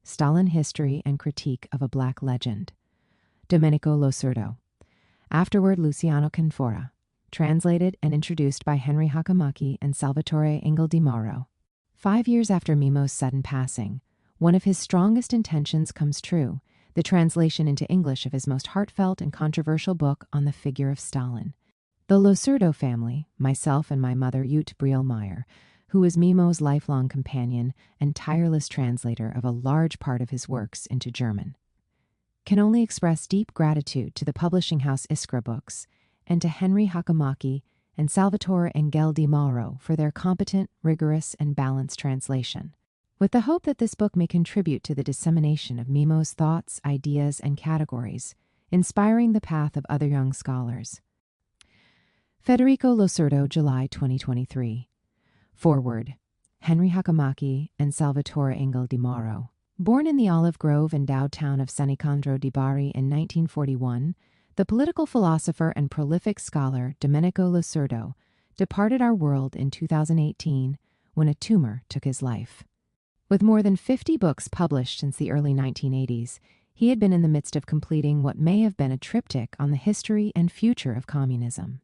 Stalin History and Critique of a Black Legend. Domenico Losurdo. Afterward, Luciano Canfora. Translated and introduced by Henry Hakamaki and Salvatore Engel di Mauro. 5 years after Mimo's sudden passing, one of his strongest intentions comes true, the translation into English of his most heartfelt and controversial book on the figure of Stalin. The Losurdo family, myself and my mother Ute Brielmeier, who was Mimo's lifelong companion and tireless translator of a large part of his works into German, can only express deep gratitude to the publishing house Iskra Books and to Henry Hakamaki and Salvatore Engel di Mauro for their competent, rigorous, and balanced translation, with the hope that this book may contribute to the dissemination of Mimo's thoughts, ideas, and categories, inspiring the path of other young scholars. Federico Losurdo, July 2023. Forward. Henry Hakamaki and Salvatore Engel di Mauro. Born in the olive grove endowed town of San Nicandro di Bari in 1941, the political philosopher and prolific scholar Domenico Losurdo departed our world in 2018 when a tumor took his life. With more than 50 books published since the early 1980s, he had been in the midst of completing what may have been a triptych on the history and future of communism.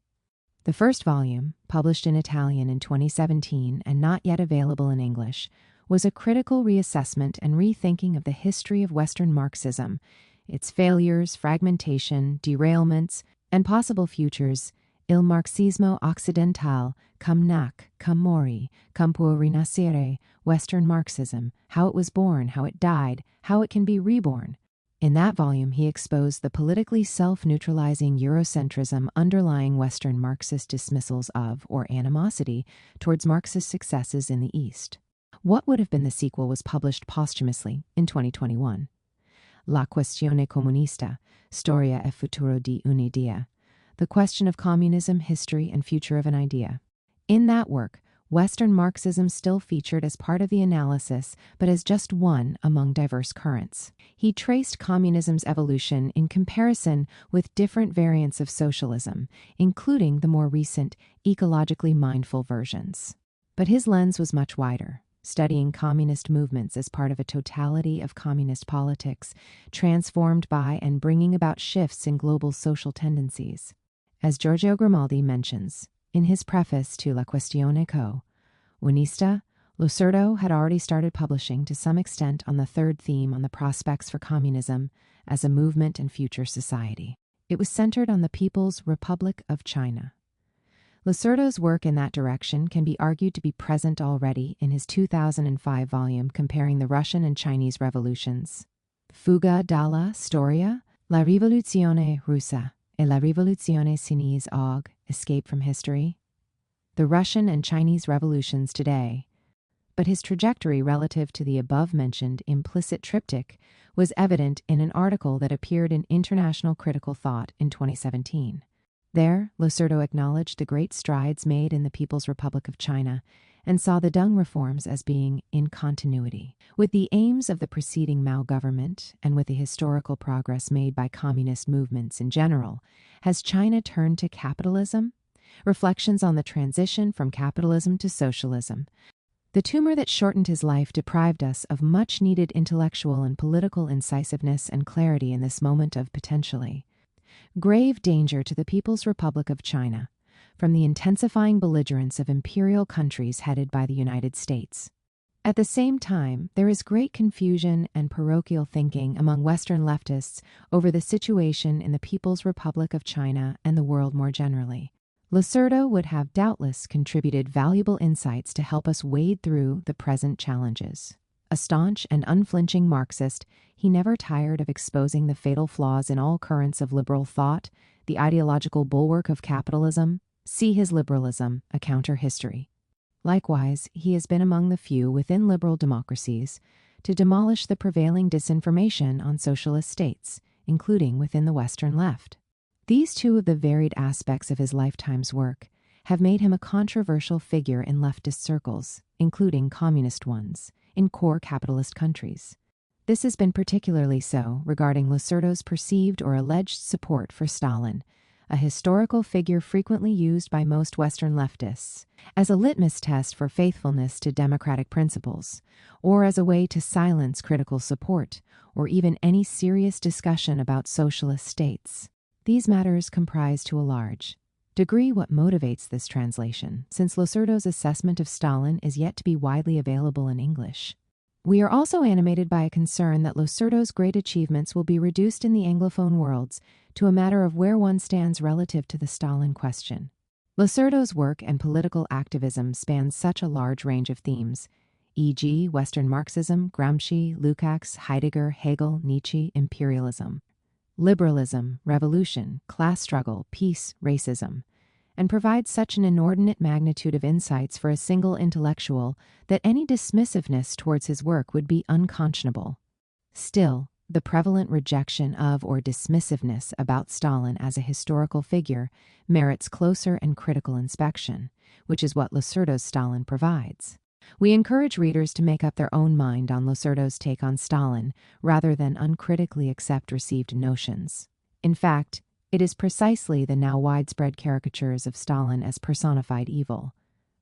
The first volume, published in Italian in 2017 and not yet available in English, was a critical reassessment and rethinking of the history of Western Marxism, its failures, fragmentation, derailments, and possible futures. Il Marxismo Occidental, come nac, come mori, come può rinascere, Western Marxism, how it was born, how it died, how it can be reborn. In that volume, he exposed the politically self-neutralizing Eurocentrism underlying Western Marxist dismissals of, or animosity, towards Marxist successes in the East. What would have been the sequel was published posthumously in 2021. La questione comunista, storia e futuro di un'idea. The question of communism, history, and future of an idea. In that work, Western Marxism still featured as part of the analysis, but as just one among diverse currents. He traced communism's evolution in comparison with different variants of socialism, including the more recent, ecologically mindful versions. But his lens was much wider, studying communist movements as part of a totality of communist politics, transformed by and bringing about shifts in global social tendencies. As Giorgio Grimaldi mentions, in his preface to La Questione Comunista, Losurdo had already started publishing to some extent on the third theme on the prospects for communism as a movement and future society. It was centered on the People's Republic of China. Losurdo's work in that direction can be argued to be present already in his 2005 volume comparing the Russian and Chinese revolutions, Fuga dalla Storia, La Rivoluzione Russa e la Rivoluzione Cinese og, Escape from History, the Russian and Chinese revolutions today. But his trajectory relative to the above-mentioned implicit triptych was evident in an article that appeared in International Critical Thought in 2017. There, Losurdo acknowledged the great strides made in the People's Republic of China and saw the Deng reforms as being in continuity with the aims of the preceding Mao government and with the historical progress made by communist movements in general. Has China turned to capitalism? Reflections on the transition from capitalism to socialism. The tumor that shortened his life deprived us of much-needed intellectual and political incisiveness and clarity in this moment of potentially grave danger to the People's Republic of China from the intensifying belligerence of imperial countries headed by the United States. At the same time, there is great confusion and parochial thinking among Western leftists over the situation in the People's Republic of China and the world more generally. Losurdo would have doubtless contributed valuable insights to help us wade through the present challenges. A staunch and unflinching Marxist, he never tired of exposing the fatal flaws in all currents of liberal thought, the ideological bulwark of capitalism. See his liberalism, a counter-history. Likewise, he has been among the few within liberal democracies to demolish the prevailing disinformation on socialist states, including within the Western left. These two of the varied aspects of his lifetime's work have made him a controversial figure in leftist circles, including communist ones, in core capitalist countries. This has been particularly so regarding Losurdo's perceived or alleged support for Stalin, a historical figure frequently used by most Western leftists, as a litmus test for faithfulness to democratic principles, or as a way to silence critical support, or even any serious discussion about socialist states. These matters comprise to a large degree what motivates this translation, since Losurdo's assessment of Stalin is yet to be widely available in English. We are also animated by a concern that Losurdo's great achievements will be reduced in the Anglophone worlds to a matter of where one stands relative to the Stalin question. Losurdo's work and political activism spans such a large range of themes, e.g., Western Marxism, Gramsci, Lukács, Heidegger, Hegel, Nietzsche, imperialism, liberalism, revolution, class struggle, peace, racism, and provides such an inordinate magnitude of insights for a single intellectual that any dismissiveness towards his work would be unconscionable. Still, the prevalent rejection of or dismissiveness about Stalin as a historical figure merits closer and critical inspection, which is what Losurdo's Stalin provides. We encourage readers to make up their own mind on Losurdo's take on Stalin rather than uncritically accept received notions. In fact, it is precisely the now widespread caricatures of Stalin as personified evil,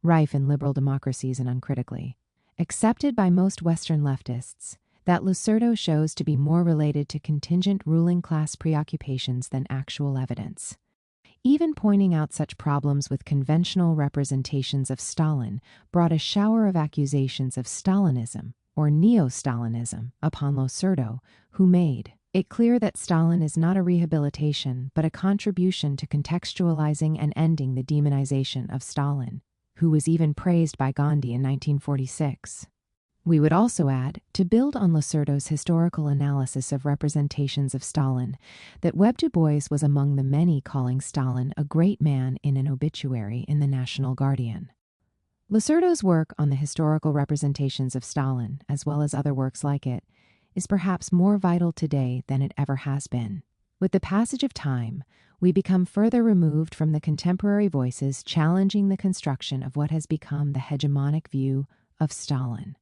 rife in liberal democracies and uncritically accepted by most Western leftists, that Losurdo shows to be more related to contingent ruling class preoccupations than actual evidence. Even pointing out such problems with conventional representations of Stalin brought a shower of accusations of Stalinism or neo-Stalinism upon Losurdo, who made it clear that Stalin is not a rehabilitation but a contribution to contextualizing and ending the demonization of Stalin, who was even praised by Gandhi in 1946. We would also add, to build on Losurdo's historical analysis of representations of Stalin, that Webb Du Bois was among the many calling Stalin a great man in an obituary in the National Guardian. Losurdo's work on the historical representations of Stalin, as well as other works like it, is perhaps more vital today than it ever has been. With the passage of time, we become further removed from the contemporary voices challenging the construction of what has become the hegemonic view of Stalin.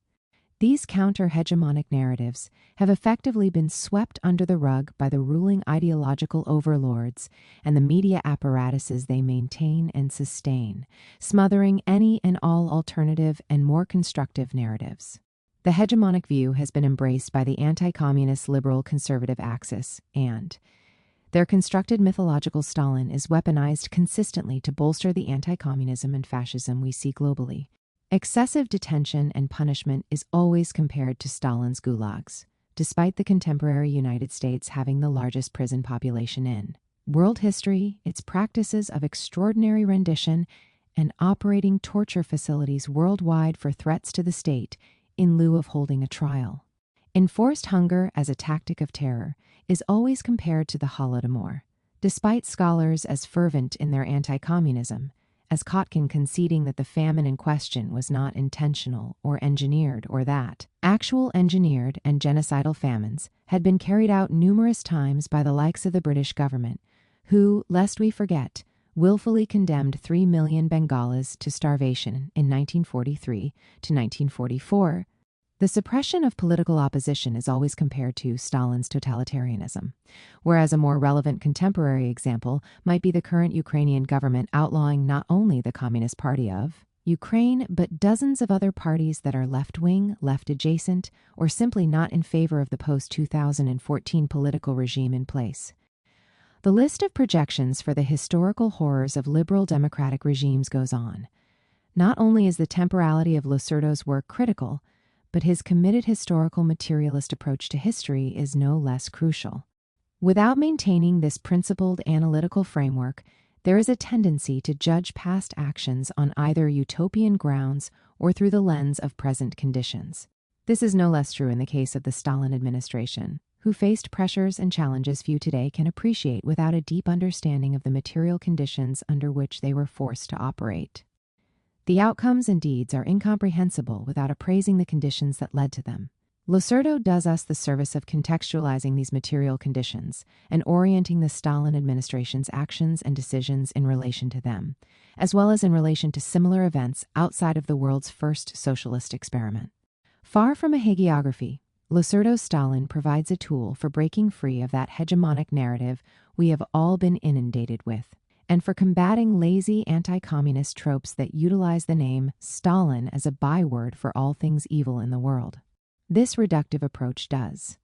These counter-hegemonic narratives have effectively been swept under the rug by the ruling ideological overlords and the media apparatuses they maintain and sustain, smothering any and all alternative and more constructive narratives. The hegemonic view has been embraced by the anti-communist liberal conservative axis, and their constructed mythological Stalin is weaponized consistently to bolster the anti-communism and fascism we see globally. Excessive detention and punishment is always compared to Stalin's gulags, despite the contemporary United States having the largest prison population in world history. Its practices of extraordinary rendition and operating torture facilities worldwide for threats to the state in lieu of holding a trial. Enforced hunger as a tactic of terror is always compared to the Holodomor, despite scholars as fervent in their anti-communism as Kotkin conceding that the famine in question was not intentional or engineered, or that actual engineered and genocidal famines had been carried out numerous times by the likes of the British government, who, lest we forget, willfully condemned 3 million Bengalis to starvation in 1943 to 1944. The suppression of political opposition is always compared to Stalin's totalitarianism, whereas a more relevant contemporary example might be the current Ukrainian government outlawing not only the Communist Party of Ukraine, but dozens of other parties that are left-wing, left-adjacent, or simply not in favor of the post-2014 political regime in place. The list of projections for the historical horrors of liberal democratic regimes goes on. Not only is the temporality of Losurdo's work critical, but his committed historical materialist approach to history is no less crucial. Without maintaining this principled analytical framework, there is a tendency to judge past actions on either utopian grounds or through the lens of present conditions. This is no less true in the case of the Stalin administration, who faced pressures and challenges few today can appreciate without a deep understanding of the material conditions under which they were forced to operate. The outcomes and deeds are incomprehensible without appraising the conditions that led to them. Losurdo does us the service of contextualizing these material conditions and orienting the Stalin administration's actions and decisions in relation to them, as well as in relation to similar events outside of the world's first socialist experiment. Far from a hagiography, Losurdo's Stalin provides a tool for breaking free of that hegemonic narrative we have all been inundated with, and for combating lazy anti-communist tropes that utilize the name Stalin as a byword for all things evil in the world. This reductive approach does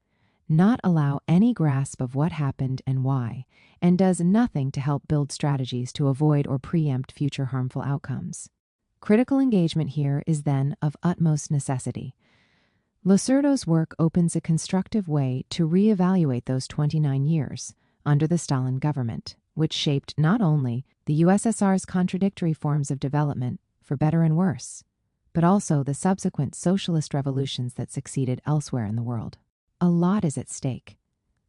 not allow any grasp of what happened and why, and does nothing to help build strategies to avoid or preempt future harmful outcomes. Critical engagement here is then of utmost necessity. Losurdo's work opens a constructive way to reevaluate those 29 years under the Stalin government, which shaped not only the USSR's contradictory forms of development, for better and worse, but also the subsequent socialist revolutions that succeeded elsewhere in the world. A lot is at stake.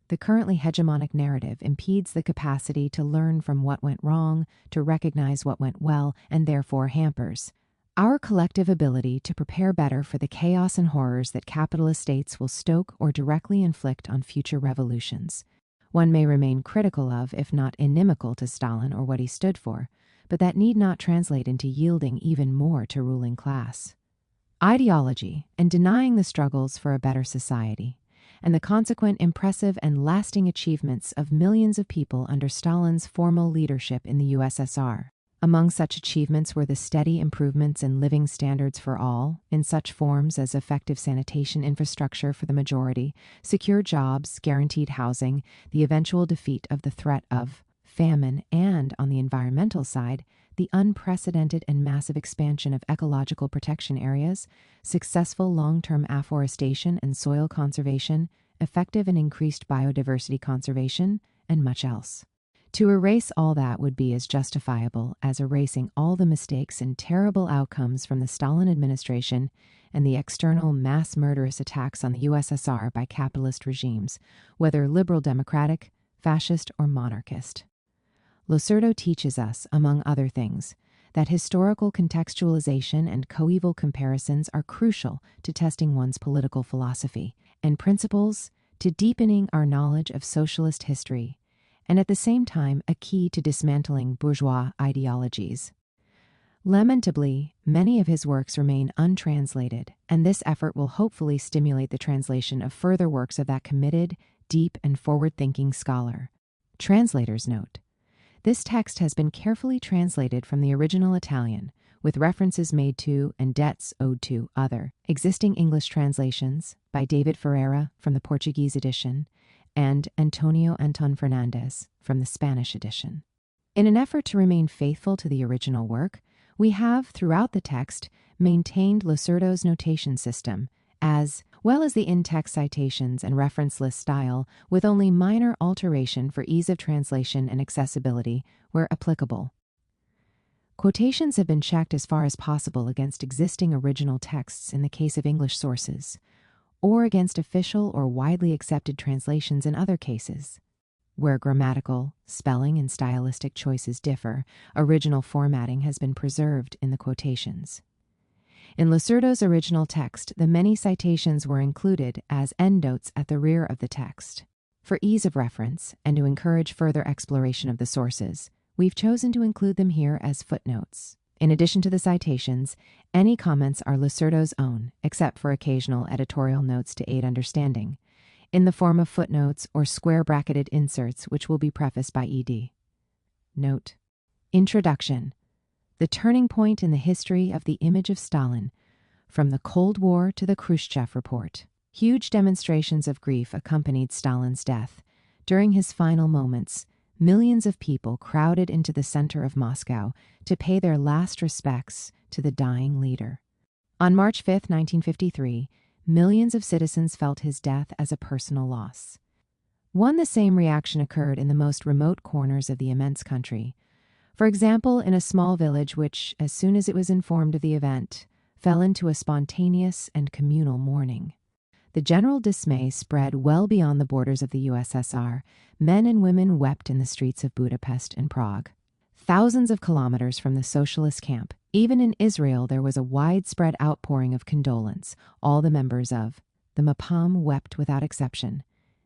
The currently hegemonic narrative impedes the capacity to learn from what went wrong, to recognize what went well, and therefore hampers our collective ability to prepare better for the chaos and horrors that capitalist states will stoke or directly inflict on future revolutions. One may remain critical of, if not inimical to Stalin or what he stood for, but that need not translate into yielding even more to ruling class. Ideology and denying the struggles for a better society, and the consequent impressive and lasting achievements of millions of people under Stalin's formal leadership in the USSR. Among such achievements were the steady improvements in living standards for all, in such forms as effective sanitation infrastructure for the majority, secure jobs, guaranteed housing, the eventual defeat of the threat of famine, and, on the environmental side, the unprecedented and massive expansion of ecological protection areas, successful long-term afforestation and soil conservation, effective and increased biodiversity conservation, and much else. To erase all that would be as justifiable as erasing all the mistakes and terrible outcomes from the Stalin administration and the external mass murderous attacks on the USSR by capitalist regimes, whether liberal democratic, fascist, or monarchist. Losurdo teaches us, among other things, that historical contextualization and coeval comparisons are crucial to testing one's political philosophy and principles, to deepening our knowledge of socialist history, and at the same time a key to dismantling bourgeois ideologies. Lamentably, many of his works remain untranslated, and this effort will hopefully stimulate the translation of further works of that committed, deep, and forward-thinking scholar. Translator's note: this text has been carefully translated from the original Italian, with references made to and debts owed to other existing English translations by David Ferreira from the Portuguese edition, and Antonio Anton Fernandez from the Spanish edition. In an effort to remain faithful to the original work, we have, throughout the text, maintained Losurdo's notation system, as well as the in-text citations and reference list style, with only minor alteration for ease of translation and accessibility where applicable. Quotations have been checked as far as possible against existing original texts in the case of English sources, or against official or widely accepted translations in other cases. Where grammatical, spelling, and stylistic choices differ, original formatting has been preserved in the quotations. In Losurdo's original text, the many citations were included as endnotes at the rear of the text. For ease of reference, and to encourage further exploration of the sources, we've chosen to include them here as footnotes. In addition to the citations, any comments are Losurdo's own, except for occasional editorial notes to aid understanding, in the form of footnotes or square-bracketed inserts which will be prefaced by ED. Note: Introduction: the turning point in the history of the image of Stalin, from the Cold War to the Khrushchev Report. Huge demonstrations of grief accompanied Stalin's death. During his final moments, millions of people crowded into the center of Moscow to pay their last respects to the dying leader. On March 5, 1953, millions of citizens felt his death as a personal loss. The same reaction occurred in the most remote corners of the immense country. For example, in a small village which, as soon as it was informed of the event, fell into a spontaneous and communal mourning. The general dismay spread well beyond the borders of the USSR. Men and women wept in the streets of Budapest and Prague. Thousands of kilometers from the socialist camp, even in Israel, there was a widespread outpouring of condolence. All the members of the Mapam wept without exception,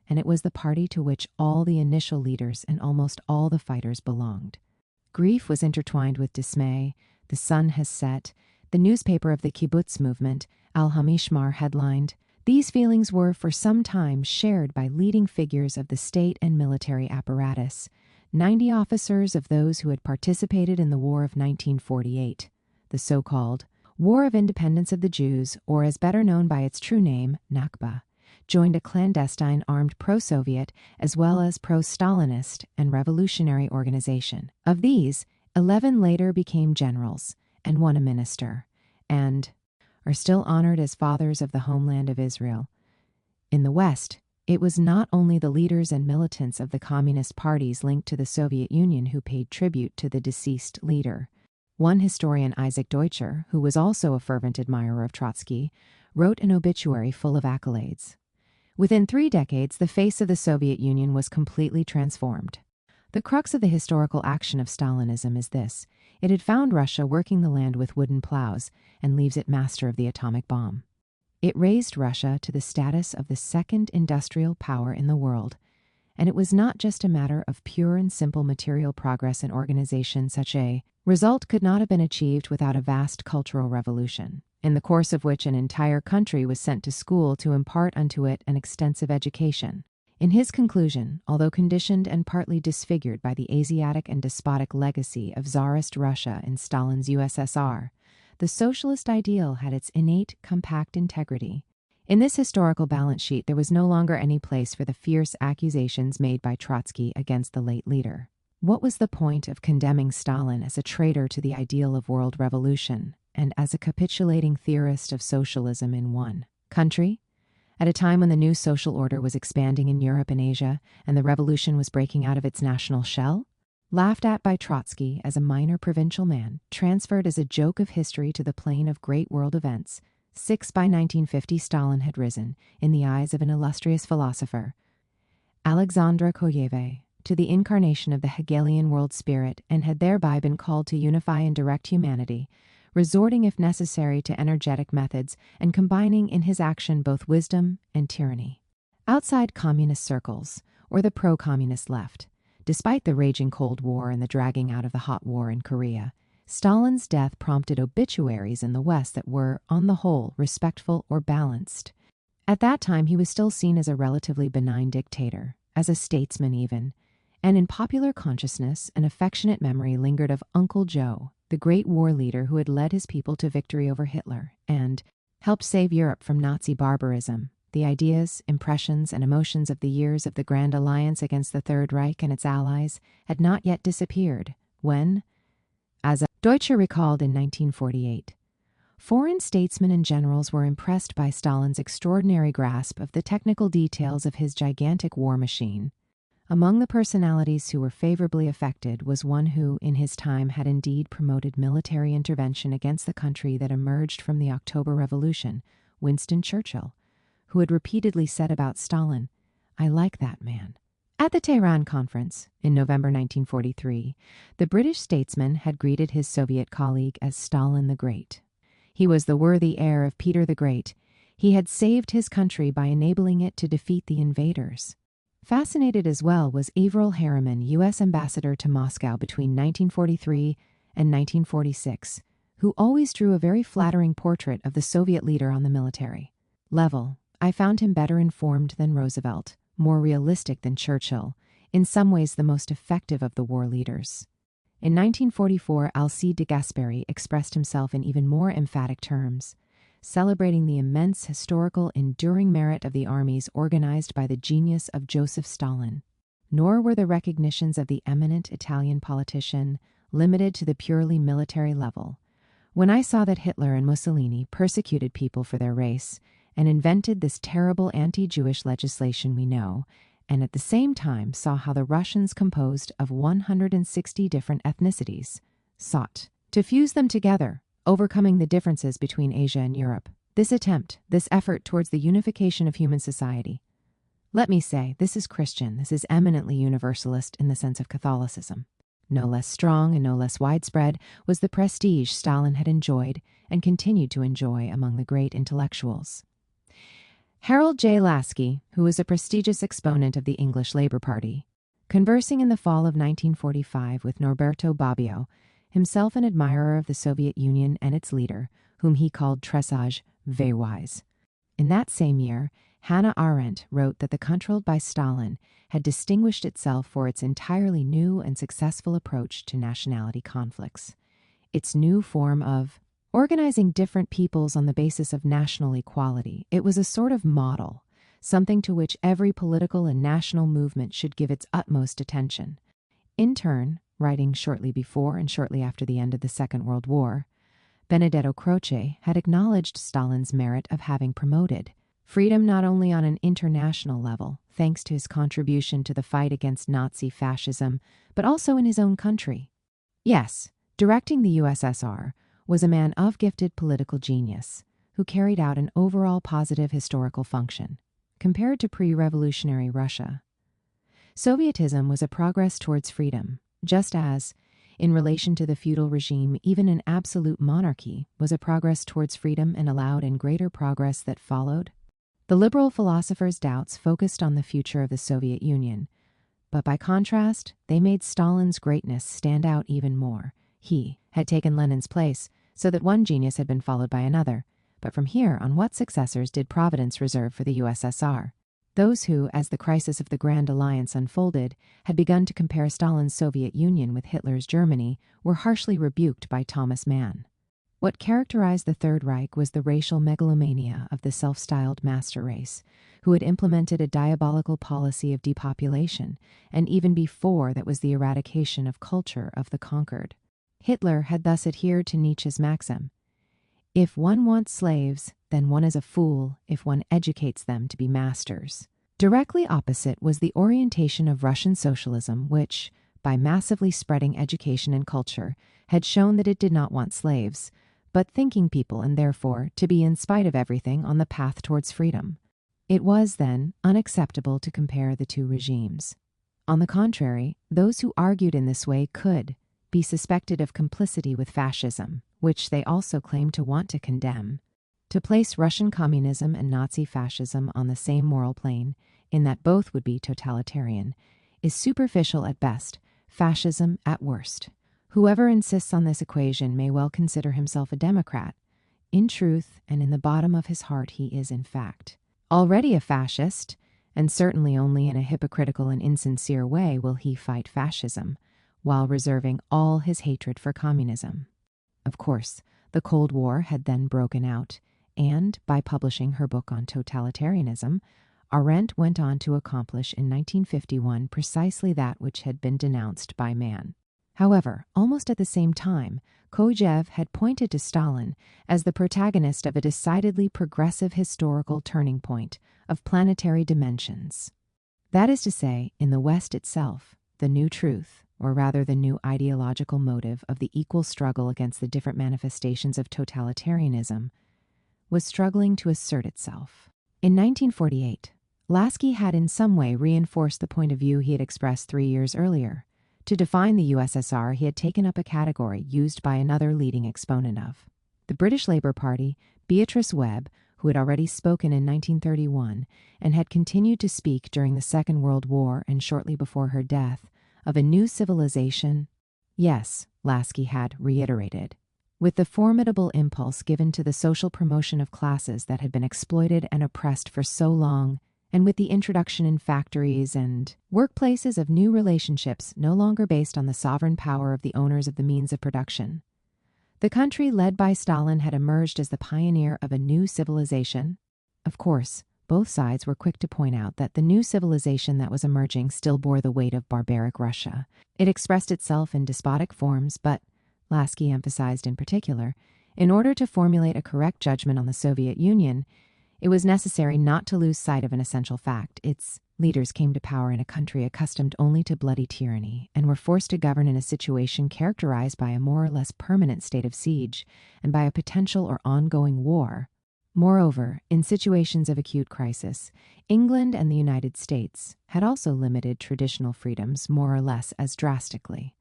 and it was the party to which all the initial leaders and almost all the fighters belonged. Grief was intertwined with dismay. The sun has set. The newspaper of the kibbutz movement, Al-Hamishmar, headlined, These feelings were, for some time, shared by leading figures of the state and military apparatus, 90 officers of those who had participated in the War of 1948, the so-called War of Independence of the Jews, or as better known by its true name, Nakba, joined a clandestine armed pro-Soviet as well as pro-Stalinist and revolutionary organization. Of these, 11 later became generals and one a minister, and are still honored as fathers of the homeland of Israel. In the West, it was not only the leaders and militants of the communist parties linked to the Soviet Union who paid tribute to the deceased leader. One historian, Isaac Deutscher, who was also a fervent admirer of Trotsky, wrote an obituary full of accolades. Within 3 decades, the face of the Soviet Union was completely transformed. The crux of the historical action of Stalinism is this: it had found Russia working the land with wooden plows and leaves it master of the atomic bomb. It raised Russia to the status of the second industrial power in the world, and it was not just a matter of pure and simple material progress and organization. Such a result could not have been achieved without a vast cultural revolution, in the course of which an entire country was sent to school to impart unto it an extensive education. In his conclusion, although conditioned and partly disfigured by the Asiatic and despotic legacy of Tsarist Russia in Stalin's USSR, the socialist ideal had its innate, compact integrity. In this historical balance sheet, there was no longer any place for the fierce accusations made by Trotsky against the late leader. What was the point of condemning Stalin as a traitor to the ideal of world revolution and as a capitulating theorist of socialism in one country? At a time when the new social order was expanding in Europe and Asia and the revolution was breaking out of its national shell? Laughed at by Trotsky as a minor provincial man, transferred as a joke of history to the plane of great world events, by 1950 Stalin had risen, in the eyes of an illustrious philosopher, Alexandra Koyeve, to the incarnation of the Hegelian world spirit and had thereby been called to unify and direct humanity, resorting if necessary to energetic methods and combining in his action both wisdom and tyranny. Outside communist circles, or the pro-communist left, despite the raging Cold War and the dragging out of the hot war in Korea, Stalin's death prompted obituaries in the West that were, on the whole, respectful or balanced. At that time, he was still seen as a relatively benign dictator, as a statesman even, and in popular consciousness, an affectionate memory lingered of Uncle Joe, the great war leader who had led his people to victory over Hitler and helped save Europe from Nazi barbarism. The ideas, impressions, and emotions of the years of the Grand Alliance against the Third Reich and its allies had not yet disappeared when, as Deutscher recalled in 1948, foreign statesmen and generals were impressed by Stalin's extraordinary grasp of the technical details of his gigantic war machine. Among the personalities who were favorably affected was one who, in his time, had indeed promoted military intervention against the country that emerged from the October Revolution, Winston Churchill, who had repeatedly said about Stalin, "I like that man." At the Tehran Conference in November 1943, the British statesman had greeted his Soviet colleague as Stalin the Great. He was the worthy heir of Peter the Great. He had saved his country by enabling it to defeat the invaders. Fascinated as well was Averell Harriman, U.S. ambassador to Moscow between 1943 and 1946, who always drew a very flattering portrait of the Soviet leader on the military level. I found him better informed than Roosevelt, more realistic than Churchill, in some ways the most effective of the war leaders. In 1944, Alcide de Gasperi expressed himself in even more emphatic terms, celebrating the immense historical enduring merit of the armies organized by the genius of Joseph Stalin. Nor were the recognitions of the eminent Italian politician limited to the purely military level. When I saw that Hitler and Mussolini persecuted people for their race and invented this terrible anti-Jewish legislation we know, and at the same time saw how the Russians, composed of 160 different ethnicities, sought to fuse them together, overcoming the differences between Asia and Europe. This effort towards the unification of human society. Let me say, this is Christian, this is eminently universalist in the sense of Catholicism. No less strong and no less widespread was the prestige Stalin had enjoyed and continued to enjoy among the great intellectuals. Harold J. Lasky, who was a prestigious exponent of the English Labour Party, conversing in the fall of 1945 with Norberto Bobbio, himself an admirer of the Soviet Union and its leader, whom he called Tresage Veyes, In that same year, Hannah Arendt wrote that the country ruled by Stalin had distinguished itself for its entirely new and successful approach to nationality conflicts. Its new form of organizing different peoples on the basis of national equality. It was a sort of model, something to which every political and national movement should give its utmost attention. In turn, writing shortly before and shortly after the end of the Second World War, Benedetto Croce had acknowledged Stalin's merit of having promoted freedom not only on an international level, thanks to his contribution to the fight against Nazi fascism, but also in his own country. Yes, directing the USSR was a man of gifted political genius who carried out an overall positive historical function. Compared to pre-revolutionary Russia, Sovietism was a progress towards freedom, just as, in relation to the feudal regime, even an absolute monarchy was a progress towards freedom and allowed in greater progress that followed. The liberal philosophers' doubts focused on the future of the Soviet Union, but by contrast, they made Stalin's greatness stand out even more. He had taken Lenin's place, so that one genius had been followed by another. But from here on, what successors did Providence reserve for the USSR? Those who, as the crisis of the Grand Alliance unfolded, had begun to compare Stalin's Soviet Union with Hitler's Germany, were harshly rebuked by Thomas Mann. What characterized the Third Reich was the racial megalomania of the self-styled master race, who had implemented a diabolical policy of depopulation, and even before that was the eradication of culture of the conquered. Hitler had thus adhered to Nietzsche's maxim, "If one wants slaves, then one is a fool if one educates them to be masters." Directly opposite was the orientation of Russian socialism, which, by massively spreading education and culture, had shown that it did not want slaves, but thinking people, and therefore to be, in spite of everything, on the path towards freedom. It was, then, unacceptable to compare the two regimes. On the contrary, those who argued in this way could be suspected of complicity with fascism, which they also claimed to want to condemn. To place Russian communism and Nazi fascism on the same moral plane, in that both would be totalitarian, is superficial at best, fascism at worst. Whoever insists on this equation may well consider himself a Democrat. In truth, and in the bottom of his heart, he is, in fact, already a fascist, and certainly only in a hypocritical and insincere way will he fight fascism, while reserving all his hatred for communism. Of course, the Cold War had then broken out, and, by publishing her book on totalitarianism, Arendt went on to accomplish in 1951 precisely that which had been denounced by Mann. However, almost at the same time, Khrushchev had pointed to Stalin as the protagonist of a decidedly progressive historical turning point of planetary dimensions. That is to say, in the West itself, the new truth, or rather the new ideological motive of the equal struggle against the different manifestations of totalitarianism, was struggling to assert itself. In 1948, Lasky had in some way reinforced the point of view he had expressed 3 years earlier. To define the USSR, he had taken up a category used by another leading exponent of the British Labour Party, Beatrice Webb, who had already spoken in 1931 and had continued to speak during the Second World War and shortly before her death, of a new civilization. Yes, Lasky had reiterated, with the formidable impulse given to the social promotion of classes that had been exploited and oppressed for so long, and with the introduction in factories and workplaces of new relationships no longer based on the sovereign power of the owners of the means of production. The country led by Stalin had emerged as the pioneer of a new civilization. Of course, both sides were quick to point out that the new civilization that was emerging still bore the weight of barbaric Russia. It expressed itself in despotic forms, but, Lasky emphasized in particular, in order to formulate a correct judgment on the Soviet Union, it was necessary not to lose sight of an essential fact. Its leaders came to power in a country accustomed only to bloody tyranny and were forced to govern in a situation characterized by a more or less permanent state of siege and by a potential or ongoing war. Moreover, in situations of acute crisis, England and the United States had also limited traditional freedoms more or less as drastically.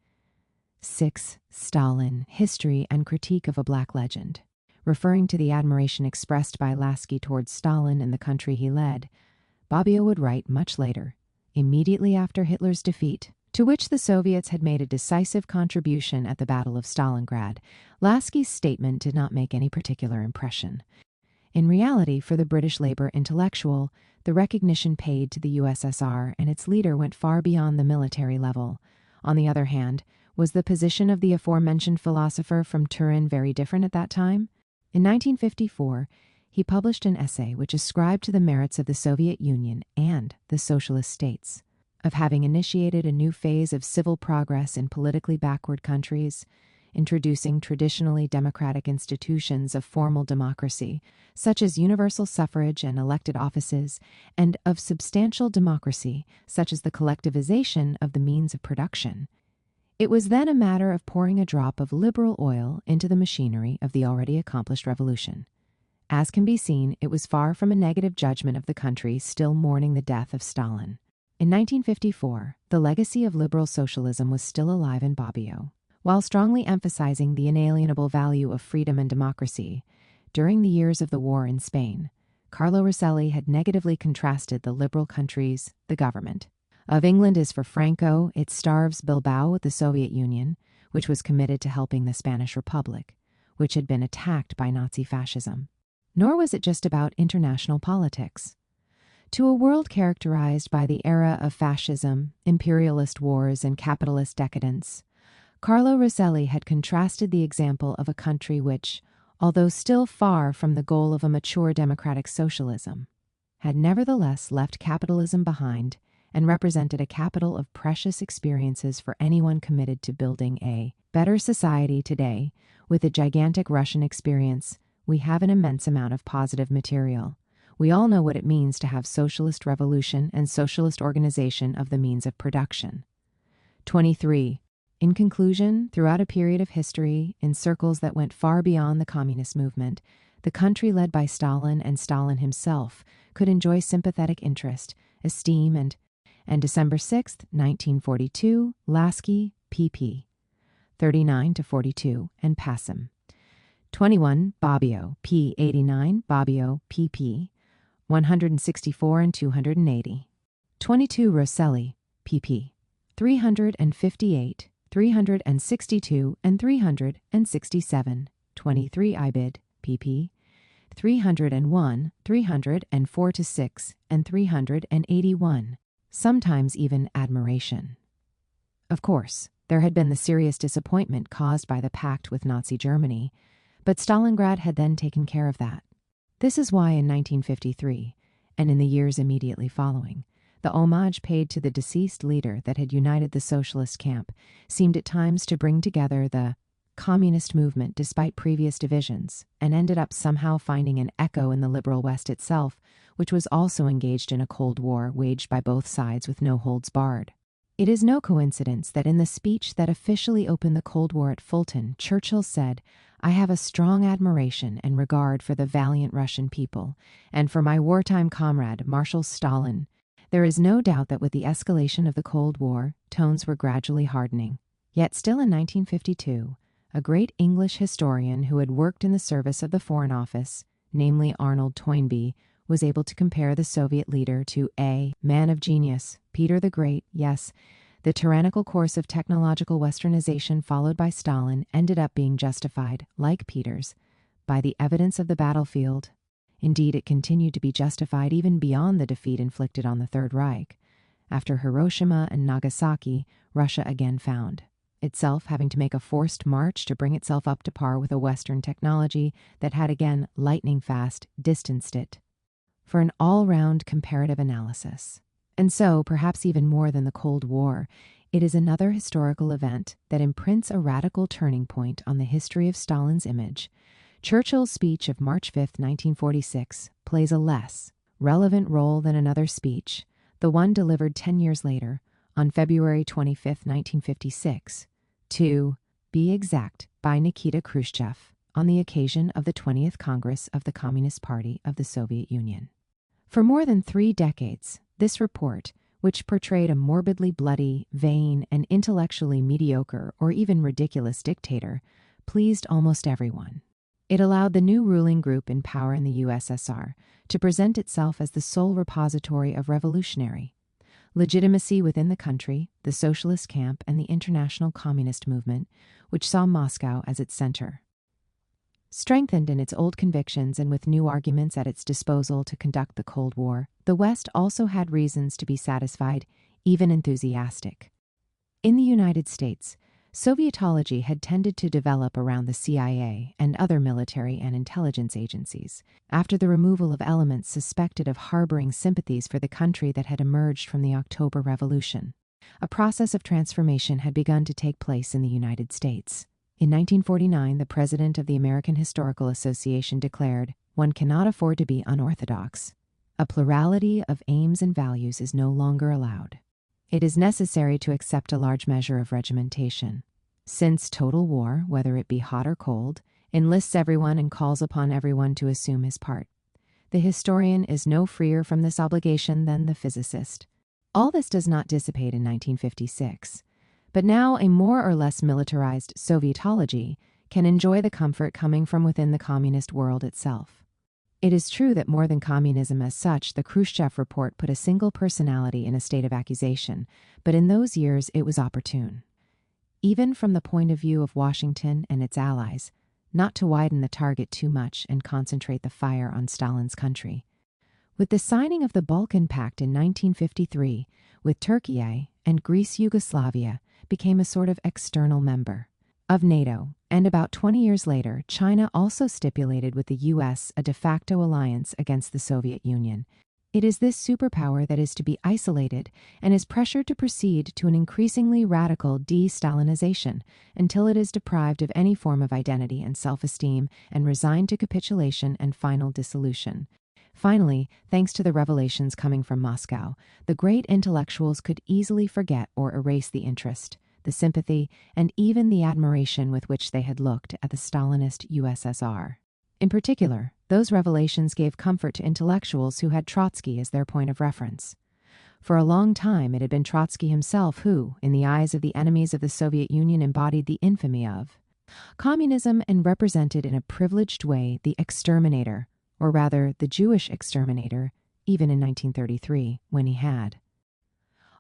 6. Stalin, History and Critique of a Black Legend. Referring to the admiration expressed by Lasky towards Stalin and the country he led, Bobbio would write much later, immediately after Hitler's defeat, to which the Soviets had made a decisive contribution at the Battle of Stalingrad, Lasky's statement did not make any particular impression. In reality, for the British Labour intellectual, the recognition paid to the USSR and its leader went far beyond the military level. On the other hand, was the position of the aforementioned philosopher from Turin very different at that time? In 1954, he published an essay which ascribed to the merits of the Soviet Union and the socialist states, of having initiated a new phase of civil progress in politically backward countries, introducing traditionally democratic institutions of formal democracy, such as universal suffrage and elected offices, and of substantial democracy, such as the collectivization of the means of production. It was then a matter of pouring a drop of liberal oil into the machinery of the already accomplished revolution. As can be seen, it was far from a negative judgment of the country still mourning the death of Stalin. In 1954, the legacy of liberal socialism was still alive in Bobbio. While strongly emphasizing the inalienable value of freedom and democracy, during the years of the war in Spain, Carlo Rosselli had negatively contrasted the liberal countries, the government. Of England is for Franco, it starves Bilbao with the Soviet Union, which was committed to helping the Spanish Republic, which had been attacked by Nazi fascism. Nor was it just about international politics. To a world characterized by the era of fascism, imperialist wars, and capitalist decadence, Carlo Rosselli had contrasted the example of a country which, although still far from the goal of a mature democratic socialism, had nevertheless left capitalism behind and represented a capital of precious experiences for anyone committed to building a better society today. With the gigantic Russian experience, we have an immense amount of positive material. We all know what it means to have socialist revolution and socialist organization of the means of production. 23. In conclusion, throughout a period of history, in circles that went far beyond the communist movement, the country led by Stalin and Stalin himself could enjoy sympathetic interest, esteem, and December 6, 1942, Lasky, pp. 39-42, and Passim. 21, Bobbio, p. 89, Bobbio, pp. 164 and 280. 22, Rosselli, pp. 358, 362, and 367. 23, Ibid, pp. 301, 304-6, and 381. Sometimes even admiration. Of course, there had been the serious disappointment caused by the pact with Nazi Germany, but Stalingrad had then taken care of that. This is why in 1953, and in the years immediately following, the homage paid to the deceased leader that had united the socialist camp seemed at times to bring together the communist movement despite previous divisions, and ended up somehow finding an echo in the liberal West itself, which was also engaged in a Cold War waged by both sides with no holds barred. It is no coincidence that in the speech that officially opened the Cold War at Fulton, Churchill said, "I have a strong admiration and regard for the valiant Russian people, and for my wartime comrade, Marshal Stalin. There is no doubt that with the escalation of the Cold War, tones were gradually hardening." Yet still in 1952, a great English historian who had worked in the service of the Foreign Office, namely Arnold Toynbee, was able to compare the Soviet leader to a man of genius, Peter the Great. Yes, the tyrannical course of technological westernization followed by Stalin ended up being justified, like Peter's, by the evidence of the battlefield. Indeed, it continued to be justified even beyond the defeat inflicted on the Third Reich. After Hiroshima and Nagasaki, Russia again found itself having to make a forced march to bring itself up to par with a Western technology that had again, lightning fast, distanced it for an all-round comparative analysis. And so, perhaps even more than the Cold War, it is another historical event that imprints a radical turning point on the history of Stalin's image. Churchill's speech of March 5, 1946, plays a less relevant role than another speech, the one delivered 10 years later, on February 25, 1956, to be exact, by Nikita Khrushchev, on the occasion of the 20th Congress of the Communist Party of the Soviet Union. For more than 3 decades, this report, which portrayed a morbidly bloody, vain, and intellectually mediocre or even ridiculous dictator, pleased almost everyone. It allowed the new ruling group in power in the USSR to present itself as the sole repository of revolutionary legitimacy within the country, the socialist camp, and the international communist movement, which saw Moscow as its center. Strengthened in its old convictions and with new arguments at its disposal to conduct the Cold War, the West also had reasons to be satisfied, even enthusiastic. In the United States, Sovietology had tended to develop around the CIA and other military and intelligence agencies, after the removal of elements suspected of harboring sympathies for the country that had emerged from the October Revolution. A process of transformation had begun to take place in the United States. In 1949, the president of the American Historical Association declared, "One cannot afford to be unorthodox. A plurality of aims and values is no longer allowed. It is necessary to accept a large measure of regimentation. Since total war, whether it be hot or cold, enlists everyone and calls upon everyone to assume his part. The historian is no freer from this obligation than the physicist." All this does not dissipate in 1956. But now a more or less militarized Sovietology can enjoy the comfort coming from within the communist world itself. It is true that more than communism as such, the Khrushchev report put a single personality in a state of accusation, but in those years it was opportune. Even from the point of view of Washington and its allies, not to widen the target too much and concentrate the fire on Stalin's country. With the signing of the Balkan Pact in 1953, with Turkey and Greece Yugoslavia became a sort of external member of NATO, and about 20 years later, China also stipulated with the U.S. a de facto alliance against the Soviet Union. It is this superpower that is to be isolated and is pressured to proceed to an increasingly radical de-Stalinization until it is deprived of any form of identity and self-esteem and resigned to capitulation and final dissolution. Finally, thanks to the revelations coming from Moscow, the great intellectuals could easily forget or erase the interest, the sympathy, and even the admiration with which they had looked at the Stalinist USSR. In particular, those revelations gave comfort to intellectuals who had Trotsky as their point of reference. For a long time, it had been Trotsky himself who, in the eyes of the enemies of the Soviet Union, embodied the infamy of communism and represented in a privileged way the exterminator, or rather the Jewish exterminator, even in 1933, when he had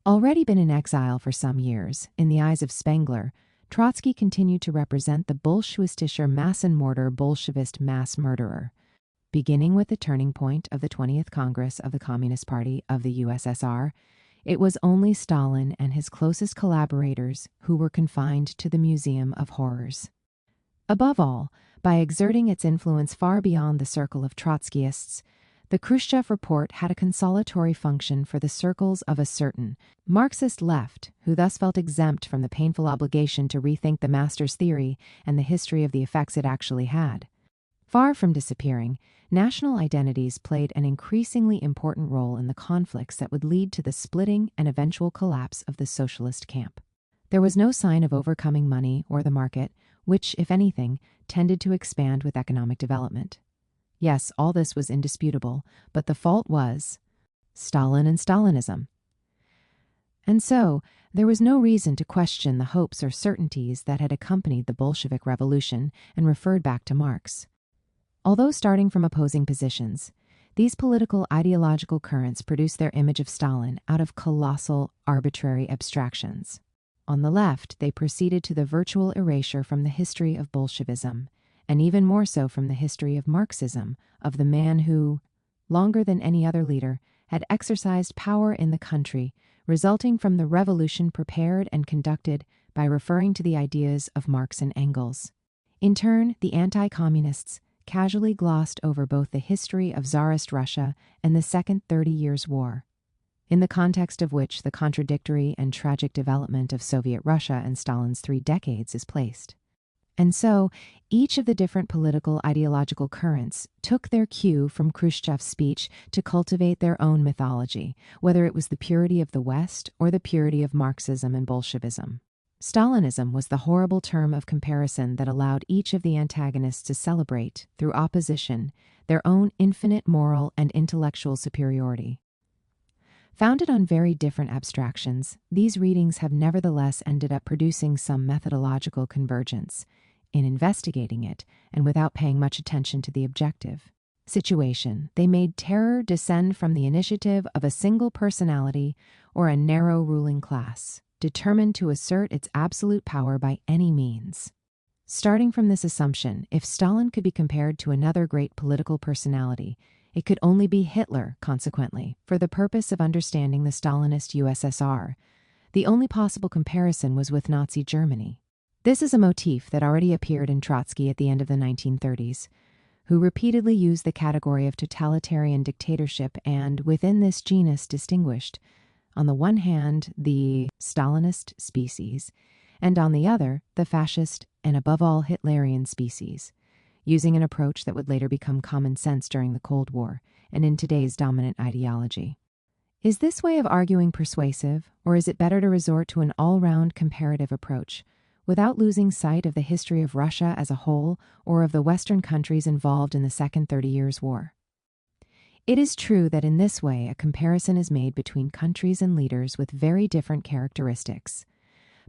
already been in exile for some years. In the eyes of Spengler, Trotsky continued to represent the Bolshewistischer Massenmörder Bolshevist mass murderer. Beginning with the turning point of the 20th Congress of the Communist Party of the USSR, it was only Stalin and his closest collaborators who were confined to the Museum of Horrors. Above all, by exerting its influence far beyond the circle of Trotskyists, the Khrushchev report had a consolatory function for the circles of a certain Marxist left, who thus felt exempt from the painful obligation to rethink the master's theory and the history of the effects it actually had. Far from disappearing, national identities played an increasingly important role in the conflicts that would lead to the splitting and eventual collapse of the socialist camp. There was no sign of overcoming money or the market, which, if anything, tended to expand with economic development. Yes, all this was indisputable, but the fault was Stalin and Stalinism. And so, there was no reason to question the hopes or certainties that had accompanied the Bolshevik Revolution and referred back to Marx. Although starting from opposing positions, these political ideological currents produced their image of Stalin out of colossal, arbitrary abstractions. On the left, they proceeded to the virtual erasure from the history of Bolshevism, and even more so from the history of Marxism, of the man who, longer than any other leader, had exercised power in the country, resulting from the revolution prepared and conducted by referring to the ideas of Marx and Engels. In turn, the anti-communists casually glossed over both the history of Tsarist Russia and the Second 30 Years' War, in the context of which the contradictory and tragic development of Soviet Russia and Stalin's 3 decades is placed. And so, each of the different political ideological currents took their cue from Khrushchev's speech to cultivate their own mythology, whether it was the purity of the West or the purity of Marxism and Bolshevism. Stalinism was the horrible term of comparison that allowed each of the antagonists to celebrate, through opposition, their own infinite moral and intellectual superiority. Founded on very different abstractions, these readings have nevertheless ended up producing some methodological convergence in investigating it, and without paying much attention to the objective situation. They made terror descend from the initiative of a single personality or a narrow ruling class, determined to assert its absolute power by any means. Starting from this assumption, if Stalin could be compared to another great political personality, it could only be Hitler, consequently, for the purpose of understanding the Stalinist USSR. The only possible comparison was with Nazi Germany. This is a motif that already appeared in Trotsky at the end of the 1930s, who repeatedly used the category of totalitarian dictatorship and, within this genus, distinguished, on the one hand, the Stalinist species, and on the other, the fascist and above all Hitlerian species, using an approach that would later become common sense during the Cold War and in today's dominant ideology. Is this way of arguing persuasive, or is it better to resort to an all-round comparative approach, without losing sight of the history of Russia as a whole or of the Western countries involved in the Second 30 Years' War? It is true that in this way a comparison is made between countries and leaders with very different characteristics.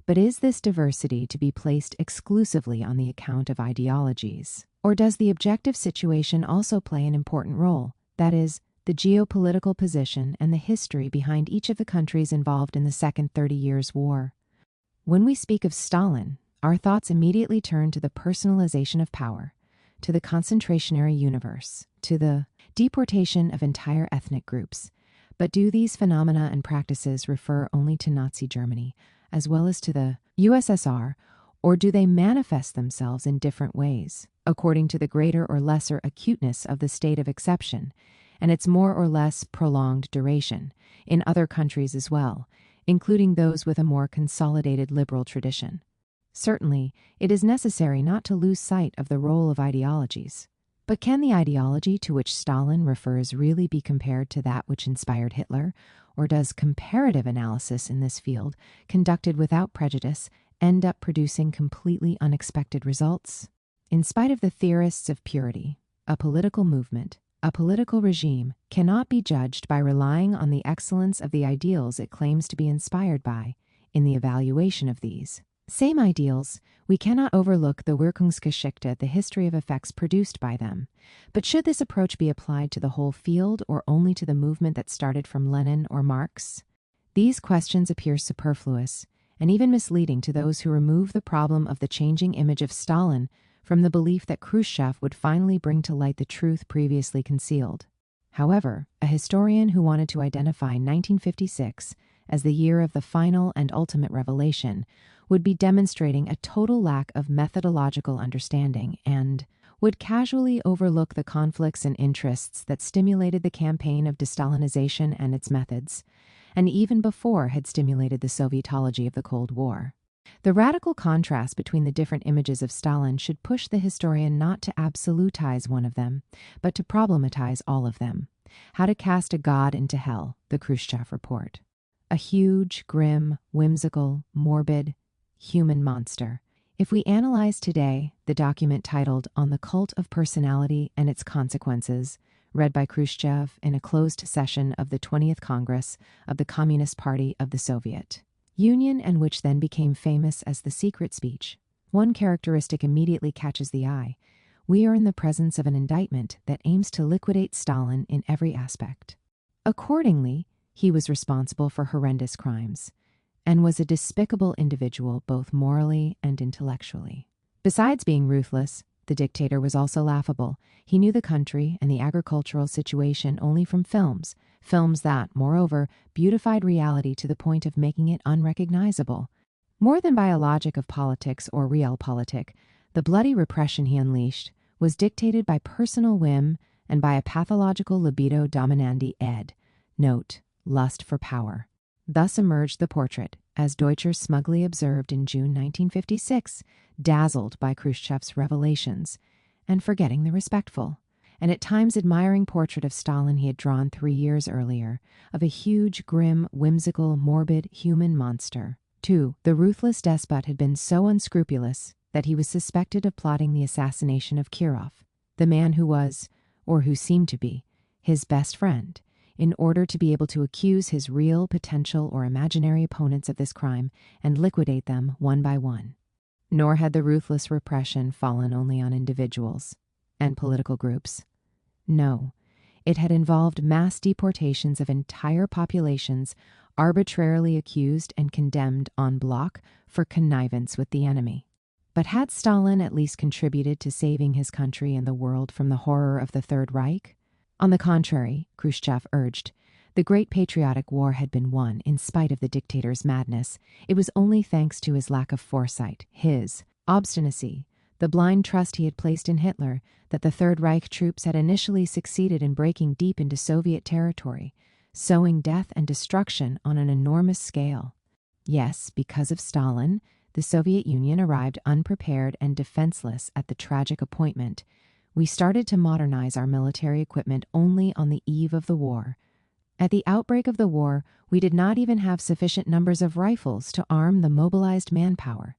But is this diversity to be placed exclusively on the account of ideologies? Or does the objective situation also play an important role, that is, the geopolitical position and the history behind each of the countries involved in the Second 30 Years' War? When we speak of Stalin, our thoughts immediately turn to the personalization of power, to the concentrationary universe, to the deportation of entire ethnic groups. But do these phenomena and practices refer only to Nazi Germany, as well as to the USSR, or do they manifest themselves in different ways, according to the greater or lesser acuteness of the state of exception, and its more or less prolonged duration, in other countries as well, including those with a more consolidated liberal tradition? Certainly, it is necessary not to lose sight of the role of ideologies. But can the ideology to which Stalin refers really be compared to that which inspired Hitler, or does comparative analysis in this field, conducted without prejudice, end up producing completely unexpected results? In spite of the theorists of purity, a political movement, a political regime cannot be judged by relying on the excellence of the ideals it claims to be inspired by in the evaluation of these same ideals. We cannot overlook the Wirkungsgeschichte, the history of effects produced by them. But should this approach be applied to the whole field or only to the movement that started from Lenin or Marx? These questions appear superfluous and even misleading to those who remove the problem of the changing image of Stalin from the belief that Khrushchev would finally bring to light the truth previously concealed. However, a historian who wanted to identify 1956 as the year of the final and ultimate revelation would be demonstrating a total lack of methodological understanding and would casually overlook the conflicts and interests that stimulated the campaign of de-Stalinization and its methods, and even before had stimulated the Sovietology of the Cold War. The radical contrast between the different images of Stalin should push the historian not to absolutize one of them, but to problematize all of them. How to cast a god into hell, the Khrushchev report. A huge, grim, whimsical, morbid, human monster. If we analyze today the document titled On the Cult of Personality and Its Consequences, read by Khrushchev in a closed session of the 20th Congress of the Communist Party of the Soviet Union, and which then became famous as the secret speech, one characteristic immediately catches the eye. We are in the presence of an indictment that aims to liquidate Stalin in every aspect. Accordingly, he was responsible for horrendous crimes, and was a despicable individual both morally and intellectually. Besides being ruthless, the dictator was also laughable. He knew the country and the agricultural situation only from films that, moreover, beautified reality to the point of making it unrecognizable. More than by a logic of politics or realpolitik, the bloody repression he unleashed was dictated by personal whim and by a pathological libido dominandi ed, note, lust for power. Thus emerged the portrait, as Deutscher smugly observed in June 1956, dazzled by Khrushchev's revelations, and forgetting the respectful, and at times admiring portrait of Stalin he had drawn 3 years earlier, of a huge, grim, whimsical, morbid, human monster. 2. The ruthless despot had been so unscrupulous that he was suspected of plotting the assassination of Kirov, the man who was, or who seemed to be, his best friend, in order to be able to accuse his real, potential, or imaginary opponents of this crime and liquidate them one by one. Nor had the ruthless repression fallen only on individuals and political groups. No, it had involved mass deportations of entire populations arbitrarily accused and condemned en bloc for connivance with the enemy. But had Stalin at least contributed to saving his country and the world from the horror of the Third Reich? On the contrary, Khrushchev urged, the Great Patriotic War had been won in spite of the dictator's madness. It was only thanks to his lack of foresight, his obstinacy, the blind trust he had placed in Hitler, that the Third Reich troops had initially succeeded in breaking deep into Soviet territory, sowing death and destruction on an enormous scale. Yes, because of Stalin, the Soviet Union arrived unprepared and defenseless at the tragic appointment. We started to modernize our military equipment only on the eve of the war. At the outbreak of the war, we did not even have sufficient numbers of rifles to arm the mobilized manpower.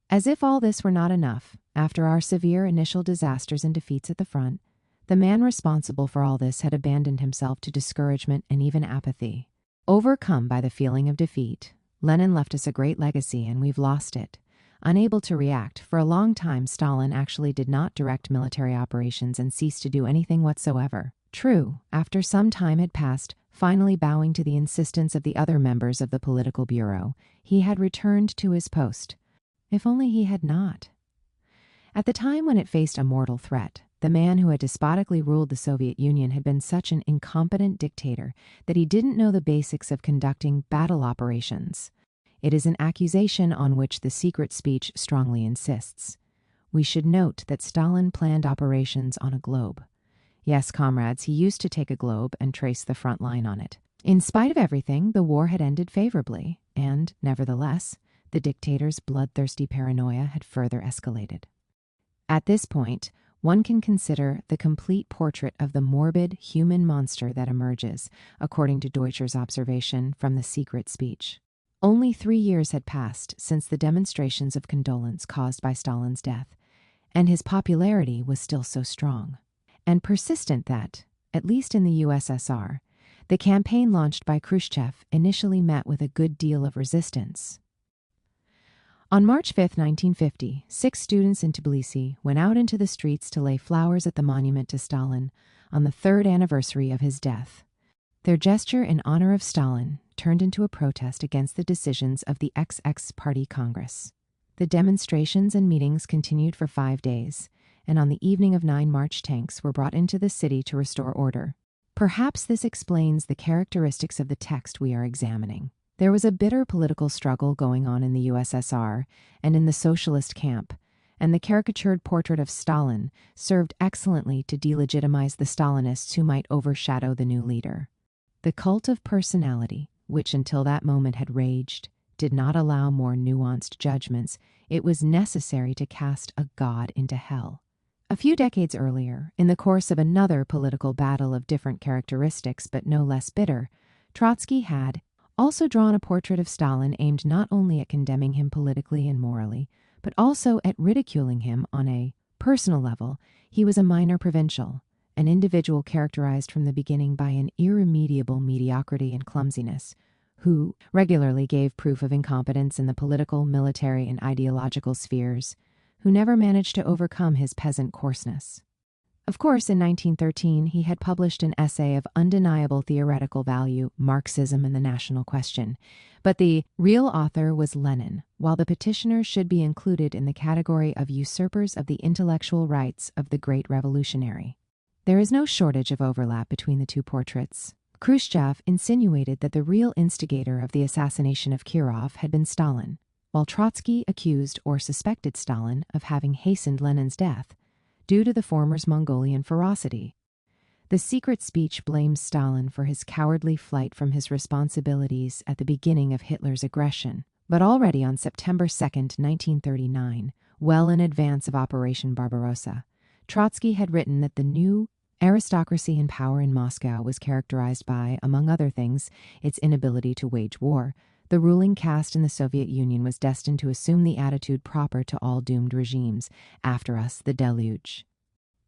As if all this were not enough, after our severe initial disasters and defeats at the front, the man responsible for all this had abandoned himself to discouragement and even apathy. Overcome by the feeling of defeat, Lenin left us a great legacy and we've lost it. Unable to react, for a long time Stalin actually did not direct military operations and ceased to do anything whatsoever. True, after some time had passed, finally bowing to the insistence of the other members of the political bureau, he had returned to his post. If only he had not. At the time when it faced a mortal threat, the man who had despotically ruled the Soviet Union had been such an incompetent dictator that he didn't know the basics of conducting battle operations. It is an accusation on which the secret speech strongly insists. We should note that Stalin planned operations on a globe. Yes, comrades, he used to take a globe and trace the front line on it. In spite of everything, the war had ended favorably, and, nevertheless, the dictator's bloodthirsty paranoia had further escalated. At this point, one can consider the complete portrait of the morbid human monster that emerges, according to Deutscher's observation, from the secret speech. Only 3 years had passed since the demonstrations of condolence caused by Stalin's death, and his popularity was still so strong and persistent that, at least in the USSR, the campaign launched by Khrushchev initially met with a good deal of resistance. On March 5, 1950, 6 students in Tbilisi went out into the streets to lay flowers at the monument to Stalin on the 3rd anniversary of his death. Their gesture in honor of Stalin turned into a protest against the decisions of the XX Party Congress. The demonstrations and meetings continued for 5 days, and on the evening of 9 March tanks were brought into the city to restore order. Perhaps this explains the characteristics of the text we are examining. There was a bitter political struggle going on in the USSR and in the socialist camp, and the caricatured portrait of Stalin served excellently to delegitimize the Stalinists who might overshadow the new leader. The cult of personality, which until that moment had raged, did not allow more nuanced judgments. It was necessary to cast a god into hell. A few decades earlier, in the course of another political battle of different characteristics but no less bitter, Trotsky had also drawn a portrait of Stalin aimed not only at condemning him politically and morally, but also at ridiculing him on a personal level. He was a minor provincial, an individual characterized from the beginning by an irremediable mediocrity and clumsiness, who regularly gave proof of incompetence in the political, military, and ideological spheres, who never managed to overcome his peasant coarseness. Of course, in 1913, he had published an essay of undeniable theoretical value, Marxism and the National Question. But the real author was Lenin, while the petitioner should be included in the category of usurpers of the intellectual rights of the great revolutionary. There is no shortage of overlap between the two portraits. Khrushchev insinuated that the real instigator of the assassination of Kirov had been Stalin, while Trotsky accused or suspected Stalin of having hastened Lenin's death, due to the former's Mongolian ferocity. The secret speech blames Stalin for his cowardly flight from his responsibilities at the beginning of Hitler's aggression. But already on September 2, 1939, well in advance of Operation Barbarossa, Trotsky had written that the new aristocracy in power in Moscow was characterized by, among other things, its inability to wage war. The ruling caste in the Soviet Union was destined to assume the attitude proper to all doomed regimes, after us the deluge.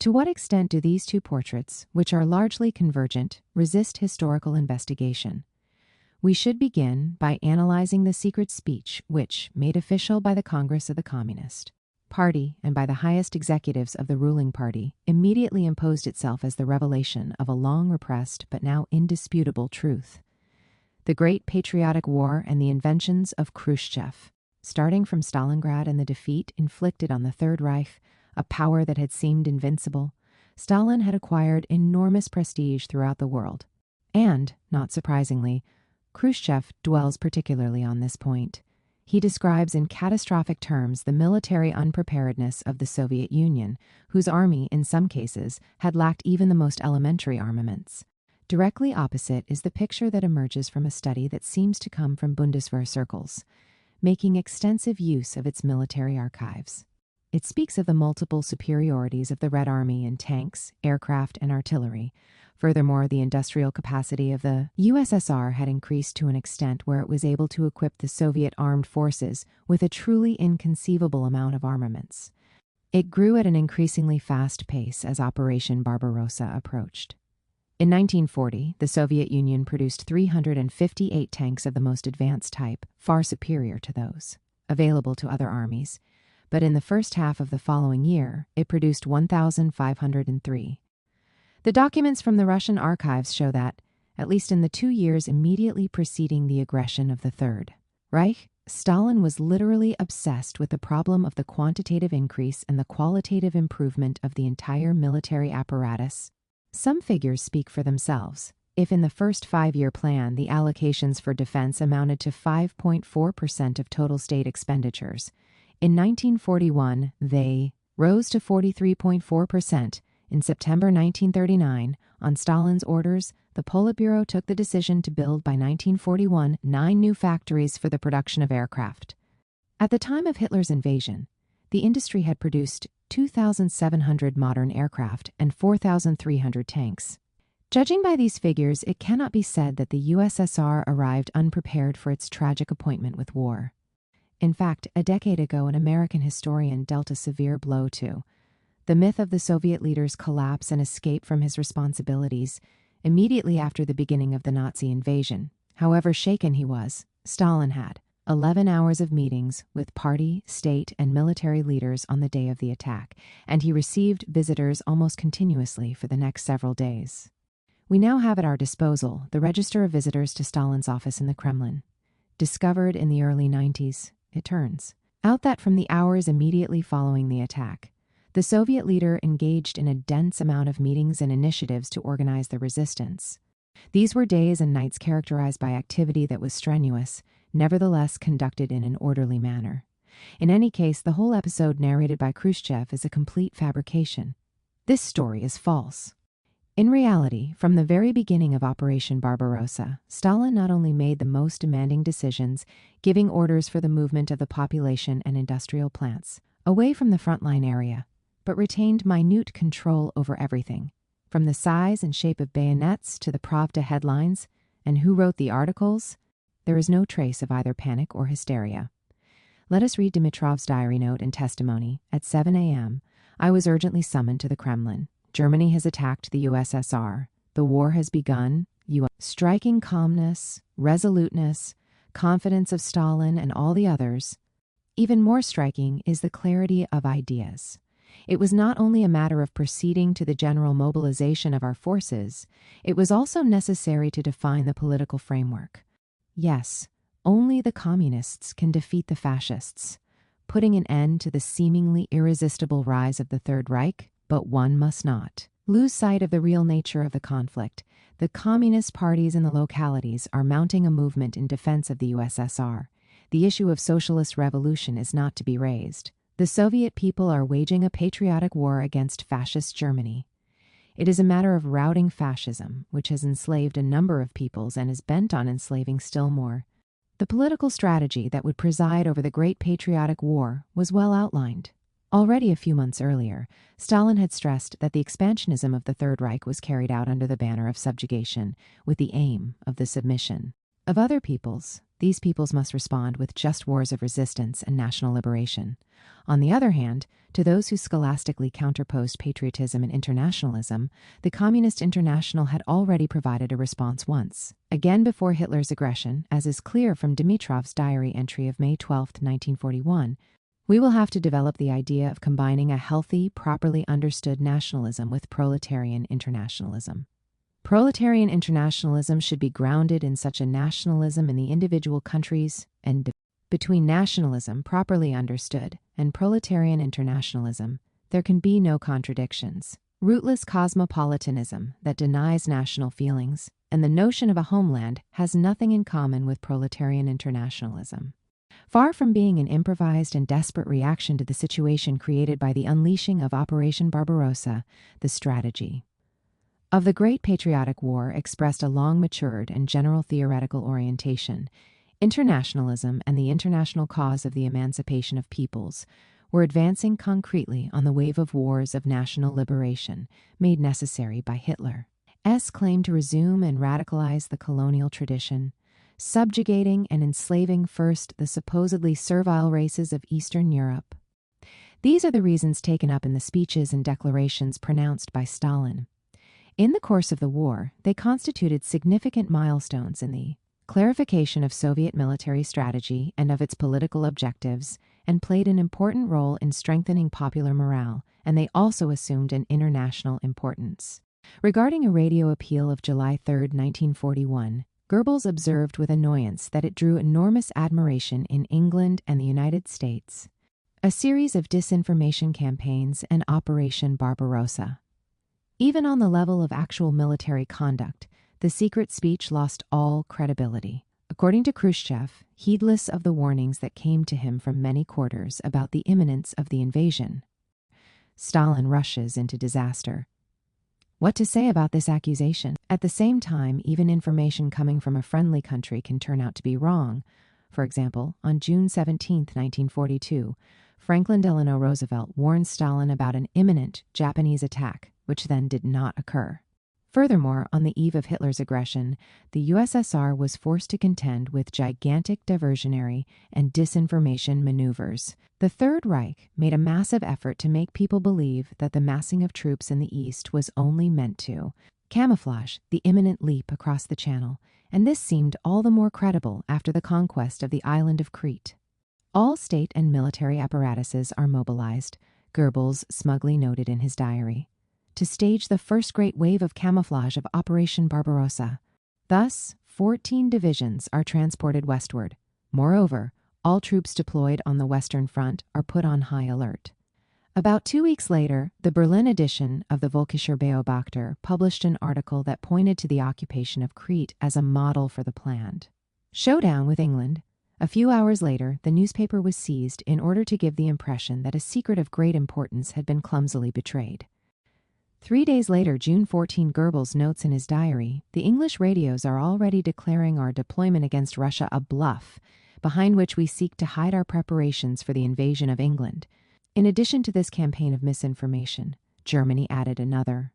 To what extent do these two portraits, which are largely convergent, resist historical investigation? We should begin by analyzing the secret speech which, made official by the Congress of the Communist Party and by the highest executives of the ruling party, immediately imposed itself as the revelation of a long-repressed but now indisputable truth. The Great Patriotic War and the Inventions of Khrushchev. Starting from Stalingrad and the defeat inflicted on the Third Reich, a power that had seemed invincible, Stalin had acquired enormous prestige throughout the world. And, not surprisingly, Khrushchev dwells particularly on this point. He describes in catastrophic terms the military unpreparedness of the Soviet Union, whose army, in some cases, had lacked even the most elementary armaments. Directly opposite is the picture that emerges from a study that seems to come from Bundeswehr circles, making extensive use of its military archives. It speaks of the multiple superiorities of the Red Army in tanks, aircraft, and artillery. Furthermore, the industrial capacity of the USSR had increased to an extent where it was able to equip the Soviet armed forces with a truly inconceivable amount of armaments. It grew at an increasingly fast pace as Operation Barbarossa approached. In 1940, the Soviet Union produced 358 tanks of the most advanced type, far superior to those available to other armies. But in the first half of the following year, it produced 1,503. The documents from the Russian archives show that, at least in the 2 years immediately preceding the aggression of the Third Reich, Stalin was literally obsessed with the problem of the quantitative increase and the qualitative improvement of the entire military apparatus. Some figures speak for themselves. If in the first 5-year plan the allocations for defense amounted to 5.4% of total state expenditures, in 1941 they rose to 43.4%. In September 1939, on Stalin's orders, the Politburo took the decision to build by 1941 9 new factories for the production of aircraft. At the time of Hitler's invasion, the industry had produced 2,700 modern aircraft and 4,300 tanks. Judging by these figures, it cannot be said that the USSR arrived unprepared for its tragic appointment with war. In fact, a decade ago, an American historian dealt a severe blow to the myth of the Soviet leader's collapse and escape from his responsibilities immediately after the beginning of the Nazi invasion. However shaken he was, Stalin had 11 hours of meetings with party, state, and military leaders on the day of the attack, and he received visitors almost continuously for the next several days. We now have at our disposal the register of visitors to Stalin's office in the Kremlin. Discovered in the early 90s, it turns out that from the hours immediately following the attack, the Soviet leader engaged in a dense amount of meetings and initiatives to organize the resistance. These were days and nights characterized by activity that was strenuous, nevertheless conducted in an orderly manner. In any case, the whole episode narrated by Khrushchev is a complete fabrication. This story is false. In reality, from the very beginning of Operation Barbarossa, Stalin not only made the most demanding decisions, giving orders for the movement of the population and industrial plants away from the frontline area, but retained minute control over everything, from the size and shape of bayonets to the Pravda headlines, and who wrote the articles. There is no trace of either panic or hysteria. Let us read Dimitrov's diary note and testimony. At 7 a.m., I was urgently summoned to the Kremlin. Germany has attacked the USSR. The war has begun. Striking calmness, resoluteness, confidence of Stalin and all the others. Even more striking is the clarity of ideas. It was not only a matter of proceeding to the general mobilization of our forces, it was also necessary to define the political framework. Yes, only the communists can defeat the fascists, putting an end to the seemingly irresistible rise of the Third Reich, but one must not lose sight of the real nature of the conflict. The communist parties in the localities are mounting a movement in defense of the USSR. The issue of socialist revolution is not to be raised. The Soviet people are waging a patriotic war against fascist Germany. It is a matter of routing fascism, which has enslaved a number of peoples and is bent on enslaving still more. The political strategy that would preside over the Great Patriotic War was well outlined. Already a few months earlier, Stalin had stressed that the expansionism of the Third Reich was carried out under the banner of subjugation, with the aim of the submission of other peoples. These peoples must respond with just wars of resistance and national liberation. On the other hand, to those who scholastically counterposed patriotism and internationalism, the Communist International had already provided a response once, again before Hitler's aggression, as is clear from Dimitrov's diary entry of May 12, 1941. We will have to develop the idea of combining a healthy, properly understood nationalism with proletarian internationalism. Proletarian internationalism should be grounded in such a nationalism in the individual countries and Between nationalism, properly understood, and proletarian internationalism, there can be no contradictions. Rootless cosmopolitanism that denies national feelings and the notion of a homeland has nothing in common with proletarian internationalism. Far from being an improvised and desperate reaction to the situation created by the unleashing of Operation Barbarossa, the strategy of the Great Patriotic War expressed a long-matured and general theoretical orientation. Internationalism and the international cause of the emancipation of peoples were advancing concretely on the wave of wars of national liberation made necessary by Hitler's claim to resume and radicalize the colonial tradition, subjugating and enslaving first the supposedly servile races of Eastern Europe. These are the reasons taken up in the speeches and declarations pronounced by Stalin. In the course of the war, they constituted significant milestones in the clarification of Soviet military strategy and of its political objectives, and played an important role in strengthening popular morale, and they also assumed an international importance. Regarding a radio appeal of July 3, 1941, Goebbels observed with annoyance that it drew enormous admiration in England and the United States. A series of disinformation campaigns and Operation Barbarossa. Even on the level of actual military conduct, the secret speech lost all credibility. According to Khrushchev, heedless of the warnings that came to him from many quarters about the imminence of the invasion, Stalin rushes into disaster. What to say about this accusation? At the same time, even information coming from a friendly country can turn out to be wrong. For example, on June 17, 1942, Franklin Delano Roosevelt warned Stalin about an imminent Japanese attack, which then did not occur. Furthermore, on the eve of Hitler's aggression, the USSR was forced to contend with gigantic diversionary and disinformation maneuvers. The Third Reich made a massive effort to make people believe that the massing of troops in the East was only meant to camouflage the imminent leap across the Channel, and this seemed all the more credible after the conquest of the island of Crete. All state and military apparatuses are mobilized, Goebbels smugly noted in his diary, to stage the first great wave of camouflage of Operation Barbarossa. Thus, 14 divisions are transported westward. Moreover, all troops deployed on the Western Front are put on high alert. About 2 weeks later, the Berlin edition of the Völkischer Beobachter published an article that pointed to the occupation of Crete as a model for the planned showdown with England. A few hours later, the newspaper was seized in order to give the impression that a secret of great importance had been clumsily betrayed. 3 days later, June 14, Goebbels notes in his diary, "The English radios are already declaring our deployment against Russia a bluff, behind which we seek to hide our preparations for the invasion of England." In addition to this campaign of misinformation, Germany added another.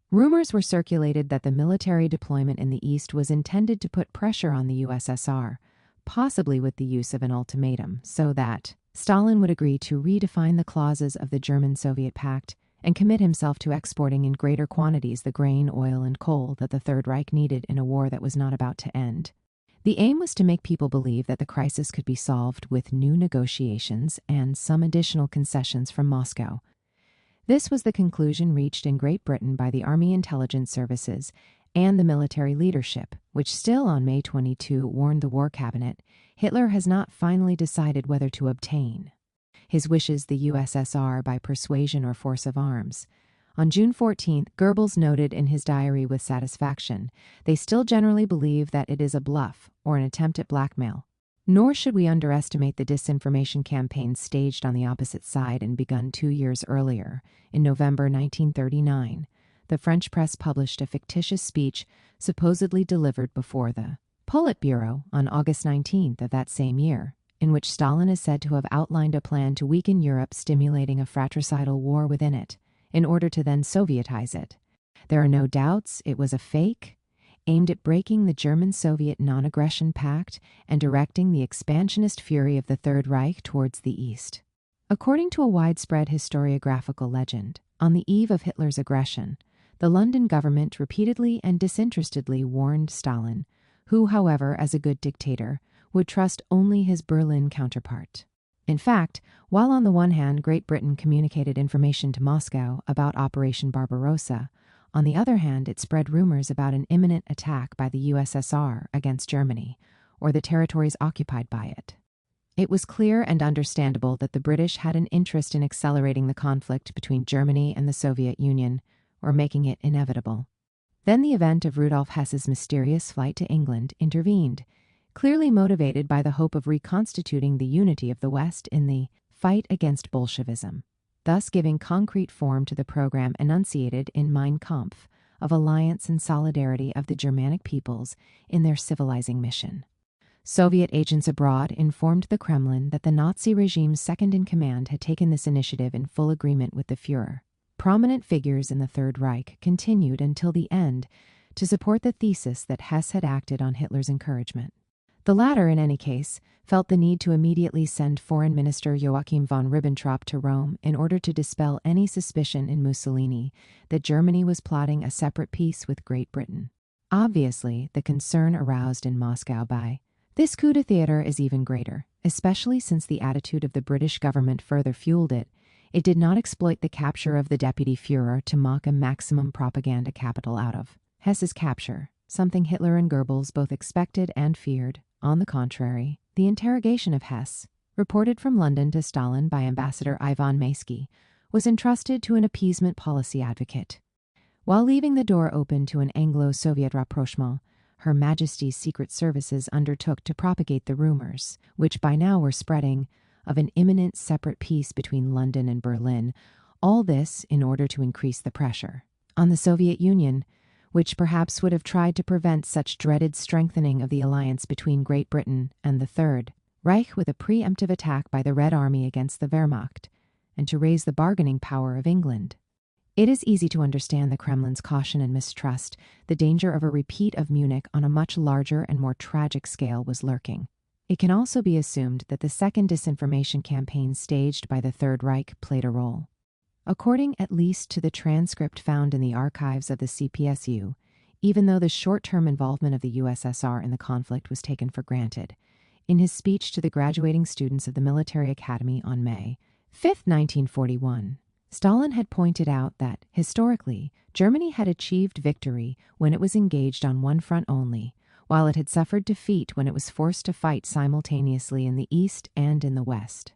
Rumors were circulated that the military deployment in the East was intended to put pressure on the USSR, possibly with the use of an ultimatum, so that Stalin would agree to redefine the clauses of the German-Soviet Pact and commit himself to exporting in greater quantities the grain, oil, and coal that the Third Reich needed in a war that was not about to end. The aim was to make people believe that the crisis could be solved with new negotiations and some additional concessions from Moscow. This was the conclusion reached in Great Britain by the Army Intelligence Services and the military leadership, which still on May 22 warned the War Cabinet, Hitler has not finally decided whether to obtain his wishes the USSR by persuasion or force of arms. On June 14th, Goebbels noted in his diary with satisfaction, "They still generally believe that it is a bluff or an attempt at blackmail. Nor should we underestimate the disinformation campaigns staged on the opposite side and begun 2 years earlier. In November 1939, the French press published a fictitious speech supposedly delivered before the Politburo on August 19th of that same year, in which Stalin is said to have outlined a plan to weaken Europe, stimulating a fratricidal war within it, in order to then Sovietize it. There are no doubts it was a fake, aimed at breaking the German-Soviet non-aggression pact and directing the expansionist fury of the Third Reich towards the East." According to a widespread historiographical legend, on the eve of Hitler's aggression, the London government repeatedly and disinterestedly warned Stalin, who, however, as a good dictator, would trust only his Berlin counterpart. In fact, while on the one hand Great Britain communicated information to Moscow about Operation Barbarossa, on the other hand it spread rumors about an imminent attack by the USSR against Germany, or the territories occupied by it. It was clear and understandable that the British had an interest in accelerating the conflict between Germany and the Soviet Union, or making it inevitable. Then the event of Rudolf Hess's mysterious flight to England intervened, clearly motivated by the hope of reconstituting the unity of the West in the fight against Bolshevism, thus giving concrete form to the program enunciated in Mein Kampf of alliance and solidarity of the Germanic peoples in their civilizing mission. Soviet agents abroad informed the Kremlin that the Nazi regime's second-in-command had taken this initiative in full agreement with the Führer. Prominent figures in the Third Reich continued until the end to support the thesis that Hess had acted on Hitler's encouragement. The latter, in any case, felt the need to immediately send Foreign Minister Joachim von Ribbentrop to Rome in order to dispel any suspicion in Mussolini that Germany was plotting a separate peace with Great Britain. Obviously, the concern aroused in Moscow by this coup d'etat is even greater, especially since the attitude of the British government further fueled it. It did not exploit the capture of the Deputy Führer to mock a maximum propaganda capital out of Hess's capture, something Hitler and Goebbels both expected and feared. On the contrary, the interrogation of Hess, reported from London to Stalin by Ambassador Ivan Maysky, was entrusted to an appeasement policy advocate. While leaving the door open to an Anglo-Soviet rapprochement, Her Majesty's Secret Services undertook to propagate the rumors, which by now were spreading, of an imminent separate peace between London and Berlin, all this in order to increase the pressure on the Soviet Union, which perhaps would have tried to prevent such dreaded strengthening of the alliance between Great Britain and the Third Reich with a preemptive attack by the Red Army against the Wehrmacht, and to raise the bargaining power of England. It is easy to understand the Kremlin's caution and mistrust. The danger of a repeat of Munich on a much larger and more tragic scale was lurking. It can also be assumed that the second disinformation campaign staged by the Third Reich played a role. According at least to the transcript found in the archives of the CPSU, even though the short-term involvement of the USSR in the conflict was taken for granted, in his speech to the graduating students of the military academy on May 5, 1941, Stalin had pointed out that, historically, Germany had achieved victory when it was engaged on one front only, while it had suffered defeat when it was forced to fight simultaneously in the East and in the West.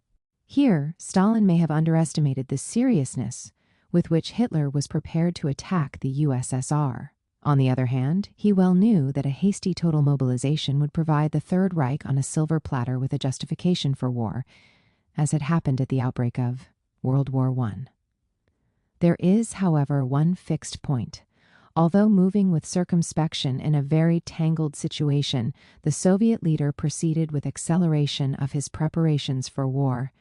Here, Stalin may have underestimated the seriousness with which Hitler was prepared to attack the USSR. On the other hand, he well knew that a hasty total mobilization would provide the Third Reich on a silver platter with a justification for war, as had happened at the outbreak of World War I. There is, however, one fixed point. Although moving with circumspection in a very tangled situation, the Soviet leader proceeded with acceleration of his preparations for war.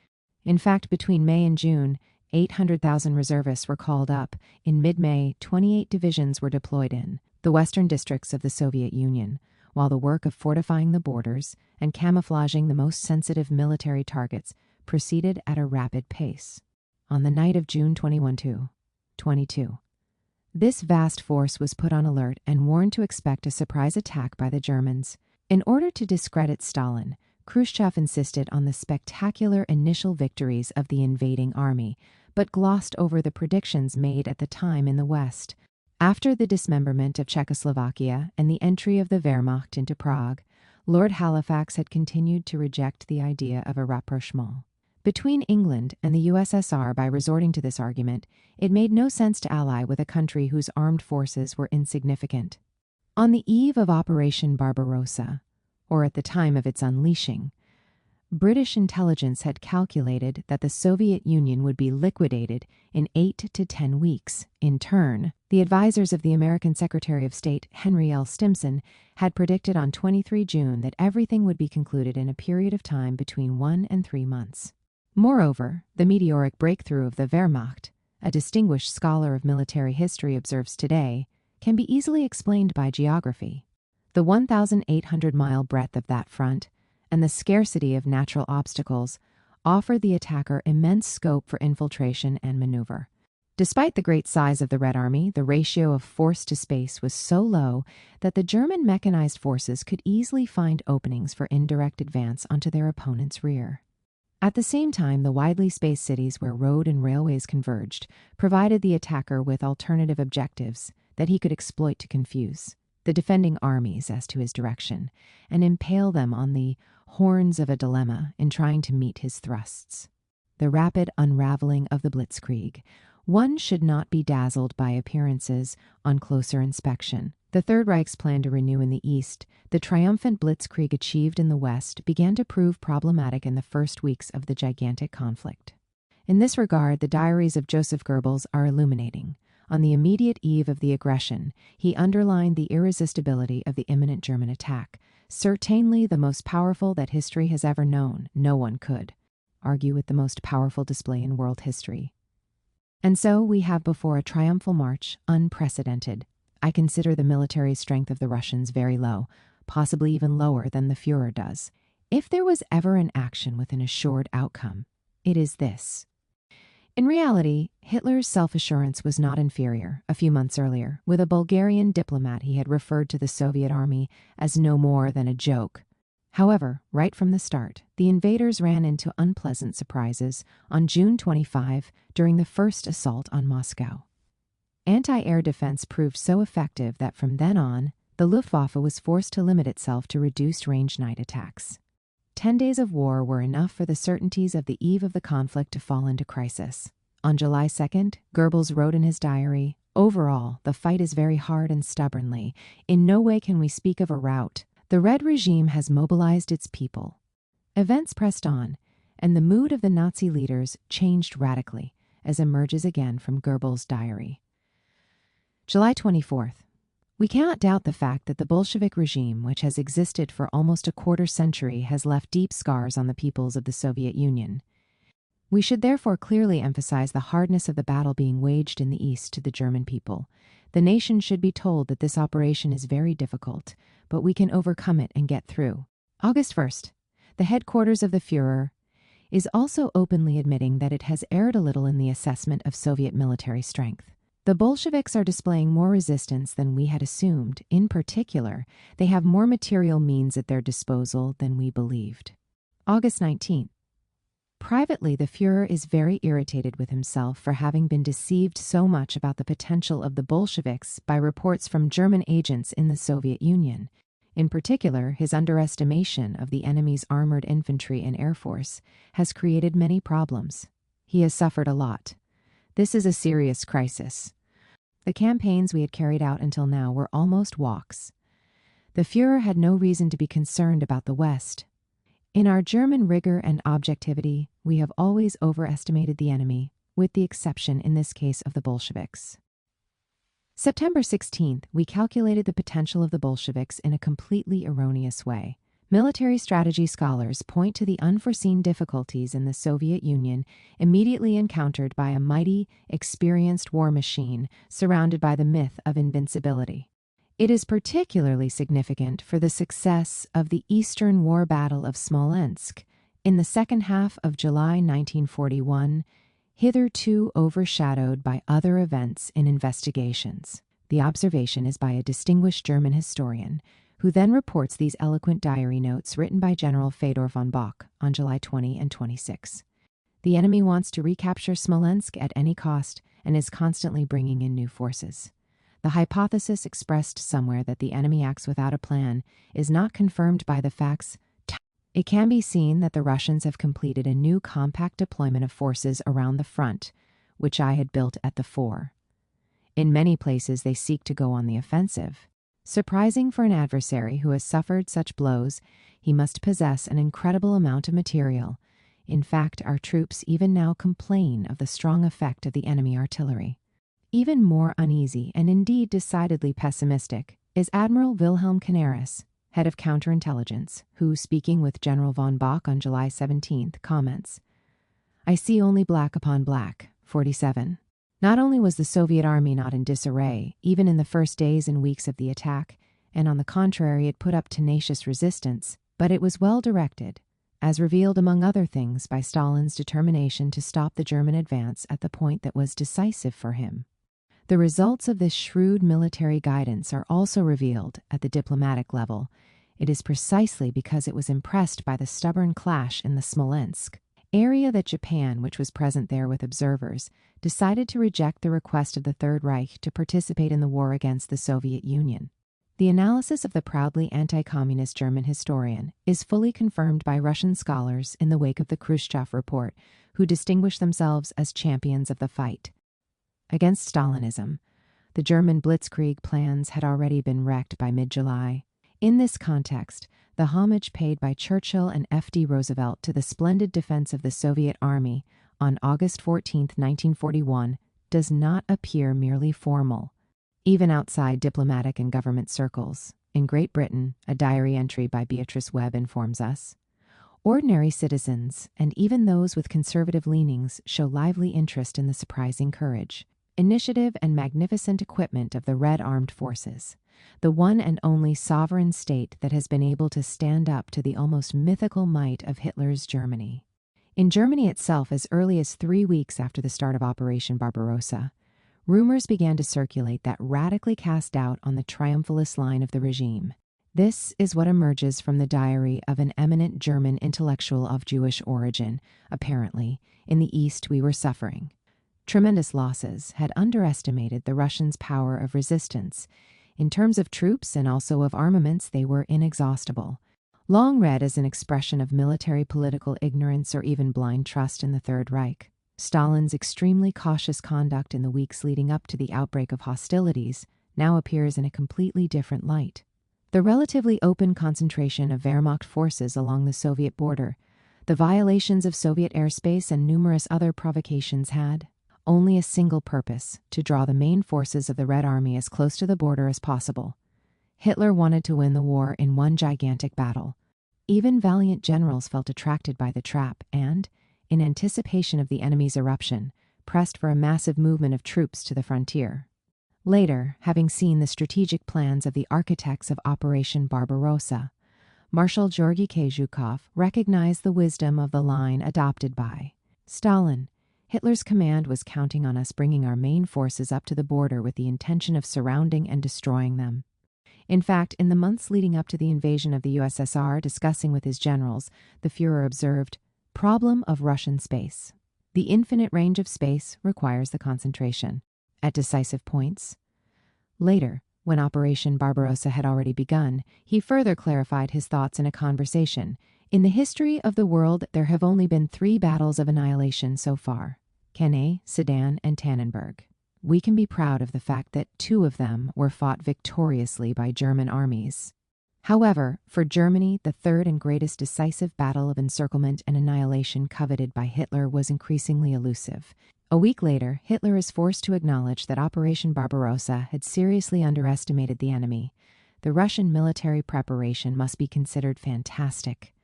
In fact, between May and June, 800,000 reservists were called up. In mid-May, 28 divisions were deployed in the western districts of the Soviet Union, while the work of fortifying the borders and camouflaging the most sensitive military targets proceeded at a rapid pace. On the night of June 22, this vast force was put on alert and warned to expect a surprise attack by the Germans. In order to discredit Stalin, Khrushchev insisted on the spectacular initial victories of the invading army, but glossed over the predictions made at the time in the West. After the dismemberment of Czechoslovakia and the entry of the Wehrmacht into Prague, Lord Halifax had continued to reject the idea of a rapprochement between England and the USSR. By resorting to this argument, it made no sense to ally with a country whose armed forces were insignificant. On the eve of Operation Barbarossa, or at the time of its unleashing, British intelligence had calculated that the Soviet Union would be liquidated in 8 to 10 weeks. In turn, the advisors of the American Secretary of State, Henry L. Stimson, had predicted on 23 June that everything would be concluded in a period of time between 1 and 3 months. Moreover, the meteoric breakthrough of the Wehrmacht, a distinguished scholar of military history observes today, can be easily explained by geography. The 1,800-mile breadth of that front and the scarcity of natural obstacles offered the attacker immense scope for infiltration and maneuver. Despite the great size of the Red Army, the ratio of force to space was so low that the German mechanized forces could easily find openings for indirect advance onto their opponent's rear. At the same time, the widely spaced cities where road and railways converged provided the attacker with alternative objectives that he could exploit to confuse. the defending armies as to his direction, and impale them on the horns of a dilemma in trying to meet his thrusts. The rapid unraveling of the blitzkrieg. One should not be dazzled by appearances on closer inspection. The Third Reich's plan to renew in the East, the triumphant blitzkrieg achieved in the West, began to prove problematic in the first weeks of the gigantic conflict. In this regard, the diaries of Joseph Goebbels are illuminating. On the immediate eve of the aggression, he underlined the irresistibility of the imminent German attack. Certainly the most powerful that history has ever known. No one could argue with the most powerful display in world history. And so we have before a triumphal march, unprecedented. I consider the military strength of the Russians very low, possibly even lower than the Führer does. If there was ever an action with an assured outcome, it is this. In reality, Hitler's self-assurance was not inferior. A few months earlier, with a Bulgarian diplomat, he had referred to the Soviet army as no more than a joke. However, right from the start, the invaders ran into unpleasant surprises on June 25 during the first assault on Moscow. Anti-air defense proved so effective that from then on, the Luftwaffe was forced to limit itself to reduced-range night attacks. 10 days of war were enough for the certainties of the eve of the conflict to fall into crisis. On July 2nd, Goebbels wrote in his diary, "Overall, the fight is very hard and stubbornly. In no way can we speak of a rout. The Red regime has mobilized its people." Events pressed on, and the mood of the Nazi leaders changed radically, as emerges again from Goebbels' diary. July 24th. We cannot doubt the fact that the Bolshevik regime, which has existed for almost a quarter century, has left deep scars on the peoples of the Soviet Union. We should therefore clearly emphasize the hardness of the battle being waged in the East to the German people. The nation should be told that this operation is very difficult, but we can overcome it and get through. August 1st. The headquarters of the Führer is also openly admitting that it has erred a little in the assessment of Soviet military strength. The Bolsheviks are displaying more resistance than we had assumed. In particular, they have more material means at their disposal than we believed. August 19th. Privately, the Führer is very irritated with himself for having been deceived so much about the potential of the Bolsheviks by reports from German agents in the Soviet Union. In particular, his underestimation of the enemy's armored infantry and air force has created many problems. He has suffered a lot. This is a serious crisis. The campaigns we had carried out until now were almost walks. The Führer had no reason to be concerned about the West. In our German rigor and objectivity, we have always overestimated the enemy, with the exception in this case of the Bolsheviks. September 16th, we calculated the potential of the Bolsheviks in a completely erroneous way. Military strategy scholars point to the unforeseen difficulties in the Soviet Union immediately encountered by a mighty, experienced war machine surrounded by the myth of invincibility. It is particularly significant for the success of the Eastern War Battle of Smolensk in the second half of July 1941, hitherto overshadowed by other events in investigations. The observation is by a distinguished German historian, who then reports these eloquent diary notes written by General Fedor von Bock on July 20 and 26. The enemy wants to recapture Smolensk at any cost and is constantly bringing in new forces. The hypothesis expressed somewhere that the enemy acts without a plan is not confirmed by the facts. It can be seen that the Russians have completed a new compact deployment of forces around the front, which I had built at the fore. In many places they seek to go on the offensive. Surprising for an adversary who has suffered such blows, he must possess an incredible amount of material. In fact, our troops even now complain of the strong effect of the enemy artillery. Even more uneasy, and indeed decidedly pessimistic, is Admiral Wilhelm Canaris, head of counterintelligence, who, speaking with General von Bock on July 17th, comments, "I see only black upon black, 47. Not only was the Soviet army not in disarray, even in the first days and weeks of the attack, and on the contrary it put up tenacious resistance, but it was well directed, as revealed among other things by Stalin's determination to stop the German advance at the point that was decisive for him. The results of this shrewd military guidance are also revealed at the diplomatic level. It is precisely because it was impressed by the stubborn clash in the Smolensk area that Japan, which was present there with observers, decided to reject the request of the Third Reich to participate in the war against the Soviet Union. The analysis of the proudly anti-communist German historian is fully confirmed by Russian scholars in the wake of the Khrushchev report, who distinguish themselves as champions of the fight against Stalinism. The German blitzkrieg plans had already been wrecked by mid-July. In this context, the homage paid by Churchill and F.D. Roosevelt to the splendid defense of the Soviet Army on August 14, 1941, does not appear merely formal. Even outside diplomatic and government circles, in Great Britain, a diary entry by Beatrice Webb informs us, ordinary citizens, and even those with conservative leanings, show lively interest in the surprising courage, initiative, and magnificent equipment of the Red Armed Forces, the one and only sovereign state that has been able to stand up to the almost mythical might of Hitler's Germany. In Germany itself, as early as 3 weeks after the start of Operation Barbarossa, rumors began to circulate that radically cast doubt on the triumphalist line of the regime. This is what emerges from the diary of an eminent German intellectual of Jewish origin. Apparently, in the East we were suffering. Tremendous losses had underestimated the Russians' power of resistance. In terms of troops and also of armaments, they were inexhaustible. Long read as an expression of military political ignorance or even blind trust in the Third Reich, Stalin's extremely cautious conduct in the weeks leading up to the outbreak of hostilities now appears in a completely different light. The relatively open concentration of Wehrmacht forces along the Soviet border, the violations of Soviet airspace, and numerous other provocations had only a single purpose: to draw the main forces of the Red Army as close to the border as possible. Hitler wanted to win the war in one gigantic battle. Even valiant generals felt attracted by the trap and, in anticipation of the enemy's eruption, pressed for a massive movement of troops to the frontier. Later, having seen the strategic plans of the architects of Operation Barbarossa, Marshal Georgy Zhukov recognized the wisdom of the line adopted by Stalin. Hitler's command was counting on us bringing our main forces up to the border with the intention of surrounding and destroying them. In fact, in the months leading up to the invasion of the USSR, discussing with his generals, the Führer observed, "Problem of Russian space. The infinite range of space requires the concentration at decisive points." Later, when Operation Barbarossa had already begun, he further clarified his thoughts in a conversation. "In the history of the world, there have only been 3 battles of annihilation so far: Cannae, Sedan, and Tannenberg. We can be proud of the fact that 2 of them were fought victoriously by German armies. However, for Germany, the third and greatest decisive battle of encirclement and annihilation coveted by Hitler was increasingly elusive." A week later, Hitler is forced to acknowledge that Operation Barbarossa had seriously underestimated the enemy. The Russian military preparation must be considered fantastic.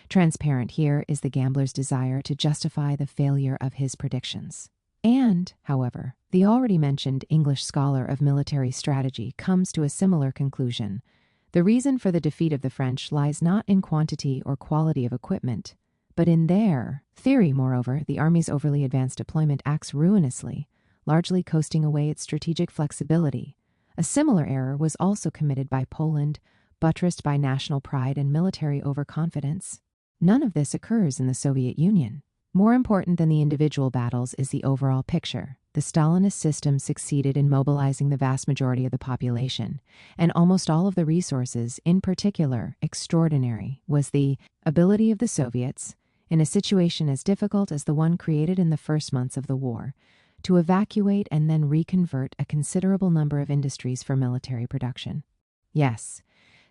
Transparent here is the gambler's desire to justify the failure of his predictions. And, however, the already mentioned English scholar of military strategy comes to a similar conclusion. The reason for the defeat of the French lies not in quantity or quality of equipment, but in their theory. Moreover, the Army's overly advanced deployment acts ruinously, largely coasting away its strategic flexibility. A similar error was also committed by Poland, buttressed by national pride and military overconfidence. None of this occurs in the Soviet Union. More important than the individual battles is the overall picture. The Stalinist system succeeded in mobilizing the vast majority of the population, and almost all of the resources. In particular, extraordinary was the ability of the Soviets, in a situation as difficult as the one created in the first months of the war, to evacuate and then reconvert a considerable number of industries for military production. Yes,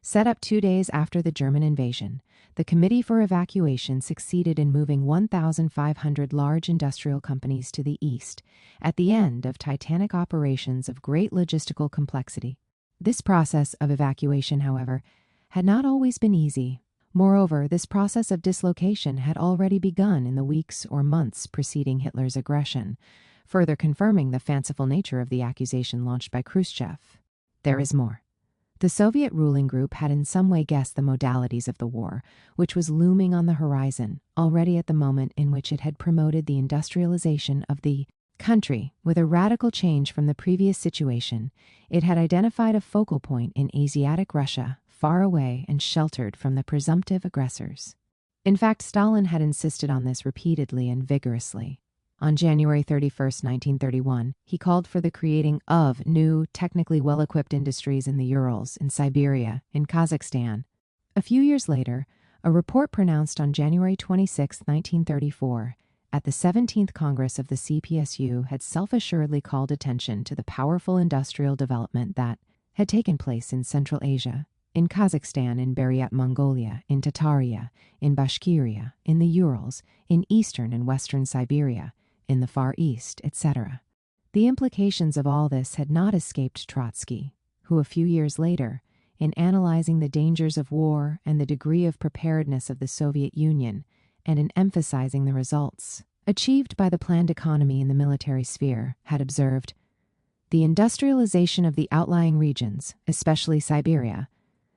set up 2 days after the German invasion, the Committee for Evacuation succeeded in moving 1,500 large industrial companies to the east, at the end of titanic operations of great logistical complexity. This process of evacuation, however, had not always been easy. Moreover, this process of dislocation had already begun in the weeks or months preceding Hitler's aggression, further confirming the fanciful nature of the accusation launched by Khrushchev. There is more. The Soviet ruling group had in some way guessed the modalities of the war, which was looming on the horizon, already at the moment in which it had promoted the industrialization of the country. With a radical change from the previous situation, it had identified a focal point in Asiatic Russia, far away and sheltered from the presumptive aggressors. In fact, Stalin had insisted on this repeatedly and vigorously. On January 31, 1931, he called for the creating of new, technically well-equipped industries in the Urals, in Siberia, in Kazakhstan. A few years later, a report pronounced on January 26, 1934, at the 17th Congress of the CPSU had self-assuredly called attention to the powerful industrial development that had taken place in Central Asia, in Kazakhstan, in Buryat, Mongolia, in Tataria, in Bashkiria, in the Urals, in eastern and western Siberia, in the Far East, etc. The implications of all this had not escaped Trotsky, who a few years later, in analyzing the dangers of war and the degree of preparedness of the Soviet Union, and in emphasizing the results achieved by the planned economy in the military sphere, had observed, "The industrialization of the outlying regions, especially Siberia,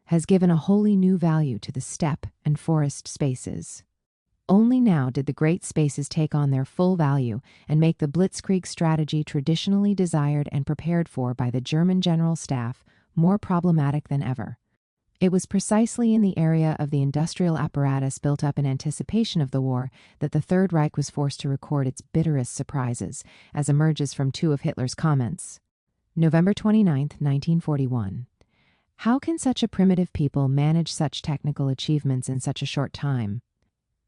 has given a wholly new value to the steppe and forest spaces. Only now did the great spaces take on their full value and make the blitzkrieg strategy traditionally desired and prepared for by the German General Staff more problematic than ever. It was precisely in the area of the industrial apparatus built up in anticipation of the war that the Third Reich was forced to record its bitterest surprises, as emerges from two of Hitler's comments." November 29, 1941. How can such a primitive people manage such technical achievements in such a short time?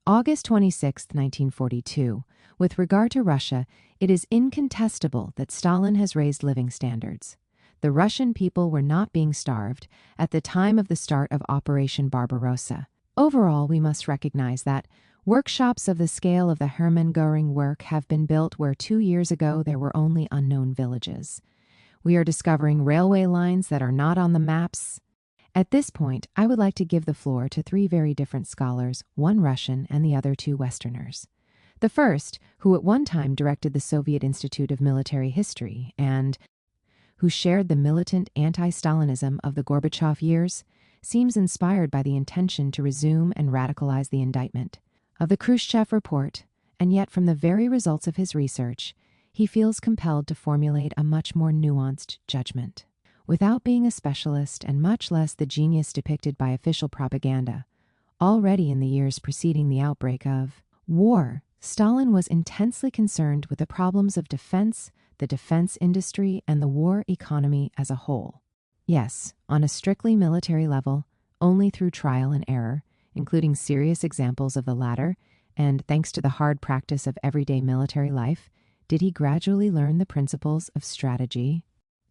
August 26, 1942. With regard to Russia, it is incontestable that Stalin has raised living standards. The Russian people were not being starved at the time of the start of Operation Barbarossa. Overall, we must recognize that workshops of the scale of the Hermann Göring work have been built where 2 years ago there were only unknown villages. We are discovering railway lines that are not on the maps. At this point, I would like to give the floor to three very different scholars, one Russian and the other two Westerners. The first, who at one time directed the Soviet Institute of Military History and who shared the militant anti-Stalinism of the Gorbachev years, seems inspired by the intention to resume and radicalize the indictment of the Khrushchev report, and yet from the very results of his research, he feels compelled to formulate a much more nuanced judgment. Without being a specialist and much less the genius depicted by official propaganda, already in the years preceding the outbreak of war, Stalin was intensely concerned with the problems of defense, the defense industry, and the war economy as a whole. Yes, on a strictly military level, only through trial and error, including serious examples of the latter, and thanks to the hard practice of everyday military life, did he gradually learn the principles of strategy.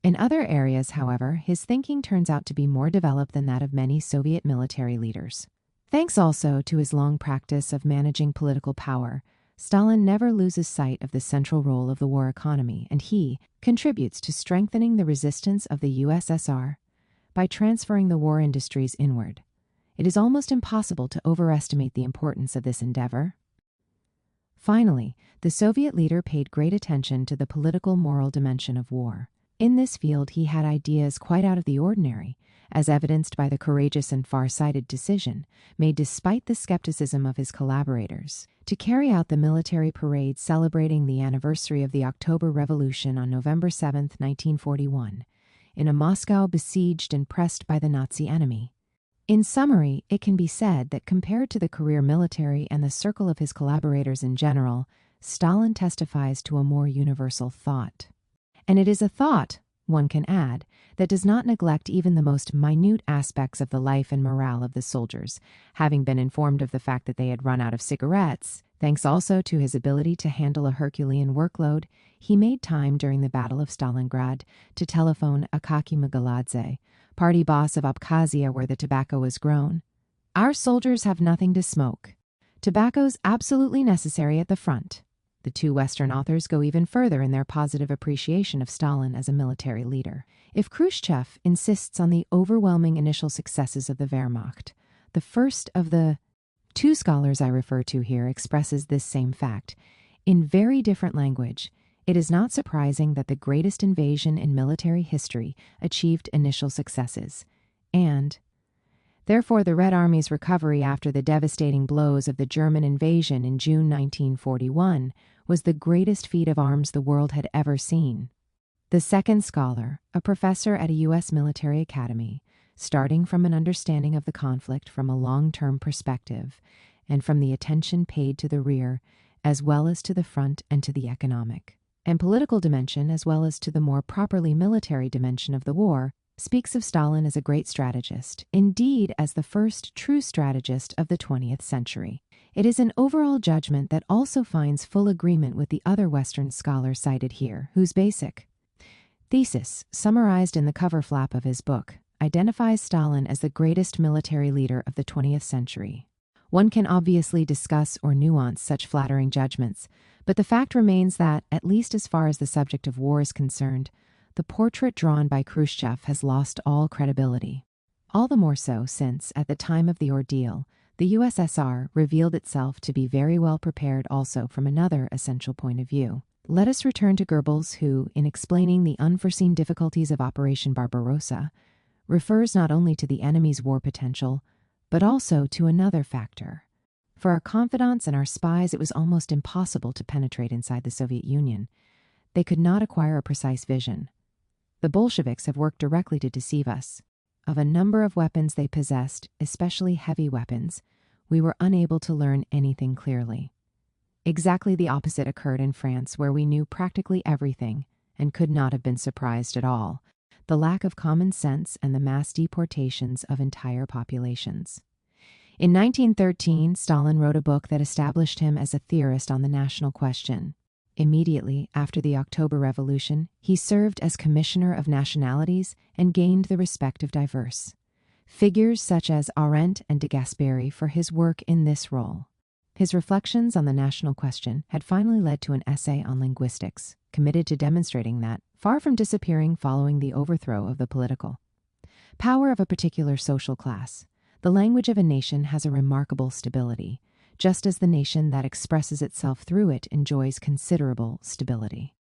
In other areas, however, his thinking turns out to be more developed than that of many Soviet military leaders. Thanks also to his long practice of managing political power, Stalin never loses sight of the central role of the war economy, and he contributes to strengthening the resistance of the USSR by transferring the war industries inward. It is almost impossible to overestimate the importance of this endeavor. Finally, the Soviet leader paid great attention to the political moral dimension of war. In this field, he had ideas quite out of the ordinary, as evidenced by the courageous and far-sighted decision, made despite the skepticism of his collaborators, to carry out the military parade celebrating the anniversary of the October Revolution on November 7, 1941, in a Moscow besieged and pressed by the Nazi enemy. In summary, it can be said that compared to the career military and the circle of his collaborators in general, Stalin testifies to a more universal thought. And it is a thought, one can add, that does not neglect even the most minute aspects of the life and morale of the soldiers. Having been informed of the fact that they had run out of cigarettes, thanks also to his ability to handle a Herculean workload, he made time during the Battle of Stalingrad to telephone Akaki Magaladze, party boss of Abkhazia where the tobacco was grown. "Our soldiers have nothing to smoke. Tobacco's absolutely necessary at the front." The two Western authors go even further in their positive appreciation of Stalin as a military leader. If Khrushchev insists on the overwhelming initial successes of the Wehrmacht, the first of the two scholars I refer to here expresses this same fact. In very different language, it is not surprising that the greatest invasion in military history achieved initial successes, and therefore the Red Army's recovery after the devastating blows of the German invasion in June 1941 was the greatest feat of arms the world had ever seen. The second scholar, a professor at a U.S. military academy, starting from an understanding of the conflict from a long-term perspective and from the attention paid to the rear as well as to the front and to the economic and political dimension, as well as to the more properly military dimension of the war, speaks of Stalin as a great strategist, indeed as the first true strategist of the 20th century. It is an overall judgment that also finds full agreement with the other Western scholars cited here, whose basic thesis, summarized in the cover flap of his book, identifies Stalin as the greatest military leader of the 20th century. One can obviously discuss or nuance such flattering judgments, but the fact remains that, at least as far as the subject of war is concerned, the portrait drawn by Khrushchev has lost all credibility. All the more so since, at the time of the ordeal, the USSR revealed itself to be very well prepared also from another essential point of view. Let us return to Goebbels, who, in explaining the unforeseen difficulties of Operation Barbarossa, refers not only to the enemy's war potential, but also to another factor. For our confidants and our spies, it was almost impossible to penetrate inside the Soviet Union. They could not acquire a precise vision. The Bolsheviks have worked directly to deceive us. Of a number of weapons they possessed, especially heavy weapons, we were unable to learn anything clearly. Exactly the opposite occurred in France, where we knew practically everything and could not have been surprised at all. The lack of common sense and the mass deportations of entire populations. In 1913, Stalin wrote a book that established him as a theorist on the national question. Immediately after the October Revolution, he served as Commissioner of Nationalities and gained the respect of diverse figures such as Arendt and de Gasperi for his work in this role. His reflections on the national question had finally led to an essay on linguistics, committed to demonstrating that, far from disappearing following the overthrow of the political power of a particular social class, the language of a nation has a remarkable stability, just as the nation that expresses itself through it enjoys considerable stability.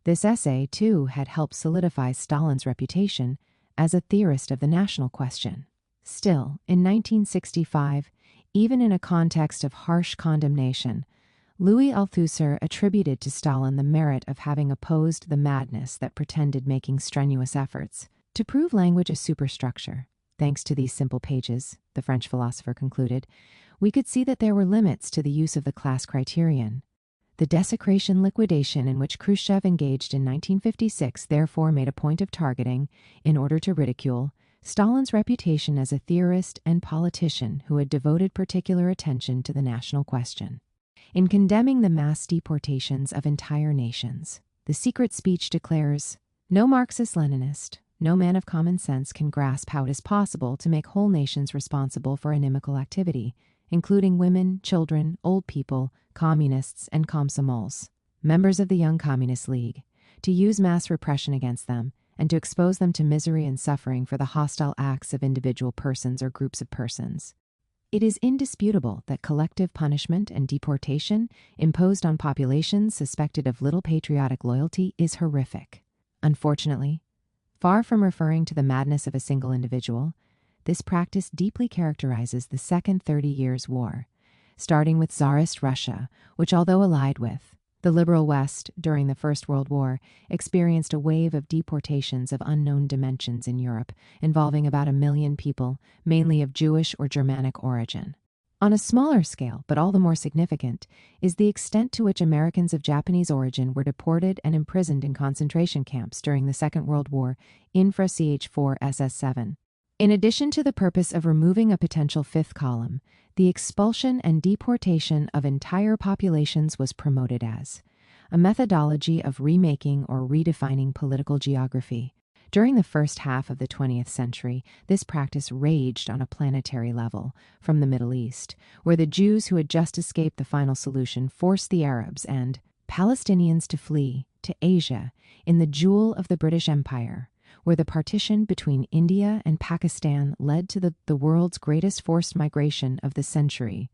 This essay, too, had helped solidify Stalin's reputation as a theorist of the national question. Still, in 1965, even in a context of harsh condemnation, Louis Althusser attributed to Stalin the merit of having opposed the madness that pretended making strenuous efforts to prove language a superstructure. Thanks to these simple pages, the French philosopher concluded, we could see that there were limits to the use of the class criterion. The desecration liquidation in which Khrushchev engaged in 1956 therefore made a point of targeting, in order to ridicule, Stalin's reputation as a theorist and politician who had devoted particular attention to the national question. In condemning the mass deportations of entire nations, the secret speech declares, "No Marxist-Leninist, no man of common sense can grasp how it is possible to make whole nations responsible for inimical activity, including women, children, old people, communists, and komsomols, members of the Young Communist League, to use mass repression against them, and to expose them to misery and suffering for the hostile acts of individual persons or groups of persons. It is indisputable that collective punishment and deportation imposed on populations suspected of little patriotic loyalty is horrific. Unfortunately, far from referring to the madness of a single individual, this practice deeply characterizes the Second 30 Years' War, starting with Tsarist Russia, which, although allied with the liberal West during the First World War, experienced a wave of deportations of unknown dimensions in Europe, involving about 1 million people, mainly of Jewish or Germanic origin. On a smaller scale, but all the more significant, is the extent to which Americans of Japanese origin were deported and imprisoned in concentration camps during the Second World War, infra CH4 SS7. In addition to the purpose of removing a potential fifth column, the expulsion and deportation of entire populations was promoted as a methodology of remaking or redefining political geography. During the first half of the 20th century, this practice raged on a planetary level from the Middle East, where the Jews who had just escaped the final solution forced the Arabs and Palestinians to flee to Asia in the jewel of the British Empire, where the partition between India and Pakistan led to the world's greatest forced migration of the century.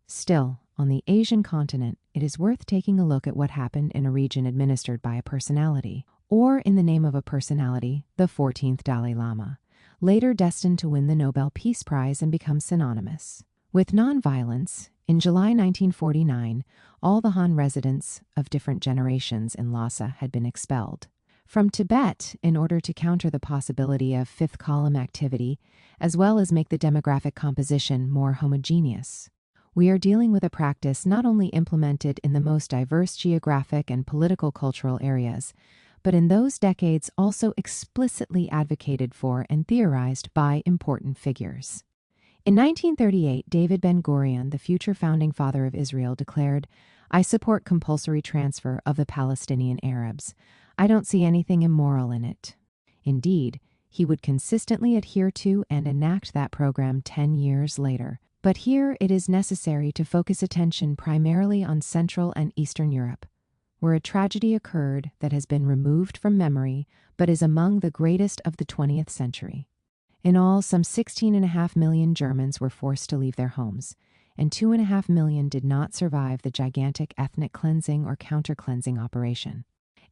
Still, on the Asian continent, it is worth taking a look at what happened in a region administered by a personality, or in the name of a personality, the 14th Dalai Lama, later destined to win the Nobel Peace Prize and become synonymous with nonviolence. In July 1949, all the Han residents of different generations in Lhasa had been expelled from Tibet in order to counter the possibility of fifth column activity, as well as make the demographic composition more homogeneous. We are dealing with a practice not only implemented in the most diverse geographic and political cultural areas, but in those decades also explicitly advocated for and theorized by important figures. In 1938, David Ben-Gurion, the future founding father of Israel, declared, "I support compulsory transfer of the Palestinian Arabs. I don't see anything immoral in it." Indeed, he would consistently adhere to and enact that program 10 years later. But here it is necessary to focus attention primarily on Central and Eastern Europe, where a tragedy occurred that has been removed from memory but is among the greatest of the 20th century. In all, some 16.5 million Germans were forced to leave their homes, and 2.5 million did not survive the gigantic ethnic cleansing or counter-cleansing operation.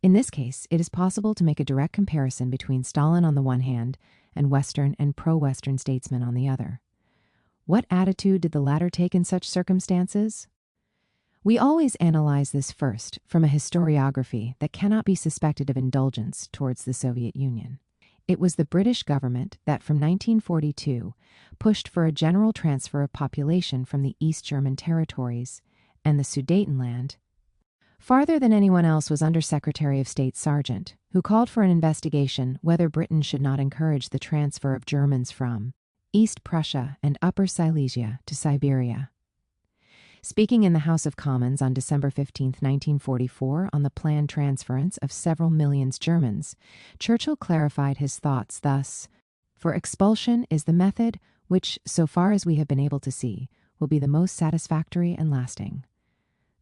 In this case, it is possible to make a direct comparison between Stalin on the one hand and Western and pro-Western statesmen on the other. What attitude did the latter take in such circumstances? We always analyze this first from a historiography that cannot be suspected of indulgence towards the Soviet Union. It was the British government that from 1942 pushed for a general transfer of population from the East German territories and the Sudetenland. Farther than anyone else was Under-Secretary of State Sargent, who called for an investigation whether Britain should not encourage the transfer of Germans from East Prussia and Upper Silesia to Siberia. Speaking in the House of Commons on December 15, 1944, on the planned transference of several millions Germans, Churchill clarified his thoughts thus: "For expulsion is the method which, so far as we have been able to see, will be the most satisfactory and lasting.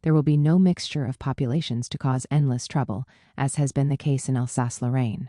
There will be no mixture of populations to cause endless trouble, as has been the case in Alsace-Lorraine.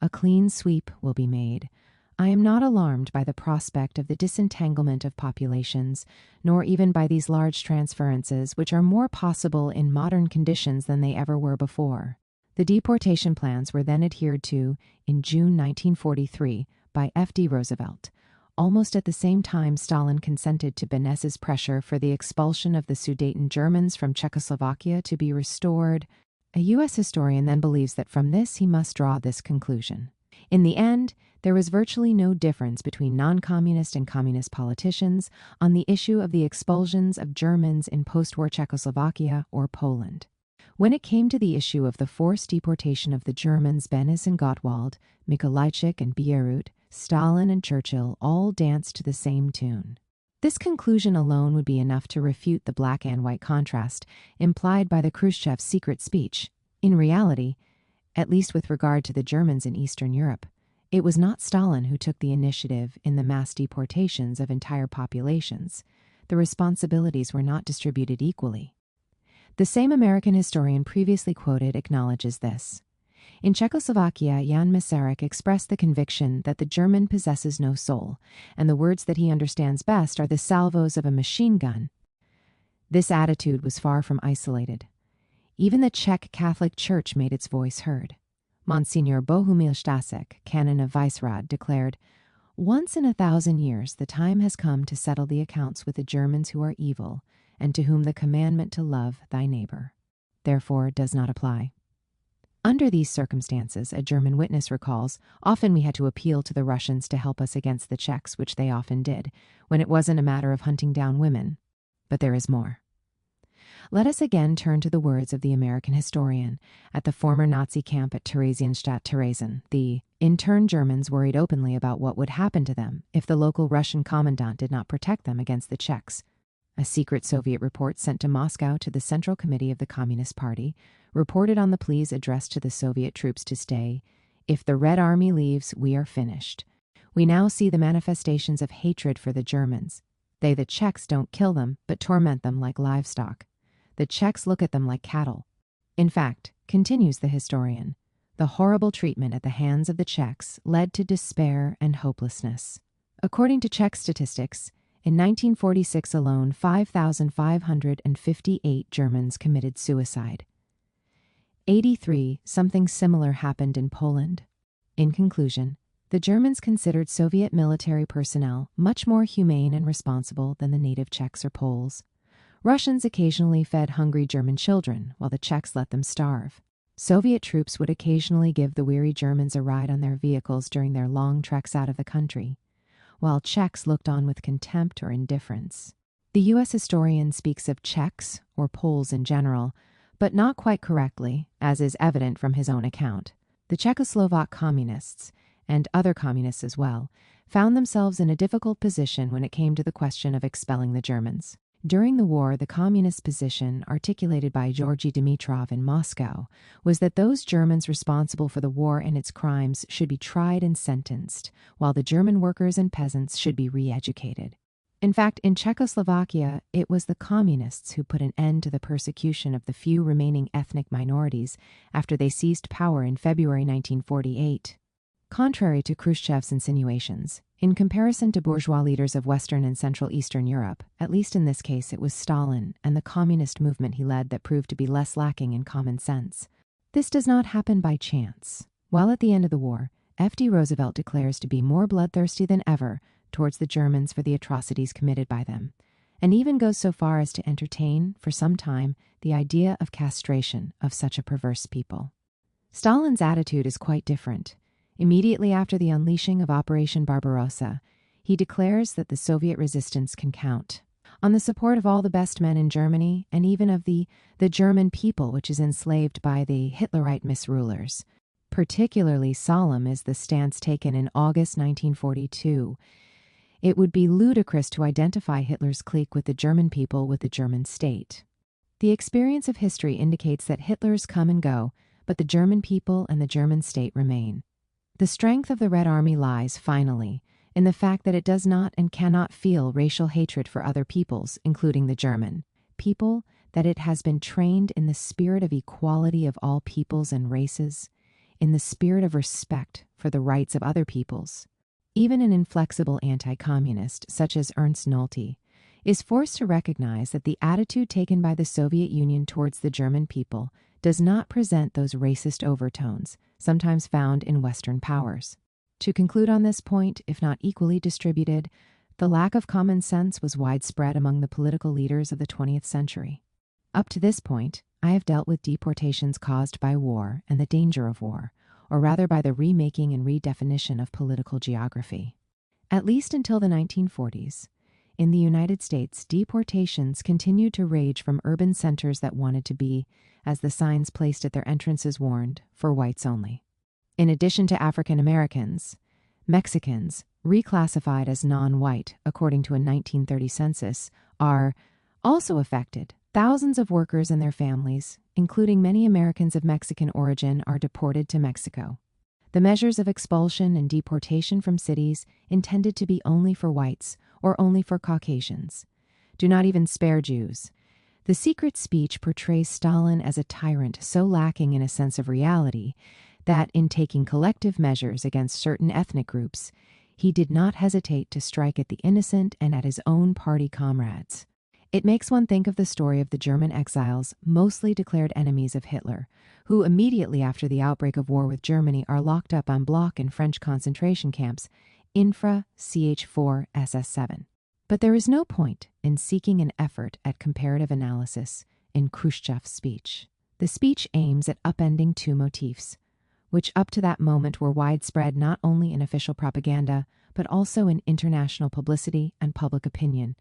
A clean sweep will be made. I am not alarmed by the prospect of the disentanglement of populations, nor even by these large transferences, which are more possible in modern conditions than they ever were before." The deportation plans were then adhered to in June 1943 by F.D. Roosevelt. Almost at the same time, Stalin consented to Beneš's pressure for the expulsion of the Sudeten Germans from Czechoslovakia to be restored. A U.S. historian then believes that from this he must draw this conclusion: in the end, there was virtually no difference between non-communist and communist politicians on the issue of the expulsions of Germans in post-war Czechoslovakia or Poland. When it came to the issue of the forced deportation of the Germans Beneš and Gottwald, Mikolajczyk and Bierut, Stalin and Churchill all danced to the same tune. This conclusion alone would be enough to refute the black and white contrast implied by the Khrushchev secret speech. In reality, at least with regard to the Germans in Eastern Europe, it was not Stalin who took the initiative in the mass deportations of entire populations. The responsibilities were not distributed equally. The same American historian previously quoted acknowledges this. In Czechoslovakia, Jan Masaryk expressed the conviction that the German possesses no soul, and the words that he understands best are the salvos of a machine gun. This attitude was far from isolated. Even the Czech Catholic Church made its voice heard. Monsignor Bohumil Stasek, canon of Visegrad, declared, "Once in 1,000 years the time has come to settle the accounts with the Germans who are evil, and to whom the commandment to love thy neighbor, therefore, does not apply." Under these circumstances, a German witness recalls, often we had to appeal to the Russians to help us against the Czechs, which they often did, when it wasn't a matter of hunting down women. But there is more. Let us again turn to the words of the American historian. At the former Nazi camp at Theresienstadt-Theresen, the interned Germans worried openly about what would happen to them if the local Russian commandant did not protect them against the Czechs. A secret Soviet report sent to Moscow to the Central Committee of the Communist Party reported on the pleas addressed to the Soviet troops to stay. "If the Red Army leaves, we are finished. We now see the manifestations of hatred for the Germans. They, the Czechs, don't kill them, but torment them like livestock. The Czechs look at them like cattle. In fact," continues the historian, "the horrible treatment at the hands of the Czechs led to despair and hopelessness." According to Czech statistics, in 1946 alone, 5,558 Germans committed suicide. 83, something similar happened in Poland. In conclusion, the Germans considered Soviet military personnel much more humane and responsible than the native Czechs or Poles. Russians occasionally fed hungry German children, while the Czechs let them starve. Soviet troops would occasionally give the weary Germans a ride on their vehicles during their long treks out of the country, while Czechs looked on with contempt or indifference. The U.S. historian speaks of Czechs, or Poles in general, but not quite correctly, as is evident from his own account. The Czechoslovak communists, and other communists as well, found themselves in a difficult position when it came to the question of expelling the Germans. During the war, the communist position, articulated by Georgy Dimitrov in Moscow, was that those Germans responsible for the war and its crimes should be tried and sentenced, while the German workers and peasants should be re-educated. In fact, in Czechoslovakia, it was the communists who put an end to the persecution of the few remaining ethnic minorities after they seized power in February 1948. Contrary to Khrushchev's insinuations, in comparison to bourgeois leaders of Western and Central Eastern Europe, at least in this case it was Stalin and the communist movement he led that proved to be less lacking in common sense. This does not happen by chance. While at the end of the war, F.D. Roosevelt declares to be more bloodthirsty than ever towards the Germans for the atrocities committed by them, and even goes so far as to entertain, for some time, the idea of castration of such a perverse people. Stalin's attitude is quite different. Immediately after the unleashing of Operation Barbarossa, he declares that the Soviet resistance can count on the support of all the best men in Germany and even of the German people, which is enslaved by the Hitlerite misrulers. Particularly solemn is the stance taken in August 1942. It would be ludicrous to identify Hitler's clique with the German people with the German state. The experience of history indicates that Hitlers come and go, but the German people and the German state remain. The strength of the Red Army lies, finally, in the fact that it does not and cannot feel racial hatred for other peoples, including the German people, that it has been trained in the spirit of equality of all peoples and races, in the spirit of respect for the rights of other peoples. Even an inflexible anti-communist, such as Ernst Nolte, is forced to recognize that the attitude taken by the Soviet Union towards the German people does not present those racist overtones sometimes found in Western powers. To conclude on this point, if not equally distributed, the lack of common sense was widespread among the political leaders of the 20th century. Up to this point, I have dealt with deportations caused by war and the danger of war, or rather by the remaking and redefinition of political geography. At least until the 1940s, in the United States, deportations continued to rage from urban centers that wanted to be, as the signs placed at their entrances warned, for whites only. In addition to African Americans, Mexicans, reclassified as non-white according to a 1930 census, are also affected. Thousands of workers and their families, including many Americans of Mexican origin, are deported to Mexico. The measures of expulsion and deportation from cities intended to be only for whites or only for Caucasians do not even spare Jews. The secret speech portrays Stalin as a tyrant so lacking in a sense of reality that, in taking collective measures against certain ethnic groups, he did not hesitate to strike at the innocent and at his own party comrades. It makes one think of the story of the German exiles, mostly declared enemies of Hitler, who immediately after the outbreak of war with Germany are locked up en bloc in French concentration camps, Infra CH4 SS7. But there is no point in seeking an effort at comparative analysis in Khrushchev's speech. The speech aims at upending two motifs, which up to that moment were widespread not only in official propaganda, but also in international publicity and public opinion.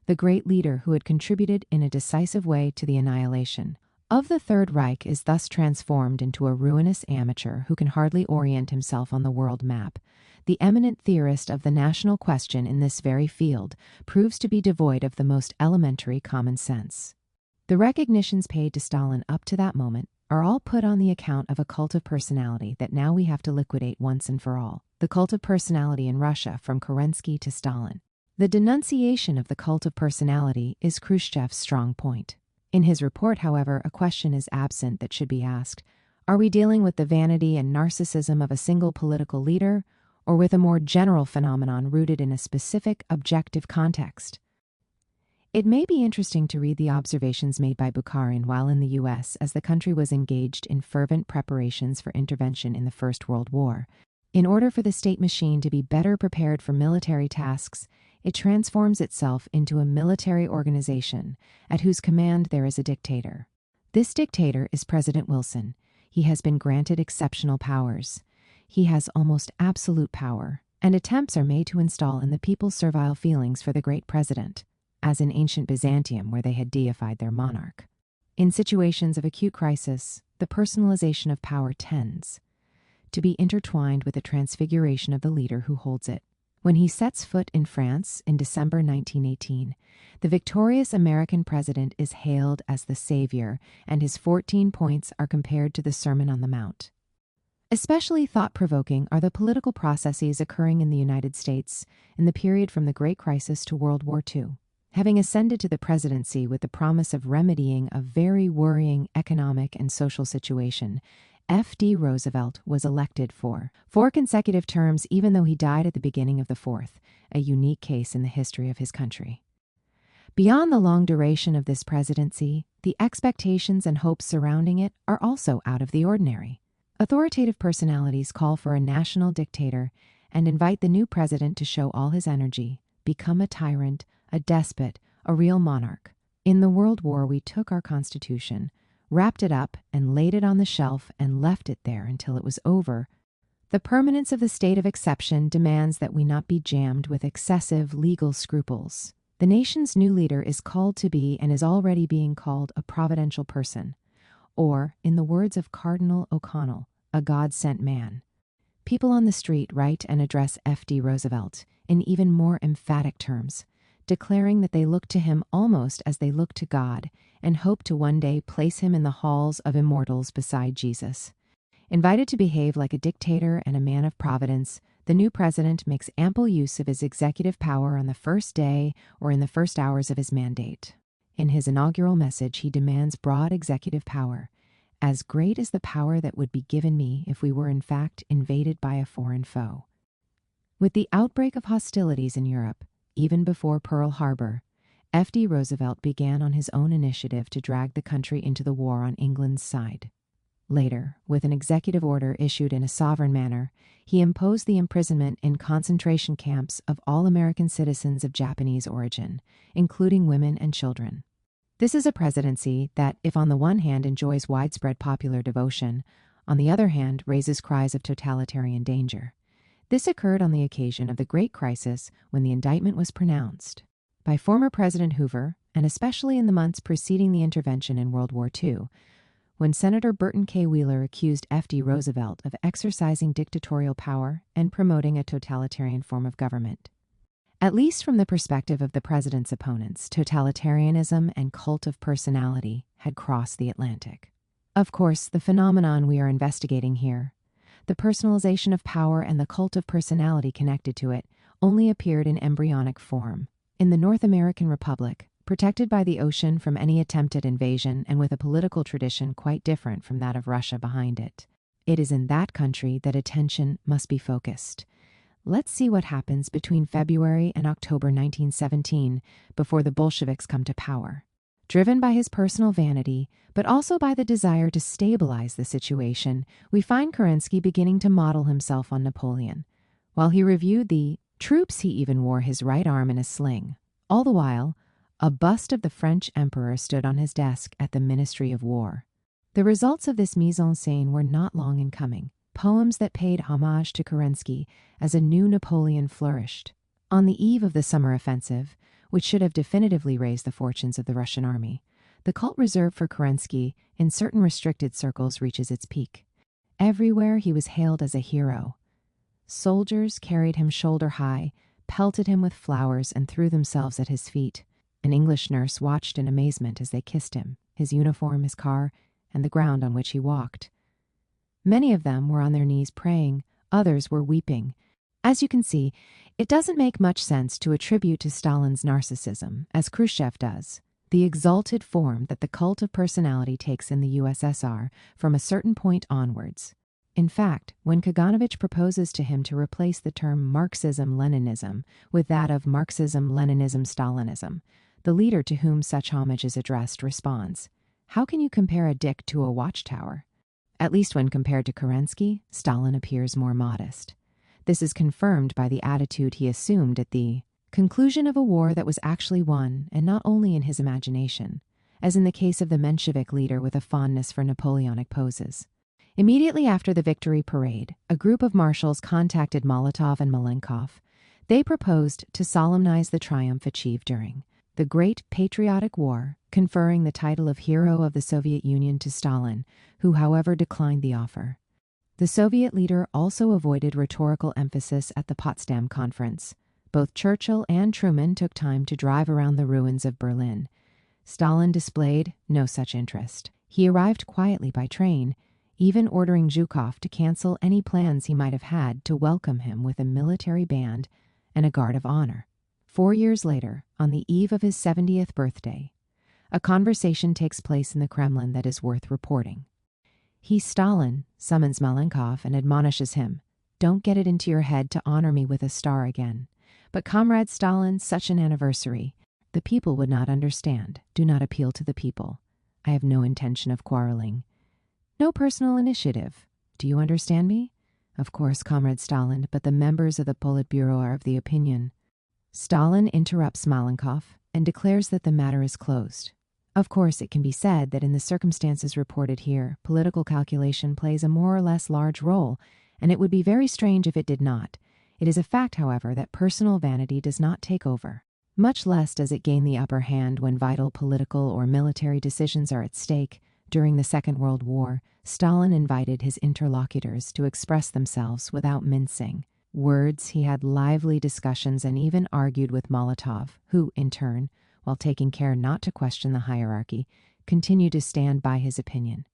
The great leader who had contributed in a decisive way to the annihilation of the Third Reich is thus transformed into a ruinous amateur who can hardly orient himself on the world map. The eminent theorist of the national question in this very field proves to be devoid of the most elementary common sense. The recognitions paid to Stalin up to that moment are all put on the account of a cult of personality that now we have to liquidate once and for all. The cult of personality in Russia from Kerensky to Stalin. The denunciation of the cult of personality is Khrushchev's strong point. In his report, however, a question is absent that should be asked. Are we dealing with the vanity and narcissism of a single political leader, or with a more general phenomenon rooted in a specific, objective context? It may be interesting to read the observations made by Bukharin while in the U.S. as the country was engaged in fervent preparations for intervention in the First World War. In order for the state machine to be better prepared for military tasks, it transforms itself into a military organization at whose command there is a dictator. This dictator is President Wilson. He has been granted exceptional powers. He has almost absolute power, and attempts are made to install in the people servile feelings for the great president. as in ancient Byzantium where they had deified their monarch. In situations of acute crisis, the personalization of power tends to be intertwined with the transfiguration of the leader who holds it. When he sets foot in France in December 1918, the victorious American president is hailed as the savior, and his 14 points are compared to the Sermon on the Mount. Especially thought-provoking are the political processes occurring in the United States in the period from the Great Crisis to World War II. Having ascended to the presidency with the promise of remedying a very worrying economic and social situation, F.D. Roosevelt was elected for 4 consecutive terms, even though he died at the beginning of the 4th, a unique case in the history of his country. Beyond the long duration of this presidency, the expectations and hopes surrounding it are also out of the ordinary. Authoritative personalities call for a national dictator and invite the new president to show all his energy, become a tyrant, a despot, a real monarch. In the World War, we took our Constitution, wrapped it up, and laid it on the shelf and left it there until it was over. The permanence of the state of exception demands that we not be jammed with excessive legal scruples. The nation's new leader is called to be, and is already being called, a providential person, or, in the words of Cardinal O'Connell, a God-sent man. People on the street write and address F.D. Roosevelt in even more emphatic terms, declaring that they look to him almost as they look to God and hope to one day place him in the halls of immortals beside Jesus. Invited to behave like a dictator and a man of providence, the new president makes ample use of his executive power on the first day or in the first hours of his mandate. In his inaugural message, he demands broad executive power, as great as the power that would be given me if we were in fact invaded by a foreign foe. With the outbreak of hostilities in Europe, even before Pearl Harbor, F.D. Roosevelt began on his own initiative to drag the country into the war on England's side. Later, with an executive order issued in a sovereign manner, he imposed the imprisonment in concentration camps of all American citizens of Japanese origin, including women and children. This is a presidency that, if on the one hand enjoys widespread popular devotion, on the other hand raises cries of totalitarian danger. This occurred on the occasion of the Great Crisis when the indictment was pronounced by former President Hoover, and especially in the months preceding the intervention in World War II, when Senator Burton K. Wheeler accused F.D. Roosevelt of exercising dictatorial power and promoting a totalitarian form of government. At least from the perspective of the president's opponents, totalitarianism and cult of personality had crossed the Atlantic. Of course, the phenomenon we are investigating here, the personalization of power and the cult of personality connected to it, only appeared in embryonic form. In the North American Republic, protected by the ocean from any attempt at invasion and with a political tradition quite different from that of Russia behind it, it is in that country that attention must be focused. Let's see what happens between February and October 1917 before the Bolsheviks come to power. Driven by his personal vanity, but also by the desire to stabilize the situation, we find Kerensky beginning to model himself on Napoleon. While he reviewed the troops, he even wore his right arm in a sling. All the while, a bust of the French emperor stood on his desk at the Ministry of War. The results of this mise-en-scène were not long in coming. Poems that paid homage to Kerensky as a new Napoleon flourished. On the eve of the summer offensive, which should have definitively raised the fortunes of the Russian army, the cult reserved for Kerensky in certain restricted circles reaches its peak. Everywhere he was hailed as a hero. Soldiers carried him shoulder high, pelted him with flowers, and threw themselves at his feet. An English nurse watched in amazement as they kissed him, his uniform, his car, and the ground on which he walked. Many of them were on their knees praying, others were weeping. As you can see, it doesn't make much sense to attribute to Stalin's narcissism, as Khrushchev does, the exalted form that the cult of personality takes in the USSR from a certain point onwards. In fact, when Kaganovich proposes to him to replace the term Marxism-Leninism with that of Marxism-Leninism-Stalinism, the leader to whom such homage is addressed responds, "How can you compare a dick to a watchtower?" At least when compared to Kerensky, Stalin appears more modest. This is confirmed by the attitude he assumed at the conclusion of a war that was actually won, and not only in his imagination, as in the case of the Menshevik leader with a fondness for Napoleonic poses. Immediately after the victory parade, a group of marshals contacted Molotov and Malenkov. They proposed to solemnize the triumph achieved during the Great Patriotic War, conferring the title of Hero of the Soviet Union to Stalin, who, however, declined the offer. The Soviet leader also avoided rhetorical emphasis at the Potsdam Conference. Both Churchill and Truman took time to drive around the ruins of Berlin. Stalin displayed no such interest. He arrived quietly by train, even ordering Zhukov to cancel any plans he might have had to welcome him with a military band and a guard of honor. 4 years later, on the eve of his 70th birthday, a conversation takes place in the Kremlin that is worth reporting. He, Stalin, summons Malenkov and admonishes him, "Don't get it into your head to honor me with a star again. But Comrade Stalin, such an anniversary. The people would not understand. Do not appeal to the people. I have no intention of quarreling. No personal initiative. Do you understand me? Of course, Comrade Stalin, but the members of the Politburo are of the opinion." Stalin interrupts Malenkov and declares that the matter is closed. Of course, it can be said that in the circumstances reported here, political calculation plays a more or less large role, and it would be very strange if it did not. It is a fact, however, that personal vanity does not take over. Much less does it gain the upper hand when vital political or military decisions are at stake. During the Second World War, Stalin invited his interlocutors to express themselves without mincing words. He had lively discussions and even argued with Molotov, who, in turn, while taking care not to question the hierarchy, continued to stand by his opinion.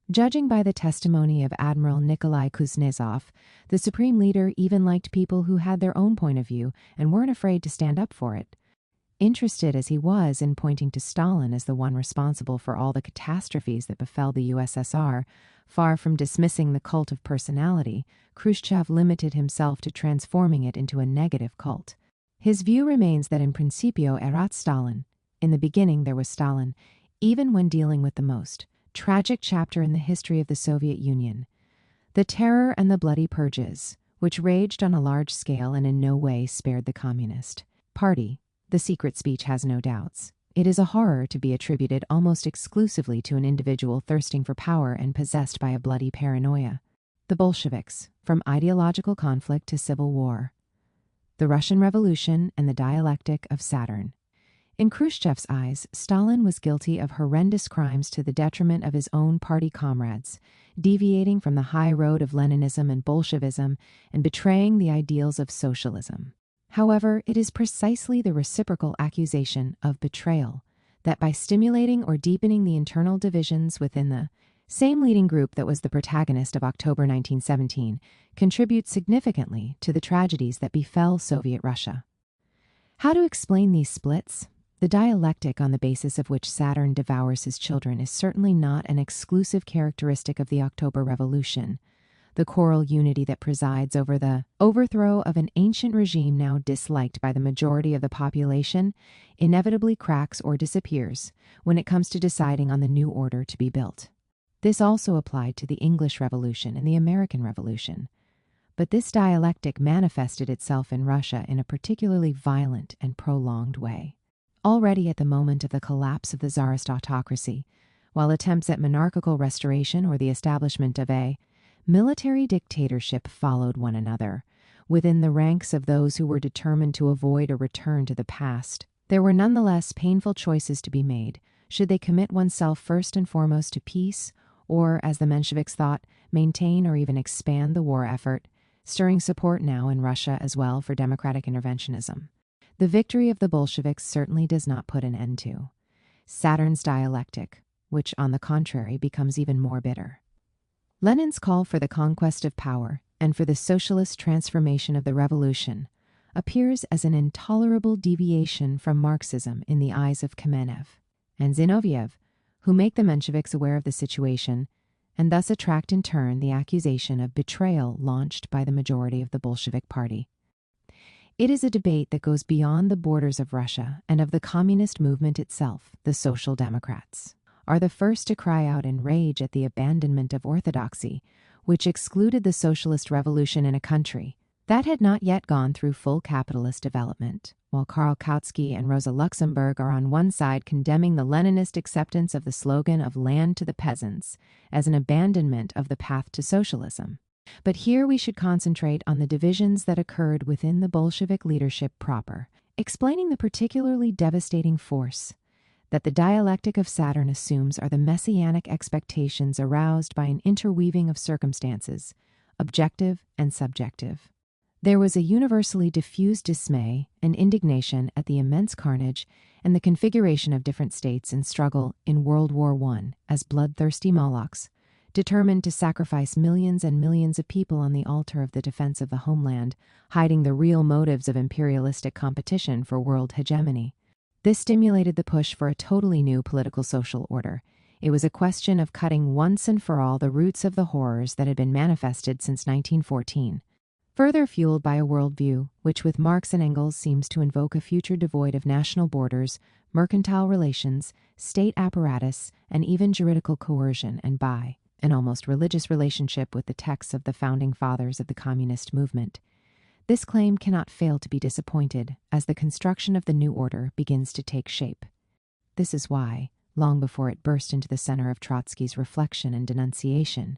Judging by the testimony of Admiral Nikolai Kuznetsov, the supreme leader even liked people who had their own point of view and weren't afraid to stand up for it. Interested as he was in pointing to Stalin as the one responsible for all the catastrophes that befell the USSR, far from dismissing the cult of personality, Khrushchev limited himself to transforming it into a negative cult. His view remains that in principio erat Stalin. In the beginning there was Stalin, even when dealing with the most tragic chapter in the history of the Soviet Union, the terror and the bloody purges, which raged on a large scale and in no way spared the Communist Party. The secret speech has no doubts. It is a horror to be attributed almost exclusively to an individual thirsting for power and possessed by a bloody paranoia. The Bolsheviks, from ideological conflict to civil war. The Russian Revolution and the dialectic of Saturn. In Khrushchev's eyes, Stalin was guilty of horrendous crimes to the detriment of his own party comrades, deviating from the high road of Leninism and Bolshevism and betraying the ideals of socialism. However, it is precisely the reciprocal accusation of betrayal that by stimulating or deepening the internal divisions within the same leading group that was the protagonist of October 1917 contributes significantly to the tragedies that befell Soviet Russia. How to explain these splits? The dialectic on the basis of which Saturn devours his children is certainly not an exclusive characteristic of the October Revolution. The choral unity that presides over the overthrow of an ancient regime now disliked by the majority of the population inevitably cracks or disappears when it comes to deciding on the new order to be built. This also applied to the English Revolution and the American Revolution. But this dialectic manifested itself in Russia in a particularly violent and prolonged way. Already at the moment of the collapse of the Tsarist autocracy, while attempts at monarchical restoration or the establishment of a military dictatorship followed one another, within the ranks of those who were determined to avoid a return to the past, there were nonetheless painful choices to be made. Should they commit oneself first and foremost to peace, or, as the Mensheviks thought, maintain or even expand the war effort, stirring support now in Russia as well for democratic interventionism? The victory of the Bolsheviks certainly does not put an end to Saturn's dialectic, which, on the contrary, becomes even more bitter. Lenin's call for the conquest of power and for the socialist transformation of the revolution appears as an intolerable deviation from Marxism in the eyes of Kamenev and Zinoviev, who make the Mensheviks aware of the situation and thus attract in turn the accusation of betrayal launched by the majority of the Bolshevik Party. It is a debate that goes beyond the borders of Russia and of the communist movement itself. The Social Democrats are the first to cry out in rage at the abandonment of orthodoxy, which excluded the socialist revolution in a country that had not yet gone through full capitalist development, while Karl Kautsky and Rosa Luxemburg are on one side condemning the Leninist acceptance of the slogan of land to the peasants as an abandonment of the path to socialism. But here we should concentrate on the divisions that occurred within the Bolshevik leadership proper, explaining the particularly devastating force that the dialectic of Saturn assumes are the messianic expectations aroused by an interweaving of circumstances, objective and subjective. There was a universally diffused dismay and indignation at the immense carnage and the configuration of different states in struggle in World War I as bloodthirsty Molochs, determined to sacrifice millions and millions of people on the altar of the defense of the homeland, hiding the real motives of imperialistic competition for world hegemony. This stimulated the push for a totally new political social order. It was a question of cutting once and for all the roots of the horrors that had been manifested since 1914. Further fueled by a worldview which with Marx and Engels seems to invoke a future devoid of national borders, mercantile relations, state apparatus, and even juridical coercion, and by an almost religious relationship with the texts of the founding fathers of the communist movement. This claim cannot fail to be disappointed as the construction of the new order begins to take shape. This is why, long before it burst into the center of Trotsky's reflection and denunciation,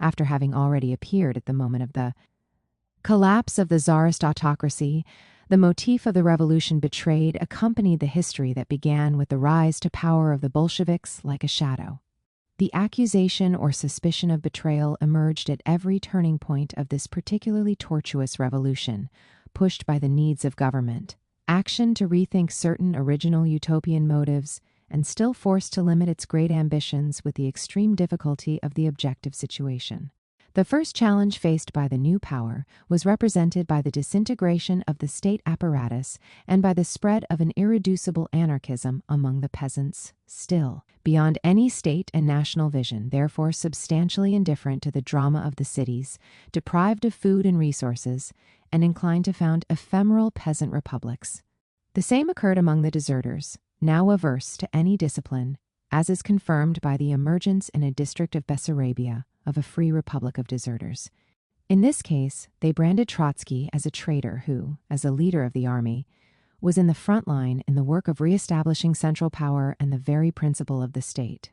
after having already appeared at the moment of the collapse of the Tsarist autocracy, the motif of the revolution betrayed accompanied the history that began with the rise to power of the Bolsheviks like a shadow. The accusation or suspicion of betrayal emerged at every turning point of this particularly tortuous revolution, pushed by the needs of government, action to rethink certain original utopian motives, and still forced to limit its great ambitions with the extreme difficulty of the objective situation. The first challenge faced by the new power was represented by the disintegration of the state apparatus and by the spread of an irreducible anarchism among the peasants, still beyond any state and national vision, therefore substantially indifferent to the drama of the cities, deprived of food and resources, and inclined to found ephemeral peasant republics. The same occurred among the deserters, now averse to any discipline, as is confirmed by the emergence in a district of Bessarabia of a free republic of deserters. In this case, they branded Trotsky as a traitor who, as a leader of the army, was in the front line in the work of reestablishing central power and the very principle of the state.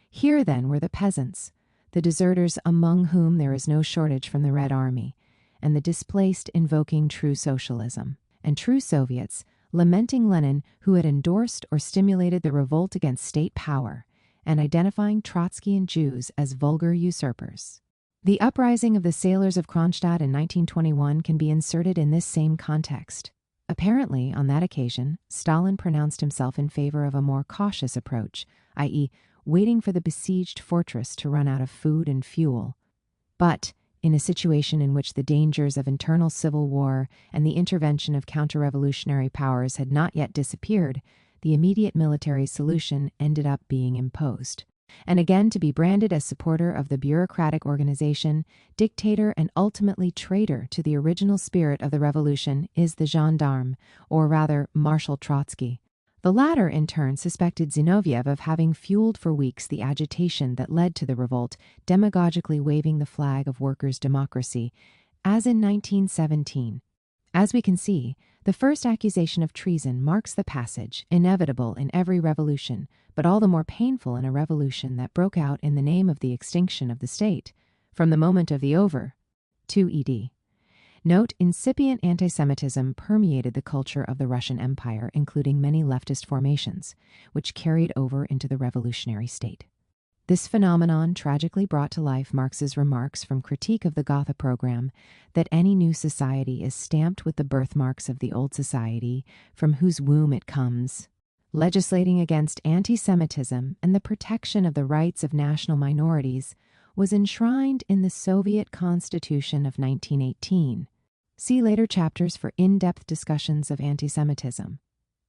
Here, then, were the peasants, the deserters among whom there is no shortage from the Red Army, and the displaced invoking true socialism, and true Soviets lamenting Lenin, who had endorsed or stimulated the revolt against state power, and identifying Trotsky and Jews as vulgar usurpers. The uprising of the sailors of Kronstadt in 1921 can be inserted in this same context. Apparently, on that occasion, Stalin pronounced himself in favor of a more cautious approach, i.e., waiting for the besieged fortress to run out of food and fuel. But, in a situation in which the dangers of internal civil war and the intervention of counter-revolutionary powers had not yet disappeared, the immediate military solution ended up being imposed. And again, to be branded as supporter of the bureaucratic organization, dictator, and ultimately traitor to the original spirit of the revolution is the gendarme, or rather Marshal Trotsky. The latter, in turn, suspected Zinoviev of having fueled for weeks the agitation that led to the revolt, demagogically waving the flag of workers' democracy, as in 1917. As we can see, the first accusation of treason marks the passage, inevitable in every revolution, but all the more painful in a revolution that broke out in the name of the extinction of the state, from the moment of the over to ed. Note, incipient anti-Semitism permeated the culture of the Russian Empire, including many leftist formations, which carried over into the revolutionary state. This phenomenon tragically brought to life Marx's remarks from Critique of the Gotha program that any new society is stamped with the birthmarks of the old society from whose womb it comes. Legislating against anti-Semitism and the protection of the rights of national minorities was enshrined in the Soviet Constitution of 1918. See later chapters for in-depth discussions of anti-Semitism.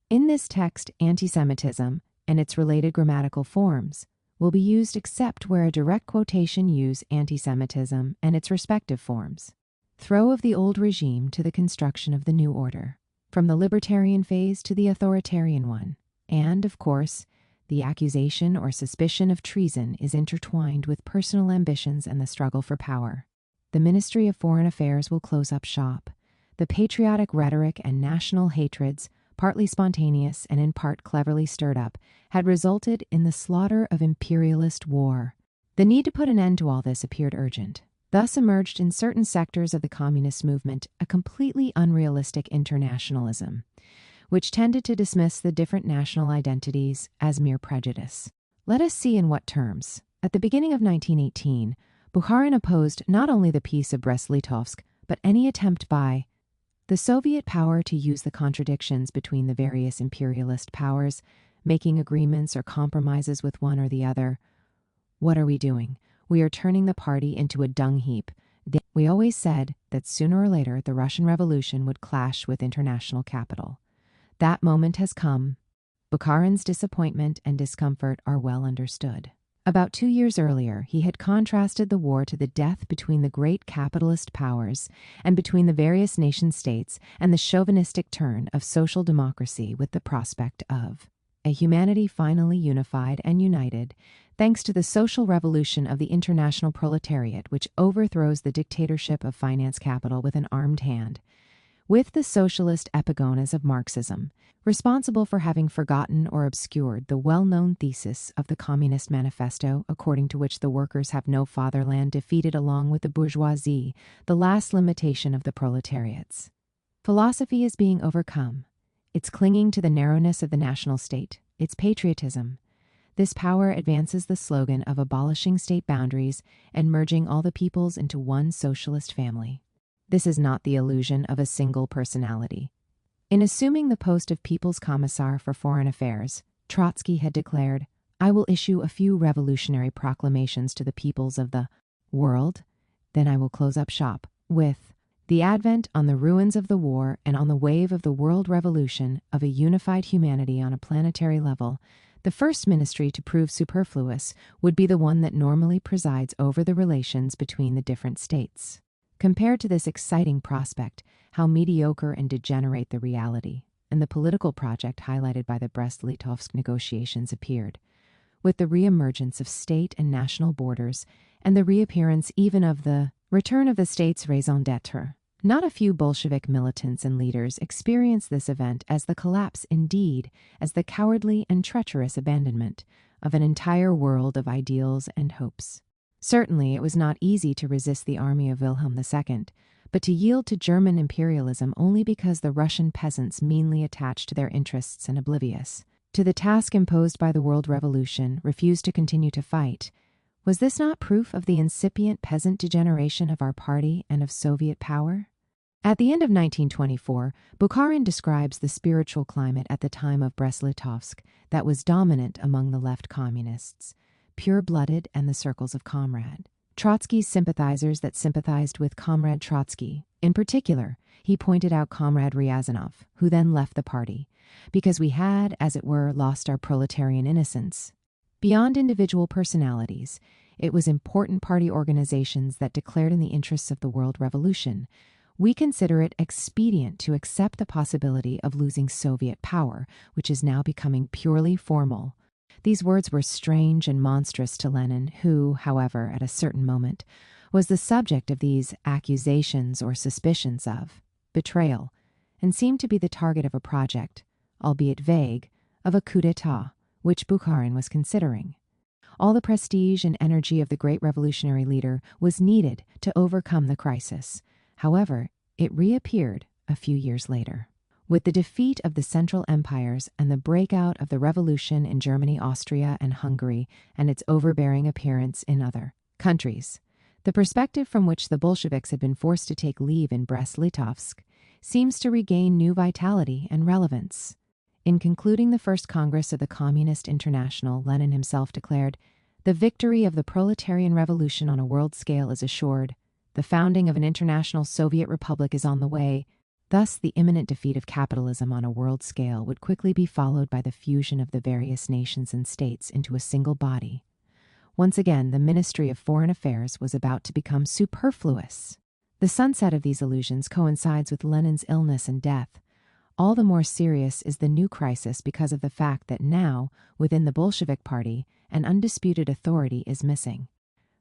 In this text, anti-Semitism and its related grammatical forms will be used except where a direct quotation use anti-Semitism and its respective forms. Throw of the old regime to the construction of the new order, from the libertarian phase to the authoritarian one. And, of course, the accusation or suspicion of treason is intertwined with personal ambitions and the struggle for power. The Ministry of Foreign Affairs will close up shop. The patriotic rhetoric and national hatreds, partly spontaneous and in part cleverly stirred up, had resulted in the slaughter of imperialist war. The need to put an end to all this appeared urgent. Thus emerged in certain sectors of the communist movement a completely unrealistic internationalism, which tended to dismiss the different national identities as mere prejudice. Let us see in what terms. At the beginning of 1918, Bukharin opposed not only the Peace of Brest-Litovsk, but any attempt by the Soviet power to use the contradictions between the various imperialist powers, making agreements or compromises with one or the other. What are we doing? We are turning the party into a dung heap. We always said that sooner or later the Russian Revolution would clash with international capital. That moment has come. Bukharin's disappointment and discomfort are well understood. About 2 years earlier, he had contrasted the war to the death between the great capitalist powers and between the various nation-states and the chauvinistic turn of social democracy with the prospect of a humanity finally unified and united, thanks to the social revolution of the international proletariat, which overthrows the dictatorship of finance capital with an armed hand, with the socialist epigones of Marxism, responsible for having forgotten or obscured the well-known thesis of the Communist Manifesto, according to which the workers have no fatherland, defeated along with the bourgeoisie, the last limitation of the proletariats. Philosophy is being overcome. It's clinging to the narrowness of the national state, its patriotism. This power advances the slogan of abolishing state boundaries and merging all the peoples into one socialist family. This is not the illusion of a single personality. In assuming the post of People's Commissar for Foreign Affairs, Trotsky had declared, "I will issue a few revolutionary proclamations to the peoples of the world, then I will close up shop." With the advent on the ruins of the war and on the wave of the world revolution of a unified humanity on a planetary level, the first ministry to prove superfluous would be the one that normally presides over the relations between the different states. Compared to this exciting prospect, how mediocre and degenerate the reality and the political project highlighted by the Brest-Litovsk negotiations appeared, with the reemergence of state and national borders and the reappearance even of the return of the state's raison d'etre. Not a few Bolshevik militants and leaders experienced this event as the collapse, indeed, as the cowardly and treacherous abandonment of an entire world of ideals and hopes. Certainly, it was not easy to resist the army of Wilhelm II, but to yield to German imperialism only because the Russian peasants, meanly attached to their interests and oblivious to the task imposed by the world revolution, refused to continue to fight. Was this not proof of the incipient peasant degeneration of our party and of Soviet power? At the end of 1924, Bukharin describes the spiritual climate at the time of Brest-Litovsk that was dominant among the left communists, pure-blooded and the circles of Comrade Trotsky's sympathizers that sympathized with Comrade Trotsky. In particular, he pointed out Comrade Ryazanov, who then left the party, because we had, as it were, lost our proletarian innocence. Beyond individual personalities, it was important party organizations that declared in the interests of the world revolution. We consider it expedient to accept the possibility of losing Soviet power, which is now becoming purely formal. These words were strange and monstrous to Lenin, who, however, at a certain moment, was the subject of these accusations or suspicions of betrayal, and seemed to be the target of a project, albeit vague, of a coup d'etat, which Bukharin was considering. All the prestige and energy of the great revolutionary leader was needed to overcome the crisis. However, it reappeared a few years later. With the defeat of the Central Empires and the breakout of the revolution in Germany, Austria, and Hungary, and its overbearing appearance in other countries, the perspective from which the Bolsheviks had been forced to take leave in Brest-Litovsk seems to regain new vitality and relevance. In concluding the First Congress of the Communist International, Lenin himself declared, "The victory of the proletarian revolution on a world scale is assured. The founding of an international Soviet republic is on the way." Thus, the imminent defeat of capitalism on a world scale would quickly be followed by the fusion of the various nations and states into a single body. Once again, the Ministry of Foreign Affairs was about to become superfluous. The sunset of these illusions coincides with Lenin's illness and death. All the more serious is the new crisis because of the fact that now, within the Bolshevik Party, an undisputed authority is missing.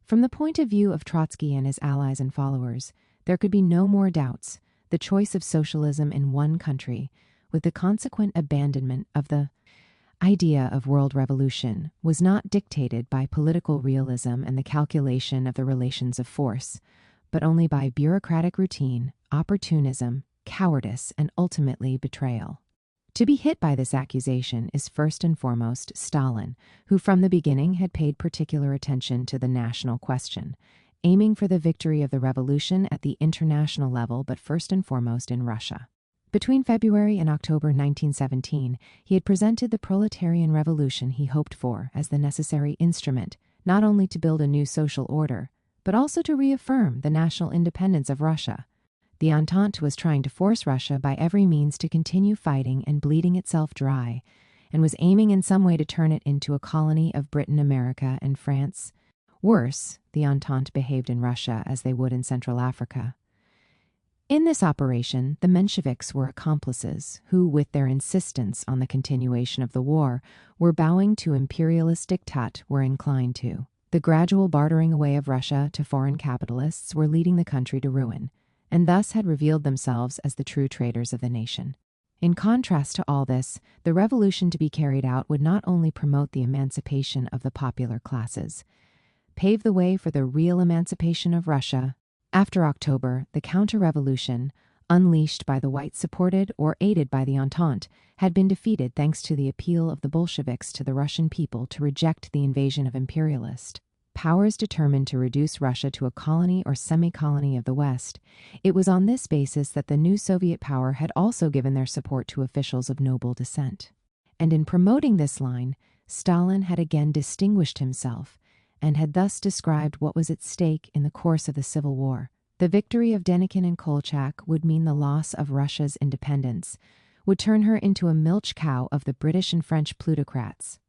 From the point of view of Trotsky and his allies and followers, there could be no more doubts. The choice of socialism in one country, with the consequent abandonment of the idea of world revolution, was not dictated by political realism and the calculation of the relations of force, but only by bureaucratic routine, opportunism, cowardice, and ultimately betrayal. To be hit by this accusation is first and foremost Stalin, who from the beginning had paid particular attention to the national question, aiming for the victory of the revolution at the international level, but first and foremost in Russia. Between February and October 1917, he had presented the proletarian revolution he hoped for as the necessary instrument not only to build a new social order, but also to reaffirm the national independence of Russia. The Entente was trying to force Russia by every means to continue fighting and bleeding itself dry, and was aiming in some way to turn it into a colony of Britain, America, and France. Worse, the Entente behaved in Russia as they would in Central Africa. In this operation, the Mensheviks were accomplices who, with their insistence on the continuation of the war, were bowing to imperialist diktat were inclined to. The gradual bartering away of Russia to foreign capitalists were leading the country to ruin, and thus had revealed themselves as the true traitors of the nation. In contrast to all this, the revolution to be carried out would not only promote the emancipation of the popular classes, pave the way for the real emancipation of Russia. After October, the counter-revolution, unleashed by the white-supported or aided by the Entente, had been defeated thanks to the appeal of the Bolsheviks to the Russian people to reject the invasion of imperialist powers determined to reduce Russia to a colony or semi-colony of the West. It was on this basis that the new Soviet power had also given their support to officials of noble descent. And in promoting this line, Stalin had again distinguished himself, and had thus described what was at stake in the course of the Civil War. The victory of Denikin and Kolchak would mean the loss of Russia's independence, would turn her into a milch cow of the British and French plutocrats.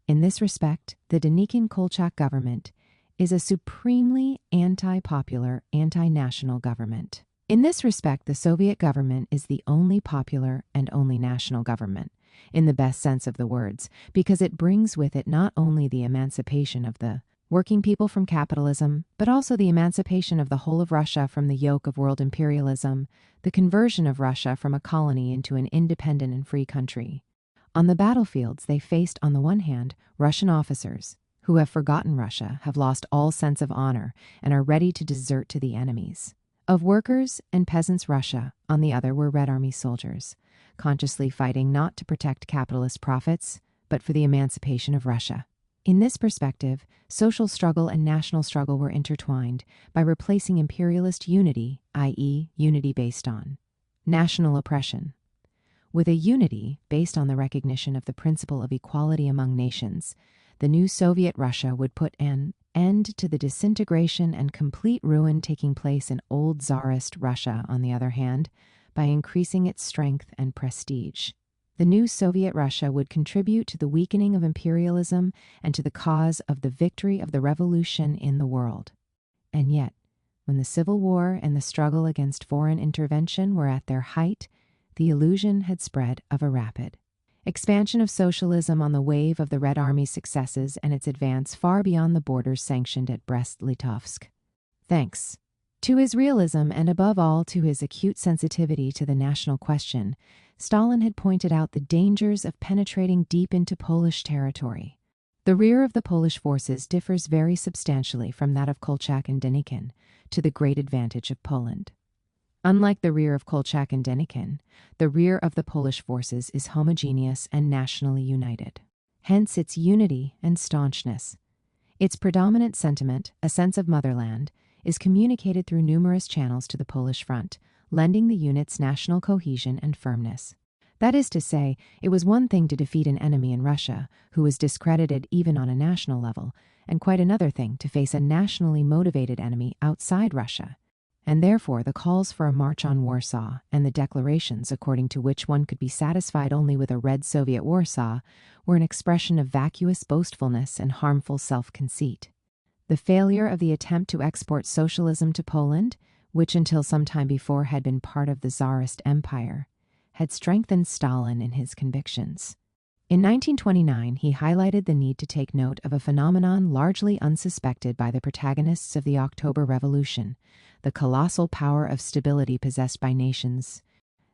In this respect, the Denikin-Kolchak government is a supremely anti-popular, anti-national government. In this respect, the Soviet government is the only popular and only national government, in the best sense of the words, because it brings with it not only the emancipation of the working people from capitalism, but also the emancipation of the whole of Russia from the yoke of world imperialism, the conversion of Russia from a colony into an independent and free country. On the battlefields, they faced, on the one hand, Russian officers, who have forgotten Russia, have lost all sense of honor, and are ready to desert to the enemies. Of workers' and peasants' Russia, on the other, were Red Army soldiers, consciously fighting not to protect capitalist profits, but for the emancipation of Russia. In this perspective, social struggle and national struggle were intertwined by replacing imperialist unity, i.e., unity based on national oppression, with a unity based on the recognition of the principle of equality among nations. The new Soviet Russia would put an end to the disintegration and complete ruin taking place in old Tsarist Russia, on the other hand, by increasing its strength and prestige. The new Soviet Russia would contribute to the weakening of imperialism and to the cause of the victory of the revolution in the world. And yet, when the Civil War and the struggle against foreign intervention were at their height, the illusion had spread of a rapid expansion of socialism on the wave of the Red Army's successes and its advance far beyond the borders sanctioned at Brest-Litovsk. Thanks to his realism and above all to his acute sensitivity to the national question, Stalin had pointed out the dangers of penetrating deep into Polish territory. The rear of the Polish forces differs very substantially from that of Kolchak and Denikin, to the great advantage of Poland. Unlike the rear of Kolchak and Denikin, the rear of the Polish forces is homogeneous and nationally united. Hence its unity and staunchness. Its predominant sentiment, a sense of motherland, is communicated through numerous channels to the Polish front, lending the unit's national cohesion and firmness. That is to say, it was one thing to defeat an enemy in Russia, who was discredited even on a national level, and quite another thing to face a nationally motivated enemy outside Russia. And therefore the calls for a march on Warsaw and the declarations according to which one could be satisfied only with a Red Soviet Warsaw were an expression of vacuous boastfulness and harmful self-conceit. The failure of the attempt to export socialism to Poland, which until some time before had been part of the Tsarist Empire, had strengthened Stalin in his convictions. In 1929, he highlighted the need to take note of a phenomenon largely unsuspected by the protagonists of the October Revolution, the colossal power of stability possessed by nations.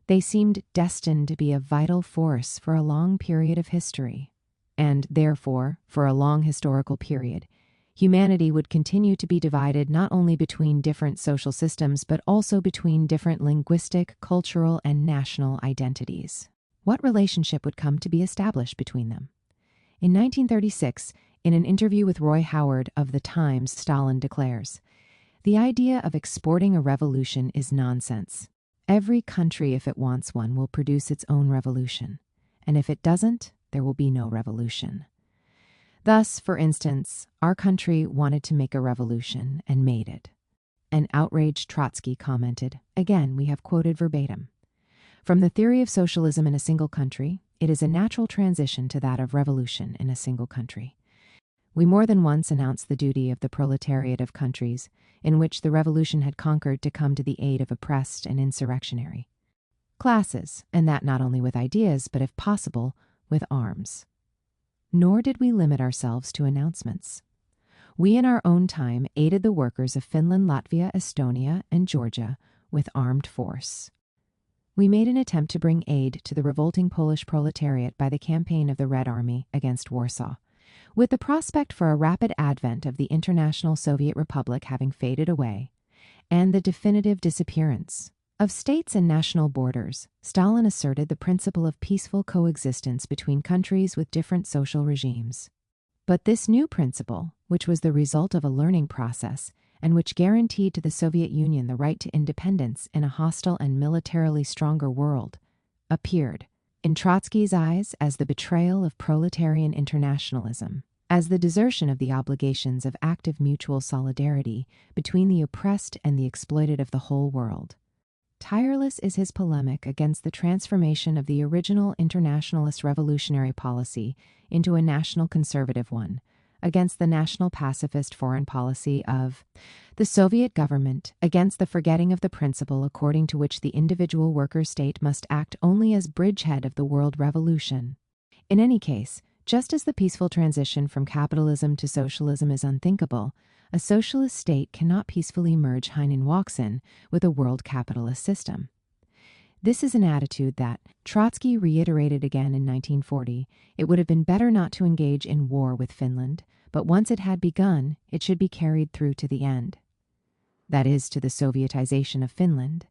They seemed destined to be a vital force for a long period of history, and therefore, for a long historical period, humanity would continue to be divided not only between different social systems, but also between different linguistic, cultural, and national identities. What relationship would come to be established between them? In 1936, in an interview with Roy Howard of The Times, Stalin declares, "The idea of exporting a revolution is nonsense. Every country, if it wants one, will produce its own revolution. And if it doesn't, there will be no revolution." Thus, for instance, our country wanted to make a revolution and made it. An outraged Trotsky commented, again, we have quoted verbatim, "From the theory of socialism in a single country, it is a natural transition to that of revolution in a single country. We more than once announced the duty of the proletariat of countries in which the revolution had conquered to come to the aid of oppressed and insurrectionary classes, and that not only with ideas, but if possible, with arms. Nor did we limit ourselves to announcements. We in our own time aided the workers of Finland, Latvia, Estonia, and Georgia with armed force. We made an attempt to bring aid to the revolting Polish proletariat by the campaign of the Red Army against Warsaw, with the prospect for a rapid advent of the international Soviet Republic having faded away, and the definitive disappearance of states and national borders. Stalin asserted the principle of peaceful coexistence between countries with different social regimes. But this new principle, which was the result of a learning process, and which guaranteed to the Soviet Union the right to independence in a hostile and militarily stronger world, appeared, in Trotsky's eyes, as the betrayal of proletarian internationalism, as the desertion of the obligations of active mutual solidarity between the oppressed and the exploited of the whole world. Tireless is his polemic against the transformation of the original internationalist revolutionary policy into a national conservative one, against the national pacifist foreign policy of the Soviet government, against the forgetting of the principle according to which the individual worker state must act only as bridgehead of the world revolution. In any case, just as the peaceful transition from capitalism to socialism is unthinkable, a socialist state cannot peacefully merge Heinen-Waxen with a world capitalist system. This is an attitude that Trotsky reiterated again in 1940. It would have been better not to engage in war with Finland, but once it had begun, it should be carried through to the end. That is, to the Sovietization of Finland,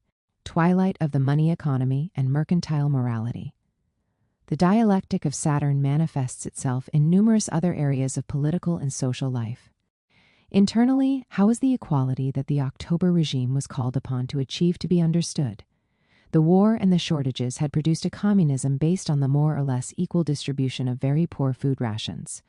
twilight of the money economy and mercantile morality. The dialectic of Saturn manifests itself in numerous other areas of political and social life. Internally, how is the equality that the October regime was called upon to achieve to be understood? The war and the shortages had produced a communism based on the more or less equal distribution of very poor food rations.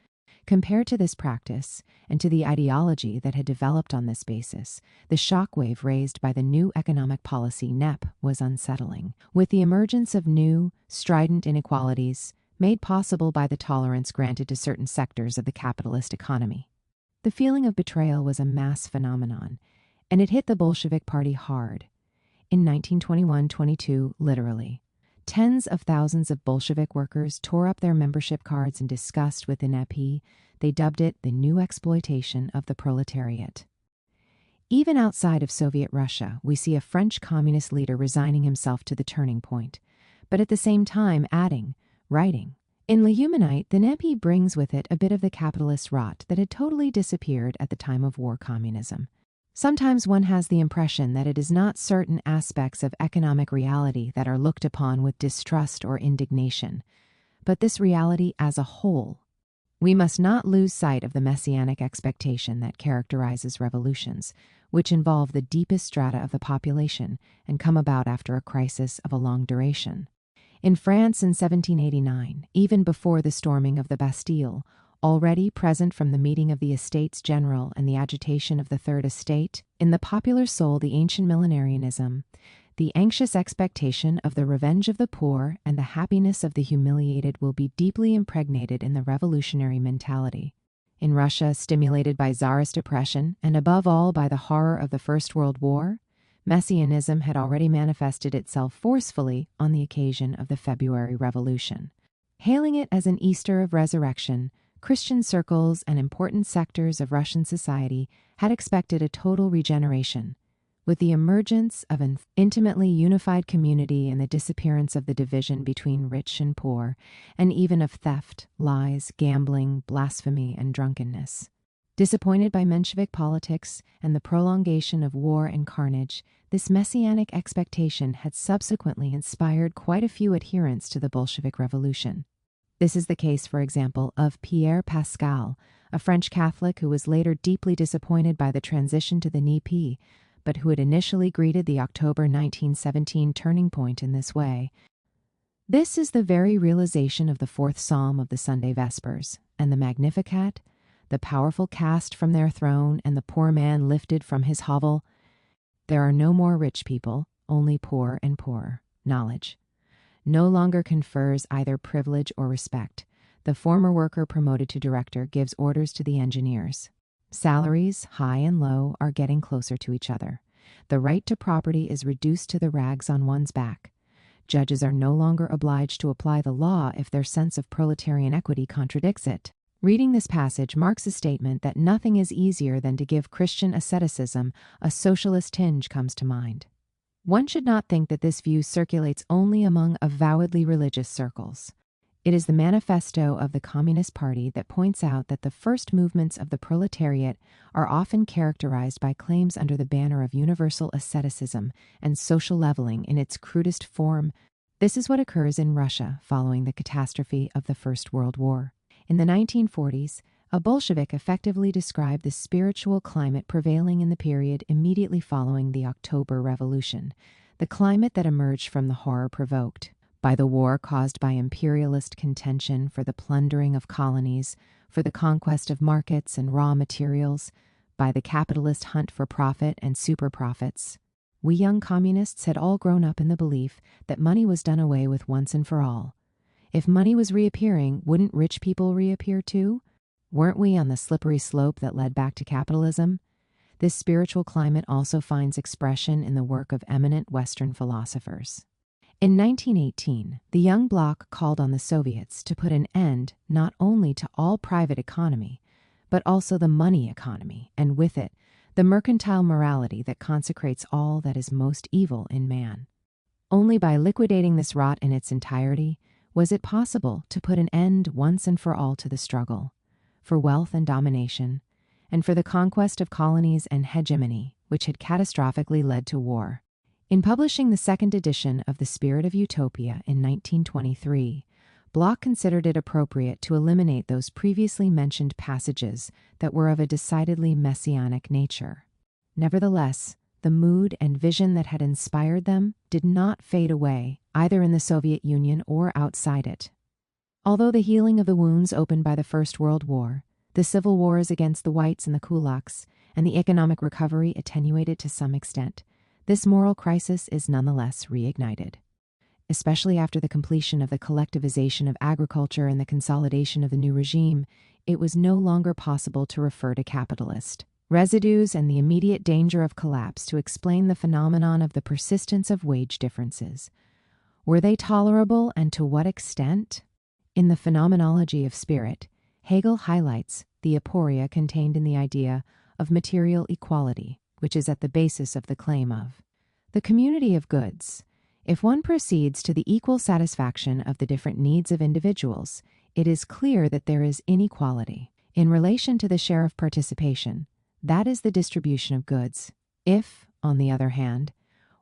Compared to this practice, and to the ideology that had developed on this basis, the shockwave raised by the new economic policy NEP was unsettling, with the emergence of new, strident inequalities made possible by the tolerance granted to certain sectors of the capitalist economy. The feeling of betrayal was a mass phenomenon, and it hit the Bolshevik Party hard. In 1921-22, literally, tens of thousands of Bolshevik workers tore up their membership cards in disgust with the NEP. They dubbed it the new exploitation of the proletariat. Even outside of Soviet Russia, we see a French communist leader resigning himself to the turning point, but at the same time writing, "In Le Humanite, the NEP brings with it a bit of the capitalist rot that had totally disappeared at the time of war communism. Sometimes one has the impression that it is not certain aspects of economic reality that are looked upon with distrust or indignation, but this reality as a whole. We must not lose sight of the messianic expectation that characterizes revolutions, which involve the deepest strata of the population and come about after a crisis of a long duration. In France in 1789, even before the storming of the Bastille, already present from the meeting of the Estates General and the agitation of the Third Estate, in the popular soul the ancient millenarianism, the anxious expectation of the revenge of the poor and the happiness of the humiliated will be deeply impregnated in the revolutionary mentality. In Russia, stimulated by Tsarist oppression, and above all by the horror of the First World War, Messianism had already manifested itself forcefully on the occasion of the February Revolution. Hailing it as an Easter of resurrection, Christian circles and important sectors of Russian society had expected a total regeneration, with the emergence of an intimately unified community and the disappearance of the division between rich and poor, and even of theft, lies, gambling, blasphemy, and drunkenness. Disappointed by Menshevik politics and the prolongation of war and carnage, this messianic expectation had subsequently inspired quite a few adherents to the Bolshevik Revolution. This is the case, for example, of Pierre Pascal, a French Catholic who was later deeply disappointed by the transition to the NEP, but who had initially greeted the October 1917 turning point in this way. This is the very realization of the fourth psalm of the Sunday Vespers, and the Magnificat, the powerful cast from their throne and the poor man lifted from his hovel. There are no more rich people, only poor and poorer. Knowledge no longer confers either privilege or respect. The former worker promoted to director gives orders to the engineers. Salaries, high and low, are getting closer to each other. The right to property is reduced to the rags on one's back. Judges are no longer obliged to apply the law if their sense of proletarian equity contradicts it. Reading this passage marks a statement that nothing is easier than to give Christian asceticism a socialist tinge comes to mind. One should not think that this view circulates only among avowedly religious circles. It is the manifesto of the Communist Party that points out that the first movements of the proletariat are often characterized by claims under the banner of universal asceticism and social leveling in its crudest form. This is what occurs in Russia following the catastrophe of the First World War. In the 1940s, a Bolshevik effectively described the spiritual climate prevailing in the period immediately following the October Revolution, the climate that emerged from the horror provoked by the war caused by imperialist contention for the plundering of colonies, for the conquest of markets and raw materials, by the capitalist hunt for profit and super profits. We young communists had all grown up in the belief that money was done away with once and for all. If money was reappearing, wouldn't rich people reappear too? Weren't we on the slippery slope that led back to capitalism? This spiritual climate also finds expression in the work of eminent Western philosophers. In 1918, the Young Bloc called on the Soviets to put an end not only to all private economy, but also the money economy, and with it, the mercantile morality that consecrates all that is most evil in man. Only by liquidating this rot in its entirety was it possible to put an end once and for all to the struggle for wealth and domination, and for the conquest of colonies and hegemony, which had catastrophically led to war. In publishing the second edition of The Spirit of Utopia in 1923, Bloch considered it appropriate to eliminate those previously mentioned passages that were of a decidedly messianic nature. Nevertheless, the mood and vision that had inspired them did not fade away, either in the Soviet Union or outside it. Although the healing of the wounds opened by the First World War, the civil wars against the whites and the kulaks, and the economic recovery attenuated to some extent, this moral crisis is nonetheless reignited. Especially after the completion of the collectivization of agriculture and the consolidation of the new regime, it was no longer possible to refer to capitalist residues and the immediate danger of collapse to explain the phenomenon of the persistence of wage differences. Were they tolerable, and to what extent? In the Phenomenology of Spirit, Hegel highlights the aporia contained in the idea of material equality, which is at the basis of the claim of the community of goods. If one proceeds to the equal satisfaction of the different needs of individuals, it is clear that there is inequality. In relation to the share of participation, that is the distribution of goods. If, on the other hand,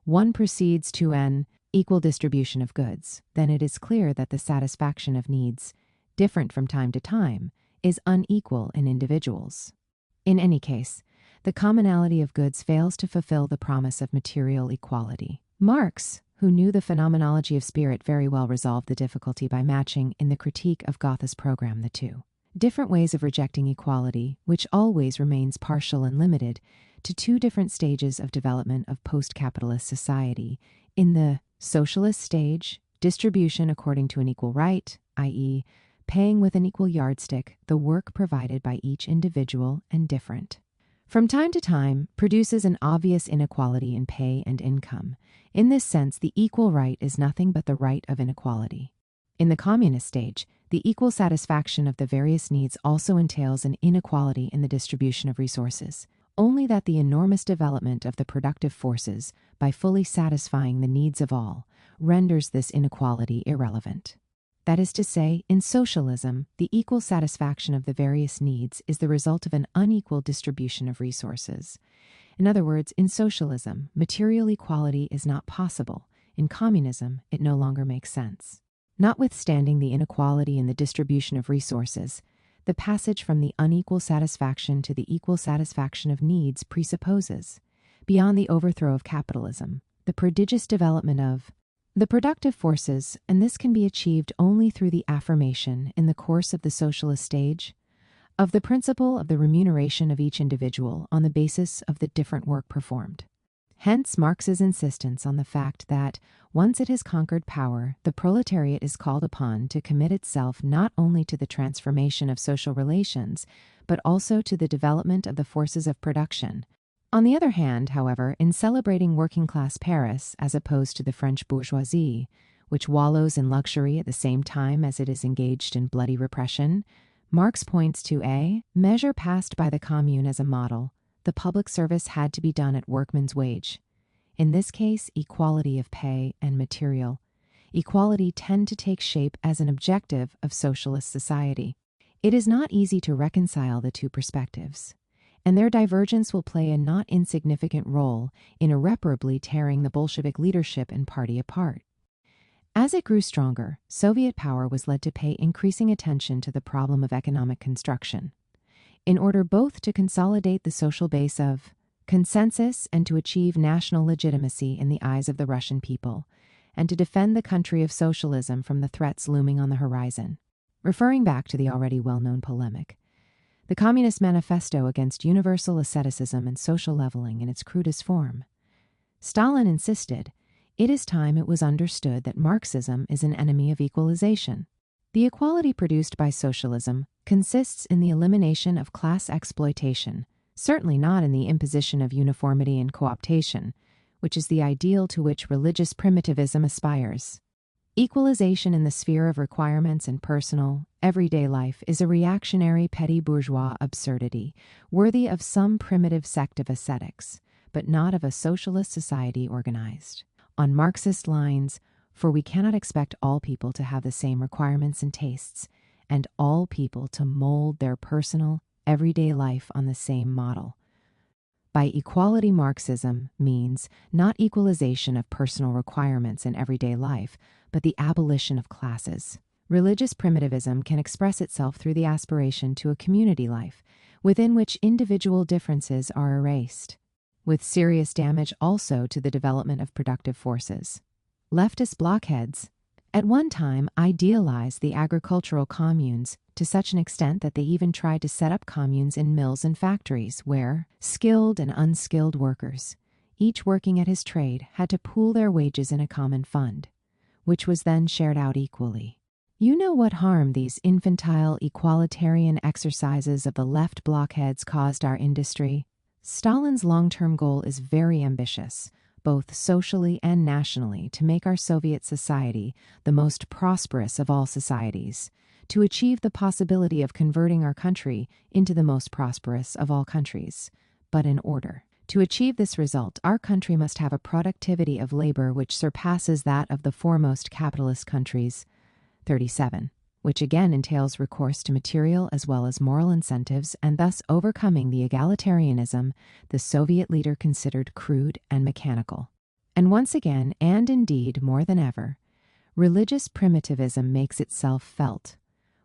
one proceeds to an equal distribution of goods, then it is clear that the satisfaction of needs, different from time to time, is unequal in individuals. In any case, the commonality of goods fails to fulfill the promise of material equality. Marx, who knew the Phenomenology of Spirit very well, resolved the difficulty by matching, in the critique of Gotha's program, the two different ways of rejecting equality, which always remains partial and limited, to two different stages of development of post-capitalist society. In the socialist stage, distribution according to an equal right, i.e., paying with an equal yardstick the work provided by each individual and different, from time to time, produces an obvious inequality in pay and income. In this sense, the equal right is nothing but the right of inequality. In the communist stage, the equal satisfaction of the various needs also entails an inequality in the distribution of resources, only that the enormous development of the productive forces, by fully satisfying the needs of all, renders this inequality irrelevant. That is to say, in socialism, the equal satisfaction of the various needs is the result of an unequal distribution of resources. In other words, in socialism, material equality is not possible. In communism, it no longer makes sense. Notwithstanding the inequality in the distribution of resources, the passage from the unequal satisfaction to the equal satisfaction of needs presupposes, beyond the overthrow of capitalism, the prodigious development of the productive forces, and this can be achieved only through the affirmation, in the course of the socialist stage, of the principle of the remuneration of each individual on the basis of the different work performed. Hence Marx's insistence on the fact that, once it has conquered power, the proletariat is called upon to commit itself not only to the transformation of social relations, but also to the development of the forces of production. On the other hand, however, in celebrating working-class Paris as opposed to the French bourgeoisie, which wallows in luxury at the same time as it is engaged in bloody repression, Marx points to a measure passed by the Commune as a model. The public service had to be done at workman's wage. In this case, equality of pay and material. Equality tend to take shape as an objective of socialist society. It is not easy to reconcile the two perspectives, and their divergence will play a not insignificant role in irreparably tearing the Bolshevik leadership and party apart. As it grew stronger, Soviet power was led to pay increasing attention to the problem of economic construction, in order both to consolidate the social base of consensus and to achieve national legitimacy in the eyes of the Russian people, and to defend the country of socialism from the threats looming on the horizon. Referring back to the already well-known polemic, the Communist Manifesto against universal asceticism and social leveling in its crudest form, Stalin insisted, "It is time it was understood that Marxism is an enemy of equalization." The equality produced by socialism consists in the elimination of class exploitation, certainly not in the imposition of uniformity and cooptation, which is the ideal to which religious primitivism aspires. Equalization in the sphere of requirements and personal, everyday life is a reactionary petty bourgeois absurdity, worthy of some primitive sect of ascetics, but not of a socialist society organized on Marxist lines, for we cannot expect all people to have the same requirements and tastes, and all people to mold their personal, everyday life on the same model. By equality, Marxism means not equalization of personal requirements in everyday life, but the abolition of classes. Religious primitivism can express itself through the aspiration to a community life, within which individual differences are erased, with serious damage also to the development of productive forces. Leftist blockheads at one time idealized the agricultural communes to such an extent that they even tried to set up communes in mills and factories where skilled and unskilled workers, each working at his trade, had to pool their wages in a common fund, which was then shared out equally. You know what harm these infantile equalitarian exercises of the left blockheads caused our industry. Stalin's long-term goal is very ambitious, both socially and nationally, to make our Soviet society the most prosperous of all societies, to achieve the possibility of converting our country into the most prosperous of all countries. But in order to achieve this result, our country must have a productivity of labor which surpasses that of the foremost capitalist countries. 37. Which again entails recourse to material as well as moral incentives, and thus overcoming the egalitarianism the Soviet leader considered crude and mechanical. And once again, and indeed more than ever, religious primitivism makes itself felt,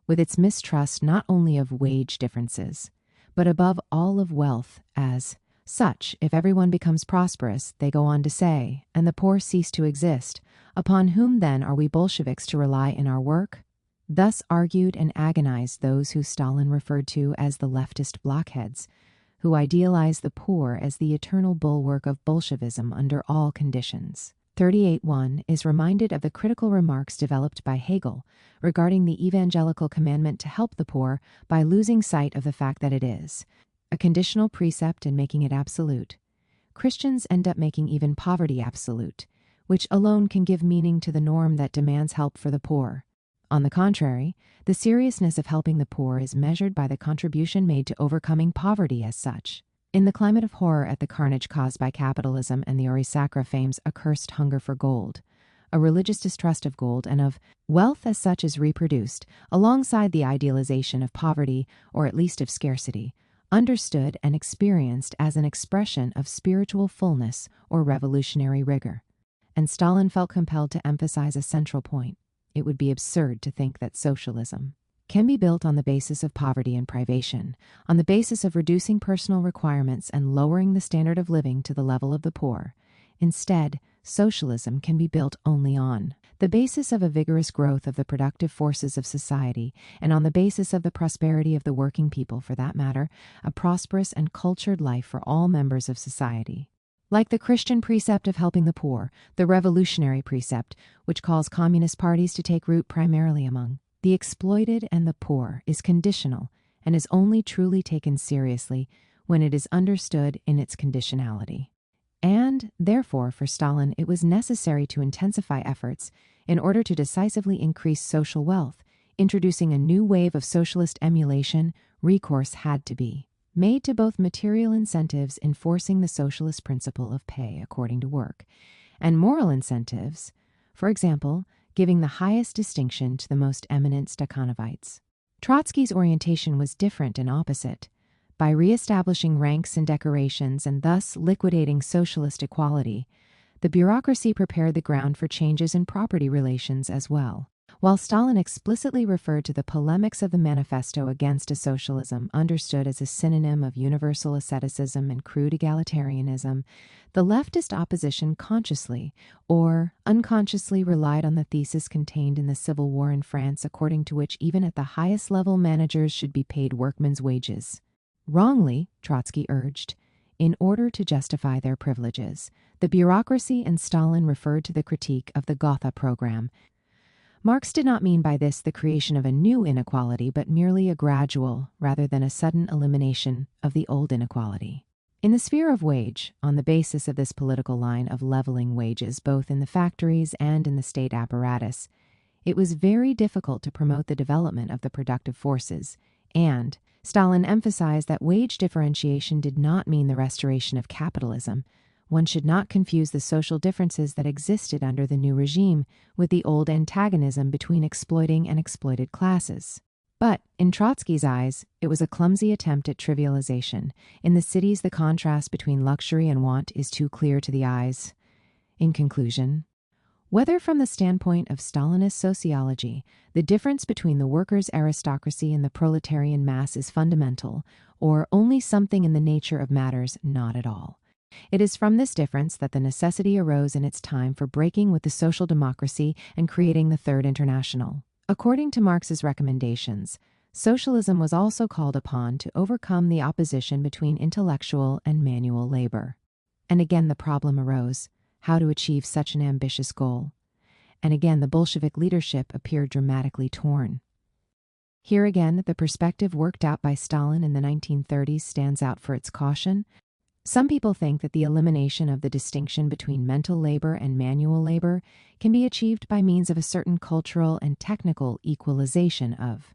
with its mistrust not only of wage differences, but above all of wealth as such. If everyone becomes prosperous, they go on to say, and the poor cease to exist, upon whom then are we Bolsheviks to rely in our work? Thus argued and agonized those who Stalin referred to as the leftist blockheads, who idealize the poor as the eternal bulwark of Bolshevism under all conditions. 38.1 is reminded of the critical remarks developed by Hegel regarding the evangelical commandment to help the poor by losing sight of the fact that it is a conditional precept and making it absolute. Christians end up making even poverty absolute, which alone can give meaning to the norm that demands help for the poor. On the contrary, the seriousness of helping the poor is measured by the contribution made to overcoming poverty as such. In the climate of horror at the carnage caused by capitalism and the Orisakra fame's accursed hunger for gold, a religious distrust of gold, and of wealth as such is reproduced, alongside the idealization of poverty, or at least of scarcity, understood and experienced as an expression of spiritual fullness or revolutionary rigor. And Stalin felt compelled to emphasize a central point. It would be absurd to think that socialism can be built on the basis of poverty and privation, on the basis of reducing personal requirements and lowering the standard of living to the level of the poor. Instead, socialism can be built only on the basis of a vigorous growth of the productive forces of society, and on the basis of the prosperity of the working people, for that matter, a prosperous and cultured life for all members of society. Like the Christian precept of helping the poor, the revolutionary precept, which calls communist parties to take root primarily among the exploited and the poor, is conditional and is only truly taken seriously when it is understood in its conditionality. And, therefore, for Stalin, it was necessary to intensify efforts in order to decisively increase social wealth. Introducing a new wave of socialist emulation, recourse had to be made to both material incentives enforcing the socialist principle of pay according to work, and moral incentives, for example, giving the highest distinction to the most eminent Stakhanovites. Trotsky's orientation was different and opposite. By reestablishing ranks and decorations and thus liquidating socialist equality, the bureaucracy prepared the ground for changes in property relations as well. While Stalin explicitly referred to the polemics of the manifesto against a socialism understood as a synonym of universal asceticism and crude egalitarianism, the leftist opposition consciously or unconsciously relied on the thesis contained in the Civil War in France, according to which even at the highest level managers should be paid workmen's wages. Wrongly, Trotsky urged, in order to justify their privileges. The bureaucracy and Stalin referred to the critique of the Gotha program. Marx did not mean by this the creation of a new inequality, but merely a gradual, rather than a sudden elimination of the old inequality. In the sphere of wage, on the basis of this political line of leveling wages both in the factories and in the state apparatus, it was very difficult to promote the development of the productive forces, and Stalin emphasized that wage differentiation did not mean the restoration of capitalism. One should not confuse the social differences that existed under the new regime with the old antagonism between exploiting and exploited classes. But, in Trotsky's eyes, it was a clumsy attempt at trivialization. In the cities, the contrast between luxury and want is too clear to the eyes. In conclusion, whether from the standpoint of Stalinist sociology, the difference between the workers' aristocracy and the proletarian mass is fundamental, or only something in the nature of matters, not at all. It is from this difference that the necessity arose in its time for breaking with the social democracy and creating the Third International. According to Marx's recommendations, socialism was also called upon to overcome the opposition between intellectual and manual labor. And again the problem arose: how to achieve such an ambitious goal. And again the Bolshevik leadership appeared dramatically torn. Here again the perspective worked out by Stalin in the 1930s stands out for its caution. Some people think that the elimination of the distinction between mental labor and manual labor can be achieved by means of a certain cultural and technical equalization of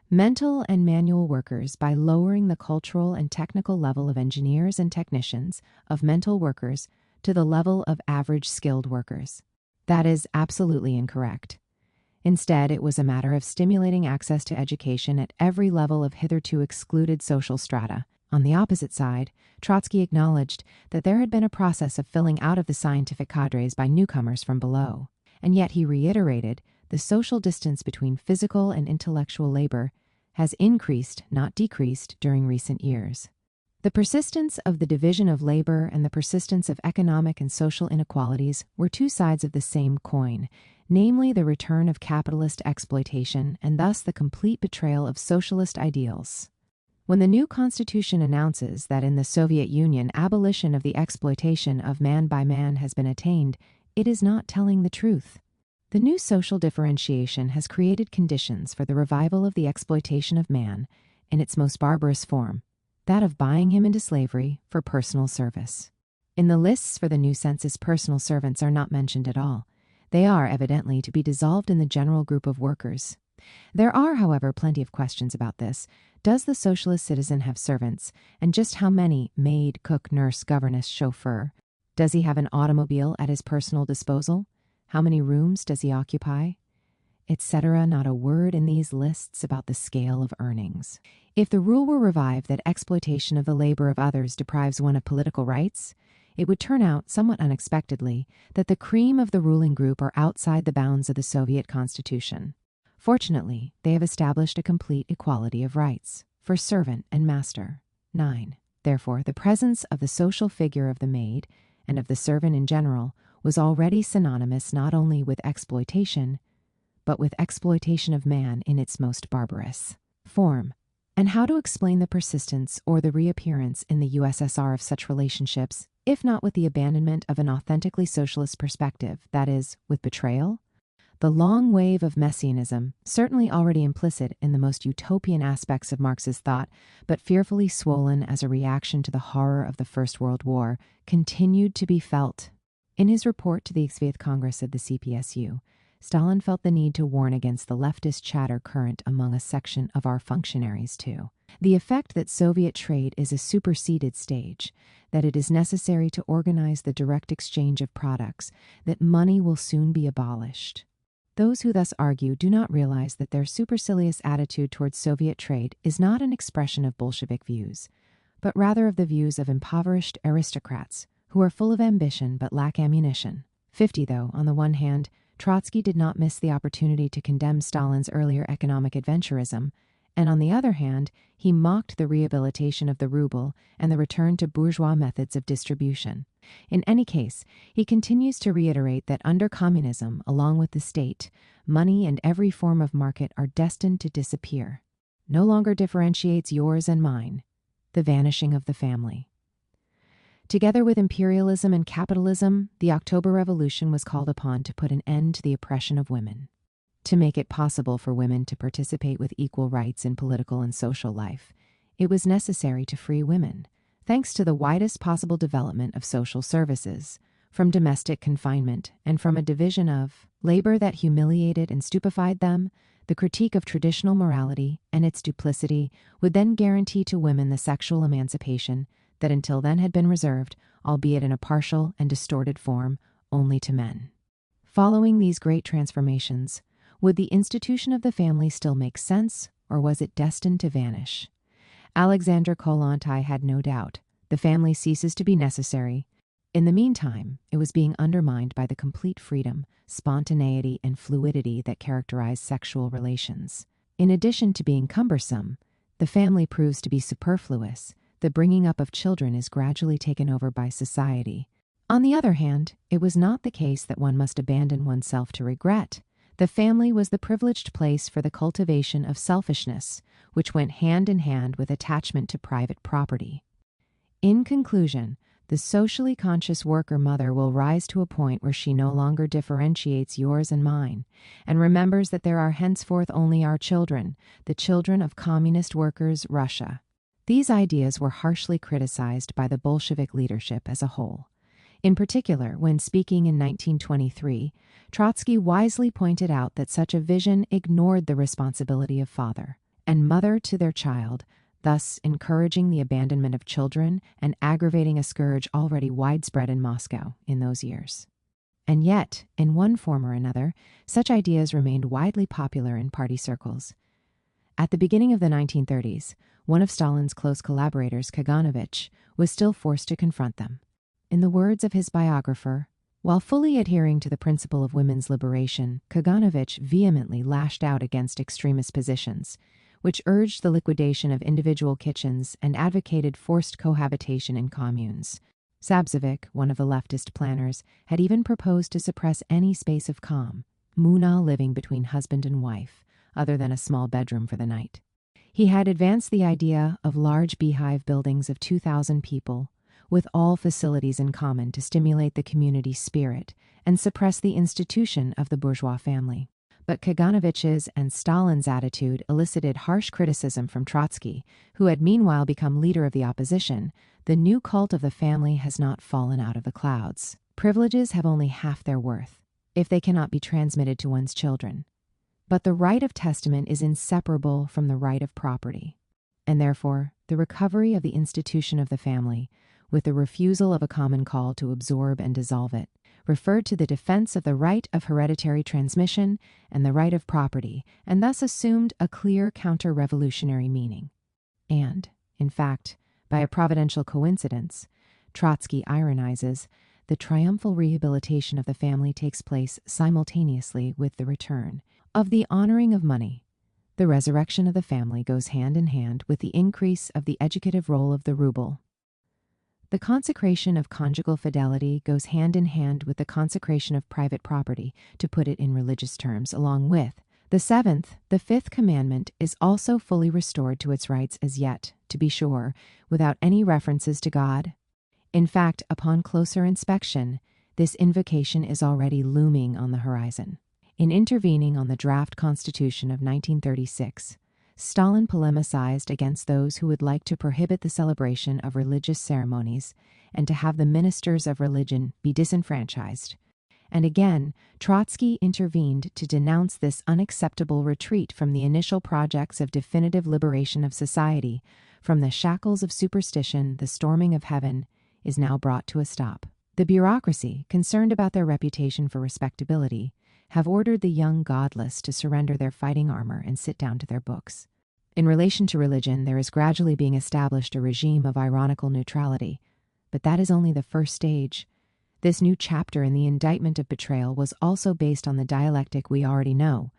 mental and manual workers by lowering the cultural and technical level of engineers and technicians, of mental workers, to the level of average skilled workers. That is absolutely incorrect. Instead, it was a matter of stimulating access to education at every level of hitherto excluded social strata. On the opposite side, Trotsky acknowledged that there had been a process of filling out of the scientific cadres by newcomers from below, and yet he reiterated the social distance between physical and intellectual labor has increased, not decreased, during recent years. The persistence of the division of labor and the persistence of economic and social inequalities were two sides of the same coin, namely the return of capitalist exploitation and thus the complete betrayal of socialist ideals. When the new constitution announces that in the Soviet Union abolition of the exploitation of man by man has been attained, it is not telling the truth. The new social differentiation has created conditions for the revival of the exploitation of man in its most barbarous form, that of buying him into slavery for personal service. In the lists for the new census, personal servants are not mentioned at all. They are, evidently, to be dissolved in the general group of workers. There are, however, plenty of questions about this. Does the socialist citizen have servants, and just how many? Maid, cook, nurse, governess, chauffeur. Does he have an automobile at his personal disposal? How many rooms does he occupy? Etc. Not a word in these lists about the scale of earnings. If the rule were revived that exploitation of the labor of others deprives one of political rights, it would turn out, somewhat unexpectedly, that the cream of the ruling group are outside the bounds of the Soviet Constitution. Fortunately, they have established a complete equality of rights for servant and master. 9. Therefore, the presence of the social figure of the maid and of the servant in general was already synonymous not only with exploitation, but with exploitation of man in its most barbarous form. And how to explain the persistence or the reappearance in the USSR of such relationships, if not with the abandonment of an authentically socialist perspective, that is, with betrayal? The long wave of messianism, certainly already implicit in the most utopian aspects of Marx's thought, but fearfully swollen as a reaction to the horror of the First World War, continued to be felt. In his report to the Xvieth Congress of the CPSU, Stalin felt the need to warn against the leftist chatter current among a section of our functionaries, too. The effect that Soviet trade is a superseded stage, that it is necessary to organize the direct exchange of products, that money will soon be abolished. Those who thus argue do not realize that their supercilious attitude towards Soviet trade is not an expression of Bolshevik views, but rather of the views of impoverished aristocrats who are full of ambition but lack ammunition. 50, though, on the one hand, Trotsky did not miss the opportunity to condemn Stalin's earlier economic adventurism, and on the other hand, he mocked the rehabilitation of the ruble and the return to bourgeois methods of distribution. In any case, he continues to reiterate that under communism, along with the state, money and every form of market are destined to disappear. No longer differentiates yours and mine, the vanishing of the family. Together with imperialism and capitalism, the October Revolution was called upon to put an end to the oppression of women, to make it possible for women to participate with equal rights in political and social life. It was necessary to free women, thanks to the widest possible development of social services, from domestic confinement and from a division of labor that humiliated and stupefied them. The critique of traditional morality and its duplicity would then guarantee to women the sexual emancipation that until then had been reserved, albeit in a partial and distorted form, only to men. Following these great transformations, would the institution of the family still make sense, or was it destined to vanish? Alexandra Kollontai had no doubt. The family ceases to be necessary. In the meantime, it was being undermined by the complete freedom, spontaneity, and fluidity that characterize sexual relations. In addition to being cumbersome, the family proves to be superfluous. The bringing up of children is gradually taken over by society. On the other hand, it was not the case that one must abandon oneself to regret. The family was the privileged place for the cultivation of selfishness, which went hand in hand with attachment to private property. In conclusion, the socially conscious worker mother will rise to a point where she no longer differentiates yours and mine, and remembers that there are henceforth only our children, the children of communist workers' Russia. These ideas were harshly criticized by the Bolshevik leadership as a whole. In particular, when speaking in 1923, Trotsky wisely pointed out that such a vision ignored the responsibility of father and mother to their child, thus encouraging the abandonment of children and aggravating a scourge already widespread in Moscow in those years. And yet, in one form or another, such ideas remained widely popular in party circles. At the beginning of the 1930s, one of Stalin's close collaborators, Kaganovich, was still forced to confront them. In the words of his biographer, while fully adhering to the principle of women's liberation, Kaganovich vehemently lashed out against extremist positions, which urged the liquidation of individual kitchens and advocated forced cohabitation in communes. Sabzovic, one of the leftist planners, had even proposed to suppress any space of calm, Muna living between husband and wife, other than a small bedroom for the night. He had advanced the idea of large beehive buildings of 2,000 people, with all facilities in common to stimulate the community spirit and suppress the institution of the bourgeois family. But Kaganovich's and Stalin's attitude elicited harsh criticism from Trotsky, who had meanwhile become leader of the opposition. The new cult of the family has not fallen out of the clouds. Privileges have only half their worth, if they cannot be transmitted to one's children. But the right of testament is inseparable from the right of property, and therefore the recovery of the institution of the family, with the refusal of a common call to absorb and dissolve it, referred to the defense of the right of hereditary transmission and the right of property, and thus assumed a clear counter-revolutionary meaning. And, in fact, by a providential coincidence, Trotsky ironizes, the triumphal rehabilitation of the family takes place simultaneously with the return of the honoring of money. The resurrection of the family goes hand in hand with the increase of the educative role of the ruble. The consecration of conjugal fidelity goes hand in hand with the consecration of private property, to put it in religious terms, along with the seventh. The fifth commandment is also fully restored to its rights as yet, to be sure, without any references to God. In fact, upon closer inspection, this invocation is already looming on the horizon. In intervening on the draft Constitution of 1936, Stalin polemicized against those who would like to prohibit the celebration of religious ceremonies and to have the ministers of religion be disenfranchised. And again, Trotsky intervened to denounce this unacceptable retreat from the initial projects of definitive liberation of society. From the shackles of superstition, the storming of heaven is now brought to a stop. The bureaucracy, concerned about their reputation for respectability, have ordered the young godless to surrender their fighting armor and sit down to their books. In relation to religion, there is gradually being established a regime of ironical neutrality, but that is only the first stage. This new chapter in the indictment of betrayal was also based on the dialectic we already know.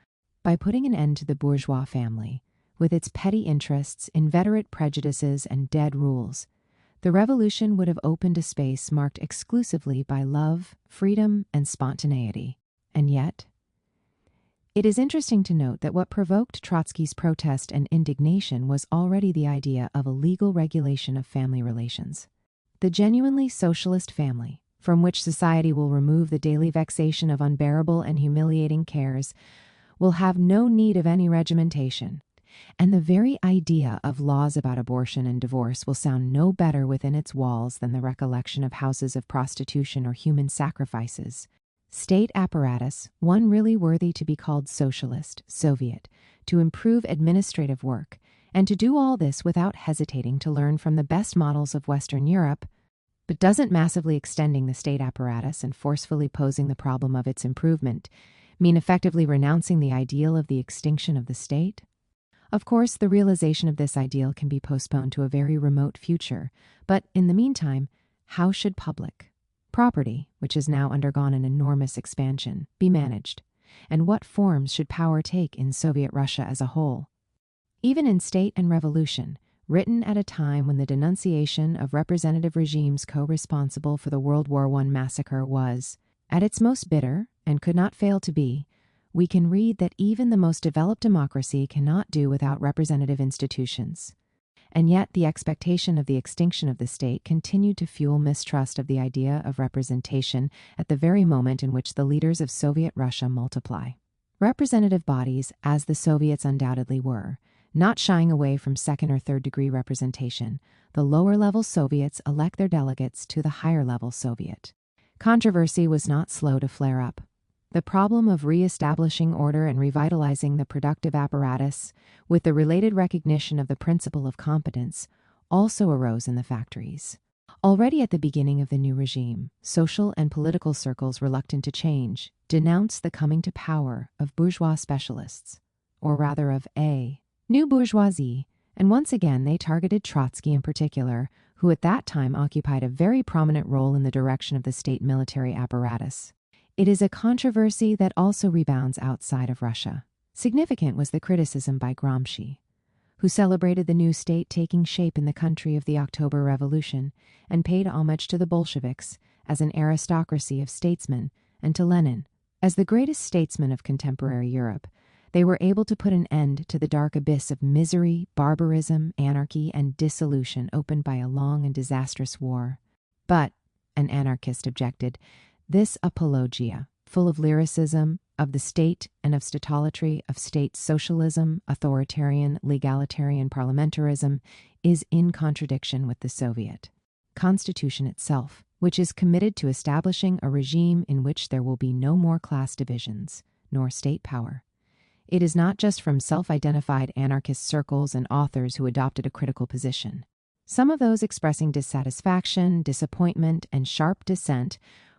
By putting an end to the bourgeois family, with its petty interests, inveterate prejudices, and dead rules, the revolution would have opened a space marked exclusively by love, freedom, and spontaneity. And yet, it is interesting to note that what provoked Trotsky's protest and indignation was already the idea of a legal regulation of family relations. The genuinely socialist family, from which society will remove the daily vexation of unbearable and humiliating cares, will have no need of any regimentation. And the very idea of laws about abortion and divorce will sound no better within its walls than the recollection of houses of prostitution or human sacrifices. State apparatus, one really worthy to be called socialist, Soviet, to improve administrative work, and to do all this without hesitating to learn from the best models of Western Europe, but doesn't massively extending the state apparatus and forcefully posing the problem of its improvement mean effectively renouncing the ideal of the extinction of the state? Of course, the realization of this ideal can be postponed to a very remote future, but in the meantime, how should public property, which has now undergone an enormous expansion, be managed? And what forms should power take in Soviet Russia as a whole? Even in State and Revolution, written at a time when the denunciation of representative regimes co-responsible for the World War I massacre was, at its most bitter, and could not fail to be, we can read that even the most developed democracy cannot do without representative institutions. And yet the expectation of the extinction of the state continued to fuel mistrust of the idea of representation at the very moment in which the leaders of Soviet Russia multiply. Representative bodies, as the Soviets undoubtedly were, not shying away from second or third degree representation, the lower-level Soviets elect their delegates to the higher-level Soviet. Controversy was not slow to flare up. The problem of re-establishing order and revitalizing the productive apparatus, with the related recognition of the principle of competence, also arose in the factories. Already at the beginning of the new regime, social and political circles reluctant to change denounced the coming to power of bourgeois specialists, or rather of a new bourgeoisie, and once again they targeted Trotsky in particular, who at that time occupied a very prominent role in the direction of the state military apparatus. It is a controversy that also rebounds outside of Russia. Significant was the criticism by Gramsci, who celebrated the new state taking shape in the country of the October Revolution and paid homage to the Bolsheviks as an aristocracy of statesmen and to Lenin as the greatest statesman of contemporary Europe. They were able to put an end to the dark abyss of misery, barbarism, anarchy, and dissolution opened by a long and disastrous war. But, an anarchist objected, this apologia, full of lyricism, of the state and of statolatry, of state socialism, authoritarian, legalitarian parliamentarism, is in contradiction with the Soviet Constitution itself, which is committed to establishing a regime in which there will be no more class divisions, nor state power. It is not just from self-identified anarchist circles and authors who adopted a critical position. Some of those expressing dissatisfaction, disappointment, and sharp dissent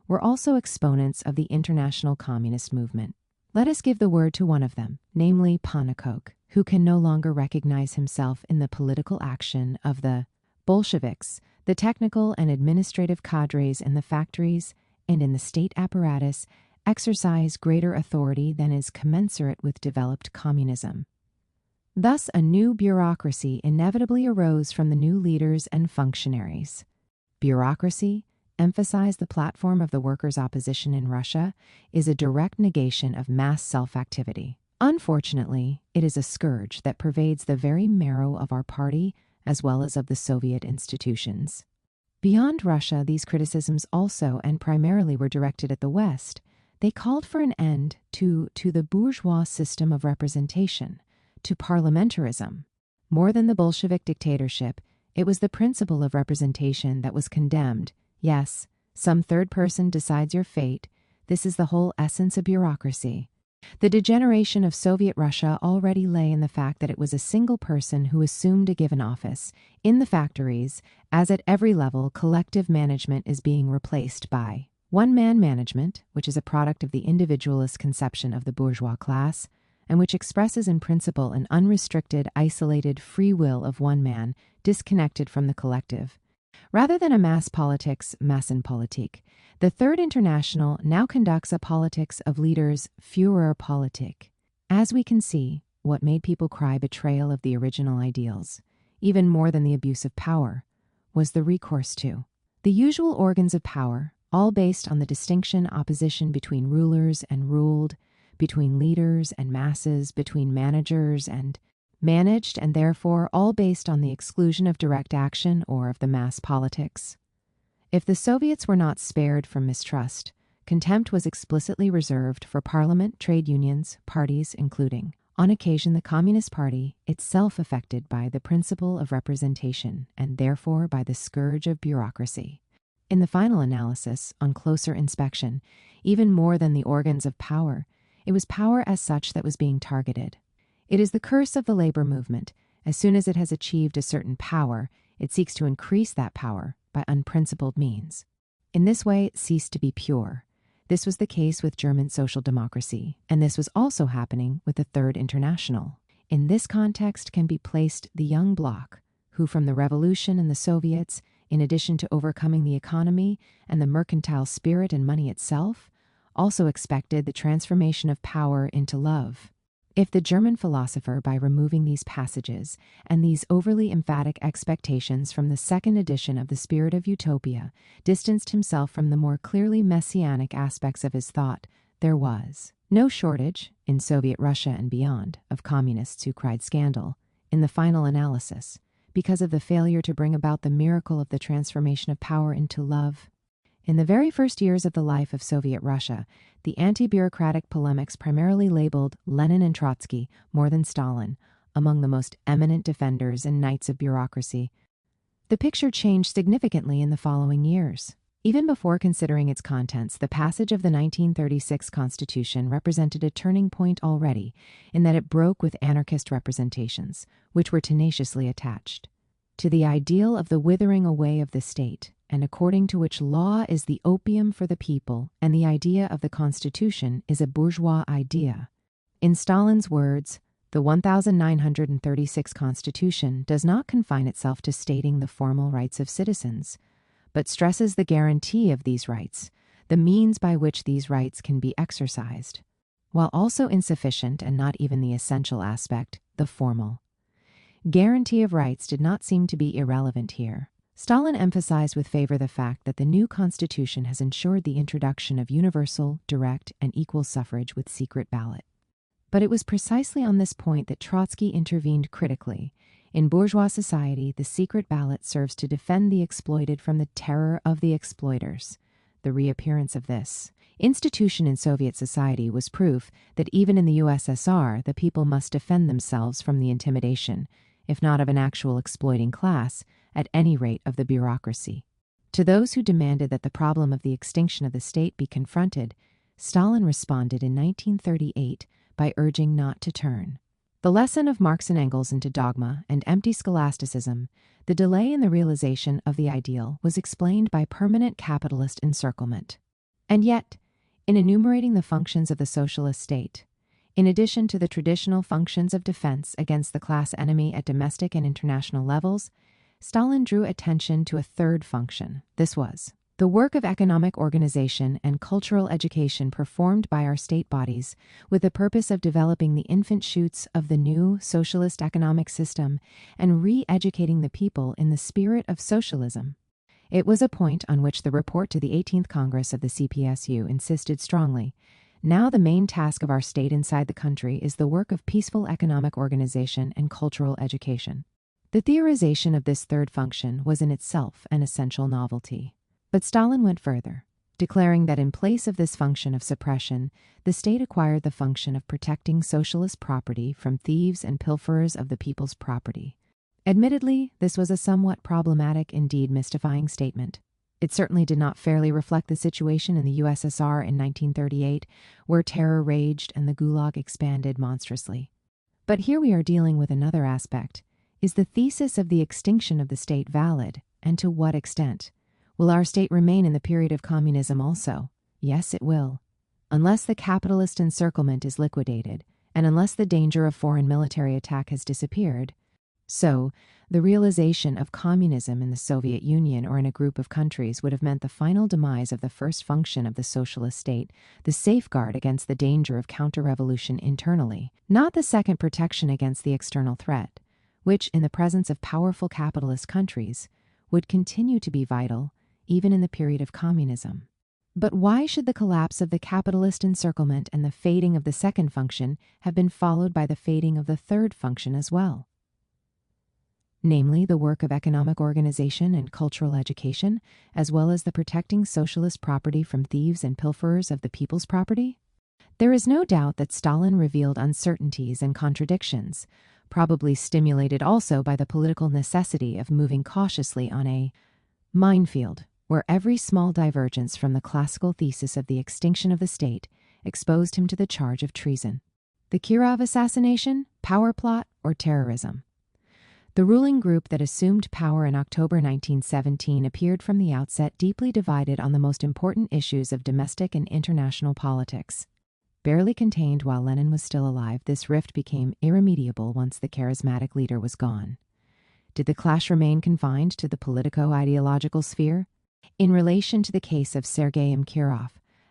were also exponents of the international communist movement. Let us give the word to one of them, namely Pannekoek, who can no longer recognize himself in the political action of the Bolsheviks, the technical and administrative cadres in the factories and in the state apparatus exercise greater authority than is commensurate with developed communism. Thus, a new bureaucracy inevitably arose from the new leaders and functionaries. Bureaucracy, emphasize the platform of the workers' opposition in Russia, is a direct negation of mass self-activity. Unfortunately, it is a scourge that pervades the very marrow of our party as well as of the Soviet institutions. Beyond Russia, these criticisms also and primarily were directed at the West. They called for an end to the bourgeois system of representation, to parliamentarism. More than the Bolshevik dictatorship, it was the principle of representation that was condemned. Yes, some third person decides your fate. This is the whole essence of bureaucracy. The degeneration of Soviet Russia already lay in the fact that it was a single person who assumed a given office. In the factories, as at every level, collective management is being replaced by one-man management, which is a product of the individualist conception of the bourgeois class, and which expresses in principle an unrestricted, isolated free will of one man, disconnected from the collective. Rather than a mass politics, Massenpolitik, the Third International now conducts a politics of leaders, Führerpolitik. As we can see, what made people cry betrayal of the original ideals, even more than the abuse of power, was the recourse to the usual organs of power, all based on the distinction opposition between rulers and ruled, between leaders and masses, between managers and managed, and therefore all based on the exclusion of direct action or of the mass politics. If the Soviets were not spared from mistrust, contempt was explicitly reserved for parliament, trade unions, parties, including, on occasion, the Communist Party, itself affected by the principle of representation and therefore by the scourge of bureaucracy. In the final analysis, on closer inspection, even more than the organs of power, it was power as such that was being targeted. It is the curse of the labor movement. As soon as it has achieved a certain power, it seeks to increase that power by unprincipled means. In this way, it ceased to be pure. This was the case with German social democracy, and this was also happening with the Third International. In this context can be placed the young bloc, who from the revolution and the Soviets, in addition to overcoming the economy and the mercantile spirit and money itself, also expected the transformation of power into love. If the German philosopher, by removing these passages and these overly emphatic expectations from the second edition of The Spirit of Utopia, distanced himself from the more clearly messianic aspects of his thought, there was no shortage, in Soviet Russia and beyond, of communists who cried scandal, in the final analysis, because of the failure to bring about the miracle of the transformation of power into love. In the very first years of the life of Soviet Russia, the anti-bureaucratic polemics primarily labeled Lenin and Trotsky, more than Stalin, among the most eminent defenders and knights of bureaucracy. The picture changed significantly in the following years. Even before considering its contents, the passage of the 1936 Constitution represented a turning point already, in that it broke with anarchist representations, which were tenaciously attached to the ideal of the withering away of the state, and according to which law is the opium for the people, and the idea of the Constitution is a bourgeois idea. In Stalin's words, the 1936 Constitution does not confine itself to stating the formal rights of citizens, but stresses the guarantee of these rights, the means by which these rights can be exercised, while also insufficient and not even the essential aspect, the formal. Guarantee of rights did not seem to be irrelevant here. Stalin emphasized with favor the fact that the new constitution has ensured the introduction of universal, direct, and equal suffrage with secret ballot. But it was precisely on this point that Trotsky intervened critically. In bourgeois society, the secret ballot serves to defend the exploited from the terror of the exploiters. The reappearance of this institution in Soviet society was proof that even in the USSR, the people must defend themselves from the intimidation, if not of an actual exploiting class, at any rate of the bureaucracy. To those who demanded that the problem of the extinction of the state be confronted, Stalin responded in 1938 by urging not to turn. The lesson of Marx and Engels into dogma and empty scholasticism, the delay in the realization of the ideal, was explained by permanent capitalist encirclement. And yet, in enumerating the functions of the socialist state, in addition to the traditional functions of defense against the class enemy at domestic and international levels, Stalin drew attention to a third function. This was the work of economic organization and cultural education performed by our state bodies with the purpose of developing the infant shoots of the new socialist economic system and re-educating the people in the spirit of socialism. It was a point on which the report to the 18th Congress of the CPSU insisted strongly. Now the main task of our state inside the country is the work of peaceful economic organization and cultural education. The theorization of this third function was in itself an essential novelty. But Stalin went further, declaring that in place of this function of suppression, the state acquired the function of protecting socialist property from thieves and pilferers of the people's property. Admittedly, this was a somewhat problematic, indeed mystifying statement. It certainly did not fairly reflect the situation in the USSR in 1938, where terror raged and the Gulag expanded monstrously. But here we are dealing with another aspect. Is the thesis of the extinction of the state valid, and to what extent? Will our state remain in the period of communism also? Yes, it will. Unless the capitalist encirclement is liquidated, and unless the danger of foreign military attack has disappeared. So, the realization of communism in the Soviet Union or in a group of countries would have meant the final demise of the first function of the socialist state, the safeguard against the danger of counter-revolution internally, not the second protection against the external threat, which, in the presence of powerful capitalist countries, would continue to be vital even in the period of communism. But why should the collapse of the capitalist encirclement and the fading of the second function have been followed by the fading of the third function as well? Namely, the work of economic organization and cultural education, as well as the protecting socialist property from thieves and pilferers of the people's property? There is no doubt that Stalin revealed uncertainties and contradictions, probably stimulated also by the political necessity of moving cautiously on a minefield, where every small divergence from the classical thesis of the extinction of the state exposed him to the charge of treason. The Kirov assassination, power plot, or terrorism? The ruling group that assumed power in October 1917 appeared from the outset deeply divided on the most important issues of domestic and international politics. Barely contained while Lenin was still alive, this rift became irremediable once the charismatic leader was gone. Did the clash remain confined to the politico-ideological sphere? In relation to the case of Sergei Kirov,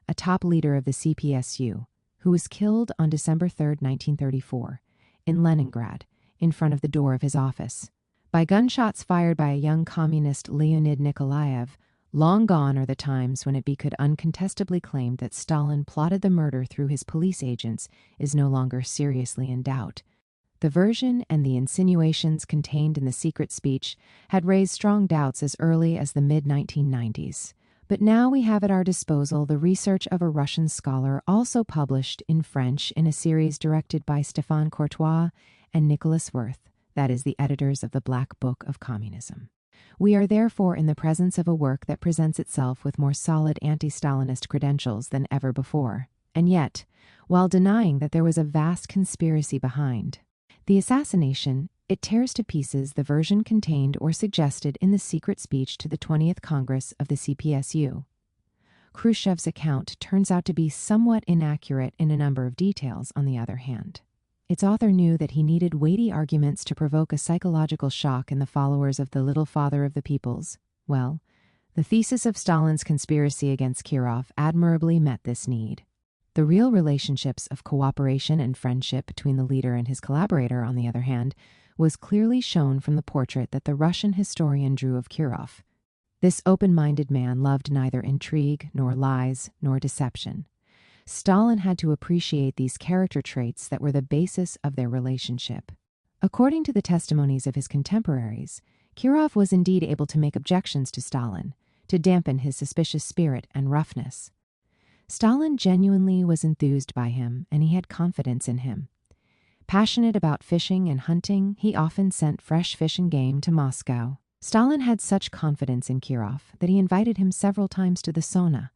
a top leader of the CPSU, who was killed on December 3, 1934, in Leningrad, in front of the door of his office, by gunshots fired by a young communist Leonid Nikolaev, long gone are the times when it could uncontestably claim that Stalin plotted the murder through his police agents is no longer seriously in doubt. The version and the insinuations contained in the secret speech had raised strong doubts as early as the mid-1990s. But now we have at our disposal the research of a Russian scholar also published in French in a series directed by Stéphane Courtois and Nicholas Wirth, that is, the editors of the Black Book of Communism. We are therefore in the presence of a work that presents itself with more solid anti-Stalinist credentials than ever before, and yet, while denying that there was a vast conspiracy behind the assassination, it tears to pieces the version contained or suggested in the secret speech to the 20th Congress of the CPSU. Khrushchev's account turns out to be somewhat inaccurate in a number of details, on the other hand. Its author knew that he needed weighty arguments to provoke a psychological shock in the followers of the little father of the peoples. Well, the thesis of Stalin's conspiracy against Kirov admirably met this need. The real relationships of cooperation and friendship between the leader and his collaborator, on the other hand, was clearly shown from the portrait that the Russian historian drew of Kirov. This open-minded man loved neither intrigue, nor lies, nor deception. Stalin had to appreciate these character traits that were the basis of their relationship. According to the testimonies of his contemporaries, Kirov was indeed able to make objections to Stalin, to dampen his suspicious spirit and roughness. Stalin genuinely was enthused by him, and he had confidence in him. Passionate about fishing and hunting, he often sent fresh fish and game to Moscow. Stalin had such confidence in Kirov that he invited him several times to the sauna,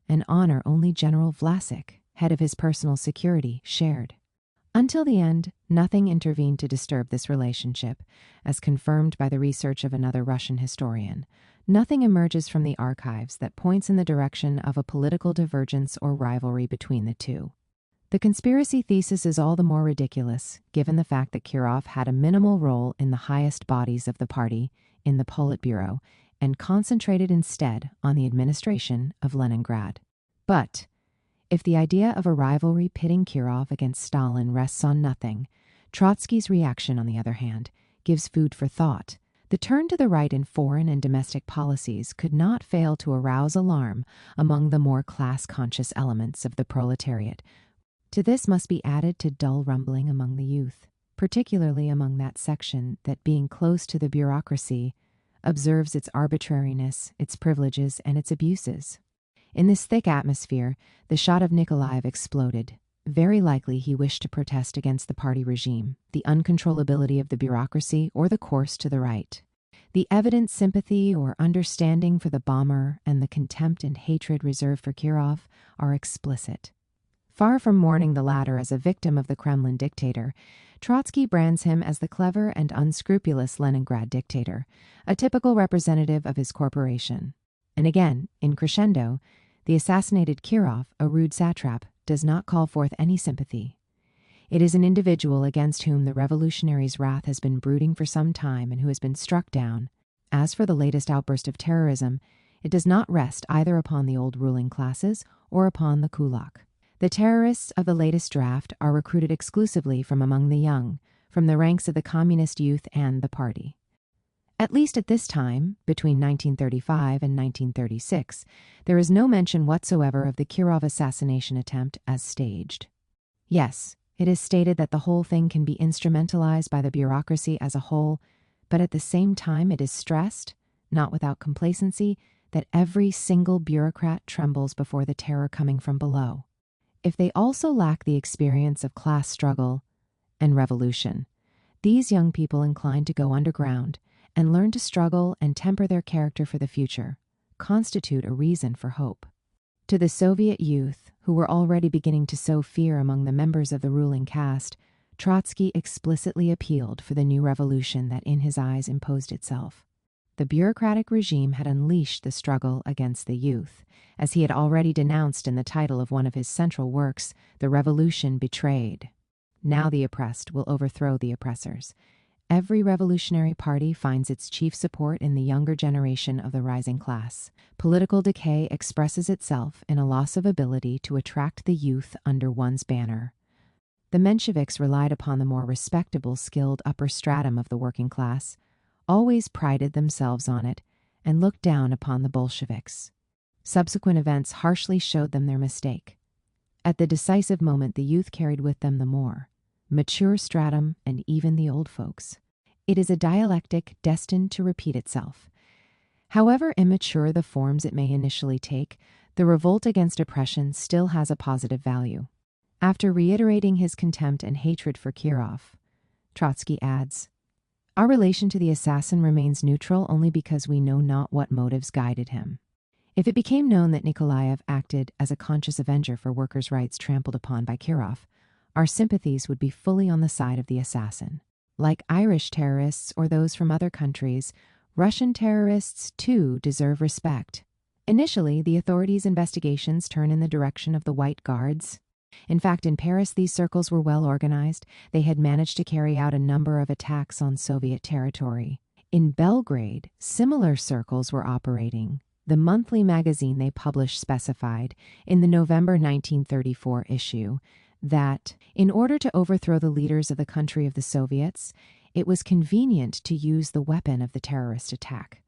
an honor only General Vlasic, head of his personal security, shared. Until the end, nothing intervened to disturb this relationship, as confirmed by the research of another Russian historian, Nothing emerges from the archives that points in the direction of a political divergence or rivalry between the two. The conspiracy thesis is all the more ridiculous, given the fact that Kirov had a minimal role in the highest bodies of the party, in the Politburo, and concentrated instead on the administration of Leningrad. But if the idea of a rivalry pitting Kirov against Stalin rests on nothing, Trotsky's reaction, on the other hand, gives food for thought. The turn to the right in foreign and domestic policies could not fail to arouse alarm among the more class-conscious elements of the proletariat. To this must be added to dull rumbling among the youth, particularly among that section that, being close to the bureaucracy, observes its arbitrariness, its privileges, and its abuses. In this thick atmosphere, the shot of Nikolaev exploded. Very likely he wished to protest against the party regime, the uncontrollability of the bureaucracy, or the course to the right. The evident sympathy or understanding for the bomber and the contempt and hatred reserved for Kirov are explicit. Far from mourning the latter as a victim of the Kremlin dictator, Trotsky brands him as the clever and unscrupulous Leningrad dictator, a typical representative of his corporation. And again, in crescendo, the assassinated Kirov, a rude satrap, does not call forth any sympathy. It is an individual against whom the revolutionary's wrath has been brooding for some time and who has been struck down. As for the latest outburst of terrorism, it does not rest either upon the old ruling classes or upon the kulak. The terrorists of the latest draft are recruited exclusively from among the young, from the ranks of the communist youth and the party. At least at this time, between 1935 and 1936, there is no mention whatsoever of the Kirov assassination attempt as staged. Yes, it is stated that the whole thing can be instrumentalized by the bureaucracy as a whole, but at the same time it is stressed, not without complacency, that every single bureaucrat trembles before the terror coming from below. If they also lack the experience of class struggle and revolution, these young people inclined to go underground and learn to struggle and temper their character for the future, constitute a reason for hope. To the Soviet youth, who were already beginning to sow fear among the members of the ruling caste, Trotsky explicitly appealed for the new revolution that in his eyes imposed itself. The bureaucratic regime had unleashed the struggle against the youth, as he had already denounced in the title of one of his central works, The Revolution Betrayed. Now the oppressed will overthrow the oppressors. Every revolutionary party finds its chief support in the younger generation of the rising class. Political decay expresses itself in a loss of ability to attract the youth under one's banner. The Mensheviks relied upon the more respectable, skilled upper stratum of the working class, always prided themselves on it, and looked down upon the Bolsheviks. Subsequent events harshly showed them their mistake. At the decisive moment, the youth carried with them the more mature stratum and even the old folks. It is a dialectic destined to repeat itself. However immature the forms it may initially take, the revolt against oppression still has a positive value. After reiterating his contempt and hatred for Kirov, Trotsky adds, "Our relation to the assassin remains neutral only because we know not what motives guided him. If it became known that Nikolaev acted as a conscious avenger for workers' rights trampled upon by Kirov, our sympathies would be fully on the side of the assassin. Like Irish terrorists or those from other countries, Russian terrorists, too, deserve respect. Initially, the authorities' investigations turn in the direction of the White Guards. In fact, in Paris, these circles were well organized. They had managed to carry out a number of attacks on Soviet territory. In Belgrade, similar circles were operating. The monthly magazine they published specified, in the November 1934 issue, that, in order to overthrow the leaders of the country of the Soviets, it was convenient to use the weapon of the terrorist attack.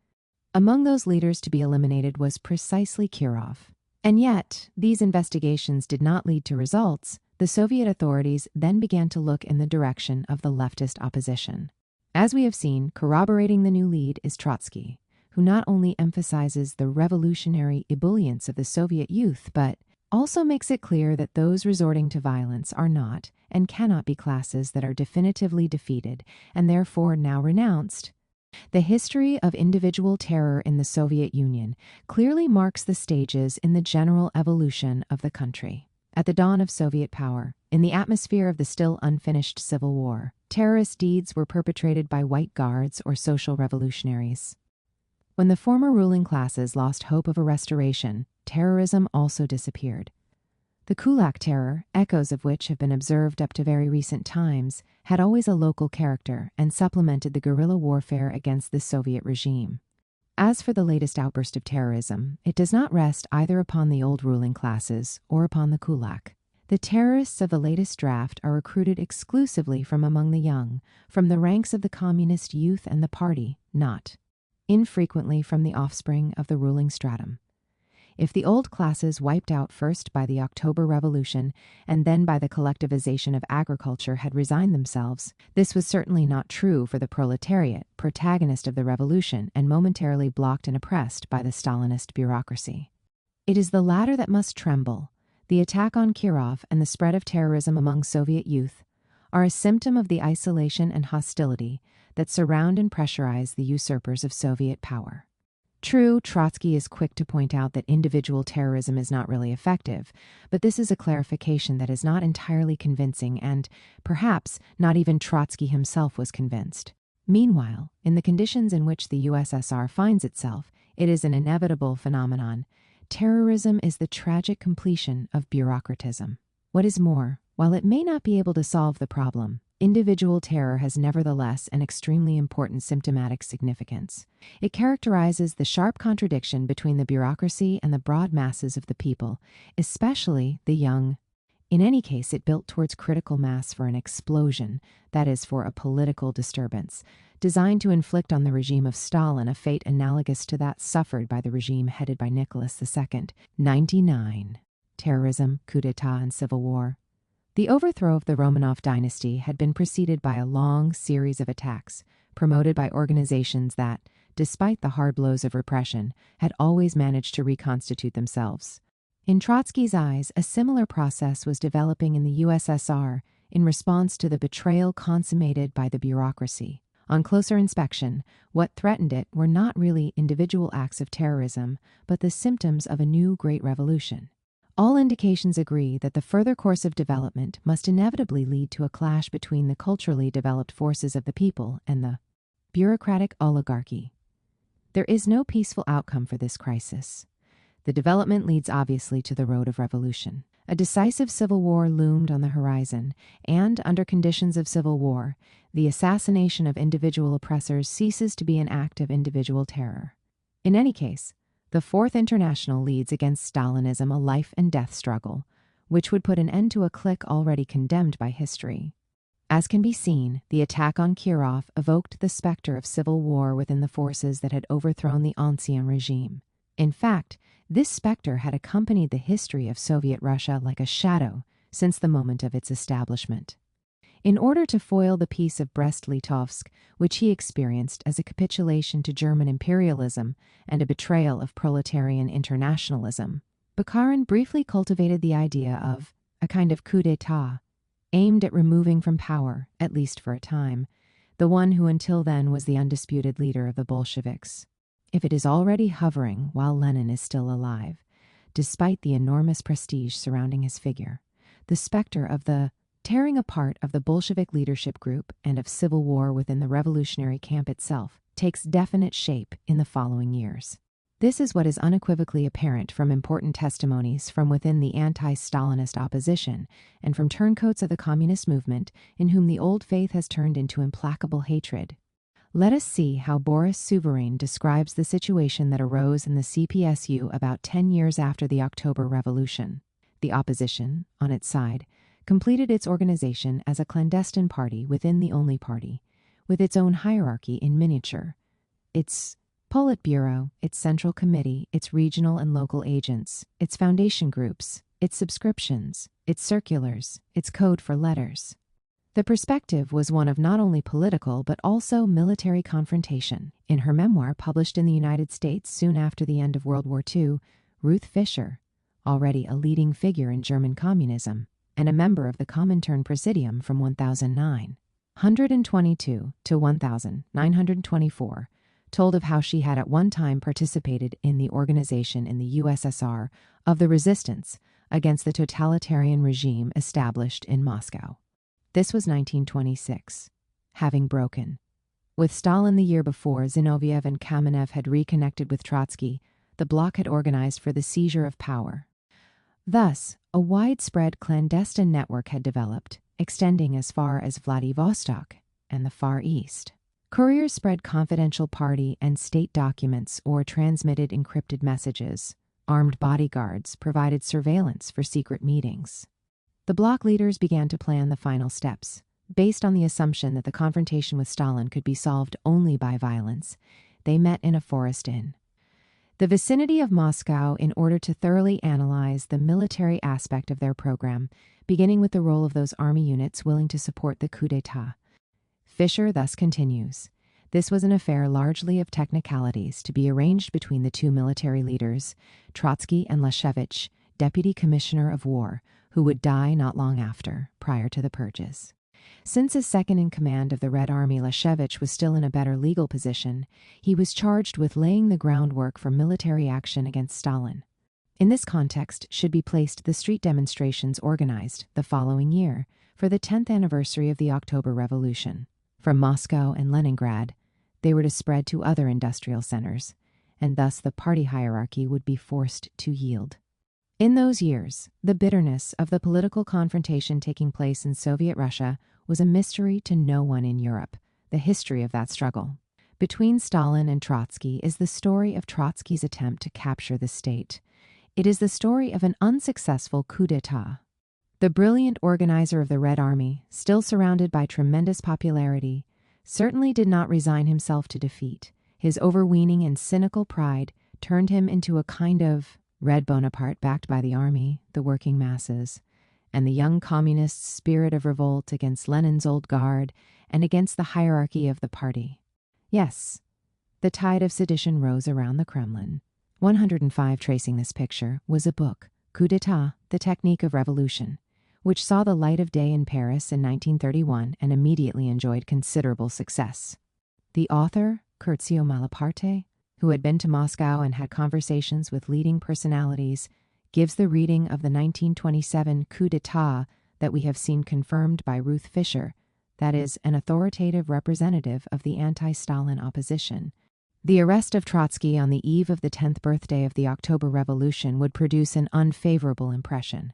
Among those leaders to be eliminated was precisely Kirov. And yet, these investigations did not lead to results. The Soviet authorities then began to look in the direction of the leftist opposition. As we have seen, corroborating the new lead is Trotsky, who not only emphasizes the revolutionary ebullience of the Soviet youth, but also makes it clear that those resorting to violence are not and cannot be classes that are definitively defeated and therefore now renounced. The history of individual terror in the Soviet Union clearly marks the stages in the general evolution of the country. At the dawn of Soviet power, in the atmosphere of the still unfinished Civil War, terrorist deeds were perpetrated by White Guards or social revolutionaries. When the former ruling classes lost hope of a restoration, terrorism also disappeared. The Kulak terror, echoes of which have been observed up to very recent times, had always a local character and supplemented the guerrilla warfare against the Soviet regime. As for the latest outburst of terrorism, it does not rest either upon the old ruling classes or upon the Kulak. The terrorists of the latest draft are recruited exclusively from among the young, from the ranks of the communist youth and the party, not infrequently from the offspring of the ruling stratum. If the old classes, wiped out first by the October Revolution and then by the collectivization of agriculture, had resigned themselves, this was certainly not true for the proletariat, protagonist of the revolution and momentarily blocked and oppressed by the Stalinist bureaucracy. It is the latter that must tremble. The attack on Kirov and the spread of terrorism among Soviet youth are a symptom of the isolation and hostility that surround and pressurize the usurpers of Soviet power. True, Trotsky is quick to point out that individual terrorism is not really effective, but this is a clarification that is not entirely convincing and, perhaps, not even Trotsky himself was convinced. Meanwhile, in the conditions in which the USSR finds itself, it is an inevitable phenomenon. Terrorism is the tragic completion of bureaucratism. What is more, while it may not be able to solve the problem, individual terror has nevertheless an extremely important symptomatic significance. It characterizes the sharp contradiction between the bureaucracy and the broad masses of the people, especially the young. In any case, it built towards critical mass for an explosion, that is, for a political disturbance, designed to inflict on the regime of Stalin a fate analogous to that suffered by the regime headed by Nicholas II. 99. Terrorism, coup d'etat, and civil war. The overthrow of the Romanov dynasty had been preceded by a long series of attacks, promoted by organizations that, despite the hard blows of repression, had always managed to reconstitute themselves. In Trotsky's eyes, a similar process was developing in the USSR in response to the betrayal consummated by the bureaucracy. On closer inspection, what threatened it were not really individual acts of terrorism, but the symptoms of a new Great Revolution. All indications agree that the further course of development must inevitably lead to a clash between the culturally developed forces of the people and the bureaucratic oligarchy. There is no peaceful outcome for this crisis. The development leads obviously to the road of revolution. A decisive civil war loomed on the horizon, and under conditions of civil war, the assassination of individual oppressors ceases to be an act of individual terror. In any case, the Fourth International leads against Stalinism a life and death struggle, which would put an end to a clique already condemned by history. As can be seen, the attack on Kirov evoked the specter of civil war within the forces that had overthrown the Ancien regime. In fact, this specter had accompanied the history of Soviet Russia like a shadow since the moment of its establishment. In order to foil the Peace of Brest-Litovsk, which he experienced as a capitulation to German imperialism and a betrayal of proletarian internationalism, Bukharin briefly cultivated the idea of a kind of coup d'etat, aimed at removing from power, at least for a time, the one who until then was the undisputed leader of the Bolsheviks. If it is already hovering while Lenin is still alive, despite the enormous prestige surrounding his figure, the specter of the tearing apart of the Bolshevik leadership group and of civil war within the revolutionary camp itself takes definite shape in the following years. This is what is unequivocally apparent from important testimonies from within the anti-Stalinist opposition and from turncoats of the communist movement in whom the old faith has turned into implacable hatred. Let us see how Boris Souverin describes the situation that arose in the CPSU about 10 years after the October Revolution. The opposition, on its side, completed its organization as a clandestine party within the only party, with its own hierarchy in miniature, its Politburo, its central committee, its regional and local agents, its foundation groups, its subscriptions, its circulars, its code for letters. The perspective was one of not only political but also military confrontation. In her memoir published in the United States soon after the end of World War II, Ruth Fischer, already a leading figure in German communism and a member of the Comintern Presidium from 1922 to 1924, told of how she had at one time participated in the organization in the USSR of the resistance against the totalitarian regime established in Moscow. This was 1926. Having broken With Stalin the year before, Zinoviev and Kamenev had reconnected with Trotsky, the bloc had organized for the seizure of power. Thus, a widespread clandestine network had developed, extending as far as Vladivostok and the Far East. Couriers spread confidential party and state documents or transmitted encrypted messages. Armed bodyguards provided surveillance for secret meetings. The bloc leaders began to plan the final steps. Based on the assumption that the confrontation with Stalin could be solved only by violence, they met in a forest inn. The vicinity of Moscow in order to thoroughly analyze the military aspect of their program, beginning with the role of those army units willing to support the coup d'etat. Fischer thus continues, "This was an affair largely of technicalities to be arranged between the two military leaders, Trotsky and Lashevich, Deputy Commissioner of War, who would die not long after, prior to the purges." Since as second in command of the Red Army, Lashevich was still in a better legal position, he was charged with laying the groundwork for military action against Stalin. In this context should be placed the street demonstrations organized the following year for the 10th anniversary of the October Revolution. From Moscow and Leningrad, they were to spread to other industrial centers, and thus the party hierarchy would be forced to yield. In those years, the bitterness of the political confrontation taking place in Soviet Russia was a mystery to no one in Europe. The history of that struggle between Stalin and Trotsky is the story of Trotsky's attempt to capture the state. It is the story of an unsuccessful coup d'etat. The brilliant organizer of the Red Army, still surrounded by tremendous popularity, certainly did not resign himself to defeat. His overweening and cynical pride turned him into a kind of Red Bonaparte backed by the army, the working masses, and the young communist's spirit of revolt against Lenin's old guard and against the hierarchy of the party. Yes, the tide of sedition rose around the Kremlin. 105 tracing this picture was a book, Coup d'etat, The Technique of Revolution, which saw the light of day in Paris in 1931 and immediately enjoyed considerable success. The author, Curzio Malaparte, who had been to Moscow and had conversations with leading personalities, gives the reading of the 1927 coup d'etat that we have seen confirmed by Ruth Fischer, that is, an authoritative representative of the anti-Stalin opposition. The arrest of Trotsky on the eve of the 10th birthday of the October Revolution would produce an unfavorable impression.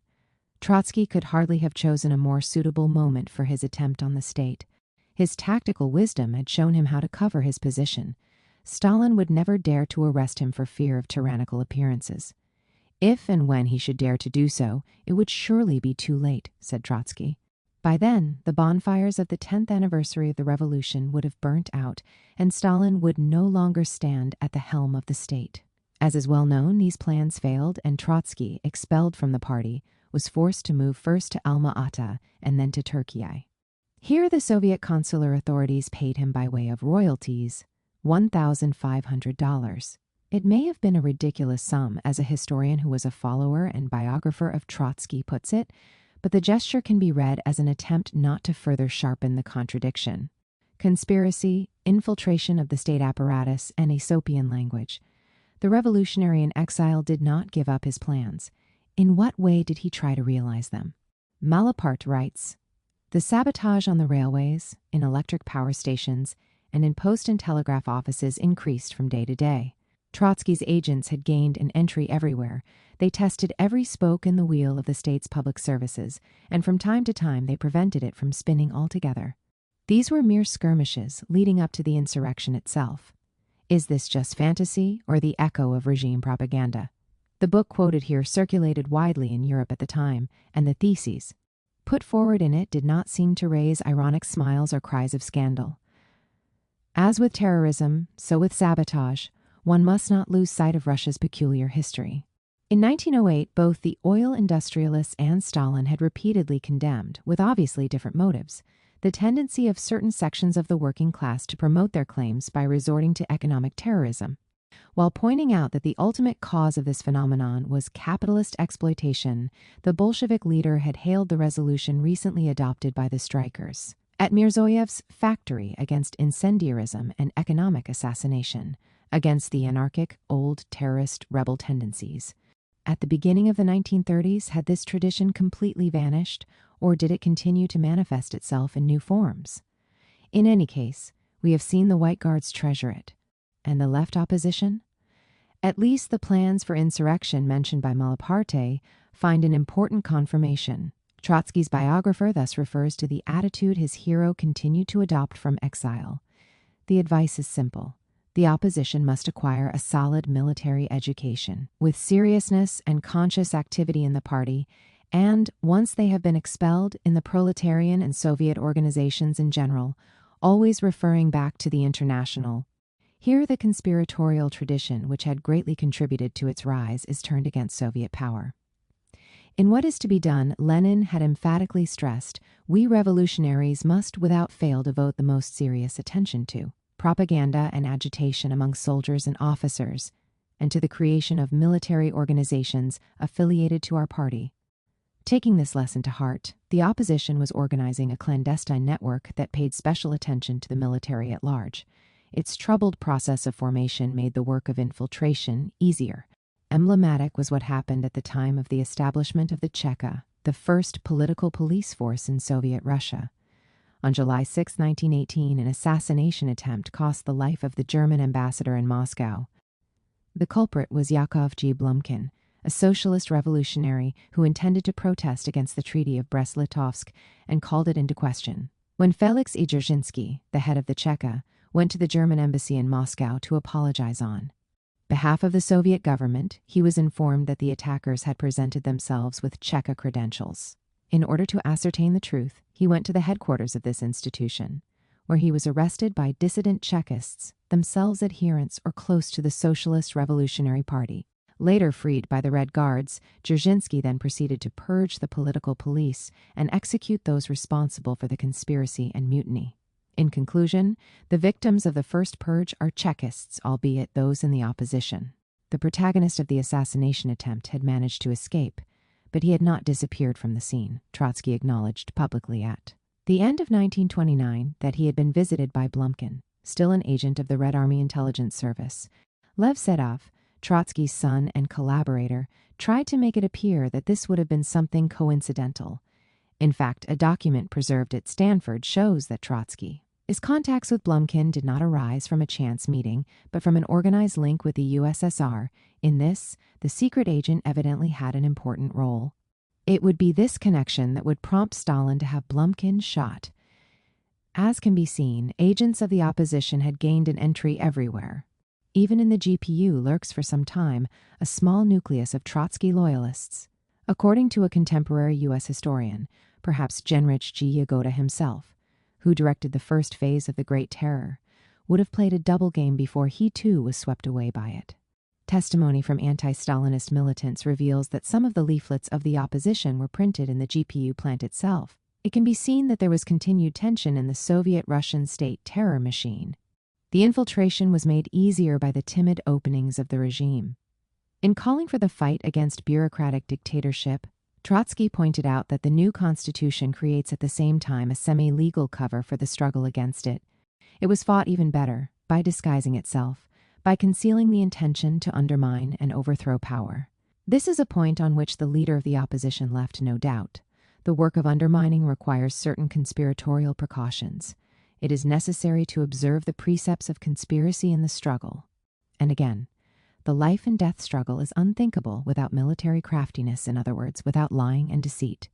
Trotsky could hardly have chosen a more suitable moment for his attempt on the state. His tactical wisdom had shown him how to cover his position. Stalin would never dare to arrest him for fear of tyrannical appearances. If and when he should dare to do so, it would surely be too late, said Trotsky. By then, the bonfires of the 10th anniversary of the revolution would have burnt out, and Stalin would no longer stand at the helm of the state. As is well known, these plans failed, and Trotsky, expelled from the party, was forced to move first to Alma-Ata and then to Turkey. Here the Soviet consular authorities paid him by way of royalties $1,500. It may have been a ridiculous sum, as a historian who was a follower and biographer of Trotsky puts it, but the gesture can be read as an attempt not to further sharpen the contradiction. Conspiracy, infiltration of the state apparatus, and Aesopian language. The revolutionary in exile did not give up his plans. In what way did he try to realize them? Malaparte writes, "The sabotage on the railways, in electric power stations, and in post and telegraph offices increased from day to day. Trotsky's agents had gained an entry everywhere. They tested every spoke in the wheel of the state's public services, and from time to time they prevented it from spinning altogether. These were mere skirmishes leading up to the insurrection itself. Is this just fantasy or the echo of regime propaganda?" The book quoted here circulated widely in Europe at the time, and the theses put forward in it did not seem to raise ironic smiles or cries of scandal. As with terrorism, so with sabotage, one must not lose sight of Russia's peculiar history. In 1908, both the oil industrialists and Stalin had repeatedly condemned, with obviously different motives, the tendency of certain sections of the working class to promote their claims by resorting to economic terrorism. While pointing out that the ultimate cause of this phenomenon was capitalist exploitation, the Bolshevik leader had hailed the resolution recently adopted by the strikers at Mirzoyev's factory against incendiarism and economic assassination, against the anarchic, old terrorist rebel tendencies. At the beginning of the 1930s, had this tradition completely vanished, or did it continue to manifest itself in new forms? In any case, We have seen the White Guards treasure it. And the left opposition? At least the plans for insurrection mentioned by Malaparte find an important confirmation. Trotsky's biographer thus refers to the attitude his hero continued to adopt from exile. The advice is simple. The opposition must acquire a solid military education, with seriousness and conscious activity in the party, and, once they have been expelled, in the proletarian and Soviet organizations in general, always referring back to the International. Here the conspiratorial tradition, which had greatly contributed to its rise, is turned against Soviet power. In What is to be Done, Lenin had emphatically stressed, we revolutionaries must without fail devote the most serious attention to propaganda and agitation among soldiers and officers, and to the creation of military organizations affiliated to our party. Taking this lesson to heart, the opposition was organizing a clandestine network that paid special attention to the military at large. Its troubled process of formation made the work of infiltration easier. Emblematic was what happened at the time of the establishment of the Cheka, the first political police force in Soviet Russia. On July 6, 1918, an assassination attempt cost the life of the German ambassador in Moscow. The culprit was Yakov G. Blumkin, a socialist revolutionary who intended to protest against the Treaty of Brest-Litovsk and called it into question. When Felix E. Dzerzhinsky, the head of the Cheka, went to the German embassy in Moscow to apologize on behalf of the Soviet government, he was informed that the attackers had presented themselves with Cheka credentials. In order to ascertain the truth, he went to the headquarters of this institution, where he was arrested by dissident Chekists, themselves adherents or close to the Socialist Revolutionary Party. Later freed by the Red Guards, Dzerzhinsky then proceeded to purge the political police and execute those responsible for the conspiracy and mutiny. In conclusion, the victims of the first purge are Chekists, albeit those in the opposition. The protagonist of the assassination attempt had managed to escape, but he had not disappeared from the scene, Trotsky acknowledged publicly at the end of 1929 that he had been visited by Blumkin, still an agent of the Red Army Intelligence Service. Lev Sedov, Trotsky's son and collaborator, tried to make it appear that this would have been something coincidental. In fact, a document preserved at Stanford shows that Trotsky's contacts with Blumkin did not arise from a chance meeting, but from an organized link with the USSR. In this, the secret agent evidently had an important role. It would be this connection that would prompt Stalin to have Blumkin shot. As can be seen, agents of the opposition had gained an entry everywhere. Even in the GPU lurks for some time a small nucleus of Trotsky loyalists. According to a contemporary U.S. historian, perhaps Genrich G. Yagoda himself, who directed the first phase of the Great Terror, would have played a double game before he too was swept away by it. Testimony from anti-Stalinist militants reveals that some of the leaflets of the opposition were printed in the GPU plant itself. It can be seen that there was continued tension in the Soviet-Russian state terror machine. The infiltration was made easier by the timid openings of the regime. In calling for the fight against bureaucratic dictatorship, Trotsky pointed out that the new constitution creates at the same time a semi-legal cover for the struggle against it. It was fought even better, by disguising itself, by concealing the intention to undermine and overthrow power. This is a point on which the leader of the opposition left no doubt. The work of undermining requires certain conspiratorial precautions. It is necessary to observe the precepts of conspiracy in the struggle. And again, the life and death struggle is unthinkable without military craftiness, in other words, without lying and deceit.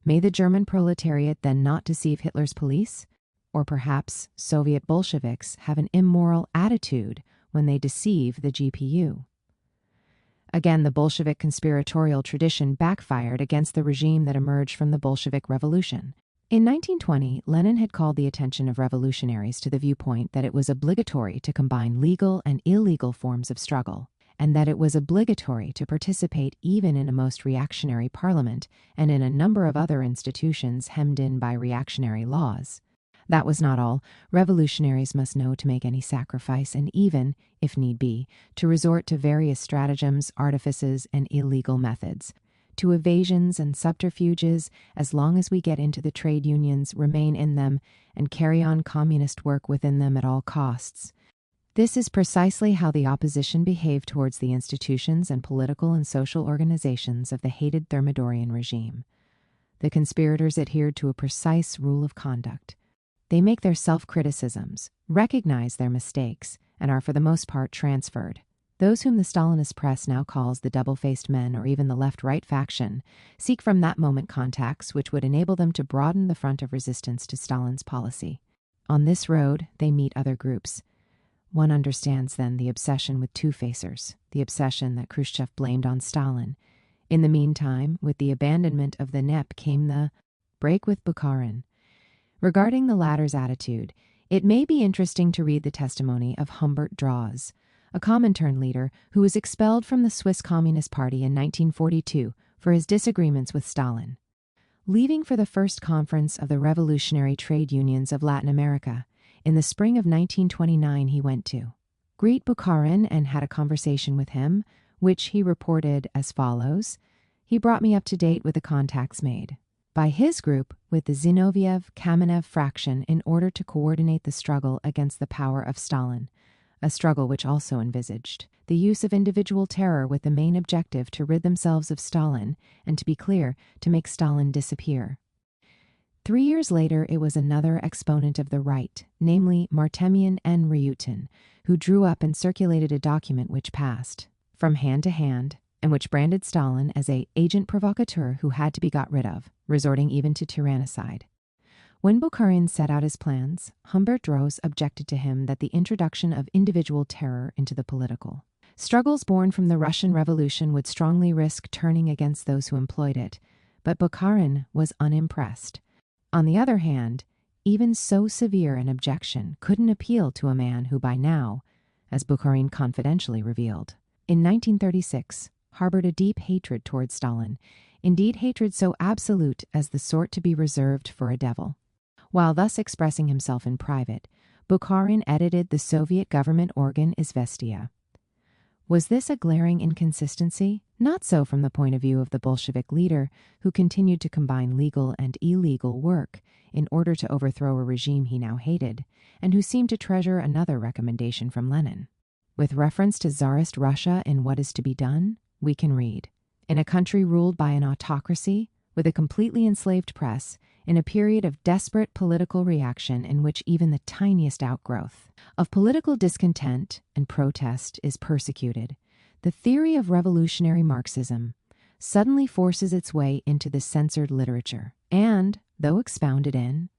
May the German proletariat then not deceive Hitler's police? Or perhaps Soviet Bolsheviks have an immoral attitude when they deceive the GPU. Again, the Bolshevik conspiratorial tradition backfired against the regime that emerged from the Bolshevik Revolution. In 1920, Lenin had called the attention of revolutionaries to the viewpoint that it was obligatory to combine legal and illegal forms of struggle, and that it was obligatory to participate even in a most reactionary parliament and in a number of other institutions hemmed in by reactionary laws. That was not all. Revolutionaries must know to make any sacrifice and even, if need be, to resort to various stratagems, artifices, and illegal methods, to evasions and subterfuges as long as we get into the trade unions, remain in them, and carry on communist work within them at all costs. This is precisely how the opposition behaved towards the institutions and political and social organizations of the hated Thermidorian regime. The conspirators adhered to a precise rule of conduct. They make their self-criticisms, recognize their mistakes, and are for the most part transferred. Those whom the Stalinist press now calls the double-faced men or even the left-right faction seek from that moment contacts which would enable them to broaden the front of resistance to Stalin's policy. On this road, they meet other groups. One understands then the obsession with two-facers, the obsession that Khrushchev blamed on Stalin. In the meantime, with the abandonment of the NEP came the break with Bukharin. Regarding the latter's attitude, it may be interesting to read the testimony of Humbert Draws, a Comintern leader who was expelled from the Swiss Communist Party in 1942 for his disagreements with Stalin. Leaving for the first conference of the Revolutionary Trade Unions of Latin America, in the spring of 1929 he went to greet Bukharin and had a conversation with him, which he reported as follows: "He brought me up to date with the contacts made by his group with the Zinoviev-Kamenev fraction in order to coordinate the struggle against the power of Stalin, a struggle which also envisaged the use of individual terror with the main objective to rid themselves of Stalin and, to be clear, to make Stalin disappear." 3 years later, it was another exponent of the right, namely Martemian and Ryutin, who drew up and circulated a document which passed from hand to hand and which branded Stalin as an agent provocateur who had to be got rid of, resorting even to tyrannicide. When Bukharin set out his plans, Humbert Draws objected to him that the introduction of individual terror into the political struggles born from the Russian Revolution would strongly risk turning against those who employed it, but Bukharin was unimpressed. On the other hand, even so severe an objection couldn't appeal to a man who by now, as Bukharin confidentially revealed, in 1936 harbored a deep hatred towards Stalin, indeed hatred so absolute as the sort to be reserved for a devil. While thus expressing himself in private, Bukharin edited the Soviet government organ Izvestia. Was this a glaring inconsistency? Not so from the point of view of the Bolshevik leader, who continued to combine legal and illegal work in order to overthrow a regime he now hated, and who seemed to treasure another recommendation from Lenin. With reference to Tsarist Russia in What Is to Be Done, we can read, "In a country ruled by an autocracy, with a completely enslaved press, in a period of desperate political reaction in which even the tiniest outgrowth of political discontent and protest is persecuted, the theory of revolutionary Marxism suddenly forces its way into the censored literature, and, though expounded in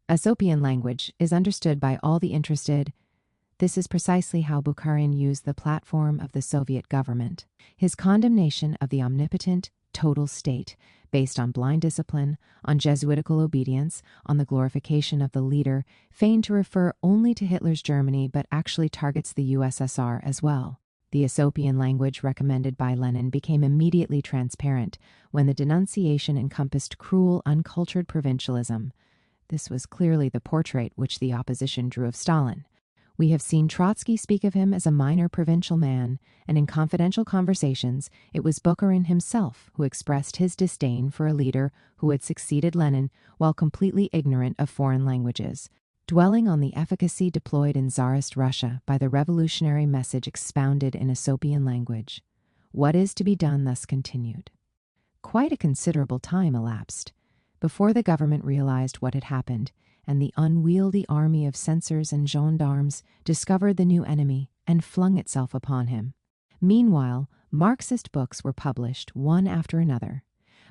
Aesopian language, is understood by all the interested." This is precisely how Bukharin used the platform of the Soviet government. His condemnation of the omnipotent, total state, based on blind discipline, on Jesuitical obedience, on the glorification of the leader, feigned to refer only to Hitler's Germany but actually targets the USSR as well. The Aesopian language recommended by Lenin became immediately transparent when the denunciation encompassed cruel, uncultured provincialism. This was clearly the portrait which the opposition drew of Stalin. We have seen Trotsky speak of him as a minor provincial man, and in confidential conversations, it was Bukharin himself who expressed his disdain for a leader who had succeeded Lenin while completely ignorant of foreign languages, dwelling on the efficacy deployed in Tsarist Russia by the revolutionary message expounded in Aesopian language. What is to be done thus continued. Quite a considerable time elapsed before the government realized what had happened, and the unwieldy army of censors and gendarmes discovered the new enemy and flung itself upon him. Meanwhile, Marxist books were published one after another.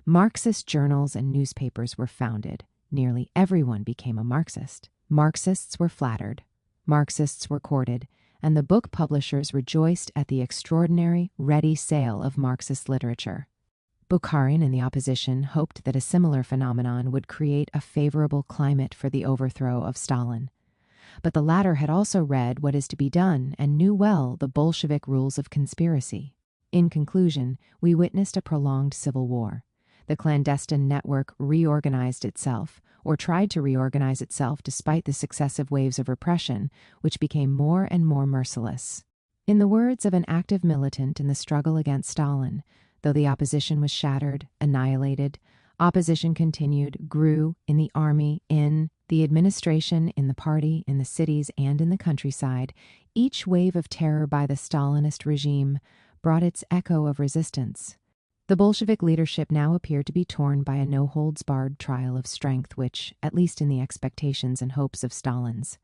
Marxist journals and newspapers were founded. Nearly everyone became a Marxist. Marxists were flattered. Marxists were courted, and the book publishers rejoiced at the extraordinary, ready sale of Marxist literature. Bukharin and the opposition hoped that a similar phenomenon would create a favorable climate for the overthrow of Stalin. But the latter had also read What Is to Be Done and knew well the Bolshevik rules of conspiracy. In conclusion, we witnessed a prolonged civil war. The clandestine network reorganized itself, or tried to reorganize itself despite the successive waves of repression, which became more and more merciless. In the words of an active militant in the struggle against Stalin, though the opposition was shattered, annihilated, opposition continued, grew in the army, in the administration, in the party, in the cities, and in the countryside. Each wave of terror by the Stalinist regime brought its echo of resistance. The Bolshevik leadership now appeared to be torn by a no-holds-barred trial of strength which, at least in the expectations and hopes of Stalin's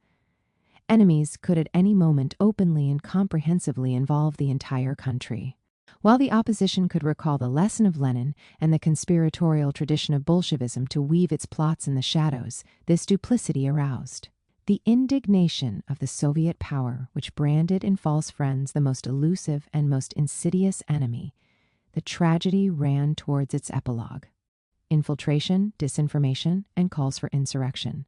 enemies, could at any moment openly and comprehensively involve the entire country. While the opposition could recall the lesson of Lenin and the conspiratorial tradition of Bolshevism to weave its plots in the shadows, this duplicity aroused the indignation of the Soviet power, which branded in false friends the most elusive and most insidious enemy. The tragedy ran towards its epilogue: infiltration, disinformation, and calls for insurrection.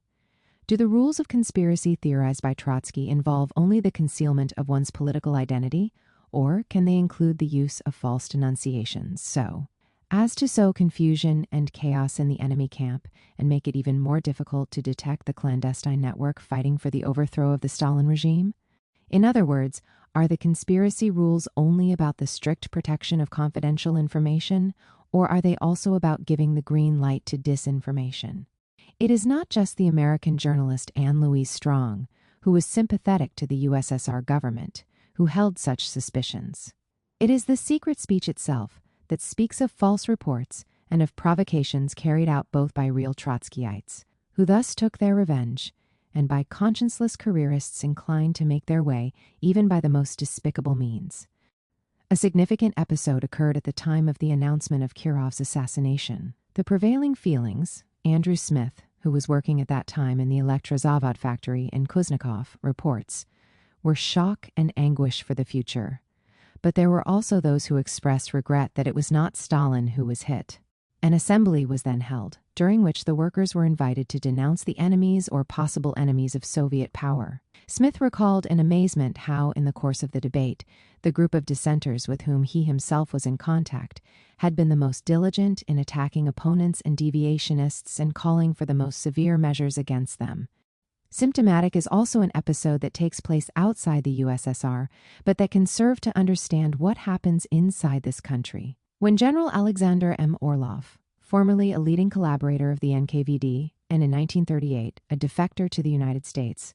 Do the rules of conspiracy theorized by Trotsky involve only the concealment of one's political identity, or can they include the use of false denunciations so as to sow confusion and chaos in the enemy camp and make it even more difficult to detect the clandestine network fighting for the overthrow of the Stalin regime? In other words, are the conspiracy rules only about the strict protection of confidential information, or are they also about giving the green light to disinformation? It is not just the American journalist Anne Louise Strong, who was sympathetic to the USSR government, who held such suspicions. It is the secret speech itself that speaks of false reports and of provocations carried out both by real Trotskyites, who thus took their revenge, and by conscienceless careerists inclined to make their way even by the most despicable means. A significant episode occurred at the time of the announcement of Kirov's assassination. The prevailing feelings, Andrew Smith, who was working at that time in the Elektrozavod factory in Kuznetsov, reports, were shock and anguish for the future. But there were also those who expressed regret that it was not Stalin who was hit. An assembly was then held, during which the workers were invited to denounce the enemies or possible enemies of Soviet power. Smith recalled in amazement how, in the course of the debate, the group of dissenters with whom he himself was in contact had been the most diligent in attacking opponents and deviationists and calling for the most severe measures against them. Symptomatic is also an episode that takes place outside the USSR, but that can serve to understand what happens inside this country. When General Alexander M. Orlov, formerly a leading collaborator of the NKVD and in 1938 a defector to the United States,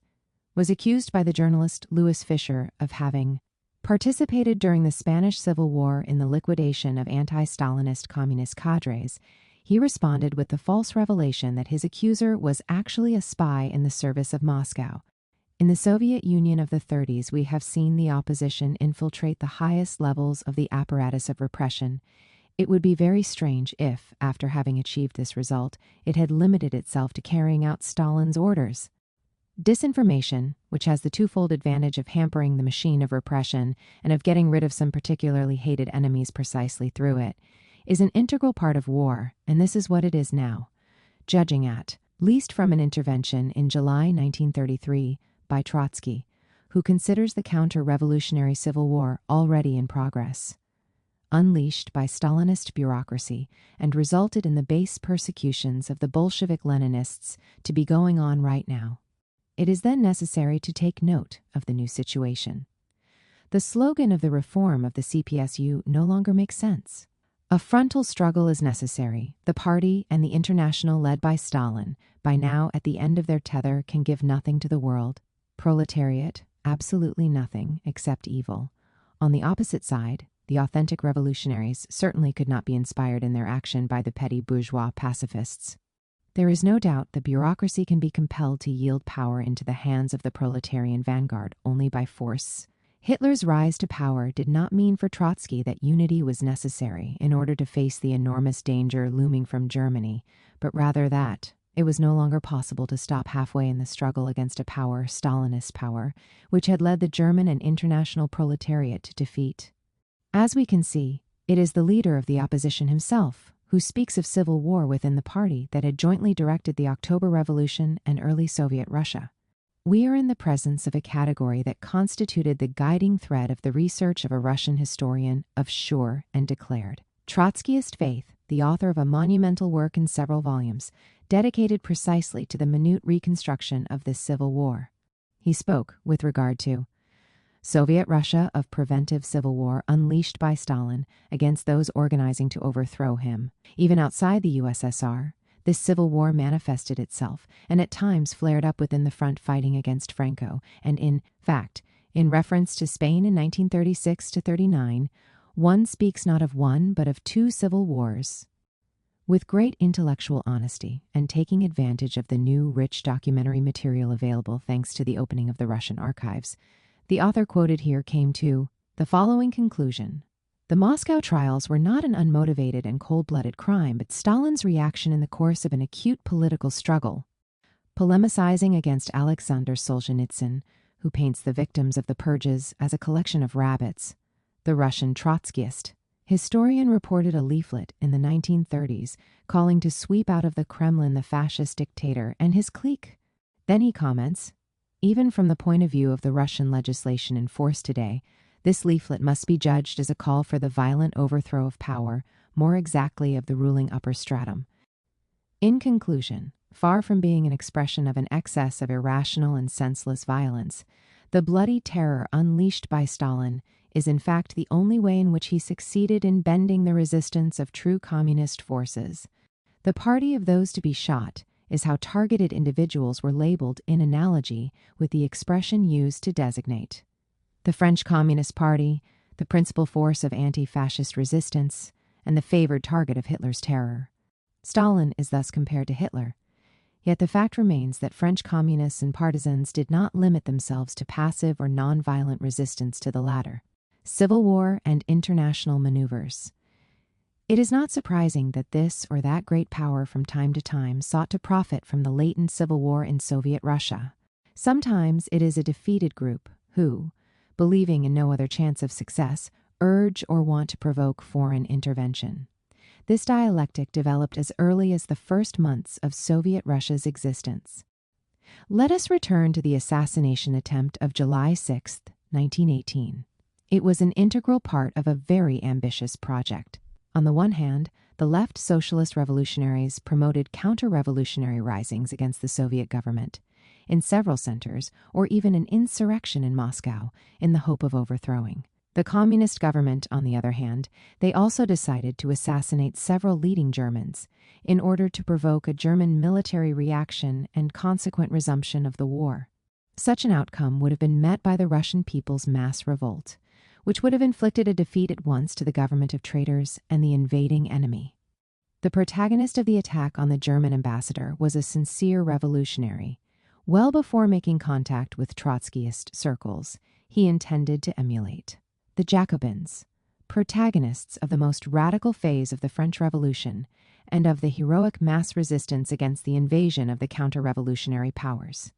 was accused by the journalist Louis Fisher of having participated during the Spanish Civil War in the liquidation of anti-Stalinist communist cadres, he responded with the false revelation that his accuser was actually a spy in the service of Moscow. In the Soviet Union of the 30s, we have seen the opposition infiltrate the highest levels of the apparatus of repression. It would be very strange if, after having achieved this result, it had limited itself to carrying out Stalin's orders. Disinformation, which has the twofold advantage of hampering the machine of repression and of getting rid of some particularly hated enemies precisely through it, is an integral part of war, and this is what it is now, judging at least from an intervention in July 1933 by Trotsky, who considers the counter-revolutionary civil war already in progress, unleashed by Stalinist bureaucracy and resulted in the base persecutions of the Bolshevik Leninists to be going on right now. It is then necessary to take note of the new situation. The slogan of the reform of the CPSU no longer makes sense. A frontal struggle is necessary. The party and the international led by Stalin, by now at the end of their tether, can give nothing to the world. Proletariat, absolutely nothing except evil. On the opposite side, the authentic revolutionaries certainly could not be inspired in their action by the petty bourgeois pacifists. There is no doubt the bureaucracy can be compelled to yield power into the hands of the proletarian vanguard only by force. Hitler's rise to power did not mean for Trotsky that unity was necessary in order to face the enormous danger looming from Germany, but rather that it was no longer possible to stop halfway in the struggle against a power, Stalinist power, which had led the German and international proletariat to defeat. As we can see, it is the leader of the opposition himself who speaks of civil war within the party that had jointly directed the October Revolution and early Soviet Russia. We are in the presence of a category that constituted the guiding thread of the research of a Russian historian of sure and declared Trotskyist faith, the author of a monumental work in several volumes, dedicated precisely to the minute reconstruction of this civil war. He spoke, with regard to Soviet Russia, of preventive civil war unleashed by Stalin against those organizing to overthrow him. Even outside the USSR, this civil war manifested itself and at times flared up within the front fighting against Franco, and in fact, in reference to Spain in 1936-39, One speaks not of one, but of two civil wars. With great intellectual honesty and taking advantage of the new, rich documentary material available thanks to the opening of the Russian archives, the author quoted here came to the following conclusion. The Moscow trials were not an unmotivated and cold-blooded crime, but Stalin's reaction in the course of an acute political struggle. Polemicizing against Alexander Solzhenitsyn, who paints the victims of the purges as a collection of rabbits, the Russian Trotskyist historian reported a leaflet in the 1930s calling to sweep out of the Kremlin the fascist dictator and his clique. Then he comments, even from the point of view of the Russian legislation in force today, this leaflet must be judged as a call for the violent overthrow of power, more exactly of the ruling upper stratum. In conclusion, far from being an expression of an excess of irrational and senseless violence, the bloody terror unleashed by Stalin is in fact the only way in which he succeeded in bending the resistance of true communist forces. The party of those to be shot is how targeted individuals were labeled in analogy with the expression used to designate the French Communist Party, the principal force of anti-fascist resistance, and the favored target of Hitler's terror. Stalin is thus compared to Hitler. Yet the fact remains that French communists and partisans did not limit themselves to passive or nonviolent resistance to the latter. Civil war and international maneuvers. It is not surprising that this or that great power from time to time sought to profit from the latent civil war in Soviet Russia. Sometimes it is a defeated group who, believing in no other chance of success, urge or want to provoke foreign intervention. This dialectic developed as early as the first months of Soviet Russia's existence. Let us return to the assassination attempt of July 6, 1918. It was an integral part of a very ambitious project. On the one hand, the left socialist revolutionaries promoted counter-revolutionary risings against the Soviet government in several centers, or even an insurrection in Moscow in the hope of overthrowing. The communist government, on the other hand, they also decided to assassinate several leading Germans in order to provoke a German military reaction and consequent resumption of the war. Such an outcome would have been met by the Russian people's mass revolt, which would have inflicted a defeat at once to the government of traitors and the invading enemy. The protagonist of the attack on the German ambassador was a sincere revolutionary. Well before making contact with Trotskyist circles, he intended to emulate the Jacobins, protagonists of the most radical phase of the French Revolution and of the heroic mass resistance against the invasion of the counter-revolutionary powers.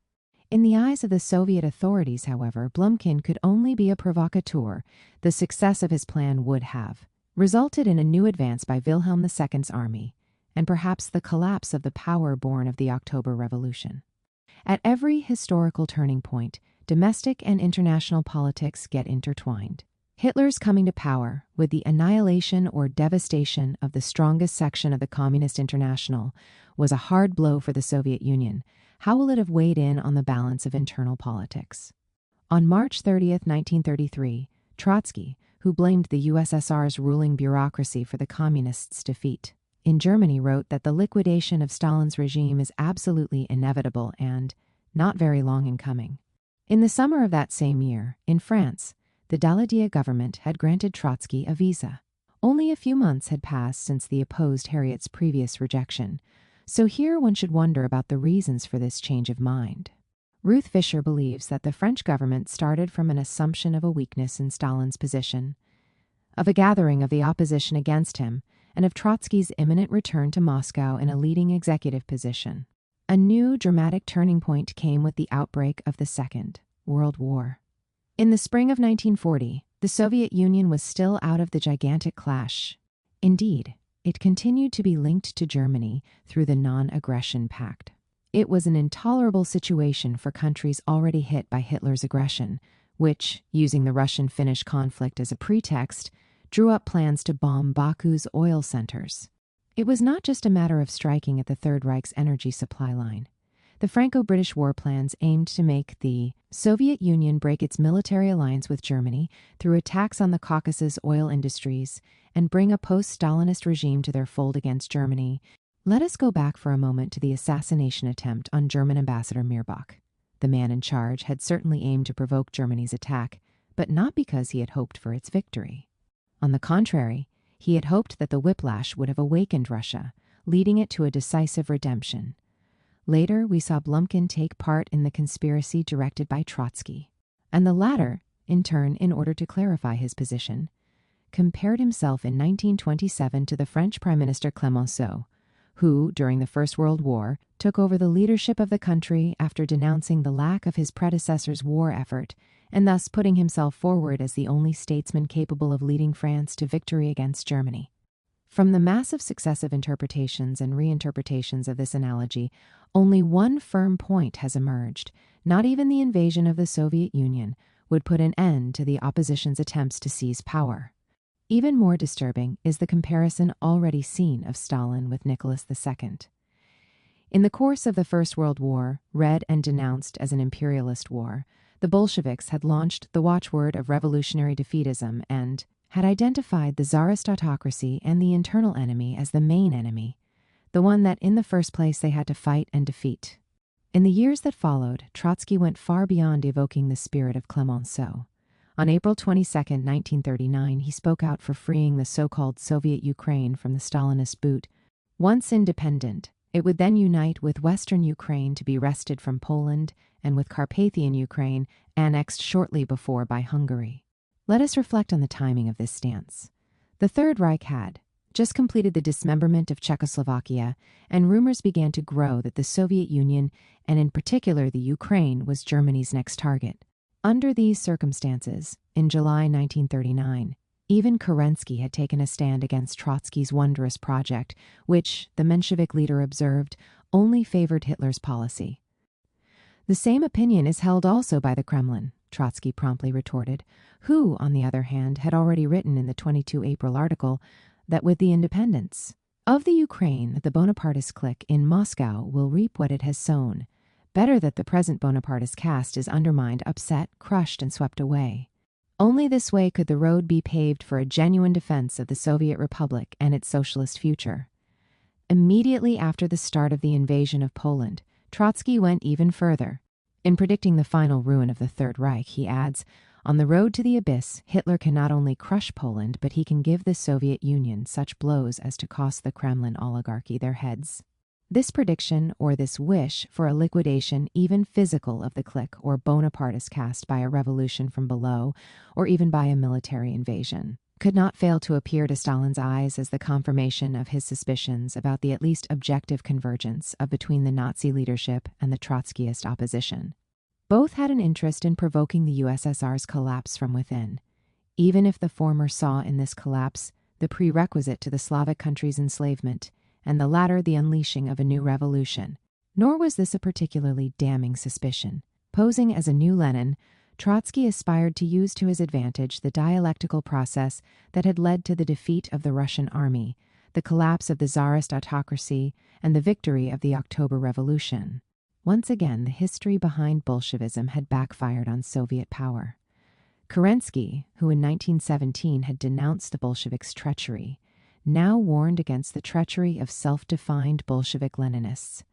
In the eyes of the Soviet authorities, however, Blumkin could only be a provocateur. The success of his plan would have resulted in a new advance by Wilhelm II's army, and perhaps the collapse of the power born of the October Revolution. At every historical turning point, domestic and international politics get intertwined. Hitler's coming to power, with the annihilation or devastation of the strongest section of the Communist International, was a hard blow for the Soviet Union. How will it have weighed in on the balance of internal politics? On March 30, 1933, Trotsky, who blamed the USSR's ruling bureaucracy for the communists' defeat in Germany, wrote that the liquidation of Stalin's regime is absolutely inevitable and not very long in coming. In the summer of that same year, in France, the Daladier government had granted Trotsky a visa. Only a few months had passed since the opposed Harriet's previous rejection, so here one should wonder about the reasons for this change of mind. Ruth Fisher believes that the French government started from an assumption of a weakness in Stalin's position, of a gathering of the opposition against him, and of Trotsky's imminent return to Moscow in a leading executive position. A new dramatic turning point came with the outbreak of the Second World War. In the spring of 1940, the Soviet Union was still out of the gigantic clash. Indeed, it continued to be linked to Germany through the Non-Aggression Pact. It was an intolerable situation for countries already hit by Hitler's aggression, which, using the Russian-Finnish conflict as a pretext, drew up plans to bomb Baku's oil centers. It was not just a matter of striking at the Third Reich's energy supply line. The Franco-British war plans aimed to make the Soviet Union break its military alliance with Germany through attacks on the Caucasus oil industries and bring a post-Stalinist regime to their fold against Germany. Let us go back for a moment to the assassination attempt on German Ambassador Mirbach. The man in charge had certainly aimed to provoke Germany's attack, but not because he had hoped for its victory. On the contrary, he had hoped that the whiplash would have awakened Russia, leading it to a decisive redemption. Later, we saw Blumkin take part in the conspiracy directed by Trotsky, and the latter, in turn, in order to clarify his position, compared himself in 1927 to the French Prime Minister Clemenceau, who, during the First World War, took over the leadership of the country after denouncing the lack of his predecessor's war effort, and thus putting himself forward as the only statesman capable of leading France to victory against Germany. From the massive successive interpretations and reinterpretations of this analogy, only one firm point has emerged. Not even the invasion of the Soviet Union would put an end to the opposition's attempts to seize power. Even more disturbing is the comparison already seen of Stalin with Nicholas II. In the course of the First World War, read and denounced as an imperialist war, the Bolsheviks had launched the watchword of revolutionary defeatism and had identified the Tsarist autocracy and the internal enemy as the main enemy, the one that in the first place they had to fight and defeat. In the years that followed, Trotsky went far beyond evoking the spirit of Clemenceau. On April 22, 1939, he spoke out for freeing the so-called Soviet Ukraine from the Stalinist boot. Once independent, it would then unite with Western Ukraine to be wrested from Poland and with Carpathian Ukraine annexed shortly before by Hungary. Let us reflect on the timing of this stance. The Third Reich had just completed the dismemberment of Czechoslovakia, and rumors began to grow that the Soviet Union, and in particular the Ukraine, was Germany's next target. Under these circumstances, in July 1939, even Kerensky had taken a stand against Trotsky's wondrous project, which, the Menshevik leader observed, only favored Hitler's policy. The same opinion is held also by the Kremlin, Trotsky promptly retorted, who, on the other hand, had already written in the 22 April article that with the independence of the Ukraine, the Bonapartist clique in Moscow will reap what it has sown. Better that the present Bonapartist caste is undermined, upset, crushed, and swept away. Only this way could the road be paved for a genuine defense of the Soviet Republic and its socialist future. Immediately after the start of the invasion of Poland, Trotsky went even further. In predicting the final ruin of the Third Reich, he adds, "On the road to the abyss, Hitler can not only crush Poland, but he can give the Soviet Union such blows as to cost the Kremlin oligarchy their heads." This prediction, or this wish for a liquidation, even physical, of the clique or Bonapartist caste by a revolution from below, or even by a military invasion, could not fail to appear to Stalin's eyes as the confirmation of his suspicions about the at least objective convergence between the Nazi leadership and the Trotskyist opposition. Both had an interest in provoking the USSR's collapse from within, even if the former saw in this collapse the prerequisite to the Slavic countries' enslavement, and the latter the unleashing of a new revolution. Nor was this a particularly damning suspicion. Posing as a new Lenin, Trotsky aspired to use to his advantage the dialectical process that had led to the defeat of the Russian army, the collapse of the Tsarist autocracy, and the victory of the October Revolution. Once again, the history behind Bolshevism had backfired on Soviet power. Kerensky, who in 1917 had denounced the Bolsheviks' treachery, now warned against the treachery of self-defined Bolshevik Leninists.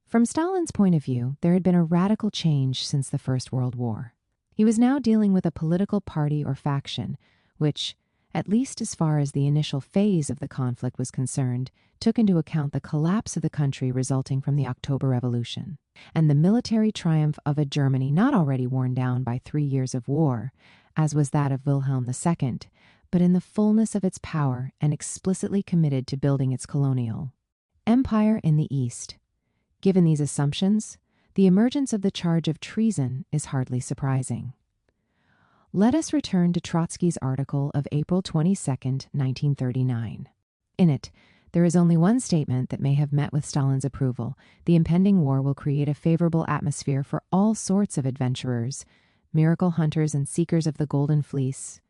From Stalin's point of view, there had been a radical change since the First World War. He was now dealing with a political party or faction, which, at least as far as the initial phase of the conflict was concerned, took into account the collapse of the country resulting from the October Revolution, and the military triumph of a Germany not already worn down by 3 years of war, as was that of Wilhelm II, but in the fullness of its power and explicitly committed to building its colonial empire in the East. Given these assumptions, the emergence of the charge of treason is hardly surprising. Let us return to Trotsky's article of April 22, 1939. In it, there is only one statement that may have met with Stalin's approval: the impending war will create a favorable atmosphere for all sorts of adventurers, miracle hunters and seekers of the Golden Fleece.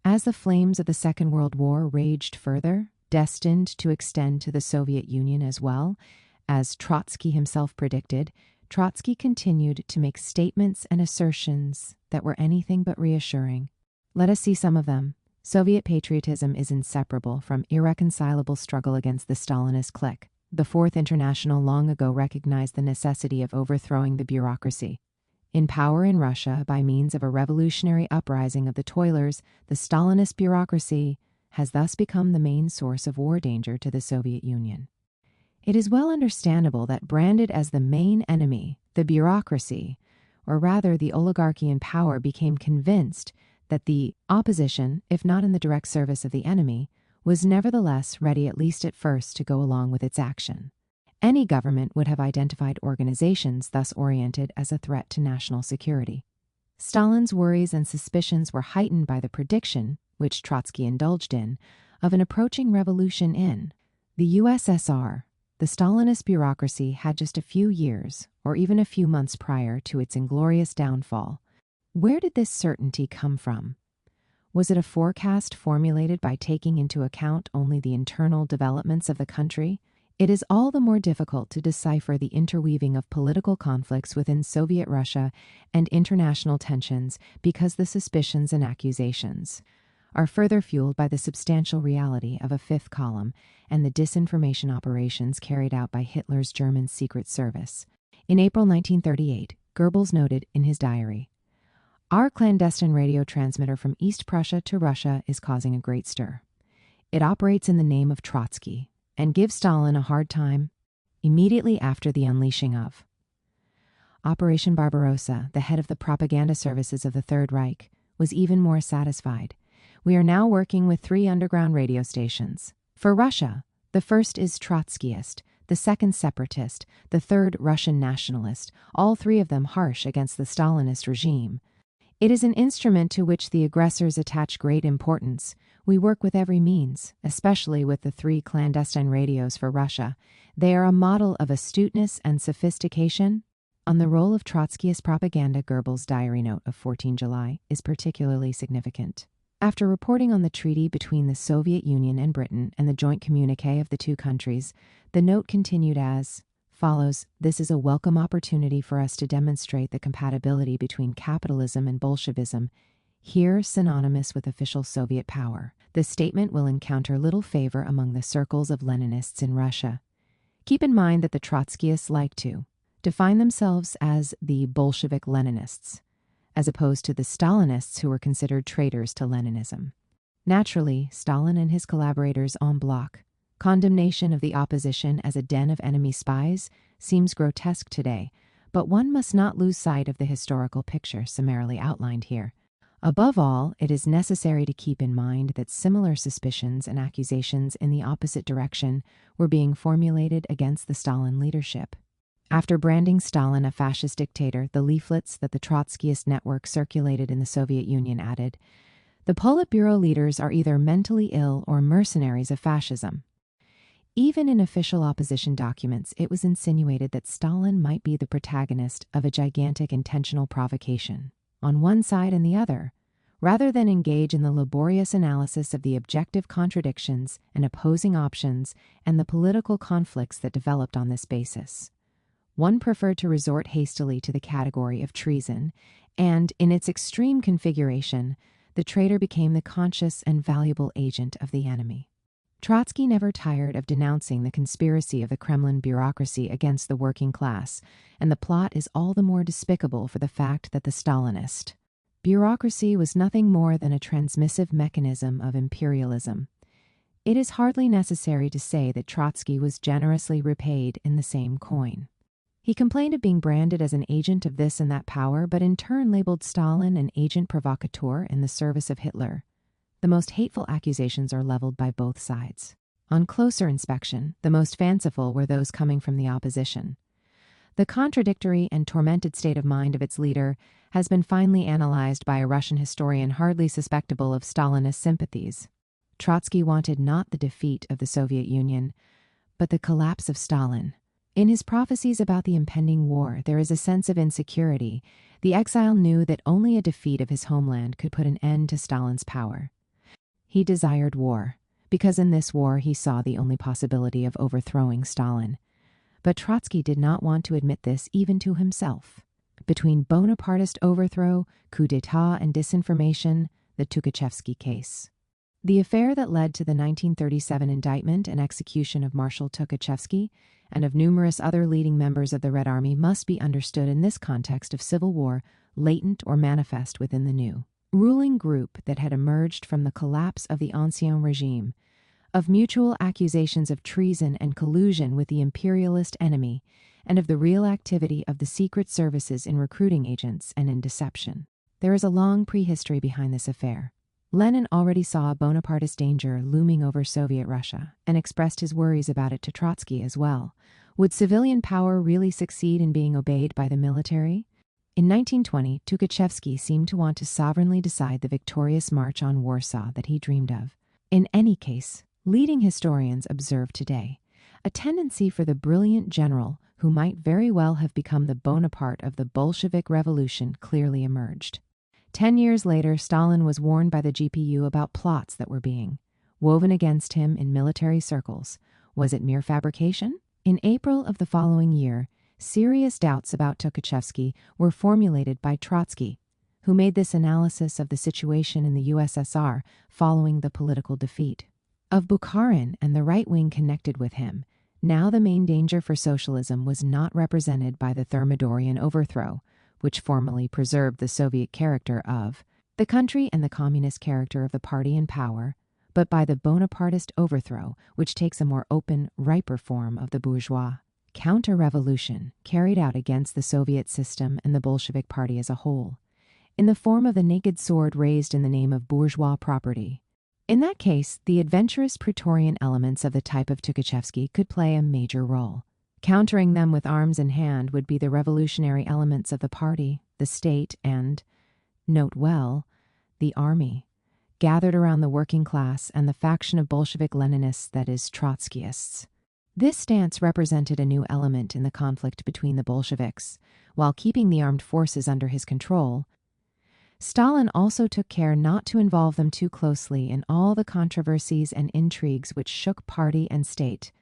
As the flames of the Second World War raged further, destined to extend to the Soviet Union as well, as Trotsky himself predicted, Trotsky continued to make statements and assertions that were anything but reassuring. Let us see some of them. Soviet patriotism is inseparable from irreconcilable struggle against the Stalinist clique. The Fourth International long ago recognized the necessity of overthrowing the bureaucracy. In power in Russia by means of a revolutionary uprising of the toilers, the Stalinist bureaucracy has thus become the main source of war danger to the Soviet Union. It is well understandable that branded as the main enemy, the bureaucracy, or rather the oligarchy in power, became convinced that the opposition, if not in the direct service of the enemy, was nevertheless ready at least at first to go along with its action. Any government would have identified organizations thus oriented as a threat to national security. Stalin's worries and suspicions were heightened by the prediction, which Trotsky indulged in, of an approaching revolution in the USSR. The Stalinist bureaucracy had just a few years, or even a few months prior to its inglorious downfall. Where did this certainty come from? Was it a forecast formulated by taking into account only the internal developments of the country? It is all the more difficult to decipher the interweaving of political conflicts within Soviet Russia and international tensions because the suspicions and accusations are further fueled by the substantial reality of a fifth column and the disinformation operations carried out by Hitler's German Secret Service. In April 1938, Goebbels noted in his diary, "Our clandestine radio transmitter from East Prussia to Russia is causing a great stir. It operates in the name of Trotsky and gives Stalin a hard time immediately after the unleashing of Operation Barbarossa. The head of the propaganda services of the Third Reich was even more satisfied. We are now working with 3 underground radio stations. For Russia, the first is Trotskyist, the second separatist, the third Russian nationalist, all 3 of them harsh against the Stalinist regime. It is an instrument to which the aggressors attach great importance. We work with every means, especially with the 3 clandestine radios for Russia. They are a model of astuteness and sophistication." On the role of Trotskyist propaganda, Goebbels' diary note of 14 July is particularly significant. After reporting on the treaty between the Soviet Union and Britain and the joint communique of the 2 countries, the note continued as follows: "This is a welcome opportunity for us to demonstrate the compatibility between capitalism and Bolshevism, here synonymous with official Soviet power. This statement will encounter little favor among the circles of Leninists in Russia. Keep in mind that the Trotskyists like to define themselves as the Bolshevik Leninists, as opposed to the Stalinists who were considered traitors to Leninism. Naturally, Stalin and his collaborators en bloc condemnation of the opposition as a den of enemy spies seems grotesque today, but one must not lose sight of the historical picture summarily outlined here. Above all, it is necessary to keep in mind that similar suspicions and accusations in the opposite direction were being formulated against the Stalin leadership. After branding Stalin a fascist dictator, the leaflets that the Trotskyist network circulated in the Soviet Union added, "The Politburo leaders are either mentally ill or mercenaries of fascism." Even in official opposition documents, it was insinuated that Stalin might be the protagonist of a gigantic intentional provocation, on one side and the other, rather than engage in the laborious analysis of the objective contradictions and opposing options and the political conflicts that developed on this basis. One preferred to resort hastily to the category of treason, and, in its extreme configuration, the traitor became the conscious and valuable agent of the enemy. Trotsky never tired of denouncing the conspiracy of the Kremlin bureaucracy against the working class, and the plot is all the more despicable for the fact that the Stalinist bureaucracy was nothing more than a transmissive mechanism of imperialism. It is hardly necessary to say that Trotsky was generously repaid in the same coin. He complained of being branded as an agent of this and that power, but in turn labeled Stalin an agent provocateur in the service of Hitler. The most hateful accusations are leveled by both sides. On closer inspection, the most fanciful were those coming from the opposition. The contradictory and tormented state of mind of its leader has been finely analyzed by a Russian historian hardly susceptible of Stalinist sympathies. Trotsky wanted not the defeat of the Soviet Union, but the collapse of Stalin. In his prophecies about the impending war, there is a sense of insecurity. The exile knew that only a defeat of his homeland could put an end to Stalin's power. He desired war, because in this war he saw the only possibility of overthrowing Stalin. But Trotsky did not want to admit this even to himself. Between Bonapartist overthrow, coup d'etat, and disinformation, the Tukhachevsky case. The affair that led to the 1937 indictment and execution of Marshal Tukhachevsky and of numerous other leading members of the Red Army must be understood in this context of civil war, latent or manifest within the new ruling group that had emerged from the collapse of the Ancien regime, of mutual accusations of treason and collusion with the imperialist enemy, and of the real activity of the secret services in recruiting agents and in deception. There is a long prehistory behind this affair. Lenin already saw a Bonapartist danger looming over Soviet Russia and expressed his worries about it to Trotsky as well. Would civilian power really succeed in being obeyed by the military? In 1920, Tukhachevsky seemed to want to sovereignly decide the victorious march on Warsaw that he dreamed of. In any case, leading historians observe today a tendency for the brilliant general who might very well have become the Bonaparte of the Bolshevik Revolution clearly emerged. 10 years later, Stalin was warned by the GPU about plots that were being woven against him in military circles. Was it mere fabrication? In April of the following year, serious doubts about Tukhachevsky were formulated by Trotsky, who made this analysis of the situation in the USSR following the political defeat. Of Bukharin and the right wing connected with him, now the main danger for socialism was not represented by the Thermidorian overthrow, which formally preserved the Soviet character of the country and the communist character of the party in power, but by the Bonapartist overthrow, which takes a more open, riper form of the bourgeois counter-revolution carried out against the Soviet system and the Bolshevik party as a whole, in the form of the naked sword raised in the name of bourgeois property. In that case, the adventurous Praetorian elements of the type of Tukhachevsky could play a major role. Countering them with arms in hand would be the revolutionary elements of the party, the state, and, note well, the army, gathered around the working class and the faction of Bolshevik Leninists, that is, Trotskyists. This stance represented a new element in the conflict between the Bolsheviks. While keeping the armed forces under his control, Stalin also took care not to involve them too closely in all the controversies and intrigues which shook party and state.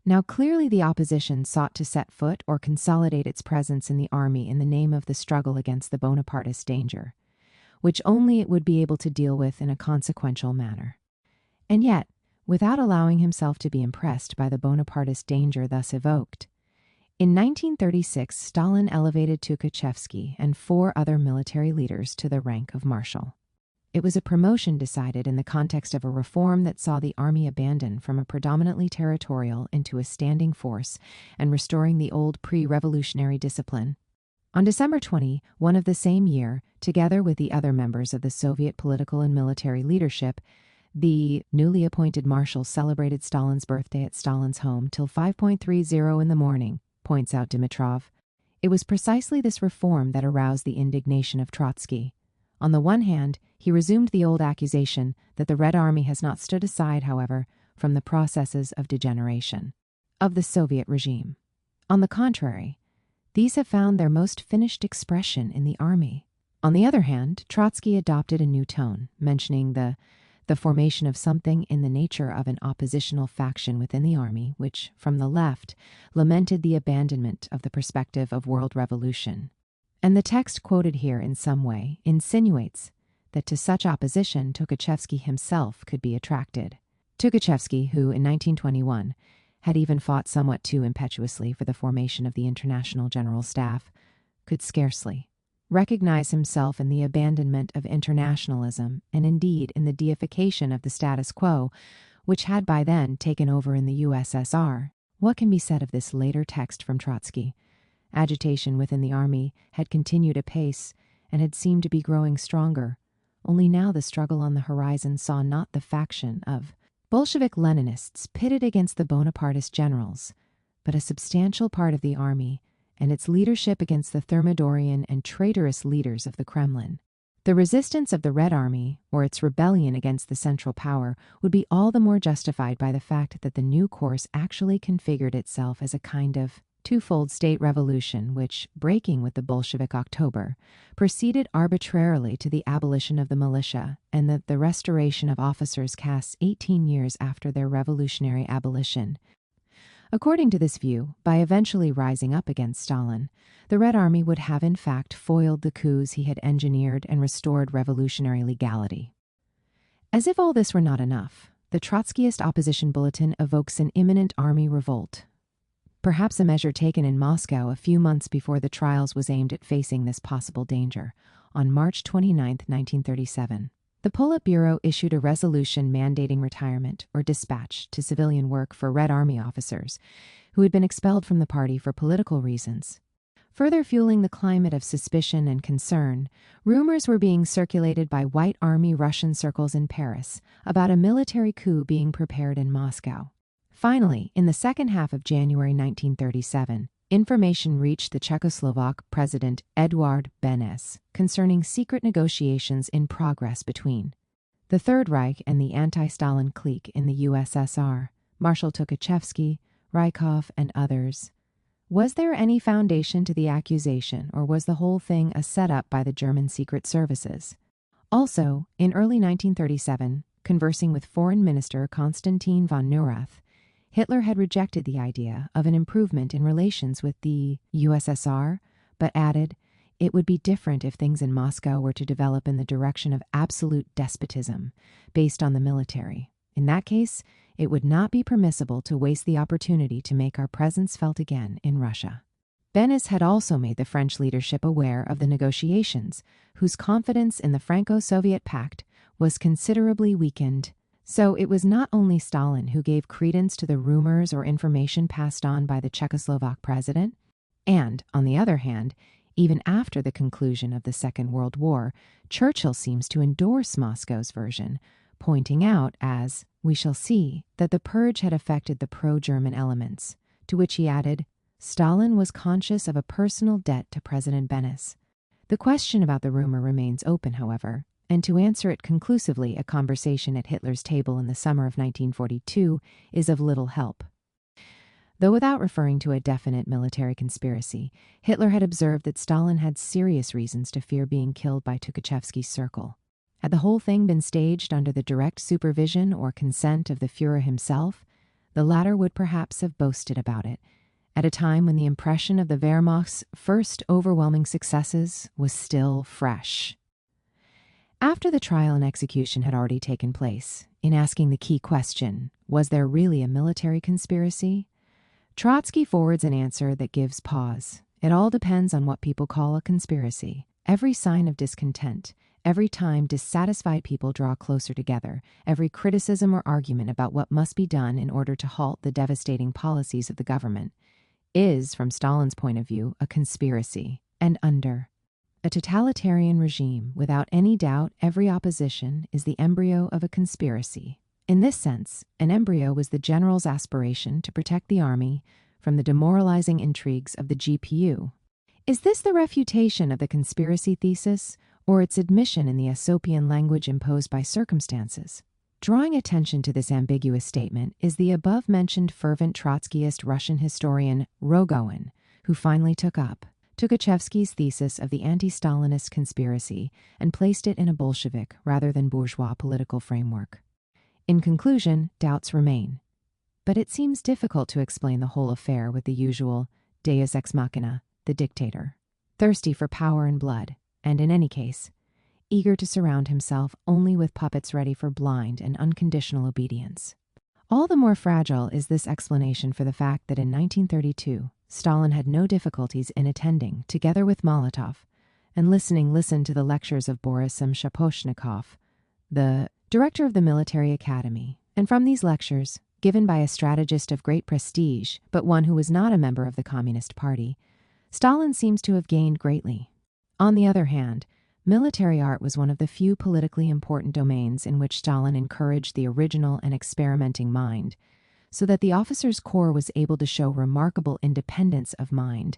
Now, clearly the opposition sought to set foot or consolidate its presence in the army in the name of the struggle against the Bonapartist danger, which only it would be able to deal with in a consequential manner. And yet, without allowing himself to be impressed by the Bonapartist danger thus evoked, in 1936 Stalin elevated Tukhachevsky and 4 other military leaders to the rank of marshal. It was a promotion decided in the context of a reform that saw the army abandon from a predominantly territorial into a standing force and restoring the old pre-revolutionary discipline. On December 20, one of the same year, together with the other members of the Soviet political and military leadership, the newly appointed marshal celebrated Stalin's birthday at Stalin's home till 5:30 in the morning, points out Dimitrov. It was precisely this reform that aroused the indignation of Trotsky. On the one hand, he resumed the old accusation that the Red Army has not stood aside, however, from the processes of degeneration of the Soviet regime. On the contrary, these have found their most finished expression in the army. On the other hand, Trotsky adopted a new tone, mentioning the formation of something in the nature of an oppositional faction within the army, which, from the left, lamented the abandonment of the perspective of world revolution. And the text quoted here in some way insinuates that to such opposition Tukhachevsky himself could be attracted. Tukhachevsky, who in 1921 had even fought somewhat too impetuously for the formation of the International General Staff, could scarcely recognize himself in the abandonment of internationalism and indeed in the deification of the status quo, which had by then taken over in the USSR. What can be said of this later text from Trotsky? Agitation within the army had continued apace and had seemed to be growing stronger, only now the struggle on the horizon saw not the faction of Bolshevik Leninists pitted against the Bonapartist generals, but a substantial part of the army and its leadership against the Thermidorian and traitorous leaders of the Kremlin. The resistance of the Red Army, or its rebellion against the Central Power, would be all the more justified by the fact that the new course actually configured itself as a kind of twofold state revolution which, breaking with the Bolshevik October, proceeded arbitrarily to the abolition of the militia, and that the restoration of officers caste 18 years after their revolutionary abolition. According to this view, by eventually rising up against Stalin, the Red Army would have in fact foiled the coups he had engineered and restored revolutionary legality. As if all this were not enough, the Trotskyist opposition bulletin evokes an imminent army revolt. Perhaps a measure taken in Moscow a few months before the trials was aimed at facing this possible danger. On March 29, 1937, the Politburo issued a resolution mandating retirement or dispatch to civilian work for Red Army officers who had been expelled from the party for political reasons. Further fueling the climate of suspicion and concern, rumors were being circulated by White Army Russian circles in Paris about a military coup being prepared in Moscow. Finally, in the second half of January 1937, information reached the Czechoslovak President Eduard Beneš concerning secret negotiations in progress between the Third Reich and the anti-Stalin clique in the USSR, Marshal Tukhachevsky, Rykov, and others. Was there any foundation to the accusation, or was the whole thing a setup by the German secret services? Also, in early 1937, conversing with Foreign Minister Konstantin von Neurath, Hitler had rejected the idea of an improvement in relations with the USSR, but added, it would be different if things in Moscow were to develop in the direction of absolute despotism, based on the military. In that case, it would not be permissible to waste the opportunity to make our presence felt again in Russia. Beneš had also made the French leadership aware of the negotiations, whose confidence in the Franco-Soviet pact was considerably weakened. So it was not only Stalin who gave credence to the rumors or information passed on by the Czechoslovak president, and, on the other hand, even after the conclusion of the Second World War, Churchill seems to endorse Moscow's version, pointing out, as we shall see, that the purge had affected the pro-German elements, to which he added, Stalin was conscious of a personal debt to President Beneš. The question about the rumor remains open, however, and to answer it conclusively, a conversation at Hitler's table in the summer of 1942 is of little help. Though without referring to a definite military conspiracy, Hitler had observed that Stalin had serious reasons to fear being killed by Tukhachevsky's circle. Had the whole thing been staged under the direct supervision or consent of the Führer himself, the latter would perhaps have boasted about it, at a time when the impression of the Wehrmacht's first overwhelming successes was still fresh. After the trial and execution had already taken place, in asking the key question, was there really a military conspiracy? Trotsky forwards an answer that gives pause. It all depends on what people call a conspiracy. Every sign of discontent, every time dissatisfied people draw closer together, every criticism or argument about what must be done in order to halt the devastating policies of the government, is, from Stalin's point of view, a conspiracy. And under a totalitarian regime, without any doubt, every opposition is the embryo of a conspiracy. In this sense, an embryo was the general's aspiration to protect the army from the demoralizing intrigues of the GPU. Is this the refutation of the conspiracy thesis, or its admission in the Aesopian language imposed by circumstances? Drawing attention to this ambiguous statement is the above-mentioned fervent Trotskyist Russian historian Rogoin, who finally took up Tukhachevsky's thesis of the anti-Stalinist conspiracy and placed it in a Bolshevik rather than bourgeois political framework. In conclusion, doubts remain, but it seems difficult to explain the whole affair with the usual deus ex machina, the dictator, thirsty for power and blood, and in any case, eager to surround himself only with puppets ready for blind and unconditional obedience. All the more fragile is this explanation for the fact that in 1932, Stalin had no difficulties in attending, together with Molotov, and listened to the lectures of Boris Shaposhnikov, the director of the military academy, and from these lectures, given by a strategist of great prestige, but one who was not a member of the Communist Party, Stalin seems to have gained greatly. On the other hand, military art was one of the few politically important domains in which Stalin encouraged the original and experimenting mind, so that the officers' corps was able to show remarkable independence of mind.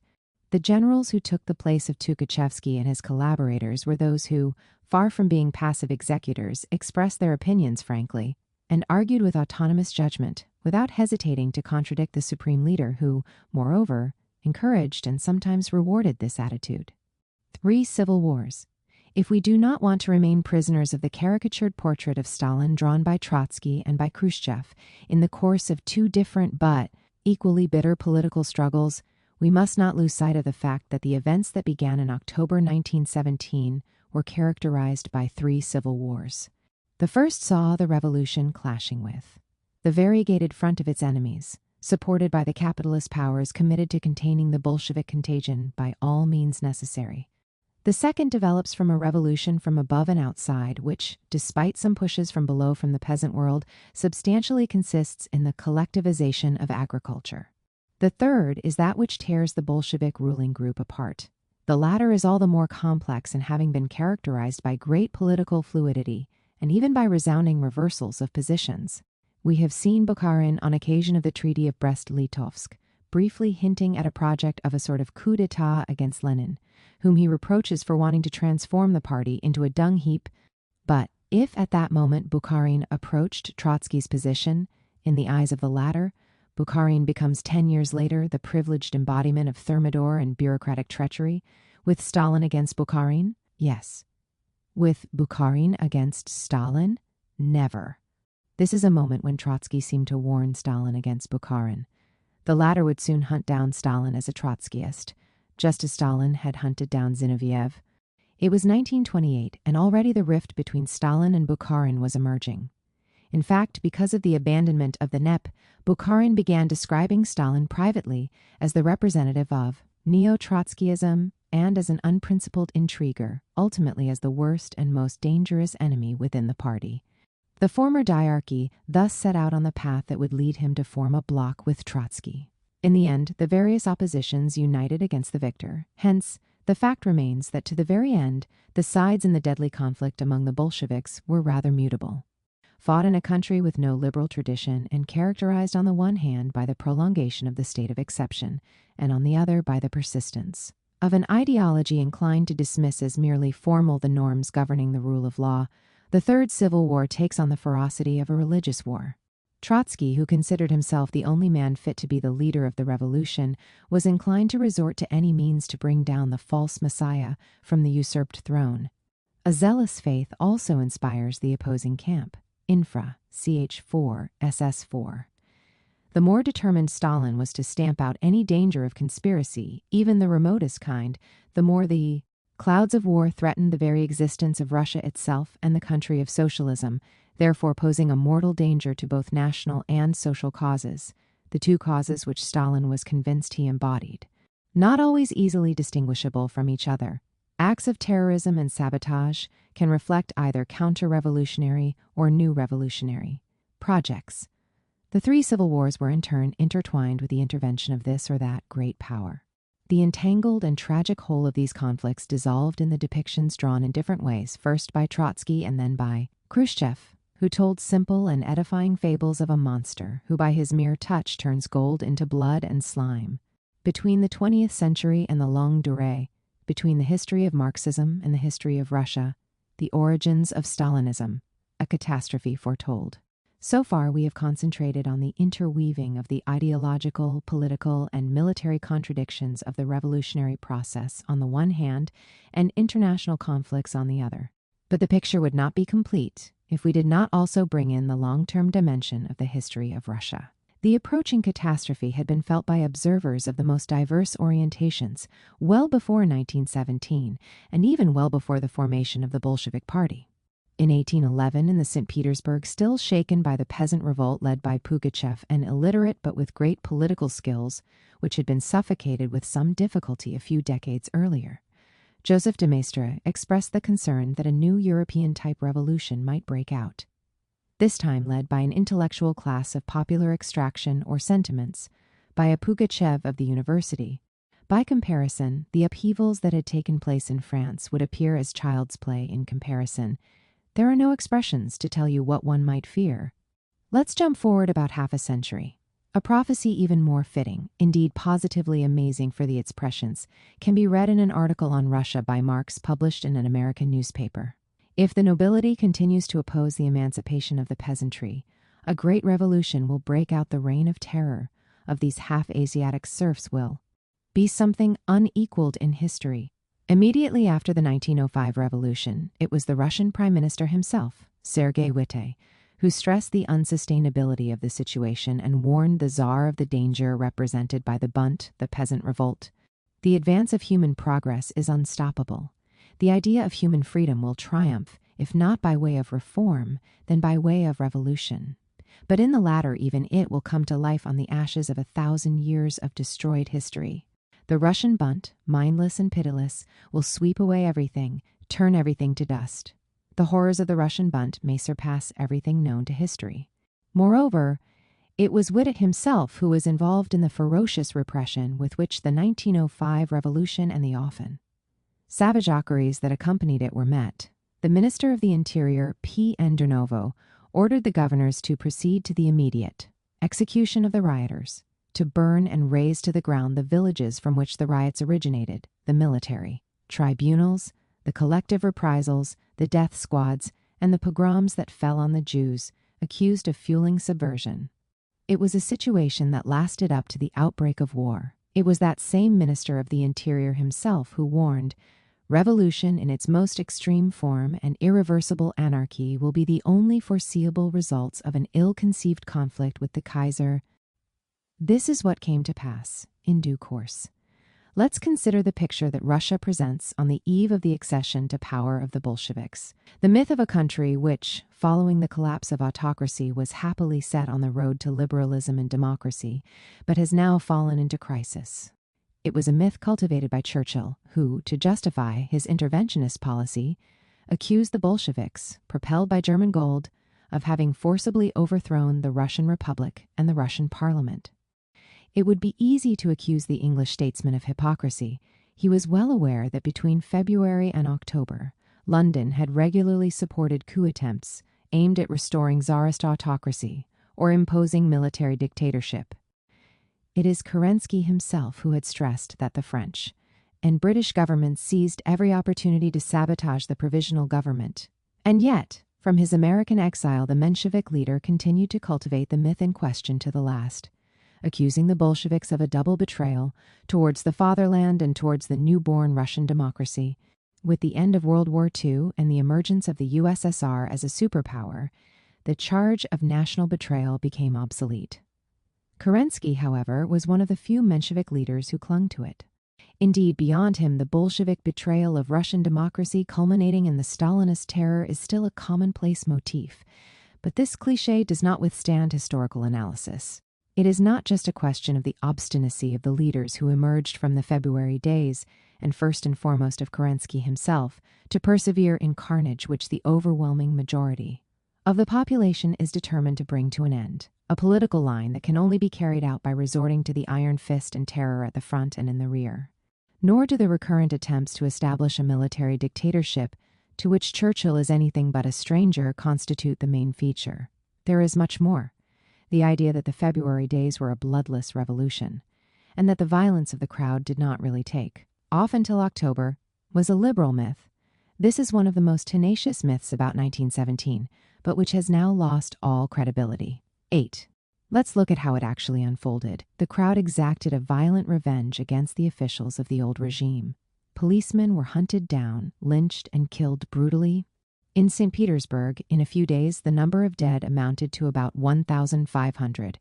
The generals who took the place of Tukhachevsky and his collaborators were those who, far from being passive executors, expressed their opinions frankly and argued with autonomous judgment, without hesitating to contradict the supreme leader who, moreover, encouraged and sometimes rewarded this attitude. 3 civil wars. If we do not want to remain prisoners of the caricatured portrait of Stalin drawn by Trotsky and by Khrushchev in the course of 2 different but equally bitter political struggles, we must not lose sight of the fact that the events that began in October 1917 were characterized by 3 civil wars. The first saw the revolution clashing with the variegated front of its enemies, supported by the capitalist powers committed to containing the Bolshevik contagion by all means necessary. The second develops from a revolution from above and outside, which, despite some pushes from below from the peasant world, substantially consists in the collectivization of agriculture. The third is that which tears the Bolshevik ruling group apart. The latter is all the more complex in having been characterized by great political fluidity and even by resounding reversals of positions. We have seen Bukharin on occasion of the Treaty of Brest-Litovsk, briefly hinting at a project of a sort of coup d'etat against Lenin, whom he reproaches for wanting to transform the party into a dung heap. But if at that moment Bukharin approached Trotsky's position, in the eyes of the latter, Bukharin becomes 10 years later the privileged embodiment of thermidor and bureaucratic treachery. With Stalin against Bukharin? Yes. With Bukharin against Stalin? Never. This is a moment when Trotsky seemed to warn Stalin against Bukharin. The latter would soon hunt down Stalin as a Trotskyist, just as Stalin had hunted down Zinoviev. It was 1928, and already the rift between Stalin and Bukharin was emerging. In fact, because of the abandonment of the NEP, Bukharin began describing Stalin privately as the representative of neo-Trotskyism and as an unprincipled intriguer, ultimately as the worst and most dangerous enemy within the party. The former diarchy thus set out on the path that would lead him to form a bloc with Trotsky. In the end, the various oppositions united against the victor. Hence, the fact remains that to the very end, the sides in the deadly conflict among the Bolsheviks were rather mutable. Fought in a country with no liberal tradition and characterized on the one hand by the prolongation of the state of exception, and on the other by the persistence of an ideology inclined to dismiss as merely formal the norms governing the rule of law, the Third Civil War takes on the ferocity of a religious war. Trotsky, who considered himself the only man fit to be the leader of the revolution, was inclined to resort to any means to bring down the false messiah from the usurped throne. A zealous faith also inspires the opposing camp. Infra, CH4, SS4. The more determined Stalin was to stamp out any danger of conspiracy, even the remotest kind, the more the clouds of war threatened the very existence of Russia itself and the country of socialism, therefore posing a mortal danger to both national and social causes, the two causes which Stalin was convinced he embodied. Not always easily distinguishable from each other, acts of terrorism and sabotage can reflect either counter-revolutionary or new revolutionary projects. The three civil wars were in turn intertwined with the intervention of this or that great power. The entangled and tragic whole of these conflicts dissolved in the depictions drawn in different ways, first by Trotsky and then by Khrushchev, who told simple and edifying fables of a monster who by his mere touch turns gold into blood and slime. Between the 20th century and the longue durée, between the history of Marxism and the history of Russia, the origins of Stalinism, a catastrophe foretold. So far, we have concentrated on the interweaving of the ideological, political, and military contradictions of the revolutionary process on the one hand and international conflicts on the other. But the picture would not be complete if we did not also bring in the long-term dimension of the history of Russia. The approaching catastrophe had been felt by observers of the most diverse orientations well before 1917, and even well before the formation of the Bolshevik Party. In 1811, in the St. Petersburg, still shaken by the peasant revolt led by Pugachev, and illiterate but with great political skills, which had been suffocated with some difficulty a few decades earlier, Joseph de Maistre expressed the concern that a new European-type revolution might break out, this time led by an intellectual class of popular extraction or sentiments, by a Pugachev of the university. By comparison, the upheavals that had taken place in France would appear as child's play in comparison. There are no expressions to tell you what one might fear. Let's jump forward about half a century. A prophecy even more fitting, indeed positively amazing for its prescience, can be read in an article on Russia by Marx published in an American newspaper. If the nobility continues to oppose the emancipation of the peasantry, a great revolution will break out. The reign of terror of these half-Asiatic serfs will be something unequaled in history. Immediately after the 1905 revolution, it was the Russian Prime Minister himself, Sergei Witte, who stressed the unsustainability of the situation and warned the Tsar of the danger represented by the Bunt, the peasant revolt. The advance of human progress is unstoppable. The idea of human freedom will triumph if not by way of reform, then by way of revolution. But in the latter, even it will come to life on the ashes of 1,000 years of destroyed history. The Russian bunt, mindless and pitiless, will sweep away everything, turn everything to dust. The horrors of the Russian bunt may surpass everything known to history. Moreover, it was Witte himself who was involved in the ferocious repression with which the 1905 revolution and the often savageries that accompanied it were met. The Minister of the Interior, P.N. de Novo, ordered the governors to proceed to the immediate execution of the rioters, to burn and raze to the ground the villages from which the riots originated, the military tribunals, the collective reprisals, the death squads, and the pogroms that fell on the Jews, accused of fueling subversion. It was a situation that lasted up to the outbreak of war. It was that same Minister of the Interior himself who warned, "Revolution in its most extreme form and irreversible anarchy will be the only foreseeable results of an ill-conceived conflict with the Kaiser." This is what came to pass in due course. Let's consider the picture that Russia presents on the eve of the accession to power of the Bolsheviks. The myth of a country which, following the collapse of autocracy, was happily set on the road to liberalism and democracy, but has now fallen into crisis. It was a myth cultivated by Churchill, who, to justify his interventionist policy, accused the Bolsheviks, propelled by German gold, of having forcibly overthrown the Russian Republic and the Russian Parliament. It would be easy to accuse the English statesman of hypocrisy. He was well aware that between February and October, London had regularly supported coup attempts aimed at restoring Tsarist autocracy or imposing military dictatorship. It is Kerensky himself who had stressed that the French and British governments seized every opportunity to sabotage the provisional government. And yet, from his American exile, the Menshevik leader continued to cultivate the myth in question to the last, accusing the Bolsheviks of a double betrayal towards the fatherland and towards the newborn Russian democracy. With the end of World War II and the emergence of the USSR as a superpower, the charge of national betrayal became obsolete. Kerensky, however, was one of the few Menshevik leaders who clung to it. Indeed, beyond him, the Bolshevik betrayal of Russian democracy culminating in the Stalinist terror is still a commonplace motif. But this cliché does not withstand historical analysis. It is not just a question of the obstinacy of the leaders who emerged from the February days, and first and foremost of Kerensky himself, to persevere in carnage which the overwhelming majority of the population is determined to bring to an end, a political line that can only be carried out by resorting to the iron fist and terror at the front and in the rear. Nor do the recurrent attempts to establish a military dictatorship, to which Churchill is anything but a stranger, constitute the main feature. There is much more. The idea that the February days were a bloodless revolution, and that the violence of the crowd did not really take off until October, was a liberal myth. This is one of the most tenacious myths about 1917, but which has now lost all credibility. 8. Let's look at how it actually unfolded. The crowd exacted a violent revenge against the officials of the old regime. Policemen were hunted down, lynched, and killed brutally. In St. Petersburg, in a few days, the number of dead amounted to about 1,500,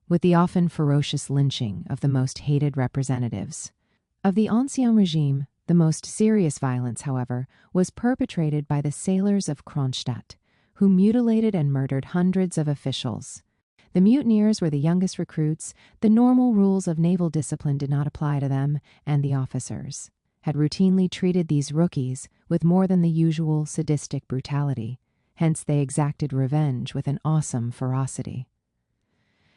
with the often ferocious lynching of the most hated representatives of the Ancien Regime. The most serious violence, however, was perpetrated by the sailors of Kronstadt, who mutilated and murdered hundreds of officials. The mutineers were the youngest recruits. The normal rules of naval discipline did not apply to them, and the officers had routinely treated these rookies with more than the usual sadistic brutality. Hence they exacted revenge with an awesome ferocity.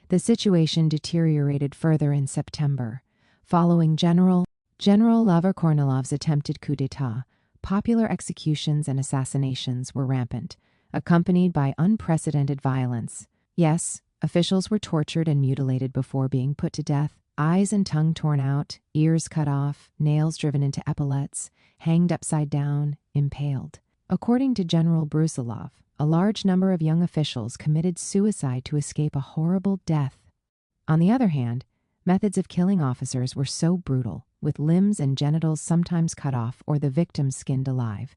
The situation deteriorated further in September. Following General Laver-Kornilov's attempted coup d'etat, popular executions and assassinations were rampant, accompanied by unprecedented violence. Yes, officials were tortured and mutilated before being put to death. Eyes and tongue torn out, ears cut off, nails driven into epaulets, hanged upside down, impaled. According to General Brusilov, a large number of young officials committed suicide to escape a horrible death. On the other hand, methods of killing officers were so brutal, with limbs and genitals sometimes cut off or the victim skinned alive,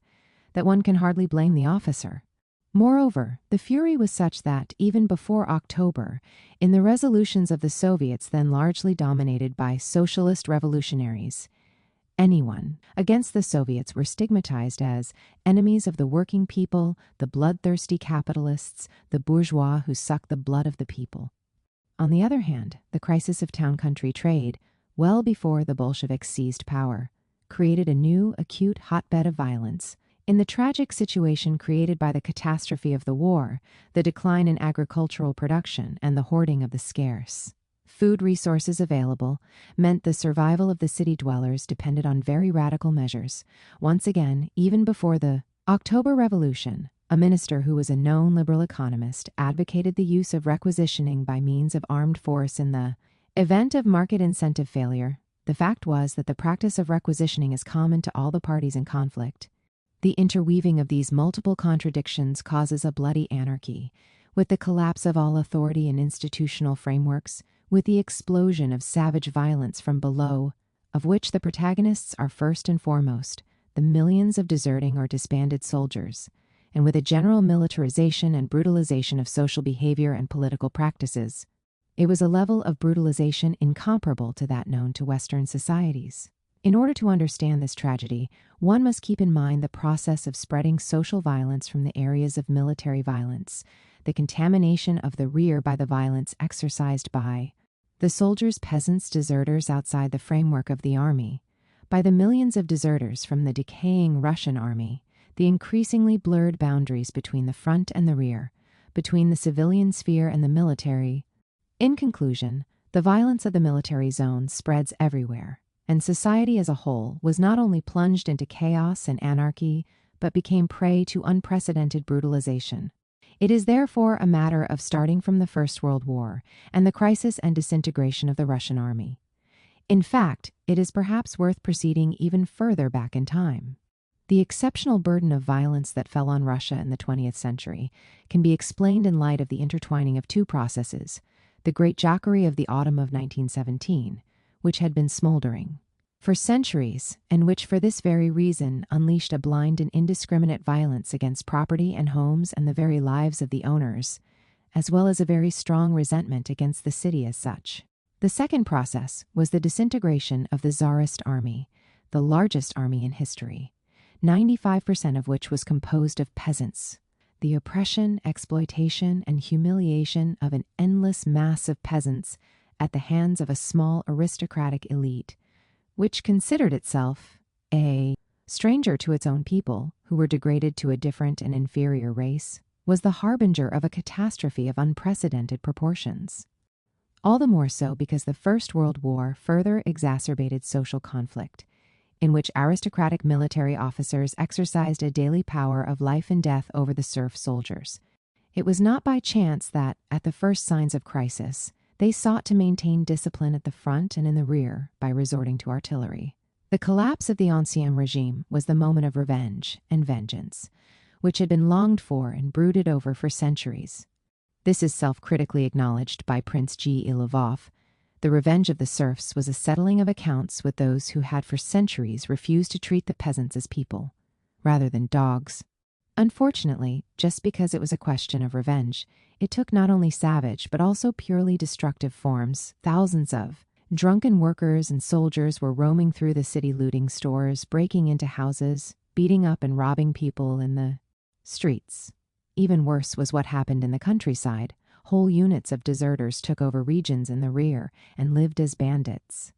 that one can hardly blame the officer. Moreover, the fury was such that, even before October, in the resolutions of the Soviets then largely dominated by socialist revolutionaries, anyone against the Soviets were stigmatized as enemies of the working people, the bloodthirsty capitalists, the bourgeois who suck the blood of the people. On the other hand, the crisis of town-country trade, well before the Bolsheviks seized power, created a new, acute hotbed of violence. In the tragic situation created by the catastrophe of the war, the decline in agricultural production, and the hoarding of the scarce food resources available meant the survival of the city dwellers depended on very radical measures. Once again, even before the October Revolution, a minister who was a known liberal economist advocated the use of requisitioning by means of armed force in the event of market incentive failure. The fact was that the practice of requisitioning is common to all the parties in conflict. The interweaving of these multiple contradictions causes a bloody anarchy, with the collapse of all authority and institutional frameworks, with the explosion of savage violence from below, of which the protagonists are first and foremost the millions of deserting or disbanded soldiers, and with a general militarization and brutalization of social behavior and political practices. It was a level of brutalization incomparable to that known to Western societies. In order to understand this tragedy, one must keep in mind the process of spreading social violence from the areas of military violence, the contamination of the rear by the violence exercised by the soldiers, peasants, deserters outside the framework of the army, by the millions of deserters from the decaying Russian army, the increasingly blurred boundaries between the front and the rear, between the civilian sphere and the military. In conclusion, the violence of the military zone spreads everywhere, and society as a whole was not only plunged into chaos and anarchy, but became prey to unprecedented brutalization. It is therefore a matter of starting from the First World War and the crisis and disintegration of the Russian army. In fact, it is perhaps worth proceeding even further back in time. The exceptional burden of violence that fell on Russia in the 20th century can be explained in light of the intertwining of two processes: the Great Jacquerie of the autumn of 1917, which had been smoldering for centuries, and which for this very reason unleashed a blind and indiscriminate violence against property and homes and the very lives of the owners, as well as a very strong resentment against the city as such. The second process was the disintegration of the Tsarist army, the largest army in history, 95% of which was composed of peasants. The oppression, exploitation, and humiliation of an endless mass of peasants at the hands of a small aristocratic elite, which considered itself a stranger to its own people, who were degraded to a different and inferior race, was the harbinger of a catastrophe of unprecedented proportions. All the more so because the First World War further exacerbated social conflict, in which aristocratic military officers exercised a daily power of life and death over the serf soldiers. It was not by chance that, at the first signs of crisis, they sought to maintain discipline at the front and in the rear by resorting to artillery. The collapse of the Ancien regime was the moment of revenge and vengeance, which had been longed for and brooded over for centuries. This is self-critically acknowledged by Prince G. Ilovov. The revenge of the serfs was a settling of accounts with those who had for centuries refused to treat the peasants as people, rather than dogs. Unfortunately, just because it was a question of revenge, it took not only savage but also purely destructive forms. Thousands of drunken workers and soldiers were roaming through the city, looting stores, breaking into houses, beating up and robbing people in the streets. Even worse was what happened in the countryside. Whole units of deserters took over regions in the rear and lived as bandits.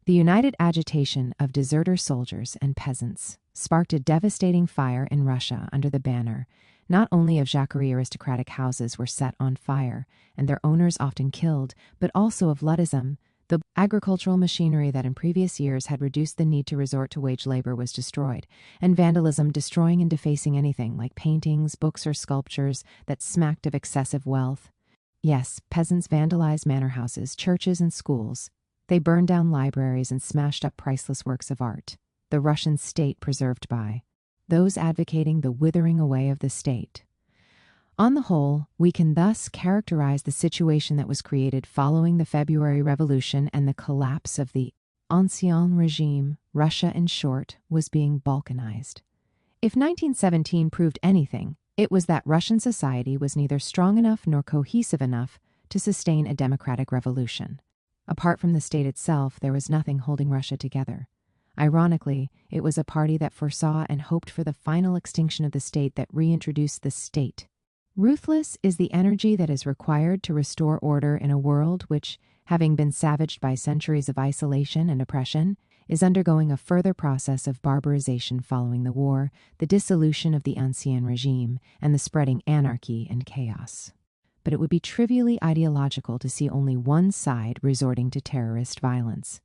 The united agitation of deserter soldiers and peasants sparked a devastating fire in Russia under the banner. Not only of Jacquerie aristocratic houses were set on fire and their owners often killed, but also of Luddism. The agricultural machinery that in previous years had reduced the need to resort to wage labor was destroyed, and vandalism, destroying and defacing anything like paintings, books, or sculptures that smacked of excessive wealth. Yes, peasants vandalized manor houses, churches, and schools. They burned down libraries and smashed up priceless works of art, the Russian state preserved by those advocating the withering away of the state. On the whole, we can thus characterize the situation that was created following the February Revolution and the collapse of the Ancien regime. Russia, in short, was being balkanized. If 1917 proved anything, it was that Russian society was neither strong enough nor cohesive enough to sustain a democratic revolution. Apart from the state itself, there was nothing holding Russia together. Ironically, it was a party that foresaw and hoped for the final extinction of the state that reintroduced the state. Ruthless is the energy that is required to restore order in a world which, having been savaged by centuries of isolation and oppression, is undergoing a further process of barbarization following the war, the dissolution of the Ancien regime, and the spreading anarchy and chaos. But it would be trivially ideological to see only one side resorting to terrorist violence.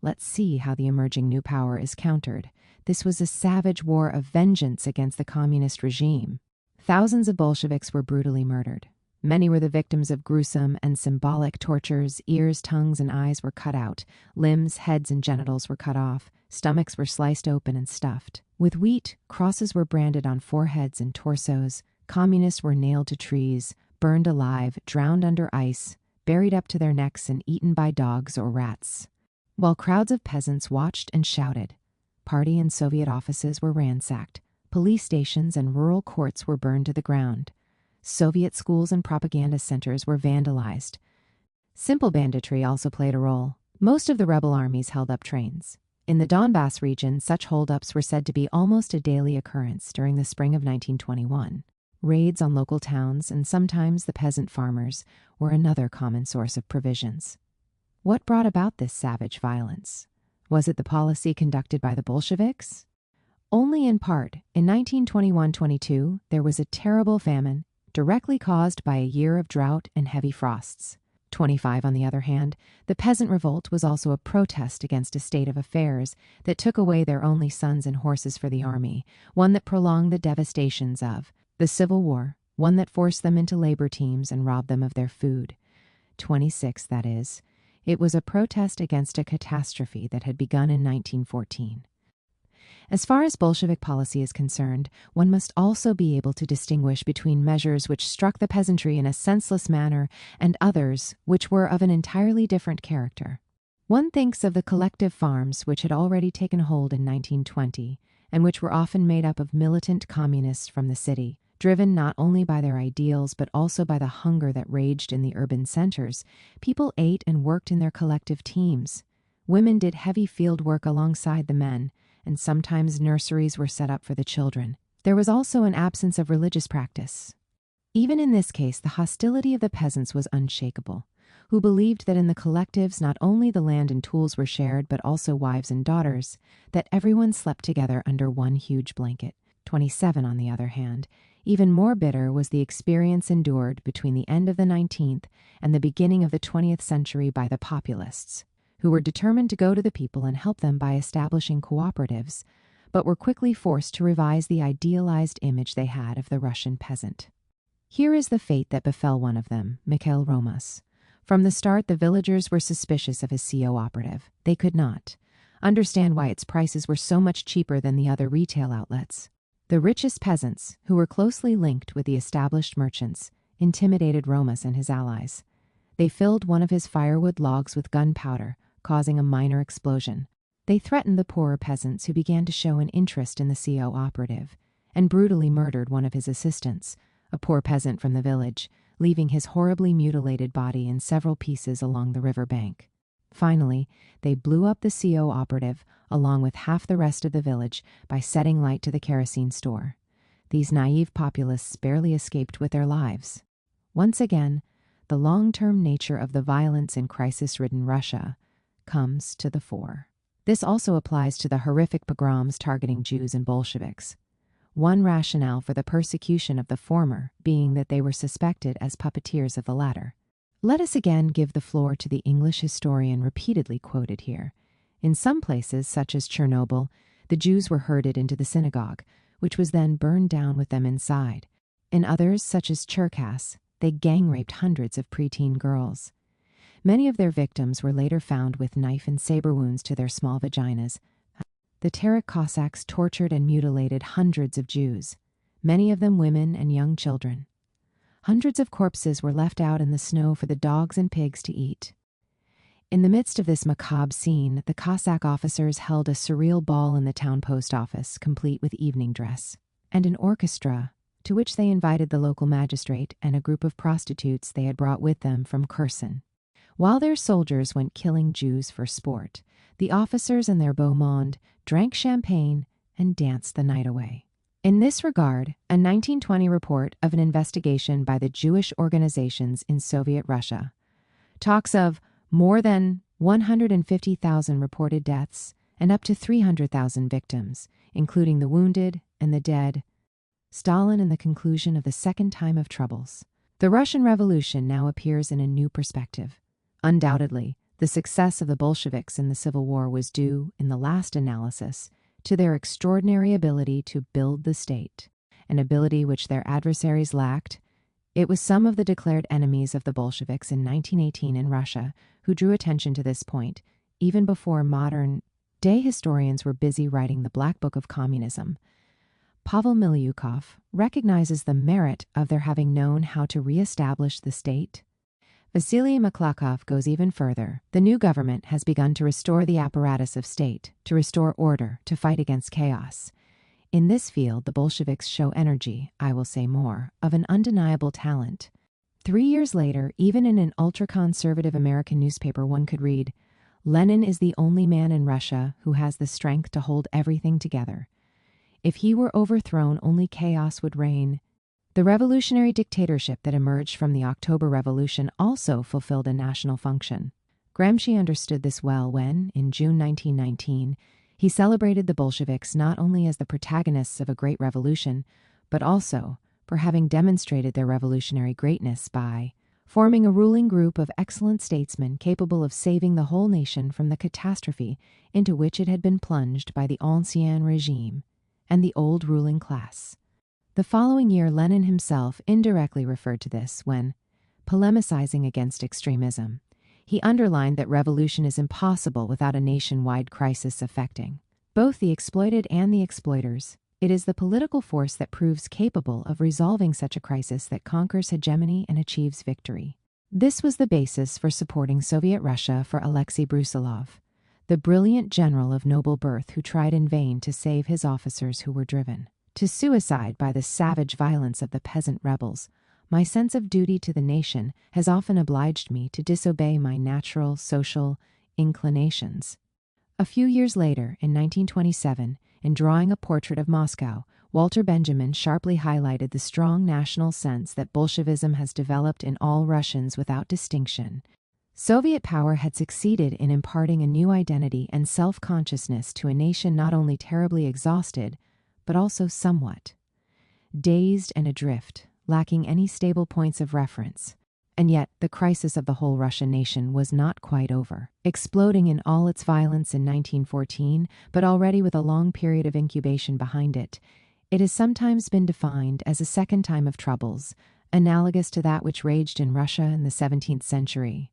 Let's see how the emerging new power is countered. This was a savage war of vengeance against the communist regime. Thousands of Bolsheviks were brutally murdered. Many were the victims of gruesome and symbolic tortures. Ears, tongues, and eyes were cut out. Limbs, heads, and genitals were cut off. Stomachs were sliced open and stuffed. With wheat, crosses were branded on foreheads and torsos. Communists were nailed to trees, burned alive, drowned under ice, buried up to their necks, and eaten by dogs or rats. While crowds of peasants watched and shouted, party and Soviet offices were ransacked. Police stations and rural courts were burned to the ground. Soviet schools and propaganda centers were vandalized. Simple banditry also played a role. Most of the rebel armies held up trains. In the Donbass region, such holdups were said to be almost a daily occurrence during the spring of 1921. Raids on local towns and sometimes the peasant farmers were another common source of provisions. What brought about this savage violence? Was it the policy conducted by the Bolsheviks? Only in part. In 1921-22, there was a terrible famine, directly caused by a year of drought and heavy frosts. 25, on the other hand, the peasant revolt was also a protest against a state of affairs that took away their only sons and horses for the army, one that prolonged the devastations of the Civil War, one that forced them into labor teams and robbed them of their food. 26, that is. It was a protest against a catastrophe that had begun in 1914. As far as Bolshevik policy is concerned, one must also be able to distinguish between measures which struck the peasantry in a senseless manner and others which were of an entirely different character. One thinks of the collective farms which had already taken hold in 1920 and which were often made up of militant communists from the city, driven not only by their ideals but also by the hunger that raged in the urban centers. People ate and worked in their collective teams. Women did heavy field work alongside the men, and sometimes nurseries were set up for the children. There was also an absence of religious practice. Even in this case, the hostility of the peasants was unshakable, who believed that in the collectives not only the land and tools were shared, but also wives and daughters, that everyone slept together under one huge blanket. 27, on the other hand, even more bitter was the experience endured between the end of the 19th and the beginning of the 20th century by the populists, who were determined to go to the people and help them by establishing cooperatives, but were quickly forced to revise the idealized image they had of the Russian peasant. Here is the fate that befell one of them, Mikhail Romas. From the start, the villagers were suspicious of his CO operative. They could not understand why its prices were so much cheaper than the other retail outlets. The richest peasants, who were closely linked with the established merchants, intimidated Romas and his allies. They filled one of his firewood logs with gunpowder, causing a minor explosion. They threatened the poorer peasants who began to show an interest in the CO operative, and brutally murdered one of his assistants, a poor peasant from the village, leaving his horribly mutilated body in several pieces along the river bank. Finally, they blew up the CO operative, along with half the rest of the village, by setting light to the kerosene store. These naive populists barely escaped with their lives. Once again, the long-term nature of the violence in crisis-ridden Russia comes to the fore. This also applies to the horrific pogroms targeting Jews and Bolsheviks. One rationale for the persecution of the former being that they were suspected as puppeteers of the latter. Let us again give the floor to the English historian repeatedly quoted here. In some places, such as Chernobyl, the Jews were herded into the synagogue, which was then burned down with them inside. In others, such as Cherkass, they gang-raped hundreds of preteen girls. Many of their victims were later found with knife and saber wounds to their small vaginas. The Terek Cossacks tortured and mutilated hundreds of Jews, many of them women and young children. Hundreds of corpses were left out in the snow for the dogs and pigs to eat. In the midst of this macabre scene, the Cossack officers held a surreal ball in the town post office, complete with evening dress, and an orchestra, to which they invited the local magistrate and a group of prostitutes they had brought with them from Kherson. While their soldiers went killing Jews for sport, the officers and their beau monde drank champagne and danced the night away. In this regard, a 1920 report of an investigation by the Jewish organizations in Soviet Russia talks of more than 150,000 reported deaths and up to 300,000 victims, including the wounded and the dead. Stalin and the conclusion of the second time of troubles. The Russian Revolution now appears in a new perspective. Undoubtedly, the success of the Bolsheviks in the Civil War was due, in the last analysis, to their extraordinary ability to build the state, an ability which their adversaries lacked. It was some of the declared enemies of the Bolsheviks in 1918 in Russia who drew attention to this point, even before modern-day historians were busy writing the Black Book of Communism. Pavel Milyukov recognizes the merit of their having known how to reestablish the state. Vasily Maklakov goes even further. The new government has begun to restore the apparatus of state, to restore order, to fight against chaos. In this field, the Bolsheviks show energy, I will say more, of an undeniable talent. 3 years later, even in an ultra-conservative American newspaper, one could read, "Lenin is the only man in Russia who has the strength to hold everything together. If he were overthrown, only chaos would reign." The revolutionary dictatorship that emerged from the October Revolution also fulfilled a national function. Gramsci understood this well when, in June 1919, he celebrated the Bolsheviks not only as the protagonists of a great revolution, but also for having demonstrated their revolutionary greatness by forming a ruling group of excellent statesmen capable of saving the whole nation from the catastrophe into which it had been plunged by the ancien régime and the old ruling class. The following year, Lenin himself indirectly referred to this when, polemicizing against extremism, he underlined that revolution is impossible without a nationwide crisis affecting both the exploited and the exploiters. It is the political force that proves capable of resolving such a crisis that conquers hegemony and achieves victory. This was the basis for supporting Soviet Russia for Alexei Brusilov, the brilliant general of noble birth who tried in vain to save his officers who were driven to suicide by the savage violence of the peasant rebels. My sense of duty to the nation has often obliged me to disobey my natural social inclinations. A few years later, in 1927, in drawing a portrait of Moscow, Walter Benjamin sharply highlighted the strong national sense that Bolshevism has developed in all Russians without distinction. Soviet power had succeeded in imparting a new identity and self-consciousness to a nation not only terribly exhausted, but also somewhat dazed and adrift, lacking any stable points of reference. And yet, the crisis of the whole Russian nation was not quite over, exploding in all its violence in 1914, but already with a long period of incubation behind it. It has sometimes been defined as a second time of troubles, analogous to that which raged in Russia in the 17th century.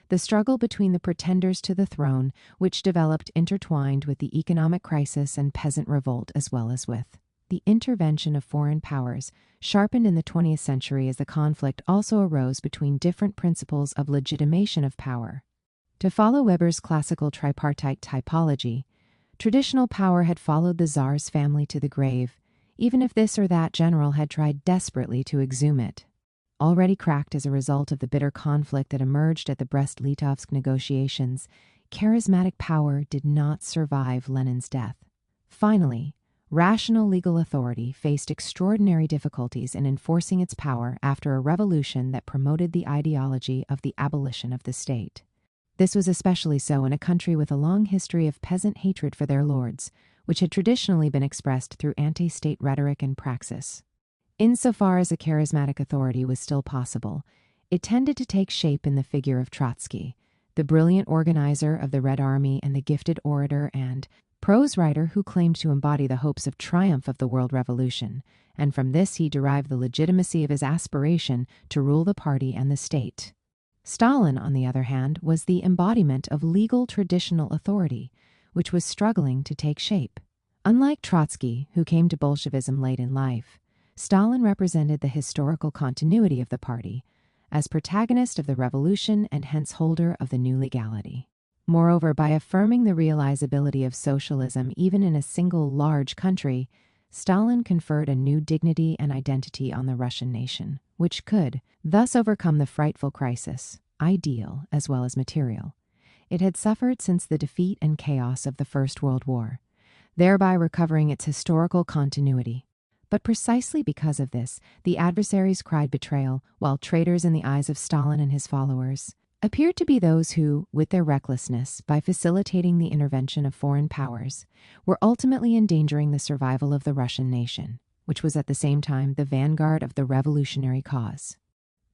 The struggle between the pretenders to the throne, which developed intertwined with the economic crisis and peasant revolt, as well as with the intervention of foreign powers, sharpened in the 20th century as the conflict also arose between different principles of legitimation of power. To follow Weber's classical tripartite typology, traditional power had followed the Tsar's family to the grave, even if this or that general had tried desperately to exhume it. Already cracked as a result of the bitter conflict that emerged at the Brest-Litovsk negotiations, charismatic power did not survive Lenin's death. Finally, rational legal authority faced extraordinary difficulties in enforcing its power after a revolution that promoted the ideology of the abolition of the state. This was especially so in a country with a long history of peasant hatred for their lords, which had traditionally been expressed through anti-state rhetoric and praxis. Insofar as a charismatic authority was still possible, it tended to take shape in the figure of Trotsky, the brilliant organizer of the Red Army and the gifted orator and prose writer who claimed to embody the hopes of triumph of the world revolution, and from this he derived the legitimacy of his aspiration to rule the party and the state. Stalin, on the other hand, was the embodiment of legal traditional authority, which was struggling to take shape. Unlike Trotsky, who came to Bolshevism late in life, Stalin represented the historical continuity of the party, as protagonist of the revolution and hence holder of the new legality. Moreover, by affirming the realizability of socialism even in a single large country, Stalin conferred a new dignity and identity on the Russian nation, which could thus overcome the frightful crisis, ideal as well as material. It had suffered since the defeat and chaos of the First World War, thereby recovering its historical continuity. But precisely because of this, the adversaries cried betrayal, while traitors in the eyes of Stalin and his followers appeared to be those who, with their recklessness, by facilitating the intervention of foreign powers, were ultimately endangering the survival of the Russian nation, which was at the same time the vanguard of the revolutionary cause.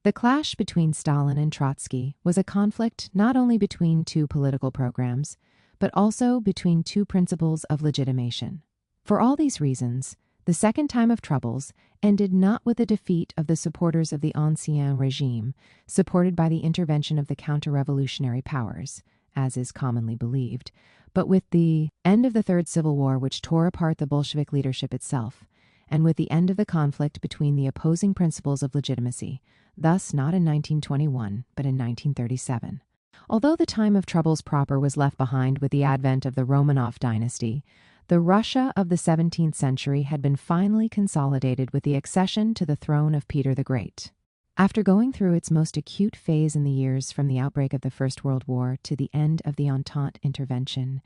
The clash between Stalin and Trotsky was a conflict not only between two political programs, but also between two principles of legitimation. For all these reasons, the Second Time of Troubles ended not with the defeat of the supporters of the Ancien regime, supported by the intervention of the counter-revolutionary powers, as is commonly believed, but with the end of the Third Civil War, which tore apart the Bolshevik leadership itself, and with the end of the conflict between the opposing principles of legitimacy, thus not in 1921, but in 1937. Although the time of troubles proper was left behind with the advent of the Romanov dynasty, the Russia of the 17th century had been finally consolidated with the accession to the throne of Peter the Great. After going through its most acute phase in the years from the outbreak of the First World War to the end of the Entente intervention,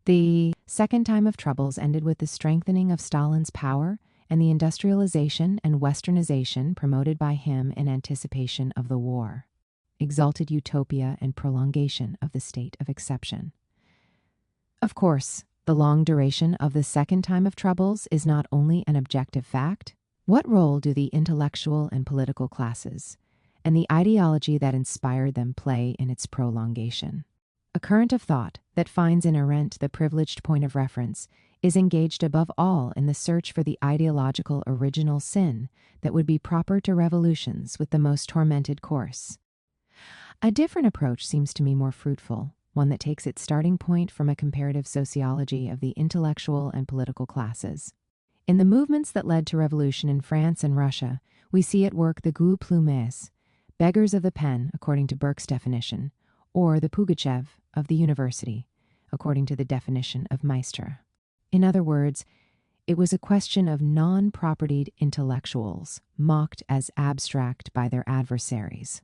the Second Time of Troubles ended with the strengthening of Stalin's power and the industrialization and westernization promoted by him in anticipation of the war, exalted utopia and prolongation of the state of exception. Of course, the long duration of the Second Time of Troubles is not only an objective fact. What role do the intellectual and political classes and the ideology that inspired them play in its prolongation? A current of thought that finds in Arendt the privileged point of reference is engaged above all in the search for the ideological original sin that would be proper to revolutions with the most tormented course. A different approach seems to me more fruitful, one that takes its starting point from a comparative sociology of the intellectual and political classes. In the movements that led to revolution in France and Russia, we see at work the gueux plumes, beggars of the pen, according to Burke's definition, or the Pugachev of the university, according to the definition of Maistre. In other words, it was a question of non-propertied intellectuals, mocked as abstract by their adversaries.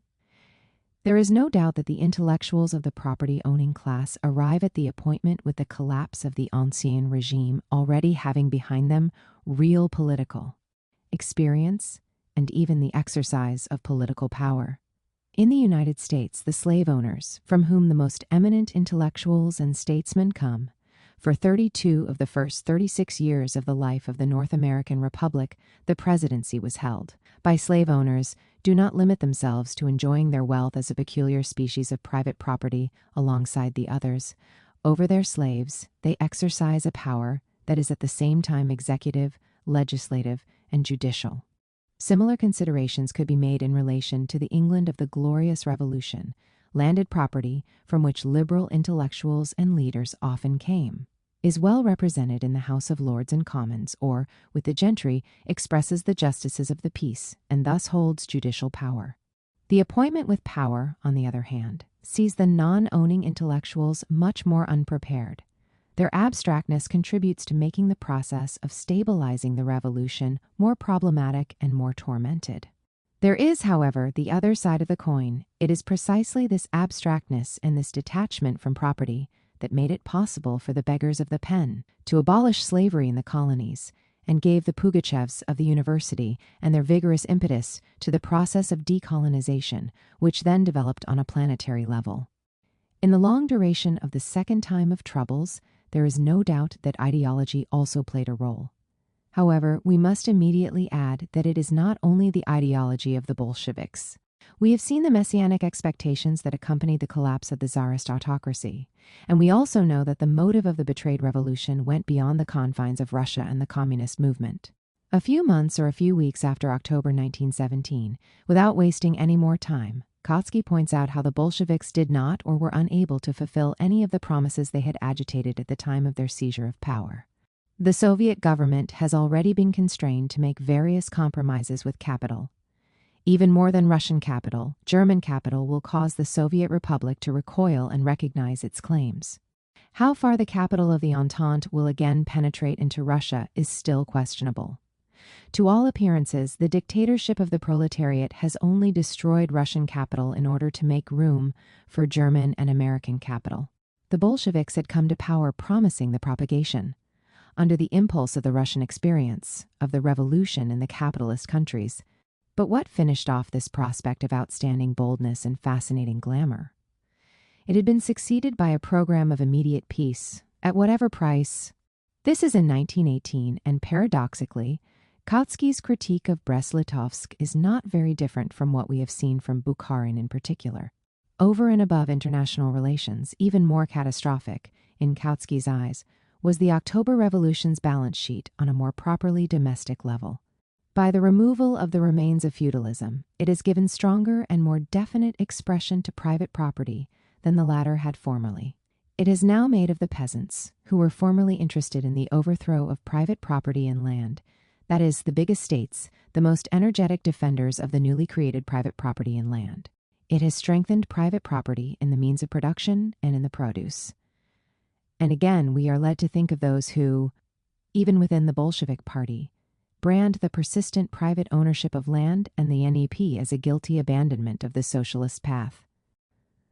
There is no doubt that the intellectuals of the property-owning class arrive at the appointment with the collapse of the Ancien regime already having behind them real political experience and even the exercise of political power. In the United States, the slave owners, from whom the most eminent intellectuals and statesmen come, for 32 of the first 36 years of the life of the North American Republic, the presidency was held by slave owners do not limit themselves to enjoying their wealth as a peculiar species of private property alongside the others. Over their slaves, they exercise a power that is at the same time executive, legislative, and judicial. Similar considerations could be made in relation to the England of the Glorious Revolution, landed property from which liberal intellectuals and leaders often came, is well represented in the House of Lords and Commons, or, with the gentry, expresses the justices of the peace, and thus holds judicial power. The appointment with power, on the other hand, sees the non-owning intellectuals much more unprepared. Their abstractness contributes to making the process of stabilizing the revolution more problematic and more tormented. There is, however, the other side of the coin. It is precisely this abstractness and this detachment from property that made it possible for the beggars of the pen to abolish slavery in the colonies and gave the Pugachevs of the university and their vigorous impetus to the process of decolonization, which then developed on a planetary level. In the long duration of the Second Time of Troubles, there is no doubt that ideology also played a role. However, we must immediately add that it is not only the ideology of the Bolsheviks. We have seen the messianic expectations that accompanied the collapse of the Tsarist autocracy, and we also know that the motive of the betrayed revolution went beyond the confines of Russia and the communist movement. A few months or a few weeks after October 1917, without wasting any more time, Kautsky points out how the Bolsheviks did not or were unable to fulfill any of the promises they had agitated at the time of their seizure of power. The Soviet government has already been constrained to make various compromises with capital. Even more than Russian capital, German capital will cause the Soviet Republic to recoil and recognize its claims. How far the capital of the Entente will again penetrate into Russia is still questionable. To all appearances, the dictatorship of the proletariat has only destroyed Russian capital in order to make room for German and American capital. The Bolsheviks had come to power promising the propagation, under the impulse of the Russian experience, of the revolution in the capitalist countries. But what finished off this prospect of outstanding boldness and fascinating glamour? It had been succeeded by a program of immediate peace, at whatever price. This is in 1918, and paradoxically, Kautsky's critique of Brest-Litovsk is not very different from what we have seen from Bukharin in particular. Over and above international relations, even more catastrophic, in Kautsky's eyes, was the October Revolution's balance sheet on a more properly domestic level. By the removal of the remains of feudalism, it has given stronger and more definite expression to private property than the latter had formerly. It is now made of the peasants, who were formerly interested in the overthrow of private property and land, that is, the big estates, the most energetic defenders of the newly created private property and land. It has strengthened private property in the means of production and in the produce. And again, we are led to think of those who, even within the Bolshevik Party, brand the persistent private ownership of land and the NEP as a guilty abandonment of the socialist path.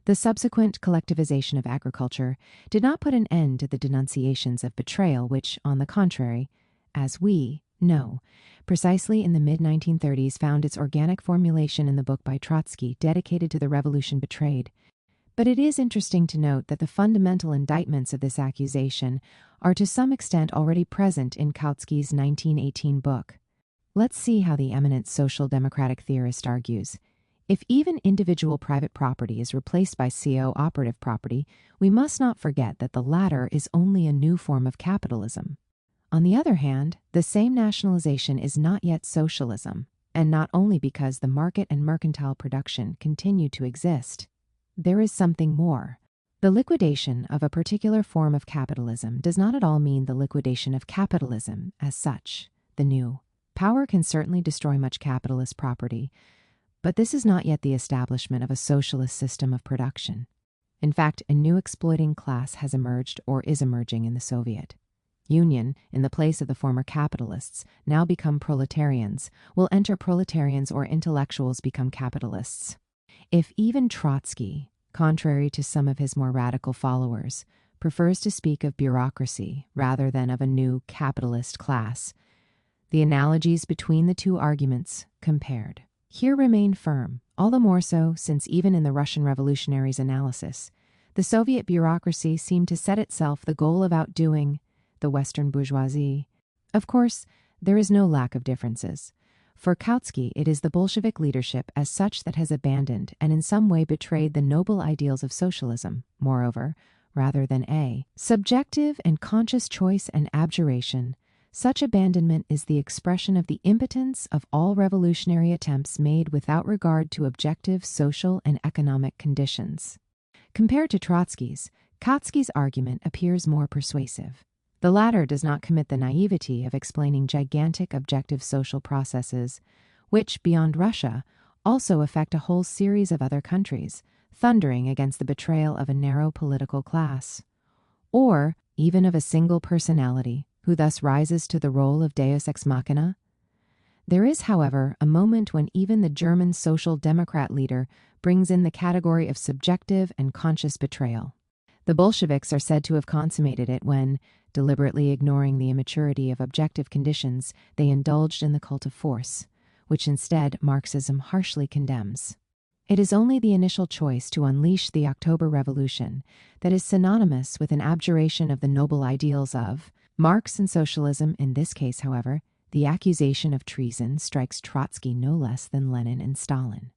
The subsequent collectivization of agriculture did not put an end to the denunciations of betrayal, which, on the contrary, as we know, precisely in the mid-1930s found its organic formulation in the book by Trotsky dedicated to the revolution betrayed. But it is interesting to note that the fundamental indictments of this accusation are to some extent already present in Kautsky's 1918 book. Let's see how the eminent social democratic theorist argues. If even individual private property is replaced by cooperative property, we must not forget that the latter is only a new form of capitalism. On the other hand, the same nationalization is not yet socialism, and not only because the market and mercantile production continue to exist. There is something more. The liquidation of a particular form of capitalism does not at all mean the liquidation of capitalism as such, the new. Power can certainly destroy much capitalist property, but this is not yet the establishment of a socialist system of production. In fact, a new exploiting class has emerged or is emerging in the Soviet Union. In the place of the former capitalists, now become proletarians, will enter proletarians or intellectuals become capitalists. If even Trotsky, contrary to some of his more radical followers, prefers to speak of bureaucracy rather than of a new capitalist class, the analogies between the two arguments compared here remain firm, all the more so since even in the Russian revolutionaries' analysis, the Soviet bureaucracy seemed to set itself the goal of outdoing the Western bourgeoisie. Of course, there is no lack of differences. For Kautsky, it is the Bolshevik leadership as such that has abandoned and in some way betrayed the noble ideals of socialism. Moreover, rather than a subjective and conscious choice and abjuration, such abandonment is the expression of the impotence of all revolutionary attempts made without regard to objective social and economic conditions. Compared to Trotsky's, Kautsky's argument appears more persuasive. The latter does not commit the naivety of explaining gigantic objective social processes, which, beyond Russia, also affect a whole series of other countries, thundering against the betrayal of a narrow political class, or even of a single personality, who thus rises to the role of deus ex machina. There is, however, a moment when even the German social democrat leader brings in the category of subjective and conscious betrayal. The Bolsheviks are said to have consummated it when, deliberately ignoring the immaturity of objective conditions, they indulged in the cult of force, which instead Marxism harshly condemns. It is only the initial choice to unleash the October Revolution that is synonymous with an abjuration of the noble ideals of Marx and socialism. In this case, however, the accusation of treason strikes Trotsky no less than Lenin and Stalin.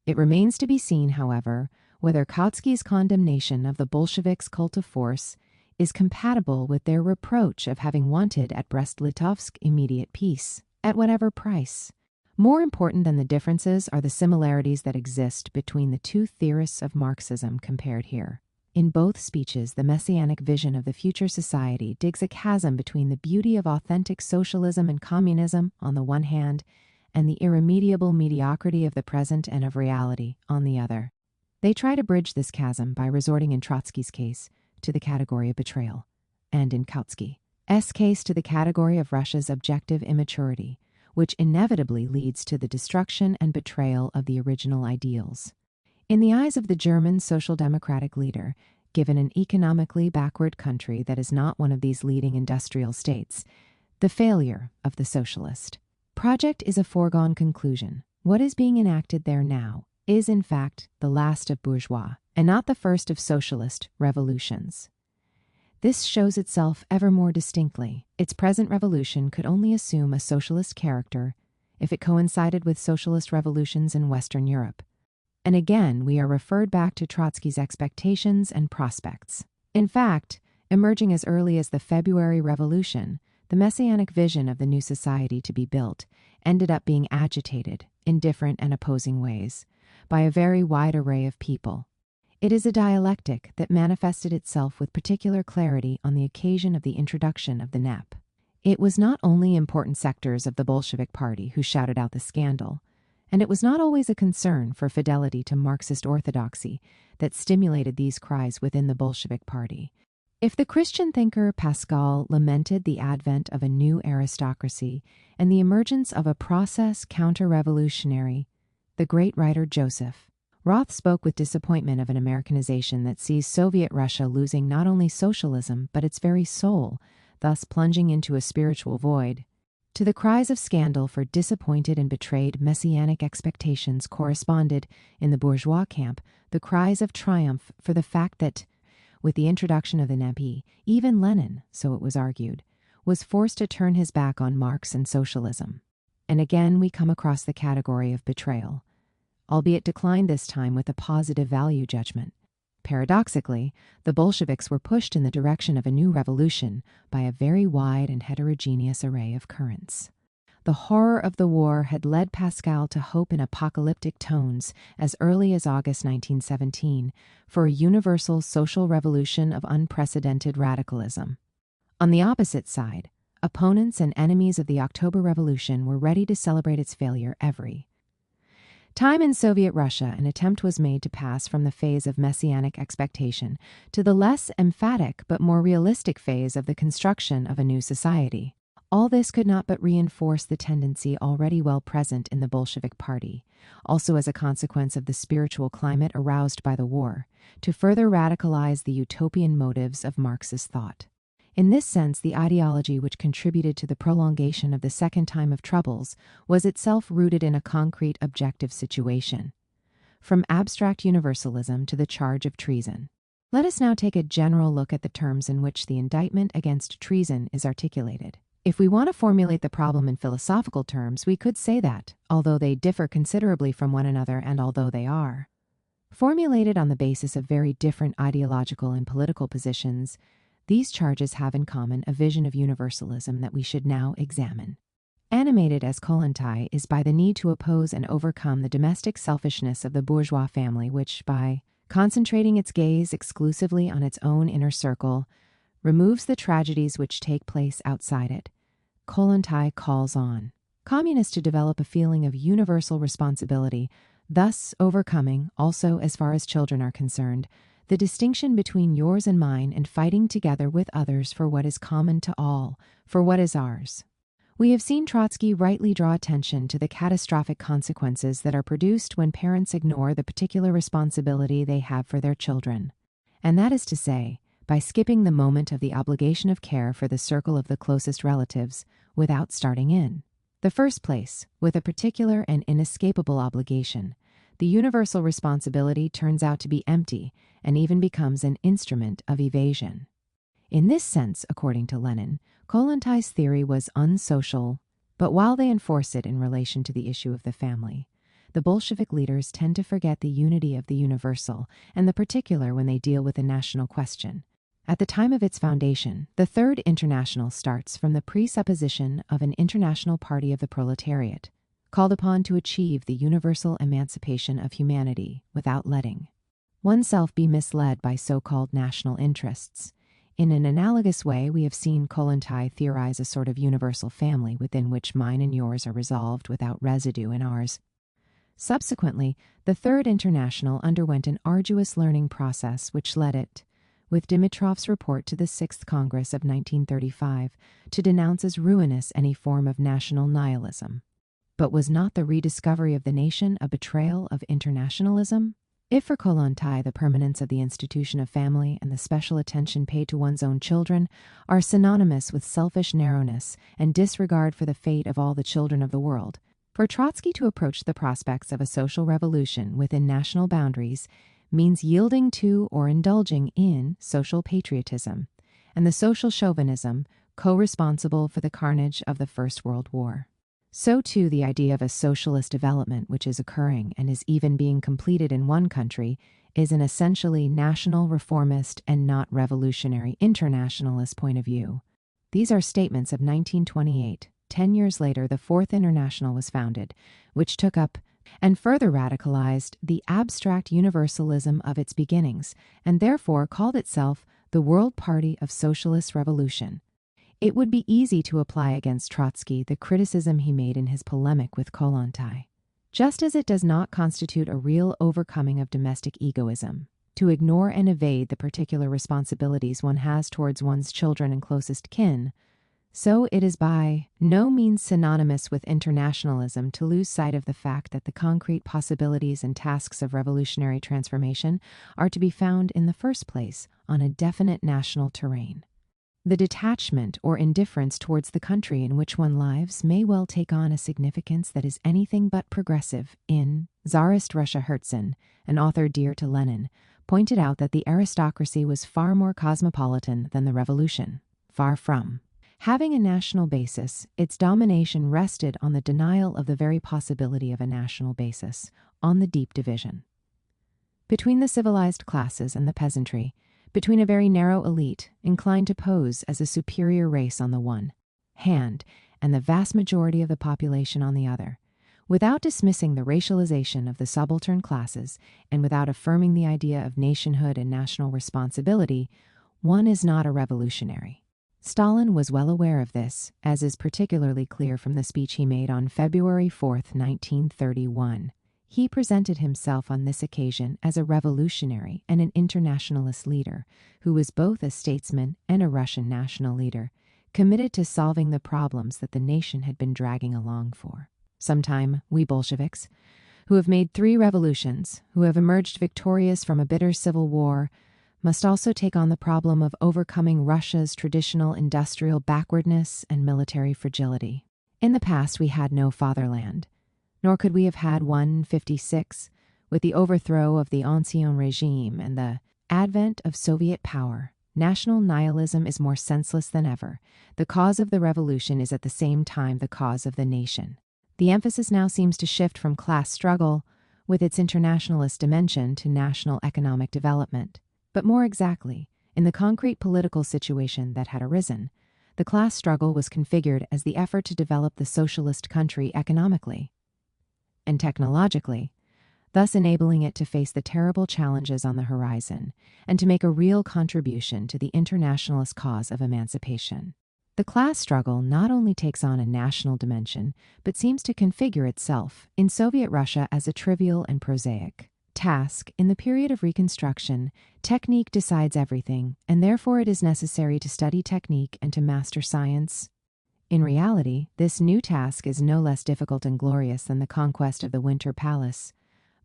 It remains to be seen, however, whether Kautsky's condemnation of the Bolsheviks' cult of force is compatible with their reproach of having wanted at Brest-Litovsk immediate peace, at whatever price. More important than the differences are the similarities that exist between the two theorists of Marxism compared here. In both speeches, the messianic vision of the future society digs a chasm between the beauty of authentic socialism and communism on the one hand, and the irremediable mediocrity of the present and of reality on the other. They try to bridge this chasm by resorting in Trotsky's case to the category of betrayal, and in Kautsky's case to the category of Russia's objective immaturity, which inevitably leads to the destruction and betrayal of the original ideals. In the eyes of the German social democratic leader, given an economically backward country that is not one of these leading industrial states, the failure of the socialist project is a foregone conclusion. What is being enacted there now is, in fact, the last of bourgeois, and not the first of socialist revolutions. This shows itself ever more distinctly. Its present revolution could only assume a socialist character if it coincided with socialist revolutions in Western Europe. And again, we are referred back to Trotsky's expectations and prospects. In fact, emerging as early as the February Revolution, the messianic vision of the new society to be built ended up being agitated in different and opposing ways by a very wide array of people. It is a dialectic that manifested itself with particular clarity on the occasion of the introduction of the NEP. It was not only important sectors of the Bolshevik Party who shouted out the scandal, and it was not always a concern for fidelity to Marxist orthodoxy that stimulated these cries within the Bolshevik Party. If the Christian thinker Pascal lamented the advent of a new aristocracy and the emergence of a process counter-revolutionary, the great writer Joseph Roth spoke with disappointment of an Americanization that sees Soviet Russia losing not only socialism but its very soul, thus plunging into a spiritual void. To the cries of scandal for disappointed and betrayed messianic expectations corresponded, in the bourgeois camp, the cries of triumph for the fact that, with the introduction of the NEP, even Lenin, so it was argued, was forced to turn his back on Marx and socialism. And again we come across the category of betrayal, albeit declined this time with a positive value judgment. Paradoxically, the Bolsheviks were pushed in the direction of a new revolution by a very wide and heterogeneous array of currents. The horror of the war had led Pascal to hope in apocalyptic tones as early as August 1917 for a universal social revolution of unprecedented radicalism. On the opposite side, opponents and enemies of the October Revolution were ready to celebrate its failure every time. In Soviet Russia, an attempt was made to pass from the phase of messianic expectation to the less emphatic but more realistic phase of the construction of a new society. All this could not but reinforce the tendency already well present in the Bolshevik Party, also as a consequence of the spiritual climate aroused by the war, to further radicalize the utopian motives of Marxist thought. In this sense, the ideology which contributed to the prolongation of the second time of troubles was itself rooted in a concrete objective situation, from abstract universalism to the charge of treason. Let us now take a general look at the terms in which the indictment against treason is articulated. If we want to formulate the problem in philosophical terms, we could say that, although they differ considerably from one another and although they are formulated on the basis of very different ideological and political positions, these charges have in common a vision of universalism that we should now examine. Animated as Kollontai is by the need to oppose and overcome the domestic selfishness of the bourgeois family, which, by concentrating its gaze exclusively on its own inner circle, removes the tragedies which take place outside it, Kollontai calls on communists to develop a feeling of universal responsibility, thus overcoming, also as far as children are concerned, the distinction between yours and mine and fighting together with others for what is common to all, for what is ours. We have seen Trotsky rightly draw attention to the catastrophic consequences that are produced when parents ignore the particular responsibility they have for their children, and that is to say, by skipping the moment of the obligation of care for the circle of the closest relatives without starting in the first place with a particular and inescapable obligation. The universal responsibility turns out to be empty and even becomes an instrument of evasion. In this sense, according to Lenin, Kollontai's theory was unsocial, but while they enforce it in relation to the issue of the family, the Bolshevik leaders tend to forget the unity of the universal and the particular when they deal with the national question. At the time of its foundation, the Third International starts from the presupposition of an international party of the proletariat, called upon to achieve the universal emancipation of humanity without letting oneself be misled by so-called national interests. In an analogous way, we have seen Kollontai theorize a sort of universal family within which mine and yours are resolved without residue in ours. Subsequently, the Third International underwent an arduous learning process which led it, with Dimitrov's report to the Sixth Congress of 1935, to denounce as ruinous any form of national nihilism. But was not the rediscovery of the nation a betrayal of internationalism? If for Kollontai the permanence of the institution of family and the special attention paid to one's own children are synonymous with selfish narrowness and disregard for the fate of all the children of the world, for Trotsky to approach the prospects of a social revolution within national boundaries means yielding to or indulging in social patriotism and the social chauvinism co-responsible for the carnage of the First World War. So too the idea of a socialist development which is occurring and is even being completed in one country is an essentially national reformist and not revolutionary internationalist point of view. These are statements of 1928. 10 years later, the Fourth International was founded, which took up and further radicalized the abstract universalism of its beginnings, and therefore called itself the World Party of Socialist Revolution. It would be easy to apply against Trotsky the criticism he made in his polemic with Kollontai. Just as it does not constitute a real overcoming of domestic egoism, to ignore and evade the particular responsibilities one has towards one's children and closest kin, so it is by no means synonymous with internationalism to lose sight of the fact that the concrete possibilities and tasks of revolutionary transformation are to be found in the first place on a definite national terrain. The detachment or indifference towards the country in which one lives may well take on a significance that is anything but progressive. In Tsarist Russia, Herzen, an author dear to Lenin, pointed out that the aristocracy was far more cosmopolitan than the revolution. Far from having a national basis, its domination rested on the denial of the very possibility of a national basis, on the deep division between the civilized classes and the peasantry, between a very narrow elite inclined to pose as a superior race on the one hand and the vast majority of the population on the other. Without dismissing the racialization of the subaltern classes and without affirming the idea of nationhood and national responsibility, one is not a revolutionary. Stalin was well aware of this, as is particularly clear from the speech he made on February 4, 1931. He presented himself on this occasion as a revolutionary and an internationalist leader who was both a statesman and a Russian national leader, committed to solving the problems that the nation had been dragging along for. Sometime we Bolsheviks, who have made 3 revolutions, who have emerged victorious from a bitter civil war, must also take on the problem of overcoming Russia's traditional industrial backwardness and military fragility. In the past we had no fatherland, nor could we have had one in 56, with the overthrow of the Ancien regime and the advent of Soviet power. National nihilism is more senseless than ever. The cause of the revolution is at the same time the cause of the nation. The emphasis now seems to shift from class struggle, with its internationalist dimension, to national economic development. But more exactly, in the concrete political situation that had arisen, the class struggle was configured as the effort to develop the socialist country economically and technologically, thus enabling it to face the terrible challenges on the horizon and to make a real contribution to the internationalist cause of emancipation. The class struggle not only takes on a national dimension, but seems to configure itself in Soviet Russia as a trivial and prosaic task. In the period of Reconstruction, technique decides everything, and therefore it is necessary to study technique and to master science. In reality, this new task is no less difficult and glorious than the conquest of the Winter Palace.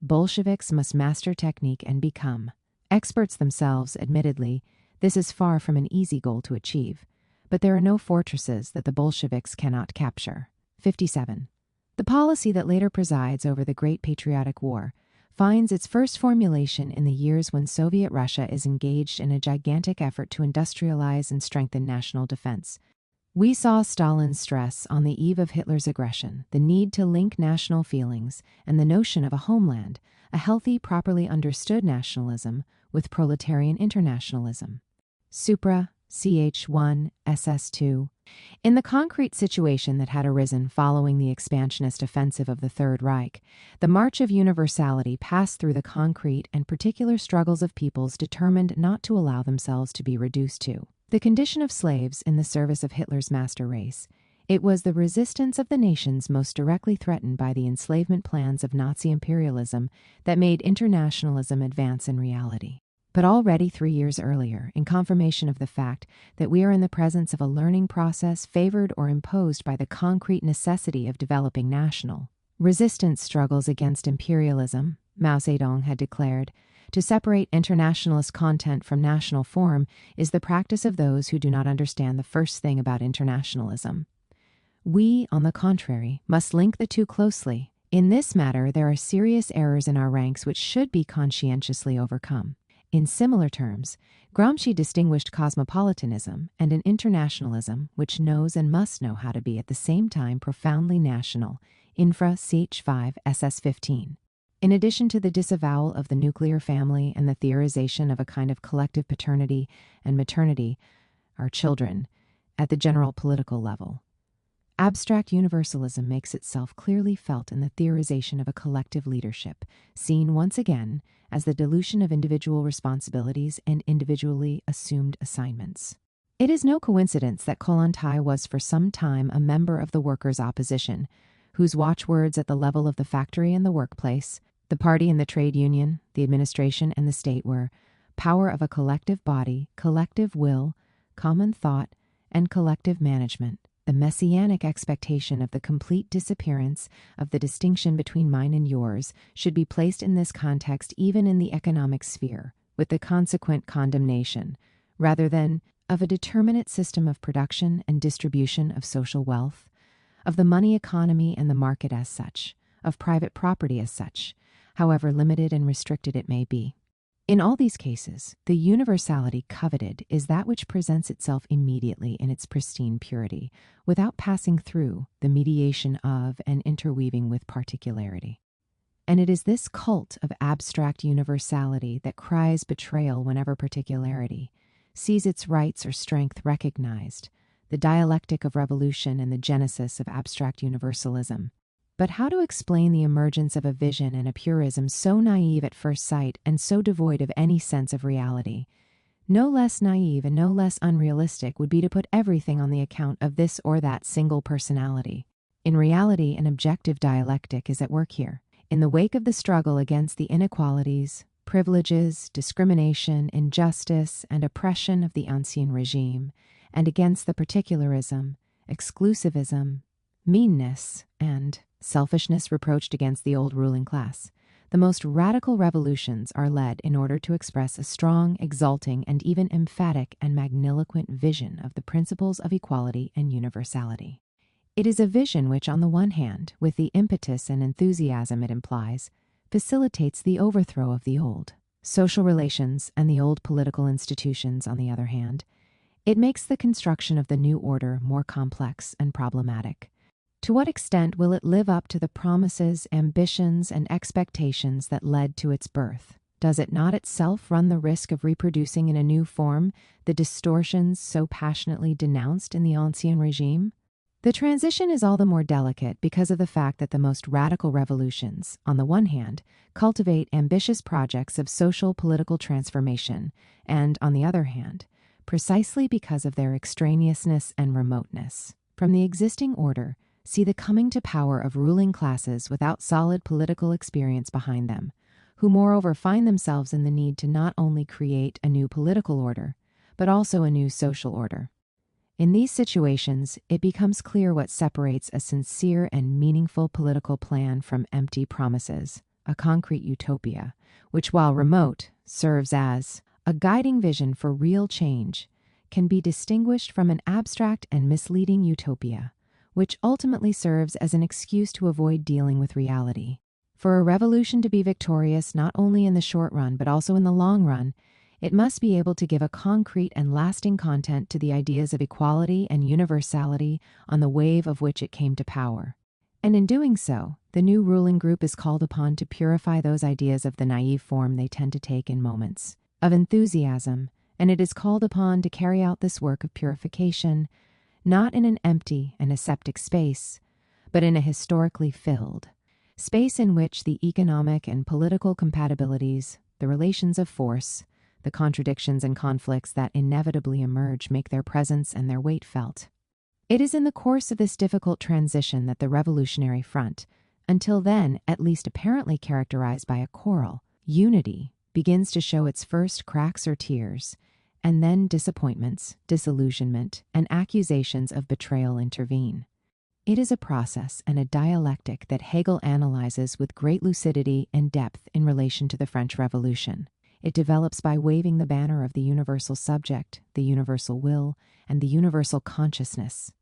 Bolsheviks must master technique and become experts themselves. Admittedly, this is far from an easy goal to achieve, but there are no fortresses that the Bolsheviks cannot capture. 57. The policy that later presides over the Great Patriotic War finds its first formulation in the years when Soviet Russia is engaged in a gigantic effort to industrialize and strengthen national defense. We saw Stalin's stress on the eve of Hitler's aggression, the need to link national feelings and the notion of a homeland, a healthy, properly understood nationalism, with proletarian internationalism. Supra, CH1, SS2. In the concrete situation that had arisen following the expansionist offensive of the Third Reich, the march of universality passed through the concrete and particular struggles of peoples determined not to allow themselves to be reduced to the condition of slaves in the service of Hitler's master race. It was the resistance of the nations most directly threatened by the enslavement plans of Nazi imperialism that made internationalism advance in reality. But already 3 years earlier, in confirmation of the fact that we are in the presence of a learning process favored or imposed by the concrete necessity of developing national resistance struggles against imperialism, Mao Zedong had declared, to separate internationalist content from national form is the practice of those who do not understand the first thing about internationalism. We, on the contrary, must link the two closely. In this matter, there are serious errors in our ranks which should be conscientiously overcome. In similar terms, Gramsci distinguished cosmopolitanism and an internationalism which knows and must know how to be at the same time profoundly national, infra ch5 ss15. In addition to the disavowal of the nuclear family and the theorization of a kind of collective paternity and maternity, our children, at the general political level, abstract universalism makes itself clearly felt in the theorization of a collective leadership, seen once again as the dilution of individual responsibilities and individually assumed assignments. It is no coincidence that Kollontai was for some time a member of the workers' opposition, whose watchwords at the level of the factory and the workplace, the party and the trade union, the administration and the state were power of a collective body, collective will, common thought, and collective management. The messianic expectation of the complete disappearance of the distinction between mine and yours should be placed in this context even in the economic sphere, with the consequent condemnation, rather than of a determinate system of production and distribution of social wealth, of the money economy and the market as such, of private property as such, however limited and restricted it may be. In all these cases, the universality coveted is that which presents itself immediately in its pristine purity, without passing through the mediation of and interweaving with particularity. And it is this cult of abstract universality that cries betrayal whenever particularity sees its rights or strength recognized, the dialectic of revolution and the genesis of abstract universalism. But how to explain the emergence of a vision and a purism so naive at first sight and so devoid of any sense of reality? No less naive and no less unrealistic would be to put everything on the account of this or that single personality. In reality, an objective dialectic is at work here. In the wake of the struggle against the inequalities, privileges, discrimination, injustice, and oppression of the ancien regime, and against the particularism, exclusivism, meanness, and selfishness reproached against the old ruling class, the most radical revolutions are led in order to express a strong, exalting, and even emphatic and magniloquent vision of the principles of equality and universality. It is a vision which, on the one hand, with the impetus and enthusiasm it implies, facilitates the overthrow of the old social relations and the old political institutions. On the other hand, it makes the construction of the new order more complex and problematic. To what extent will it live up to the promises, ambitions, and expectations that led to its birth? Does it not itself run the risk of reproducing in a new form the distortions so passionately denounced in the ancien regime? The transition is all the more delicate because of the fact that the most radical revolutions, on the one hand, cultivate ambitious projects of social political transformation, and, on the other hand, precisely because of their extraneousness and remoteness from the existing order, see the coming to power of ruling classes without solid political experience behind them, who moreover find themselves in the need to not only create a new political order, but also a new social order. In these situations, it becomes clear what separates a sincere and meaningful political plan from empty promises, a concrete utopia, which, while remote, serves as a guiding vision for real change, can be distinguished from an abstract and misleading utopia, which ultimately serves as an excuse to avoid dealing with reality. For a revolution to be victorious not only in the short run but also in the long run, it must be able to give a concrete and lasting content to the ideas of equality and universality on the wave of which it came to power. And in doing so, the new ruling group is called upon to purify those ideas of the naive form they tend to take in moments of enthusiasm, and it is called upon to carry out this work of purification not in an empty and aseptic space, but in a historically filled space in which the economic and political compatibilities, the relations of force, the contradictions and conflicts that inevitably emerge make their presence and their weight felt. It is in the course of this difficult transition that the Revolutionary Front, until then at least apparently characterized by a choral unity begins to show its first cracks or tears, and then disappointments, disillusionment, and accusations of betrayal intervene. It is a process and a dialectic that Hegel analyzes with great lucidity and depth in relation to the French Revolution. It develops by waving the banner of the universal subject, the universal will, and the universal consciousness.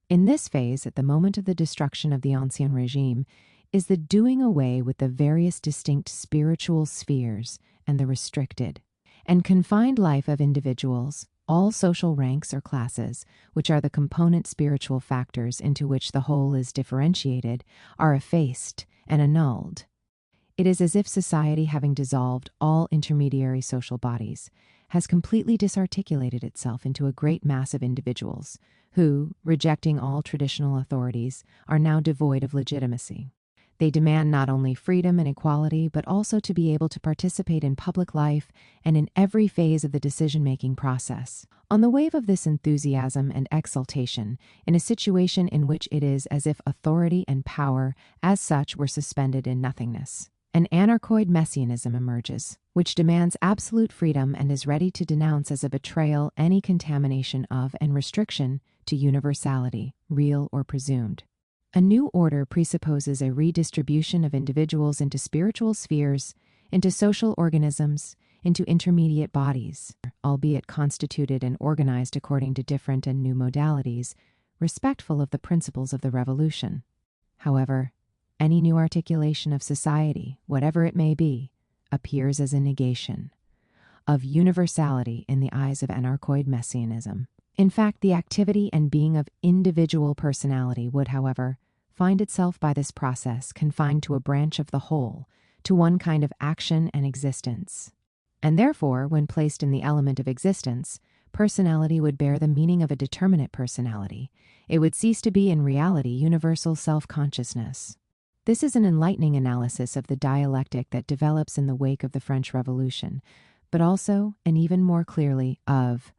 In this phase, at the moment of the destruction of the Ancien Regime, is the doing away with the various distinct spiritual spheres and the restricted and confined life of individuals, all social ranks or classes, which are the component spiritual factors into which the whole is differentiated, are effaced and annulled. It is as if society, having dissolved all intermediary social bodies, has completely disarticulated itself into a great mass of individuals who, rejecting all traditional authorities, are now devoid of legitimacy. They demand not only freedom and equality, but also to be able to participate in public life and in every phase of the decision-making process. On the wave of this enthusiasm and exultation, in a situation in which it is as if authority and power, as such, were suspended in nothingness, an anarchoid messianism emerges, which demands absolute freedom and is ready to denounce as a betrayal any contamination of and restriction to universality, real or presumed. A new order presupposes a redistribution of individuals into spiritual spheres, into social organisms, into intermediate bodies, albeit constituted and organized according to different and new modalities, respectful of the principles of the revolution. However, any new articulation of society, whatever it may be, appears as a negation of universality in the eyes of anarchoid messianism. In fact, the activity and being of individual personality would, however, find itself by this process confined to a branch of the whole, to one kind of action and existence. And therefore, when placed in the element of existence, personality would bear the meaning of a determinate personality. It would cease to be in reality universal self-consciousness. This is an enlightening analysis of the dialectic that develops in the wake of the French Revolution, but also, and even more clearly, of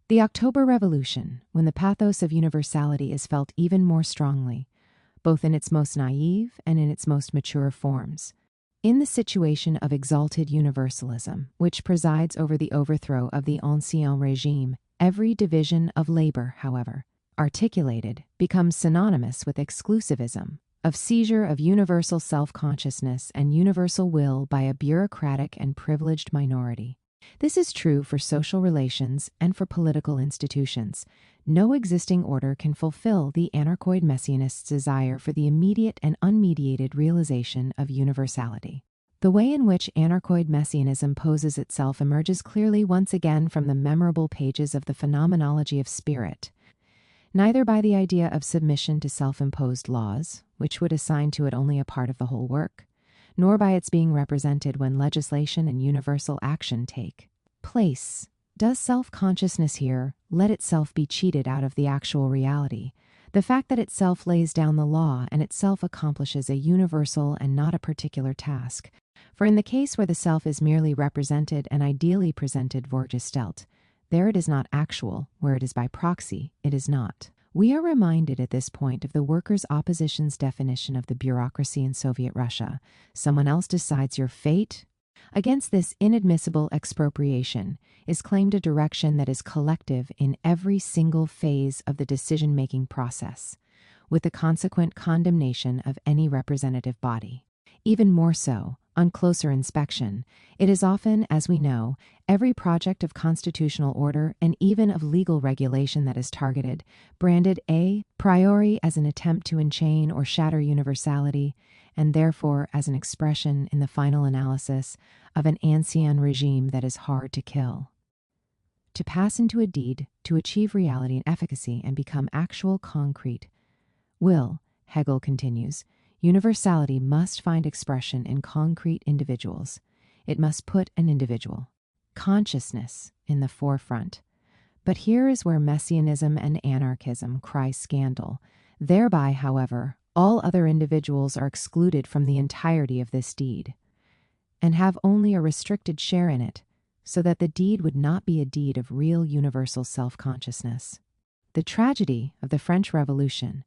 the October Revolution, when the pathos of universality is felt even more strongly, both in its most naive and in its most mature forms. In the situation of exalted universalism, which presides over the overthrow of the Ancien Regime, every division of labor, however, articulated, becomes synonymous with exclusivism, of seizure of universal self-consciousness and universal will by a bureaucratic and privileged minority. This is true for social relations and for political institutions. No existing order can fulfill the anarchoid messianist's desire for the immediate and unmediated realization of universality. The way in which anarchoid messianism poses itself emerges clearly once again from the memorable pages of the Phenomenology of Spirit, neither by the idea of submission to self-imposed laws, which would assign to it only a part of the whole work, nor by its being represented when legislation and universal action take place. Does self-consciousness here let itself be cheated out of the actual reality, the fact that itself lays down the law and itself accomplishes a universal and not a particular task? For in the case where the self is merely represented and ideally presented vorgestellt, there it is not actual, where it is by proxy, it is not. We are reminded at this point of the workers' opposition's definition of the bureaucracy in Soviet Russia. Someone else decides your fate. Against this inadmissible expropriation is claimed a direction that is collective in every single phase of the decision-making process, with the consequent condemnation of any representative body. Even more so, on closer inspection, it is often, as we know, every project of constitutional order and even of legal regulation that is targeted, branded a priori as an attempt to enchain or shatter universality, and therefore as an expression in the final analysis of an ancien regime that is hard to kill. To pass into a deed, to achieve reality and efficacy and become actual concrete, will, Hegel continues, universality must find expression in concrete individuals. It must put an individual, consciousness, in the forefront. But here is where messianism and anarchism cry scandal. Thereby, however, all other individuals are excluded from the entirety of this deed, and have only a restricted share in it, so that the deed would not be a deed of real universal self-consciousness. The tragedy of the French Revolution,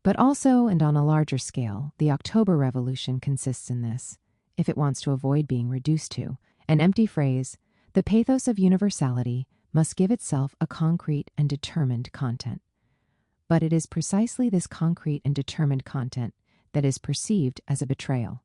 but also, and on a larger scale, the October Revolution consists in this, if it wants to avoid being reduced to, An empty phrase, the pathos of universality must give itself a concrete and determined content. But it is precisely this concrete and determined content that is perceived as a betrayal.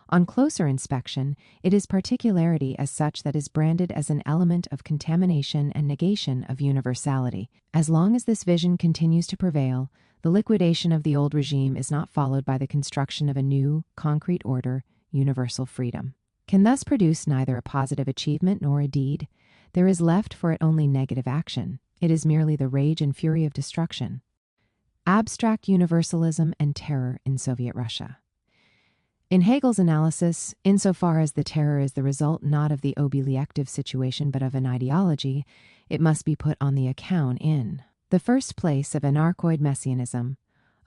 On closer inspection, it is particularity as such that is branded as an element of contamination and negation of universality. As long as this vision continues to prevail, the liquidation of the old regime is not followed by the construction of a new, concrete order, universal freedom can thus produce neither a positive achievement nor a deed. There is left for it only negative action. It is merely the rage and fury of destruction. Abstract universalism and terror in Soviet Russia. In Hegel's analysis, insofar as the terror is the result not of the objective situation but of an ideology, it must be put on the account in the first place of anarchoid messianism,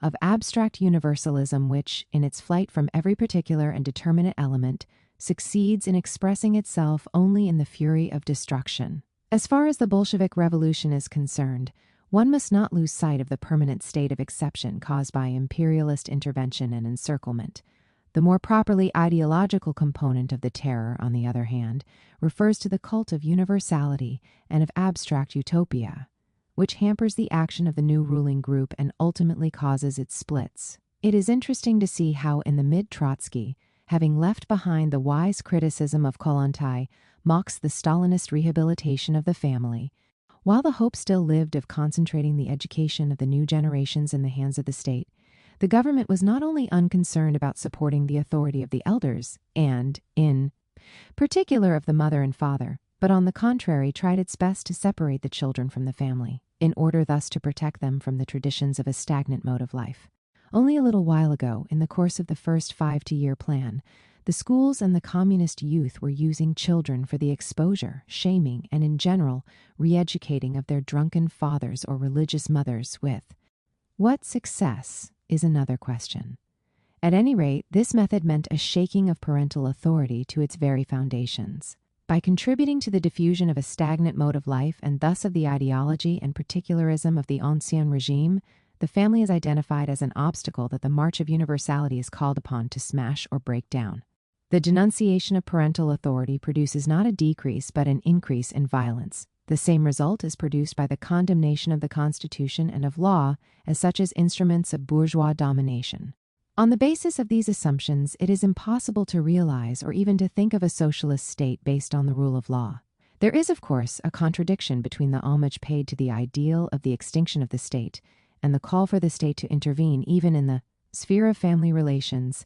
of abstract universalism which, in its flight from every particular and determinate element, succeeds in expressing itself only in the fury of destruction. As far as the Bolshevik Revolution is concerned, one must not lose sight of the permanent state of exception caused by imperialist intervention and encirclement. The more properly ideological component of the terror, on the other hand, refers to the cult of universality and of abstract utopia, which hampers the action of the new ruling group and ultimately causes its splits. It is interesting to see how in the mid-Trotsky, having left behind the wise criticism of Kollontai, mocks the Stalinist rehabilitation of the family, while the hope still lived of concentrating the education of the new generations in the hands of the state. The government was not only unconcerned about supporting the authority of the elders, and, in particular of the mother and father, but on the contrary tried its best to separate the children from the family, in order thus to protect them from the traditions of a stagnant mode of life. Only a little while ago, in the course of the first 5-year plan, the schools and the communist youth were using children for the exposure, shaming, and in general, re-educating of their drunken fathers or religious mothers with what success is another question. At any rate, this method meant a shaking of parental authority to its very foundations. By contributing to the diffusion of a stagnant mode of life and thus of the ideology and particularism of the ancien regime, the family is identified as an obstacle that the march of universality is called upon to smash or break down. The denunciation of parental authority produces not a decrease but an increase in violence. The same result is produced by the condemnation of the Constitution and of law as such as instruments of bourgeois domination. On the basis of these assumptions, it is impossible to realize or even to think of a socialist state based on the rule of law. There is, of course, a contradiction between the homage paid to the ideal of the extinction of the state and the call for the state to intervene even in the sphere of family relations,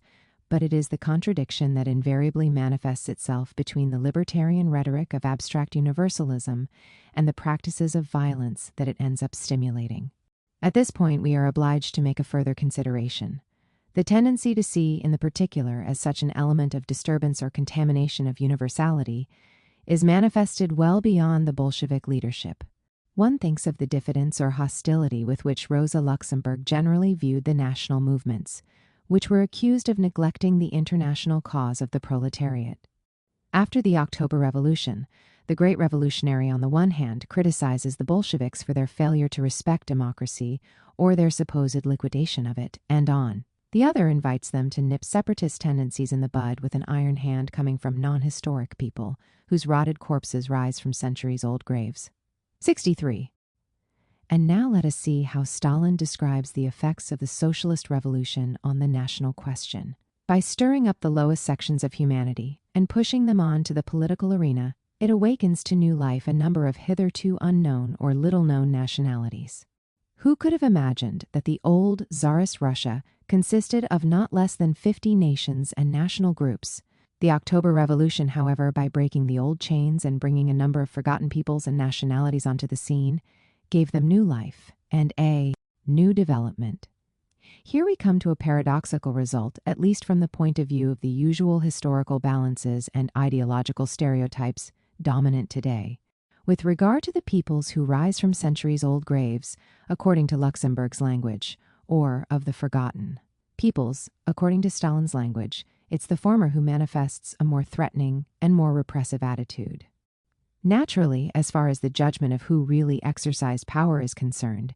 but it is the contradiction that invariably manifests itself between the libertarian rhetoric of abstract universalism and the practices of violence that it ends up stimulating. At this point, we are obliged to make a further consideration. The tendency to see in the particular as such an element of disturbance or contamination of universality is manifested well beyond the Bolshevik leadership. One thinks of the diffidence or hostility with which Rosa Luxemburg generally viewed the national movements, which were accused of neglecting the international cause of the proletariat. After the October Revolution, the great revolutionary on the one hand criticizes the Bolsheviks for their failure to respect democracy or their supposed liquidation of it, and on the other invites them to nip separatist tendencies in the bud with an iron hand coming from non-historic people whose rotted corpses rise from centuries-old graves. 63. And now let us see how Stalin describes the effects of the socialist revolution on the national question. By stirring up the lowest sections of humanity and pushing them on to the political arena, it awakens to new life a number of hitherto unknown or little-known nationalities. Who could have imagined that the old Tsarist Russia consisted of not less than 50 nations and national groups? The October Revolution, however, by breaking the old chains and bringing a number of forgotten peoples and nationalities onto the scene, gave them new life and a new development. Here we come to a paradoxical result, at least from the point of view of the usual historical balances and ideological stereotypes dominant today. With regard to the peoples who rise from centuries-old graves, according to Luxemburg's language, or of the forgotten peoples, according to Stalin's language, it's the former who manifests a more threatening and more repressive attitude. Naturally, as far as the judgment of who really exercised power is concerned,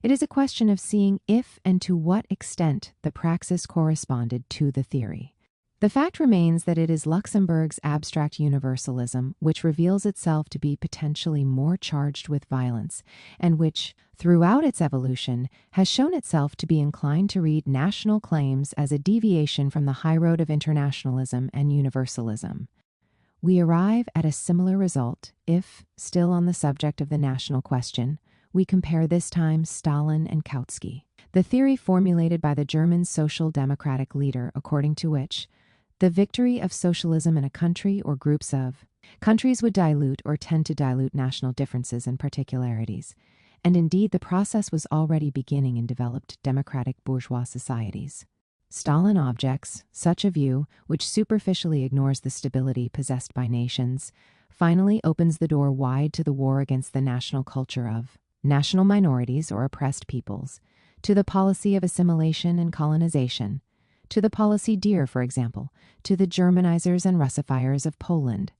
it is a question of seeing if and to what extent the praxis corresponded to the theory. The fact remains that it is Luxemburg's abstract universalism which reveals itself to be potentially more charged with violence, and which, throughout its evolution, has shown itself to be inclined to read national claims as a deviation from the highroad of internationalism and universalism. We arrive at a similar result if, still on the subject of the national question, we compare this time Stalin and Kautsky, the theory formulated by the German social democratic leader according to which the victory of socialism in a country or groups of countries would dilute or tend to dilute national differences and particularities, and indeed the process was already beginning in developed democratic bourgeois societies. Stalin objects such a view, which superficially ignores the stability possessed by nations, finally opens the door wide to the war against the national culture of national minorities or oppressed peoples, to the policy of assimilation and colonization, to the policy dear, for example, to the Germanizers and Russifiers of Poland.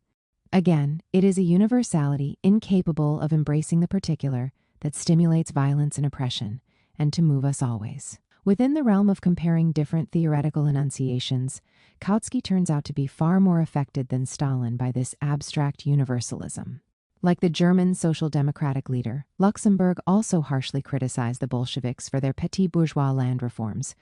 Again, it is a universality incapable of embracing the particular that stimulates violence and oppression, and to move us always. Within the realm of comparing different theoretical enunciations, Kautsky turns out to be far more affected than Stalin by this abstract universalism. Like the German social democratic leader, Luxemburg also harshly criticized the Bolsheviks for their petit bourgeois land reforms,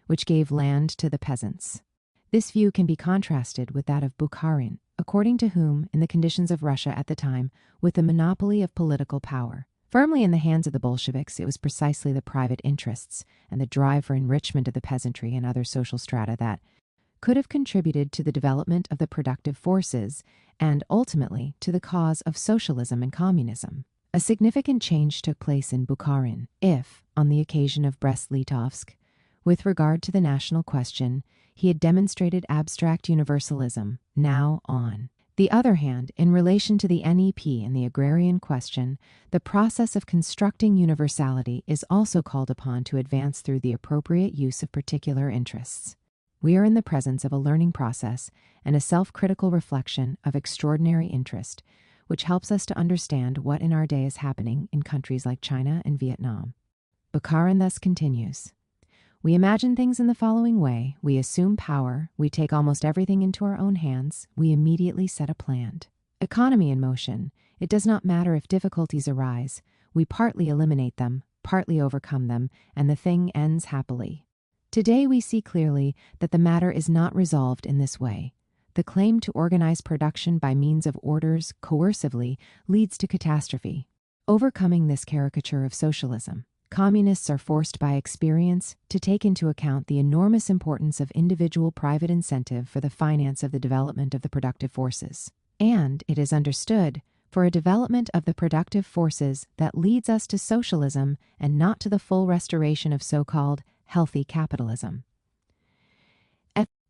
which gave land to the peasants. This view can be contrasted with that of Bukharin, according to whom, in the conditions of Russia at the time, with the monopoly of political power firmly in the hands of the Bolsheviks, it was precisely the private interests and the drive for enrichment of the peasantry and other social strata that could have contributed to the development of the productive forces and, ultimately, to the cause of socialism and communism. A significant change took place in Bukharin if, on the occasion of Brest-Litovsk, with regard to the national question, he had demonstrated abstract universalism. Now, on the other hand, in relation to the NEP and the agrarian question, the process of constructing universality is also called upon to advance through the appropriate use of particular interests. We are in the presence of a learning process and a self-critical reflection of extraordinary interest, which helps us to understand what in our day is happening in countries like China and Vietnam. Bukharin thus continues. We imagine things in the following way. We assume power. We take almost everything into our own hands. We immediately set a plan. Economy in motion. It does not matter if difficulties arise. We partly eliminate them, partly overcome them, and the thing ends happily. Today we see clearly that the matter is not resolved in this way. The claim to organize production by means of orders coercively leads to catastrophe. Overcoming this caricature of socialism, communists are forced by experience to take into account the enormous importance of individual private incentive for the finance of the development of the productive forces. And, it is understood, for a development of the productive forces that leads us to socialism and not to the full restoration of so-called healthy capitalism.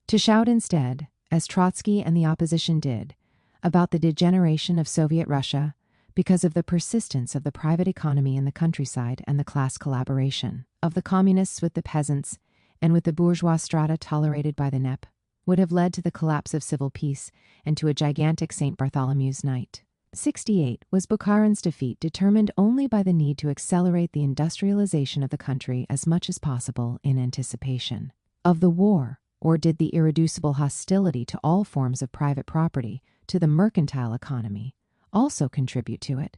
To shout instead, as Trotsky and the opposition did, about the degeneration of Soviet Russia, because of the persistence of the private economy in the countryside and the class collaboration of the communists with the peasants and with the bourgeois strata tolerated by the NEP, would have led to the collapse of civil peace and to a gigantic St. Bartholomew's Night. 68 was Bukharin's defeat, determined only by the need to accelerate the industrialization of the country as much as possible in anticipation of the war, or did the irreducible hostility to all forms of private property, to the mercantile economy, also contribute to it?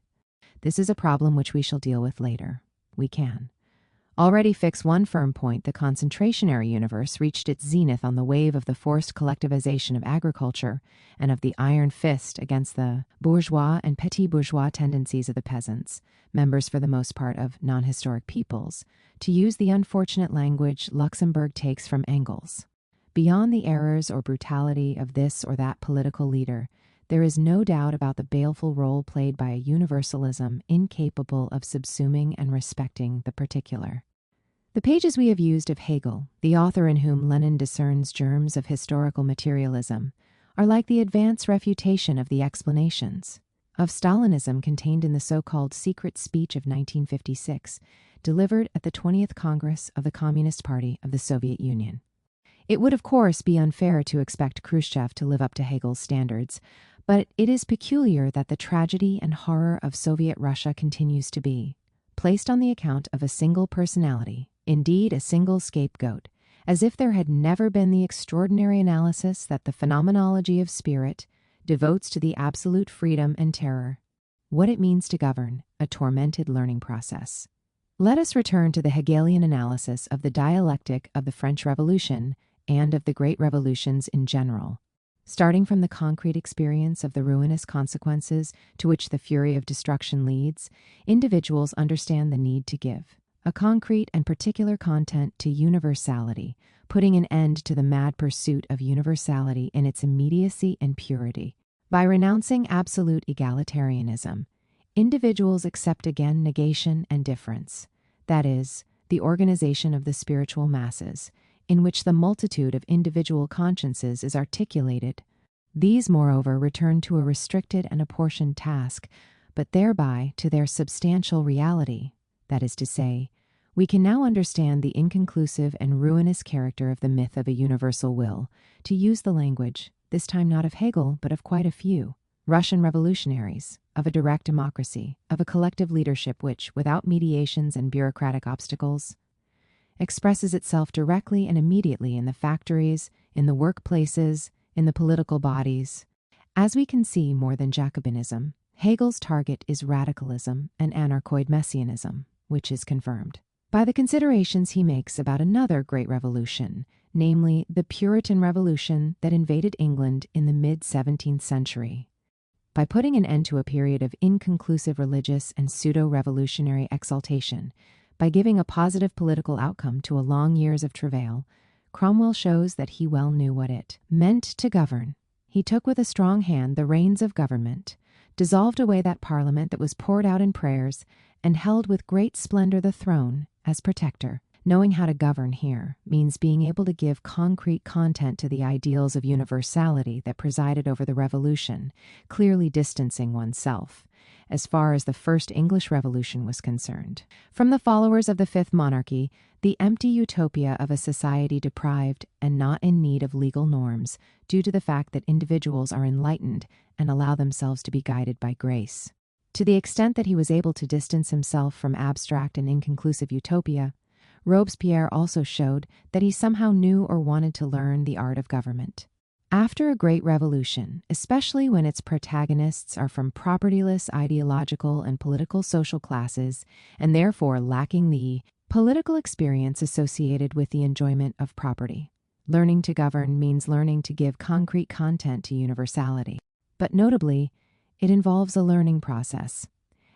This is a problem which we shall deal with later. We can already fix one firm point. The concentrationary universe reached its zenith on the wave of the forced collectivization of agriculture and of the iron fist against the bourgeois and petit bourgeois tendencies of the peasants, members for the most part of non-historic peoples, to use the unfortunate language Luxemburg takes from Engels. Beyond the errors or brutality of this or that political leader, there is no doubt about the baleful role played by a universalism incapable of subsuming and respecting the particular. The pages we have used of Hegel, the author in whom Lenin discerns germs of historical materialism, are like the advance refutation of the explanations of Stalinism contained in the so-called secret speech of 1956, delivered at the 20th Congress of the Communist Party of the Soviet Union. It would, of course, be unfair to expect Khrushchev to live up to Hegel's standards, but it is peculiar that the tragedy and horror of Soviet Russia continues to be placed on the account of a single personality, indeed a single scapegoat, as if there had never been the extraordinary analysis that the phenomenology of spirit devotes to the absolute freedom and terror. What it means to govern, a tormented learning process. Let us return to the Hegelian analysis of the dialectic of the French Revolution and of the great revolutions in general. Starting from the concrete experience of the ruinous consequences to which the fury of destruction leads, individuals understand the need to give a concrete and particular content to universality, putting an end to the mad pursuit of universality in its immediacy and purity. By renouncing absolute egalitarianism, individuals accept again negation and difference, that is, the organization of the spiritual masses, in which the multitude of individual consciences is articulated. These, moreover, return to a restricted and apportioned task, but thereby to their substantial reality. That is to say, we can now understand the inconclusive and ruinous character of the myth of a universal will, to use the language, this time not of Hegel, but of quite a few Russian revolutionaries, of a direct democracy, of a collective leadership which, without mediations and bureaucratic obstacles, expresses itself directly and immediately in the factories, in the workplaces, in the political bodies. As we can see, more than Jacobinism, Hegel's target is radicalism and anarchoid messianism, which is confirmed by the considerations he makes about another great revolution, namely the Puritan Revolution that invaded England in the mid-17th century. By putting an end to a period of inconclusive religious and pseudo-revolutionary exaltation, by giving a positive political outcome to a long years of travail, Cromwell shows that he well knew what it meant to govern. He took with a strong hand the reins of government, dissolved away that parliament that was poured out in prayers, and held with great splendor the throne as protector. Knowing how to govern here means being able to give concrete content to the ideals of universality that presided over the revolution, clearly distancing oneself, as far as the First English Revolution was concerned, from the followers of the Fifth Monarchy, the empty utopia of a society deprived and not in need of legal norms due to the fact that individuals are enlightened and allow themselves to be guided by grace. To the extent that he was able to distance himself from abstract and inconclusive utopia, Robespierre also showed that he somehow knew or wanted to learn the art of government. After a great revolution, especially when its protagonists are from propertyless ideological and political social classes, and therefore lacking the political experience associated with the enjoyment of property, learning to govern means learning to give concrete content to universality. But notably, it involves a learning process.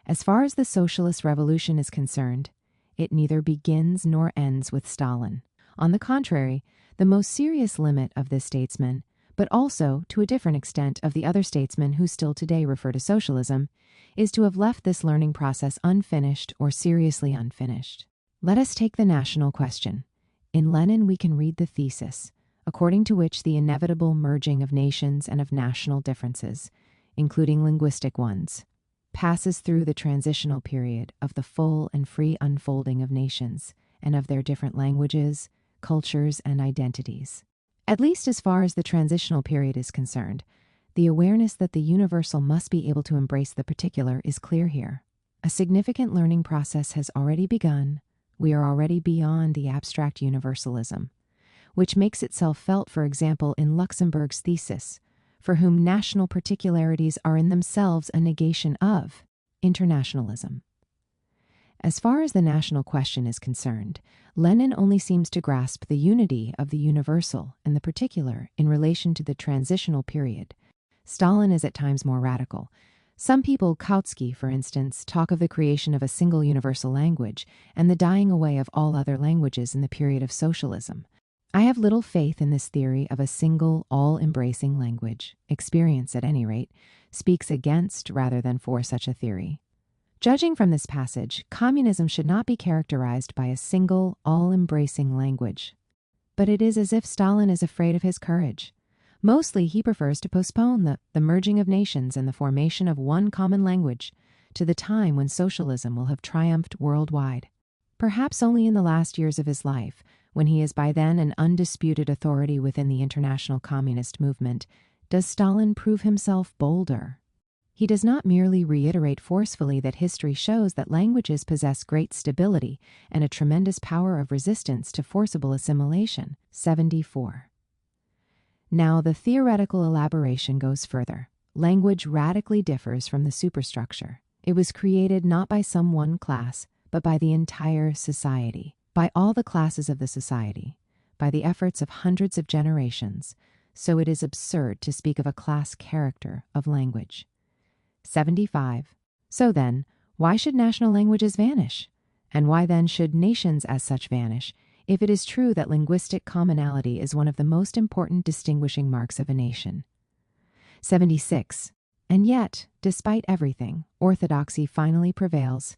As far as the socialist revolution is concerned, it neither begins nor ends with Stalin. On the contrary, the most serious limit of this statesman, but also, to a different extent, of the other statesmen who still today refer to socialism, is to have left this learning process unfinished or seriously unfinished. Let us take the national question. In Lenin we can read the thesis, according to which the inevitable merging of nations and of national differences, including linguistic ones, passes through the transitional period of the full and free unfolding of nations and of their different languages, cultures, and identities. At least as far as the transitional period is concerned, the awareness that the universal must be able to embrace the particular is clear here. A significant learning process has already begun. We are already beyond the abstract universalism, which makes itself felt, for example, in Luxemburg's thesis, for whom national particularities are in themselves a negation of internationalism. As far as the national question is concerned, Lenin only seems to grasp the unity of the universal and the particular in relation to the transitional period. Stalin is at times more radical. Some people, Kautsky, for instance, talk of the creation of a single universal language and the dying away of all other languages in the period of socialism. I have little faith in this theory of a single, all-embracing language. Experience, at any rate, speaks against rather than for such a theory. Judging from this passage, communism should not be characterized by a single, all-embracing language. But it is as if Stalin is afraid of his courage. Mostly he prefers to postpone the merging of nations and the formation of one common language to the time when socialism will have triumphed worldwide. Perhaps only in the last years of his life, when he is by then an undisputed authority within the international communist movement, does Stalin prove himself bolder. He does not merely reiterate forcefully that history shows that languages possess great stability and a tremendous power of resistance to forcible assimilation. 74. Now, the theoretical elaboration goes further. Language radically differs from the superstructure. It was created not by some one class, but by the entire society, by all the classes of the society, by the efforts of hundreds of generations, so it is absurd to speak of a class character of language. 75. So then, why should national languages vanish? And why then should nations as such vanish, if it is true that linguistic commonality is one of the most important distinguishing marks of a nation? 76. And yet, despite everything, orthodoxy finally prevails.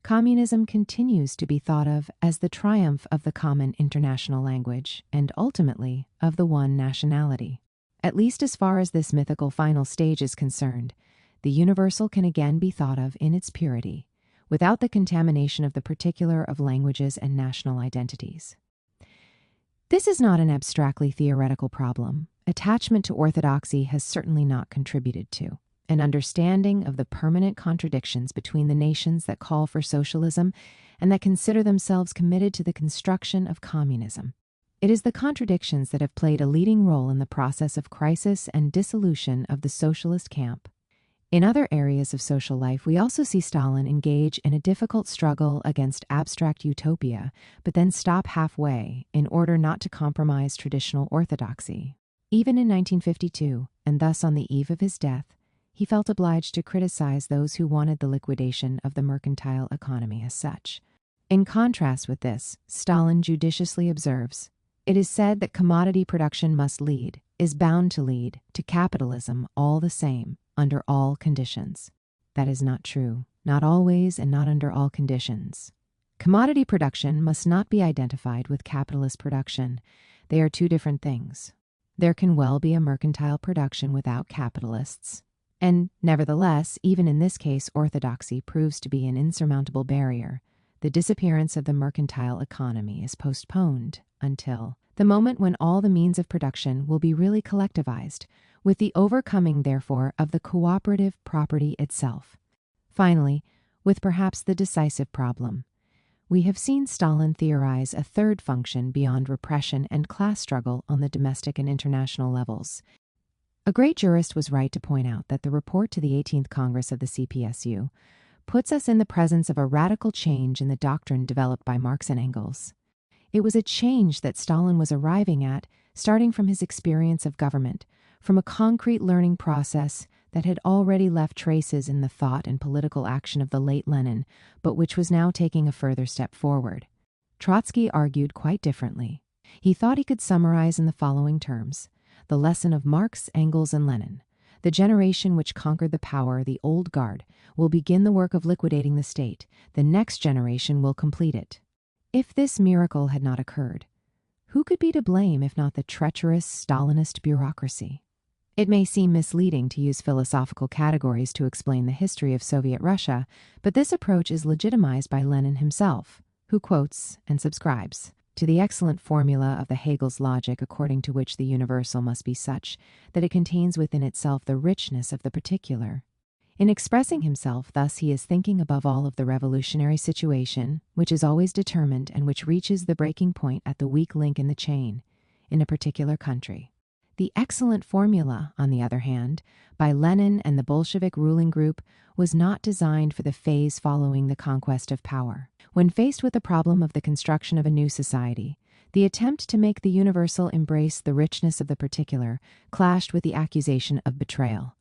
Communism continues to be thought of as the triumph of the common international language and ultimately of the one nationality. At least as far as this mythical final stage is concerned, the universal can again be thought of in its purity, without the contamination of the particular of languages and national identities. This is not an abstractly theoretical problem. Attachment to orthodoxy has certainly not contributed to an understanding of the permanent contradictions between the nations that call for socialism and that consider themselves committed to the construction of communism. It is the contradictions that have played a leading role in the process of crisis and dissolution of the socialist camp. In other areas of social life, we also see Stalin engage in a difficult struggle against abstract utopia, but then stop halfway in order not to compromise traditional orthodoxy. Even in 1952, and thus on the eve of his death, he felt obliged to criticize those who wanted the liquidation of the mercantile economy as such. In contrast with this, Stalin judiciously observes, "It is said that commodity production must lead, is bound to lead, to capitalism all the same, under all conditions." That is not true, not always and not under all conditions. Commodity production must not be identified with capitalist production. They are two different things. There can well be a mercantile production without capitalists. And nevertheless, even in this case, orthodoxy proves to be an insurmountable barrier. The disappearance of the mercantile economy is postponed until the moment when all the means of production will be really collectivized, with the overcoming, therefore, of the cooperative property itself. Finally, with perhaps the decisive problem, we have seen Stalin theorize a third function beyond repression and class struggle on the domestic and international levels. A great jurist was right to point out that the report to the 18th Congress of the CPSU puts us in the presence of a radical change in the doctrine developed by Marx and Engels. It was a change that Stalin was arriving at, starting from his experience of government, from a concrete learning process that had already left traces in the thought and political action of the late Lenin, but which was now taking a further step forward. Trotsky argued quite differently. He thought he could summarize in the following terms: the lesson of Marx, Engels, and Lenin. The generation which conquered the power, the old guard, will begin the work of liquidating the state. The next generation will complete it. If this miracle had not occurred, who could be to blame if not the treacherous Stalinist bureaucracy? It may seem misleading to use philosophical categories to explain the history of Soviet Russia, but this approach is legitimized by Lenin himself, who quotes and subscribes to the excellent formula of the Hegel's logic, according to which the universal must be such that it contains within itself the richness of the particular. In expressing himself thus, he is thinking above all of the revolutionary situation, which is always determined and which reaches the breaking point at the weak link in the chain, in a particular country. The excellent formula, on the other hand, by Lenin and the Bolshevik ruling group, was not designed for the phase following the conquest of power. When faced with the problem of the construction of a new society, the attempt to make the universal embrace the richness of the particular clashed with the accusation of betrayal.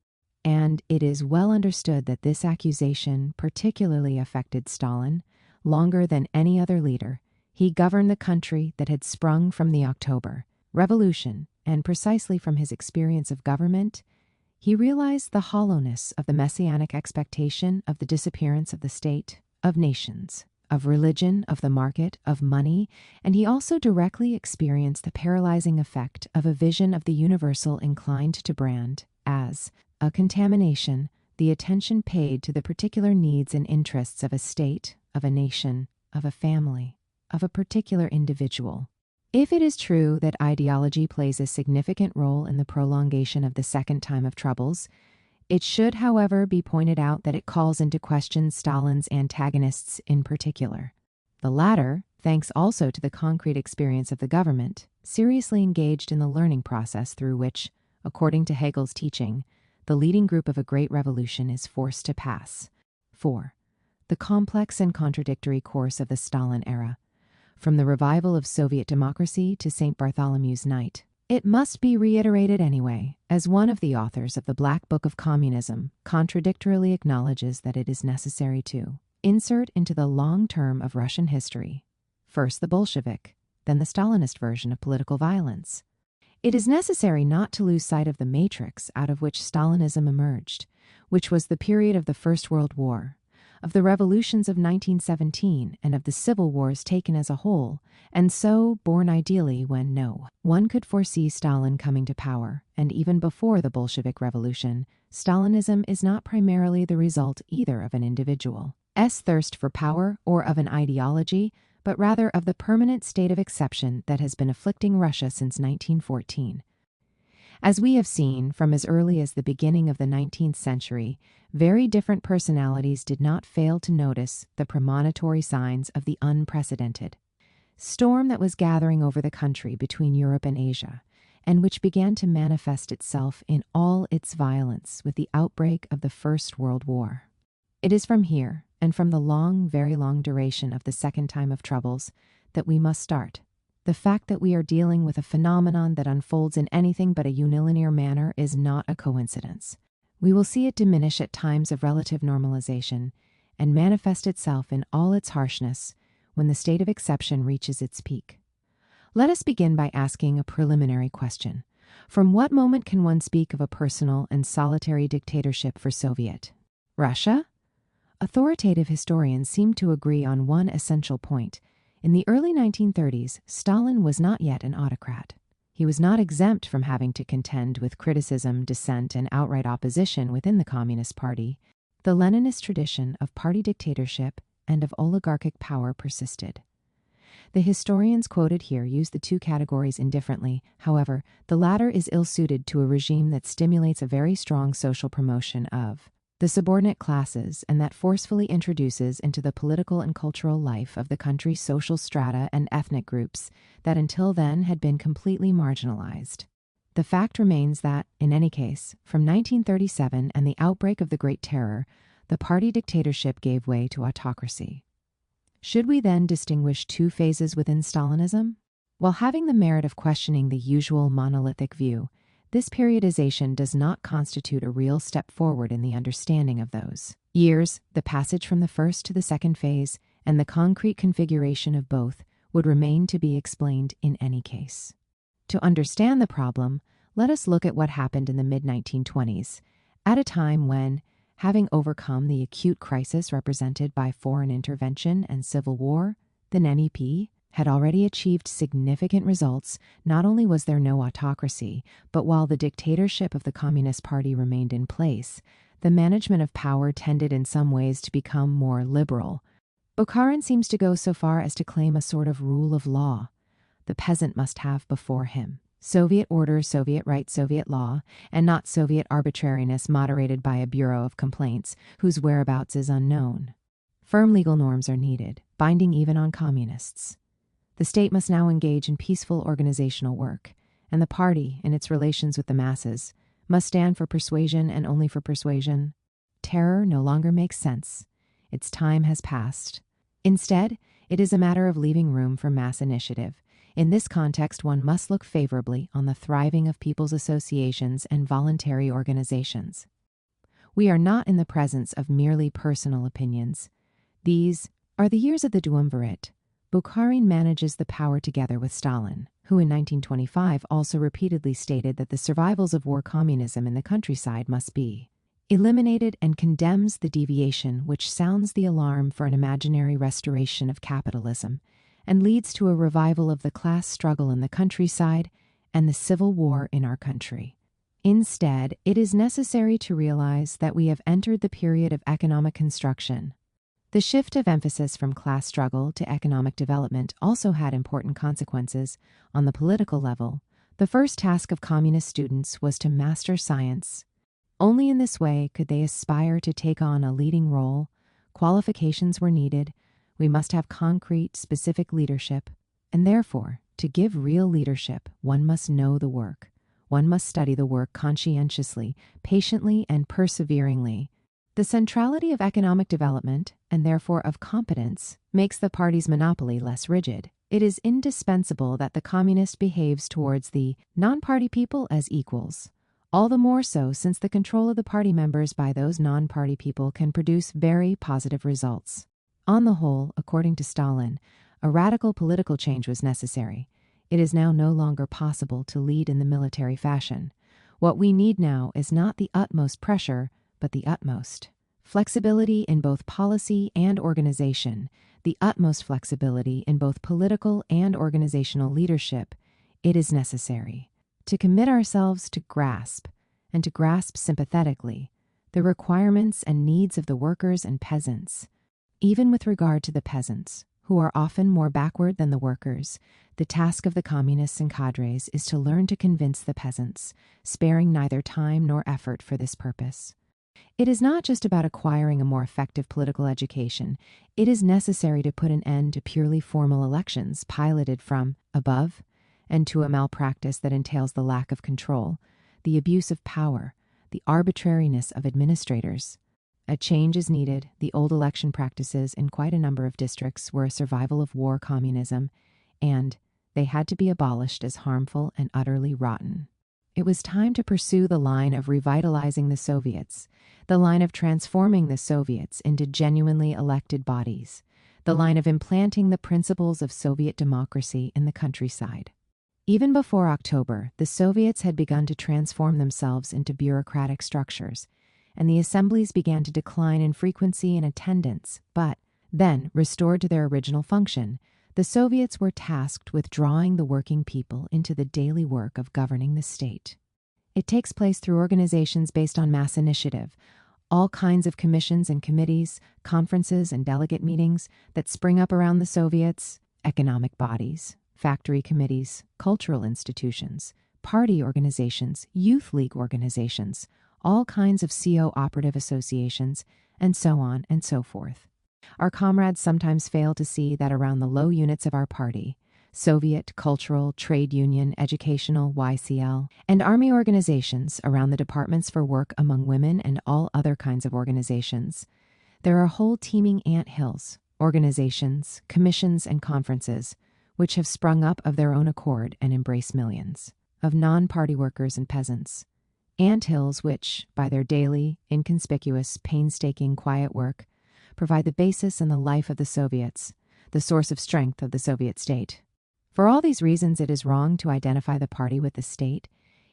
And it is well understood that this accusation particularly affected Stalin. Longer than any other leader, he governed the country that had sprung from the October Revolution, and precisely from his experience of government, he realized the hollowness of the messianic expectation of the disappearance of the state, of nations, of religion, of the market, of money, and he also directly experienced the paralyzing effect of a vision of the universal inclined to brand as a contamination the attention paid to the particular needs and interests of a state, of a nation, of a family, of a particular individual. If it is true that ideology plays a significant role in the prolongation of the second time of troubles, It should, however, be pointed out that it calls into question Stalin's antagonists in particular. The latter, thanks also to the concrete experience of the government, seriously engaged in the learning process through which, according to Hegel's teaching, the leading group of a great revolution is forced to pass. 4. The complex and contradictory course of the Stalin era. From the revival of Soviet democracy to St. Bartholomew's Night. It must be reiterated anyway, as one of the authors of the Black Book of Communism contradictorily acknowledges that it is necessary to insert into the long term of Russian history, first the Bolshevik, then the Stalinist version of political violence. It is necessary not to lose sight of the matrix out of which Stalinism emerged, which was the period of the First World War, of the revolutions of 1917 and of the civil wars taken as a whole, and so born ideally when no one could foresee Stalin coming to power, and even before the Bolshevik Revolution, Stalinism is not primarily the result either of an individual's thirst for power or of an ideology, but rather of the permanent state of exception that has been afflicting Russia since 1914. As we have seen from as early as the beginning of the 19th century, very different personalities did not fail to notice the premonitory signs of the unprecedented storm that was gathering over the country between Europe and Asia, and which began to manifest itself in all its violence with the outbreak of the First World War. It is from here, and from the long, very long duration of the second time of troubles, that we must start. The fact that we are dealing with a phenomenon that unfolds in anything but a unilinear manner is not a coincidence. We will see it diminish at times of relative normalization and manifest itself in all its harshness when the state of exception reaches its peak. Let us begin by asking a preliminary question. From what moment can one speak of a personal and solitary dictatorship for Soviet Russia? Authoritative historians seem to agree on one essential point. In the early 1930s, Stalin was not yet an autocrat. He was not exempt from having to contend with criticism, dissent, and outright opposition within the Communist Party. The Leninist tradition of party dictatorship and of oligarchic power persisted. The historians quoted here use the two categories indifferently. However, the latter is ill-suited to a regime that stimulates a very strong social promotion of the subordinate classes and that forcefully introduces into the political and cultural life of the country social strata and ethnic groups that until then had been completely marginalized. The fact remains that, in any case, from 1937 and the outbreak of the Great Terror, the party dictatorship gave way to autocracy. Should we then distinguish two phases within Stalinism? While having the merit of questioning the usual monolithic view, this periodization does not constitute a real step forward in the understanding of those years. The passage from the first to the second phase and the concrete configuration of both would remain to be explained in any case. To understand the problem, let us look at what happened in the mid-1920s, at a time when, having overcome the acute crisis represented by foreign intervention and civil war, the NEP had already achieved significant results. Not only was there no autocracy, but while the dictatorship of the Communist Party remained in place, the management of power tended in some ways to become more liberal. Bukharin seems to go so far as to claim a sort of rule of law. The peasant must have before him Soviet order, Soviet right, Soviet law, and not Soviet arbitrariness moderated by a bureau of complaints whose whereabouts is unknown. Firm legal norms are needed, binding even on communists. The state must now engage in peaceful organizational work, and the party, in its relations with the masses, must stand for persuasion and only for persuasion. Terror no longer makes sense. Its time has passed. Instead, it is a matter of leaving room for mass initiative. In this context, one must look favorably on the thriving of people's associations and voluntary organizations. We are not in the presence of merely personal opinions. These are the years of the Duumvirate. Bukharin manages the power together with Stalin, who in 1925 also repeatedly stated that the survivals of war communism in the countryside must be eliminated, and condemns the deviation which sounds the alarm for an imaginary restoration of capitalism and leads to a revival of the class struggle in the countryside and the civil war in our country. Instead, it is necessary to realize that we have entered the period of economic construction. The shift of emphasis from class struggle to economic development also had important consequences. On the political level, the first task of communist students was to master science. Only in this way could they aspire to take on a leading role. Qualifications were needed. We must have concrete, specific leadership. And therefore, to give real leadership, one must know the work. One must study the work conscientiously, patiently, and perseveringly. The centrality of economic development, and therefore of competence, makes the party's monopoly less rigid. It is indispensable that the communist behaves towards the non-party people as equals. All the more so since the control of the party members by those non-party people can produce very positive results. On the whole, according to Stalin, a radical political change was necessary. It is now no longer possible to lead in the military fashion. What we need now is not the utmost pressure, but the utmost. Flexibility in both policy and organization, the utmost flexibility in both political and organizational leadership, it is necessary. To commit ourselves to grasp, and to grasp sympathetically, the requirements and needs of the workers and peasants. Even with regard to the peasants, who are often more backward than the workers, the task of the communists and cadres is to learn to convince the peasants, sparing neither time nor effort for this purpose. It is not just about acquiring a more effective political education. It is necessary to put an end to purely formal elections piloted from above, and to a malpractice that entails the lack of control, the abuse of power, the arbitrariness of administrators. A change is needed. The old election practices in quite a number of districts were a survival of war communism, and they had to be abolished as harmful and utterly rotten. It was time to pursue the line of revitalizing the Soviets, the line of transforming the Soviets into genuinely elected bodies, the line of implanting the principles of Soviet democracy in the countryside. Even before October, the Soviets had begun to transform themselves into bureaucratic structures, and the assemblies began to decline in frequency and attendance. But then, restored to their original function, the Soviets were tasked with drawing the working people into the daily work of governing the state. It takes place through organizations based on mass initiative, all kinds of commissions and committees, conferences and delegate meetings that spring up around the Soviets, economic bodies, factory committees, cultural institutions, party organizations, youth league organizations, all kinds of co-operative associations, and so on and so forth. Our comrades sometimes fail to see that around the low units of our party, Soviet, cultural, trade union, educational, YCL, and army organizations, around the departments for work among women and all other kinds of organizations, there are whole teeming anthills, organizations, commissions, and conferences, which have sprung up of their own accord and embrace millions of non-party workers and peasants. Anthills which, by their daily, inconspicuous, painstaking, quiet work, provide the basis and the life of the Soviets, the source of strength of the Soviet state. For all these reasons, it is wrong to identify the party with the state.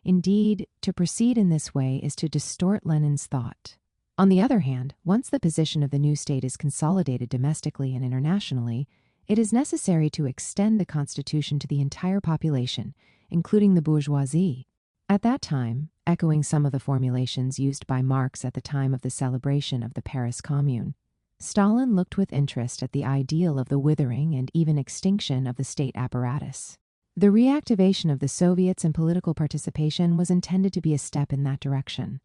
Indeed, to proceed in this way is to distort Lenin's thought. On the other hand, once the position of the new state is consolidated domestically and internationally, it is necessary to extend the constitution to the entire population, including the bourgeoisie. At that time, echoing some of the formulations used by Marx at the time of the celebration of the Paris Commune, Stalin looked with interest at the ideal of the withering and even extinction of the state apparatus. The reactivation of the Soviets in political participation was intended to be a step in that direction.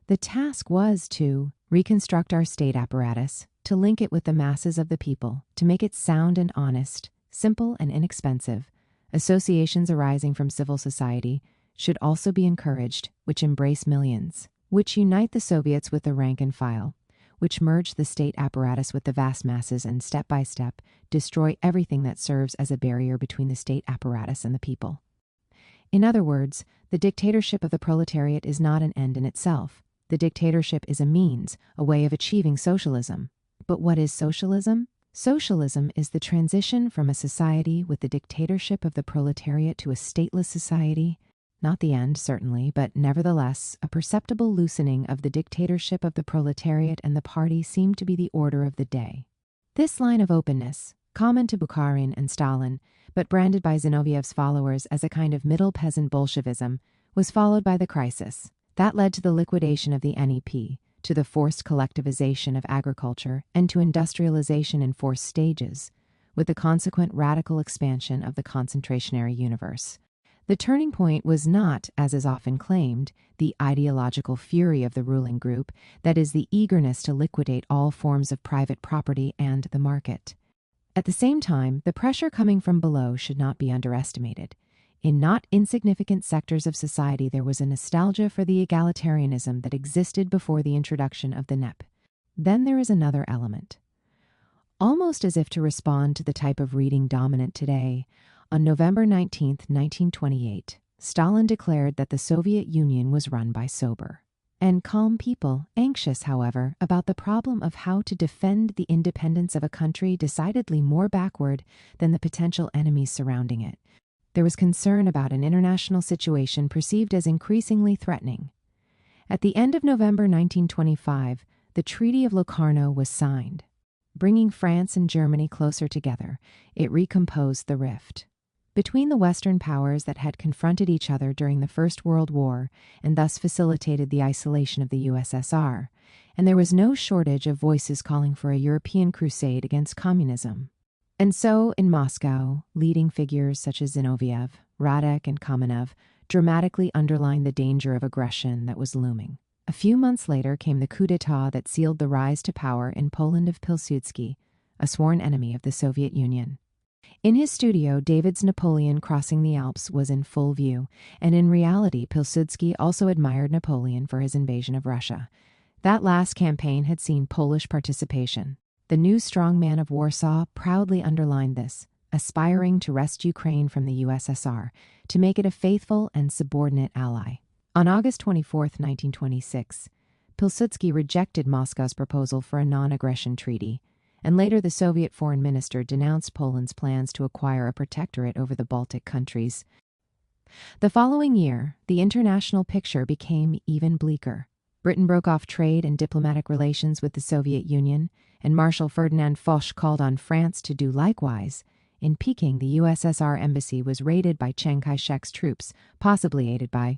The task was to reconstruct our state apparatus, to link it with the masses of the people, to make it sound and honest, simple and inexpensive. Associations arising from civil society should also be encouraged, which embrace millions, which unite the Soviets with the rank and file, which merge the state apparatus with the vast masses and step by step destroy everything that serves as a barrier between the state apparatus and the people. In other words, the dictatorship of the proletariat is not an end in itself. The dictatorship is a means, a way of achieving socialism. But what is socialism? Socialism is the transition from a society with the dictatorship of the proletariat to a stateless society. Not the end, certainly, but nevertheless, a perceptible loosening of the dictatorship of the proletariat and the party seemed to be the order of the day. This line of openness, common to Bukharin and Stalin, but branded by Zinoviev's followers as a kind of middle peasant Bolshevism, was followed by the crisis. That led to the liquidation of the NEP, to the forced collectivization of agriculture, and to industrialization in forced stages, with the consequent radical expansion of the concentrationary universe. The turning point was not, as is often claimed, the ideological fury of the ruling group, that is, the eagerness to liquidate all forms of private property and the market. At the same time, the pressure coming from below should not be underestimated. In not insignificant sectors of society, there was a nostalgia for the egalitarianism that existed before the introduction of the NEP. Then there is another element. Almost as if to respond to the type of reading dominant today, on November 19, 1928, Stalin declared that the Soviet Union was run by sober and calm people, anxious, however, about the problem of how to defend the independence of a country decidedly more backward than the potential enemies surrounding it. There was concern about an international situation perceived as increasingly threatening. At the end of November 1925, the Treaty of Locarno was signed. Bringing France and Germany closer together, it recomposed the rift between the Western powers that had confronted each other during the First World War and thus facilitated the isolation of the USSR, and there was no shortage of voices calling for a European crusade against communism. And so, in Moscow, leading figures such as Zinoviev, Radek, and Kamenev dramatically underlined the danger of aggression that was looming. A few months later came the coup d'etat that sealed the rise to power in Poland of Pilsudski, a sworn enemy of the Soviet Union. In his studio, David's Napoleon Crossing the Alps was in full view, and in reality, Pilsudski also admired Napoleon for his invasion of Russia. That last campaign had seen Polish participation. The new strongman of Warsaw proudly underlined this, aspiring to wrest Ukraine from the USSR, to make it a faithful and subordinate ally. On August 24, 1926, Pilsudski rejected Moscow's proposal for a non-aggression treaty, and later the Soviet foreign minister denounced Poland's plans to acquire a protectorate over the Baltic countries. The following year, the international picture became even bleaker. Britain broke off trade and diplomatic relations with the Soviet Union, and Marshal Ferdinand Foch called on France to do likewise. In Peking, the USSR embassy was raided by Chiang Kai-shek's troops, possibly aided by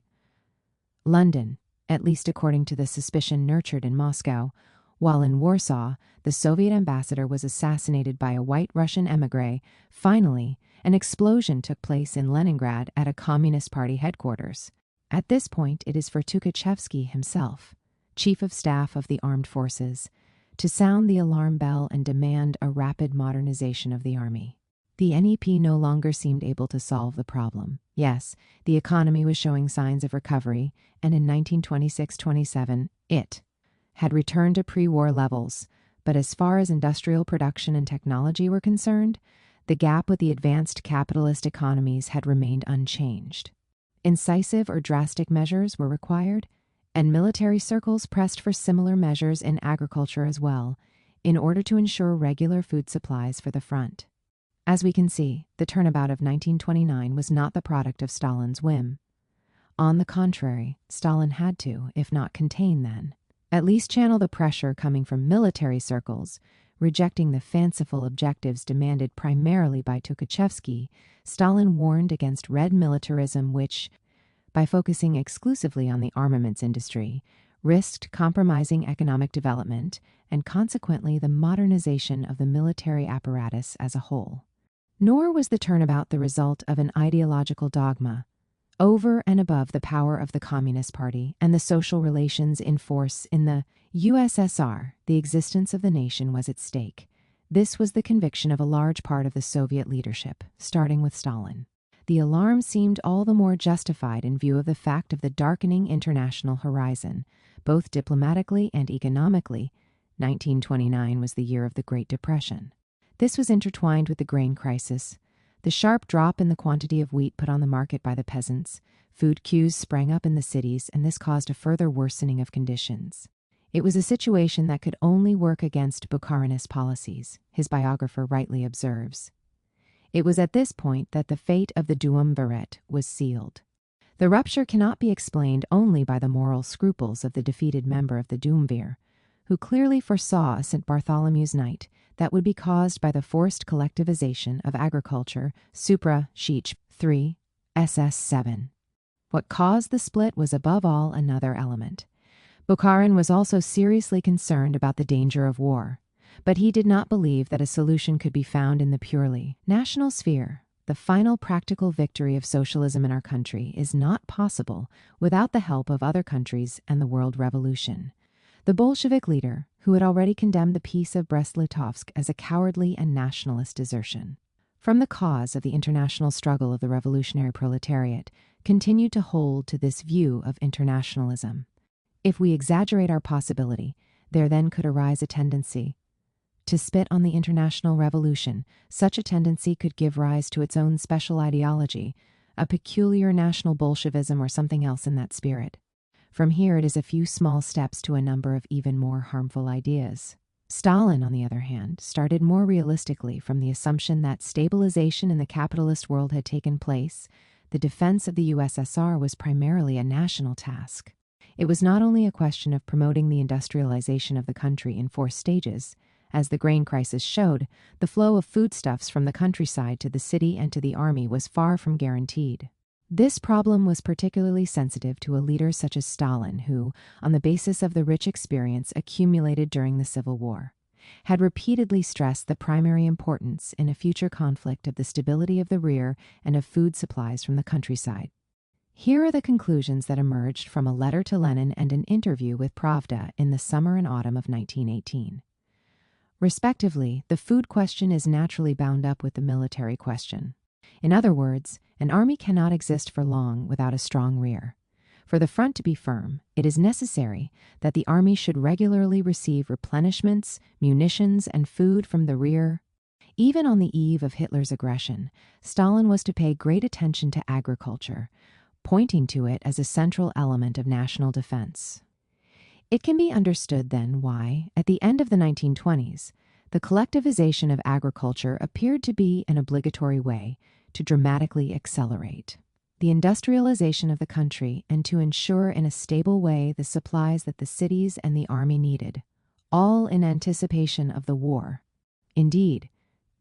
London, at least according to the suspicion nurtured in Moscow, while in Warsaw, the Soviet ambassador was assassinated by a white Russian émigré. Finally, an explosion took place in Leningrad at a Communist Party headquarters. At this point, it is for Tukhachevsky himself, Chief of Staff of the Armed Forces, to sound the alarm bell and demand a rapid modernization of the army. The NEP no longer seemed able to solve the problem. Yes, the economy was showing signs of recovery, and in 1926-27, it had returned to pre-war levels, but as far as industrial production and technology were concerned, the gap with the advanced capitalist economies had remained unchanged. Incisive or drastic measures were required, and military circles pressed for similar measures in agriculture as well, in order to ensure regular food supplies for the front. As we can see, the turnabout of 1929 was not the product of Stalin's whim. On the contrary, Stalin had to, if not contain then, at least channel the pressure coming from military circles. Rejecting the fanciful objectives demanded primarily by Tukhachevsky, Stalin warned against red militarism which, by focusing exclusively on the armaments industry, risked compromising economic development and consequently the modernization of the military apparatus as a whole. Nor was the turnabout the result of an ideological dogma. Over and above the power of the Communist Party and the social relations in force in the USSR, the existence of the nation was at stake. This was the conviction of a large part of the Soviet leadership, starting with Stalin. The alarm seemed all the more justified in view of the fact of the darkening international horizon, both diplomatically and economically. 1929 was the year of the Great Depression. This was intertwined with the grain crisis. The sharp drop in the quantity of wheat put on the market by the peasants, food queues sprang up in the cities, and this caused a further worsening of conditions. It was a situation that could only work against Bukharinist policies, his biographer rightly observes. It was at this point that the fate of the Duumvirate was sealed. The rupture cannot be explained only by the moral scruples of the defeated member of the Duumvir, who clearly foresaw a St. Bartholomew's Night that would be caused by the forced collectivization of agriculture, supra Sheech 3, SS 7. What caused the split was above all another element. Bukharin was also seriously concerned about the danger of war, but he did not believe that a solution could be found in the purely national sphere. the final practical victory of socialism in our country is not possible without the help of other countries and the world revolution. The Bolshevik leader, who had already condemned the Peace of Brest-Litovsk as a cowardly and nationalist desertion, from the cause of the international struggle of the revolutionary proletariat, continued to hold to this view of internationalism. If we exaggerate our possibility, there then could arise a tendency to spit on the international revolution. Such a tendency could give rise to its own special ideology, a peculiar national Bolshevism or something else in that spirit. From here it is a few small steps to a number of even more harmful ideas. Stalin, on the other hand, started more realistically from the assumption that stabilization in the capitalist world had taken place. The defense of the USSR was primarily a national task. It was not only a question of promoting the industrialization of the country in 4 stages. As the grain crisis showed, the flow of foodstuffs from the countryside to the city and to the army was far from guaranteed. This problem was particularly sensitive to a leader such as Stalin, who, on the basis of the rich experience accumulated during the Civil War, had repeatedly stressed the primary importance in a future conflict of the stability of the rear and of food supplies from the countryside. Here are the conclusions that emerged from a letter to Lenin and an interview with Pravda in the summer and autumn of 1918. Respectively, the food question is naturally bound up with the military question. In other words, an army cannot exist for long without a strong rear. For the front to be firm, it is necessary that the army should regularly receive replenishments, munitions, and food from the rear. Even on the eve of Hitler's aggression, Stalin was to pay great attention to agriculture, pointing to it as a central element of national defense. It can be understood then why, at the end of the 1920s, the collectivization of agriculture appeared to be an obligatory way to dramatically accelerate the industrialization of the country and to ensure in a stable way the supplies that the cities and the army needed, all in anticipation of the war. Indeed,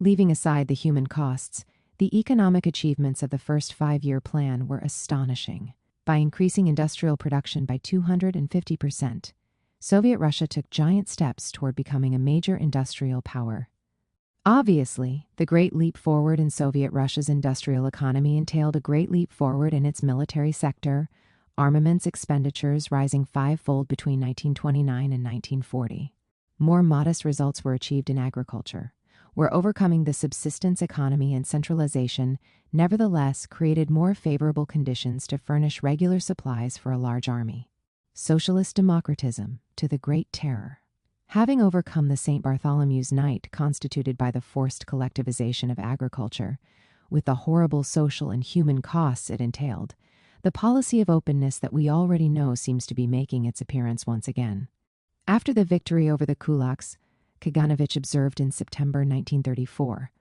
leaving aside the human costs, the economic achievements of the first 5-year plan were astonishing. By increasing industrial production by 250%, Soviet Russia took giant steps toward becoming a major industrial power. Obviously, the great leap forward in Soviet Russia's industrial economy entailed a great leap forward in its military sector, armaments expenditures rising 5-fold between 1929 and 1940. More modest results were achieved in agriculture, where overcoming the subsistence economy and centralization nevertheless created more favorable conditions to furnish regular supplies for a large army. Socialist democratism to the Great Terror. Having overcome the St. Bartholomew's Night constituted by the forced collectivization of agriculture, with the horrible social and human costs it entailed, the policy of openness that we already know seems to be making its appearance once again. After the victory over the kulaks, Kaganovich observed in September 1934,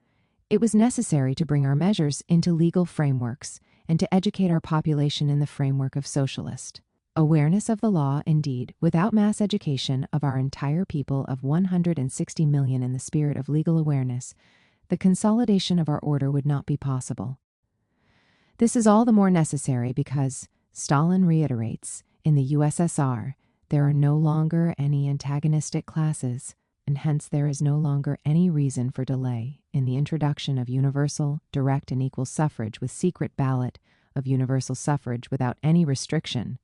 it was necessary to bring our measures into legal frameworks and to educate our population in the framework of socialist awareness of the law. Indeed, without mass education of our entire people of 160 million in the spirit of legal awareness, the consolidation of our order would not be possible. This is all the more necessary because, Stalin reiterates, in the USSR, there are no longer any antagonistic classes, and hence there is no longer any reason for delay in the introduction of universal, direct, and equal suffrage with secret ballot, of universal suffrage without any restriction.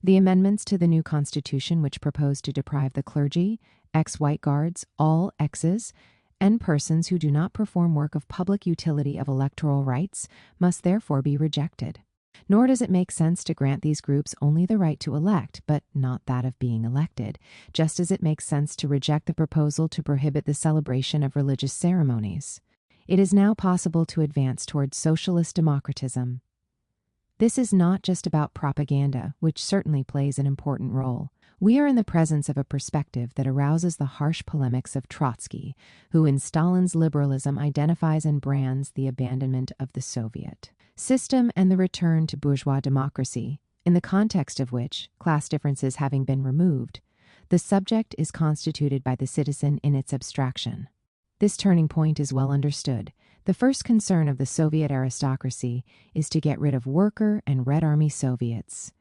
The amendments to the new constitution which propose to deprive the clergy, ex-white guards, all exes, and persons who do not perform work of public utility of electoral rights must therefore be rejected. Nor does it make sense to grant these groups only the right to elect, but not that of being elected, just as it makes sense to reject the proposal to prohibit the celebration of religious ceremonies. It is now possible to advance towards socialist democratism. This is not just about propaganda, which certainly plays an important role. We are in the presence of a perspective that arouses the harsh polemics of Trotsky, who in Stalin's liberalism identifies and brands the abandonment of the Soviet system and the return to bourgeois democracy, in the context of which, class differences having been removed, the subject is constituted by the citizen in its abstraction. This turning point is well understood. The first concern of the Soviet aristocracy is to get rid of worker and Red Army Soviets.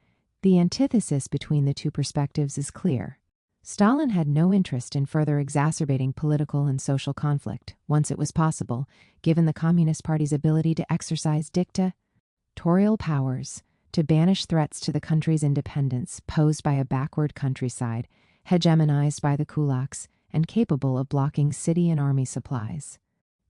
The antithesis between the two perspectives is clear. Stalin had no interest in further exacerbating political and social conflict, once it was possible, given the Communist Party's ability to exercise dictatorial powers, to banish threats to the country's independence posed by a backward countryside, hegemonized by the kulaks, and capable of blocking city and army supplies.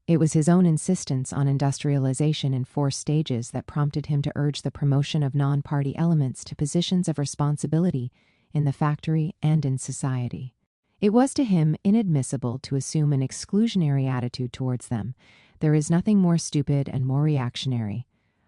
It was his own insistence on industrialization in 4 stages that prompted him to urge the promotion of non-party elements to positions of responsibility in the factory and in society. It was to him inadmissible to assume an exclusionary attitude towards them. There is nothing more stupid and more reactionary.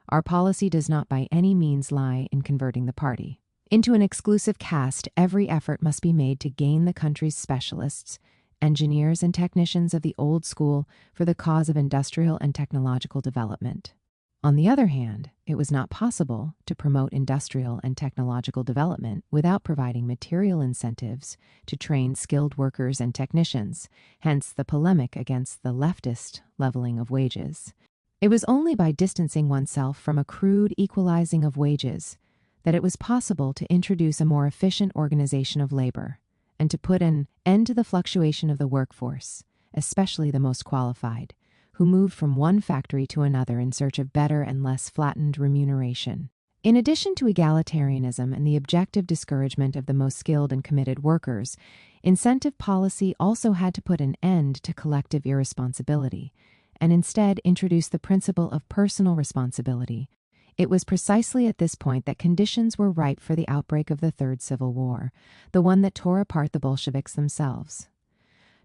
Our policy does not by any means lie in converting the party into an exclusive caste. Every effort must be made to gain the country's specialists, engineers and technicians of the old school for the cause of industrial and technological development. On the other hand, it was not possible to promote industrial and technological development without providing material incentives to train skilled workers and technicians, hence the polemic against the leftist leveling of wages. It was only by distancing oneself from a crude equalizing of wages that it was possible to introduce a more efficient organization of labor and to put an end to the fluctuation of the workforce, especially the most qualified, who moved from one factory to another in search of better and less flattened remuneration. In addition to egalitarianism and the objective discouragement of the most skilled and committed workers, incentive policy also had to put an end to collective irresponsibility and instead introduce the principle of personal responsibility. It was precisely at this point that conditions were ripe for the outbreak of the Third Civil War, the one that tore apart the Bolsheviks themselves.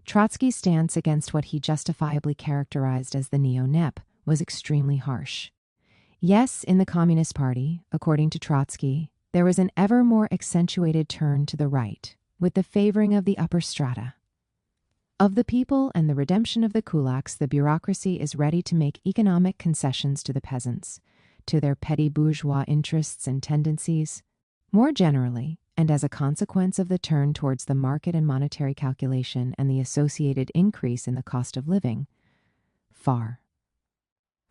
Trotsky's stance against what he justifiably characterized as the neo-NEP was extremely harsh. Yes, in the Communist Party, according to Trotsky, there was an ever more accentuated turn to the right, with the favoring of the upper strata. Of the people and the redemption of the kulaks, the bureaucracy is ready to make economic concessions to the peasants, to their petty bourgeois interests and tendencies. More generally, and as a consequence of the turn towards the market and monetary calculation and the associated increase in the cost of living, far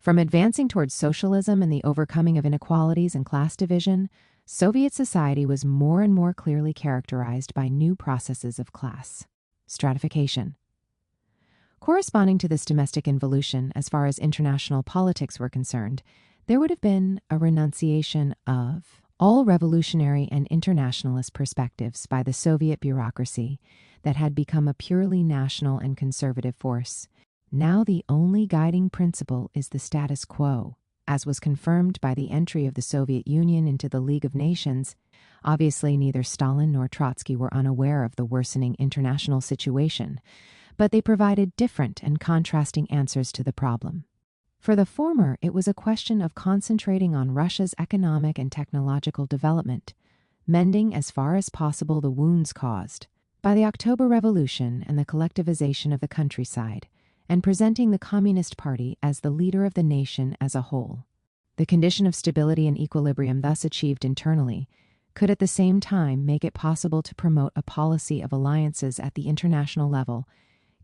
from advancing towards socialism and the overcoming of inequalities and class division, Soviet society was more and more clearly characterized by new processes of class stratification. Corresponding to this domestic involution, as far as international politics were concerned, there would have been a renunciation of all revolutionary and internationalist perspectives by the Soviet bureaucracy that had become a purely national and conservative force. Now the only guiding principle is the status quo, as was confirmed by the entry of the Soviet Union into the League of Nations. Obviously, neither Stalin nor Trotsky were unaware of the worsening international situation, but they provided different and contrasting answers to the problem. For the former, it was a question of concentrating on Russia's economic and technological development, mending as far as possible the wounds caused by the October Revolution and the collectivization of the countryside, and presenting the Communist Party as the leader of the nation as a whole. The condition of stability and equilibrium thus achieved internally could at the same time make it possible to promote a policy of alliances at the international level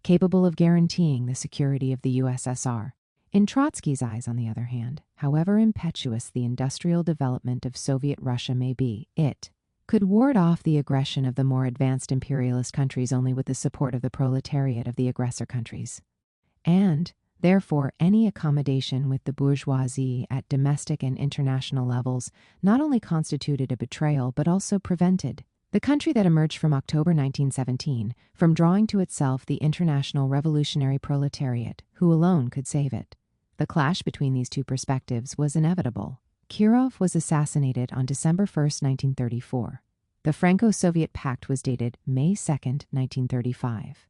capable of guaranteeing the security of the USSR. In Trotsky's eyes, on the other hand, however impetuous the industrial development of Soviet Russia may be, it could ward off the aggression of the more advanced imperialist countries only with the support of the proletariat of the aggressor countries. And, therefore, any accommodation with the bourgeoisie at domestic and international levels not only constituted a betrayal but also prevented the country that emerged from October 1917 from drawing to itself the international revolutionary proletariat, who alone could save it. The clash between these two perspectives was inevitable. Kirov was assassinated on December 1, 1934. The Franco-Soviet Pact was dated May 2, 1935.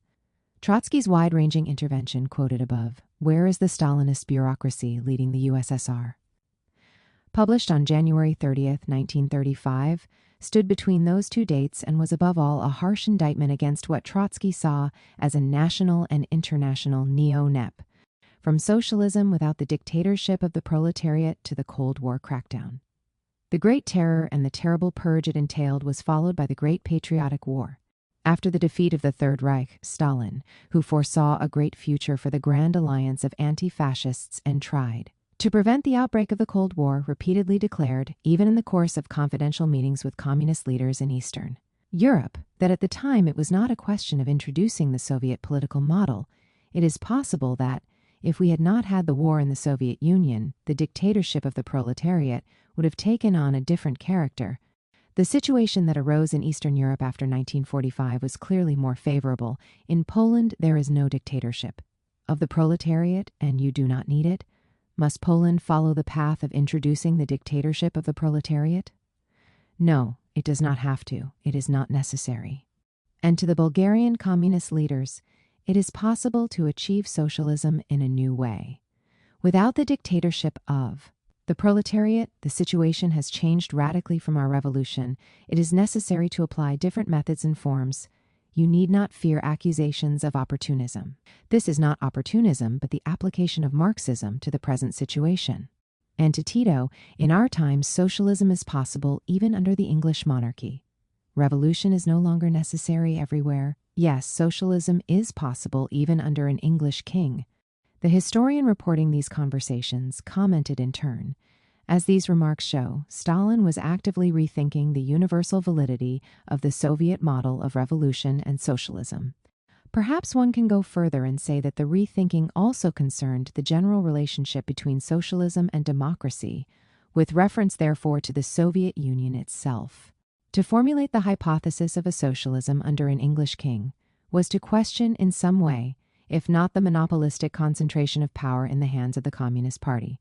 Trotsky's wide-ranging intervention quoted above, "Where is the Stalinist bureaucracy leading the USSR?" published on January 30, 1935, stood between those two dates and was above all a harsh indictment against what Trotsky saw as a national and international neo-NEP, from socialism without the dictatorship of the proletariat to the Cold War crackdown. The Great Terror and the terrible purge it entailed was followed by the Great Patriotic War. After the defeat of the Third Reich, Stalin, who foresaw a great future for the Grand Alliance of anti-fascists and tried to prevent the outbreak of the Cold War, repeatedly declared, even in the course of confidential meetings with communist leaders in Eastern Europe, that at the time it was not a question of introducing the Soviet political model. It is possible that, if we had not had the war in the Soviet Union, the dictatorship of the proletariat would have taken on a different character. The situation that arose in Eastern Europe after 1945 was clearly more favorable. In Poland, there is no dictatorship of the proletariat, and you do not need it. Must Poland follow the path of introducing the dictatorship of the proletariat? No, it does not have to. It is not necessary. And to the Bulgarian communist leaders, it is possible to achieve socialism in a new way. Without the dictatorship of the proletariat, the situation has changed radically from our revolution. It is necessary to apply different methods and forms. You need not fear accusations of opportunism. This is not opportunism, but the application of Marxism to the present situation. And to Tito, in our times, socialism is possible even under the English monarchy. Revolution is no longer necessary everywhere. Yes, socialism is possible even under an English king. The historian reporting these conversations commented in turn. As these remarks show, Stalin was actively rethinking the universal validity of the Soviet model of revolution and socialism. Perhaps one can go further and say that the rethinking also concerned the general relationship between socialism and democracy, with reference therefore to the Soviet Union itself. To formulate the hypothesis of a socialism under an English king was to question in some way, if not the monopolistic concentration of power in the hands of the Communist Party,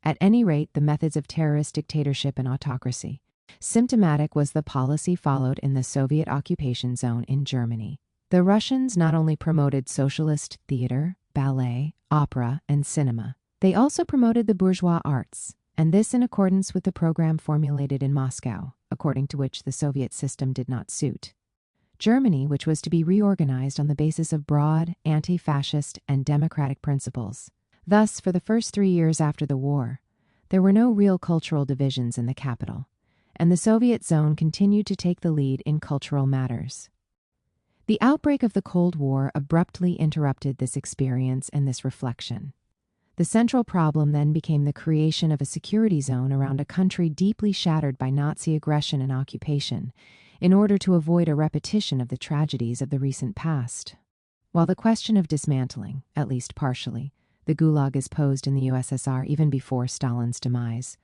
at any rate the methods of terrorist dictatorship and autocracy. Symptomatic was the policy followed in the Soviet occupation zone in Germany. The Russians not only promoted socialist theater, ballet, opera, and cinema, they also promoted the bourgeois arts, and this in accordance with the program formulated in Moscow, according to which the Soviet system did not suit Germany, which was to be reorganized on the basis of broad, anti-fascist, and democratic principles. Thus, for the first 3 years after the war, there were no real cultural divisions in the capital, and the Soviet zone continued to take the lead in cultural matters. The outbreak of the Cold War abruptly interrupted this experience and this reflection. The central problem then became the creation of a security zone around a country deeply shattered by Nazi aggression and occupation, in order to avoid a repetition of the tragedies of the recent past. While the question of dismantling, at least partially, the Gulag is posed in the USSR even before Stalin's demise,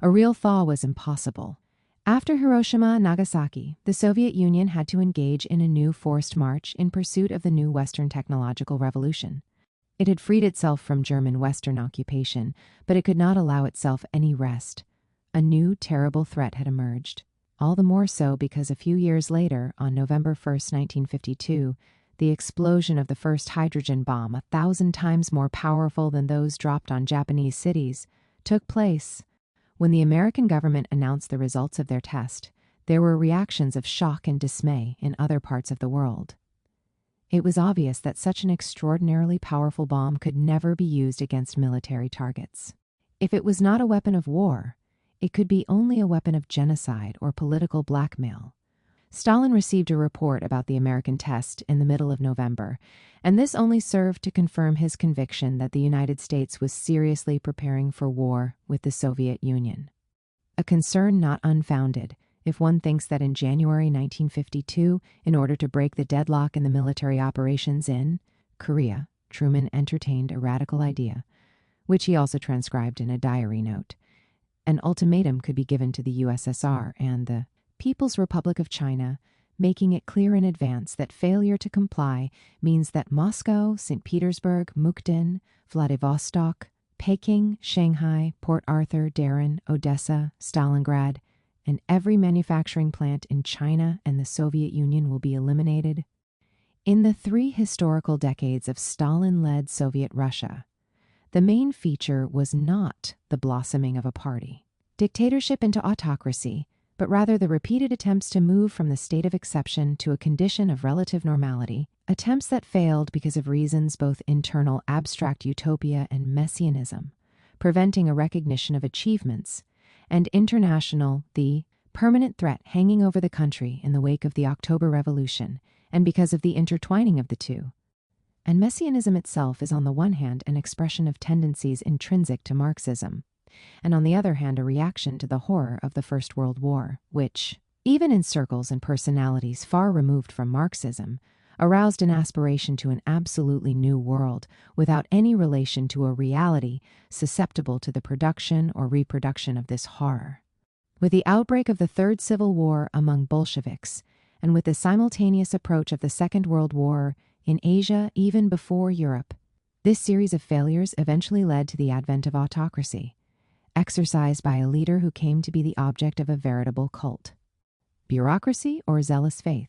a real thaw was impossible. After Hiroshima and Nagasaki, the Soviet Union had to engage in a new forced march in pursuit of the new Western technological revolution. It had freed itself from German Western occupation, but it could not allow itself any rest. A new, terrible threat had emerged. All the more so because a few years later, on November 1st, 1952, the explosion of the first hydrogen bomb, 1,000 times more powerful than those dropped on Japanese cities, took place. When the American government announced the results of their test, there were reactions of shock and dismay in other parts of the world. It was obvious that such an extraordinarily powerful bomb could never be used against military targets. If it was not a weapon of war, it could be only a weapon of genocide or political blackmail. Stalin received a report about the American test in the middle of November, and this only served to confirm his conviction that the United States was seriously preparing for war with the Soviet Union. A concern not unfounded, if one thinks that in January 1952, in order to break the deadlock in the military operations in Korea, Truman entertained a radical idea, which he also transcribed in a diary note. An ultimatum could be given to the USSR and the People's Republic of China, making it clear in advance that failure to comply means that Moscow, St. Petersburg, Mukden, Vladivostok, Peking, Shanghai, Port Arthur, Daren, Odessa, Stalingrad, and every manufacturing plant in China and the Soviet Union will be eliminated. In the 3 historical decades of Stalin-led Soviet Russia, the main feature was not the blossoming of a party, dictatorship into autocracy, but rather the repeated attempts to move from the state of exception to a condition of relative normality, attempts that failed because of reasons both internal abstract utopia and messianism, preventing a recognition of achievements, and international, the permanent threat hanging over the country in the wake of the October Revolution, and because of the intertwining of the two. And messianism itself is on the one hand an expression of tendencies intrinsic to Marxism, and on the other hand a reaction to the horror of the First World War, which, even in circles and personalities far removed from Marxism, aroused an aspiration to an absolutely new world without any relation to a reality susceptible to the production or reproduction of this horror. With the outbreak of the Third Civil War among Bolsheviks, and with the simultaneous approach of the Second World War in Asia even before Europe, this series of failures eventually led to the advent of autocracy, exercised by a leader who came to be the object of a veritable cult. Bureaucracy or zealous faith?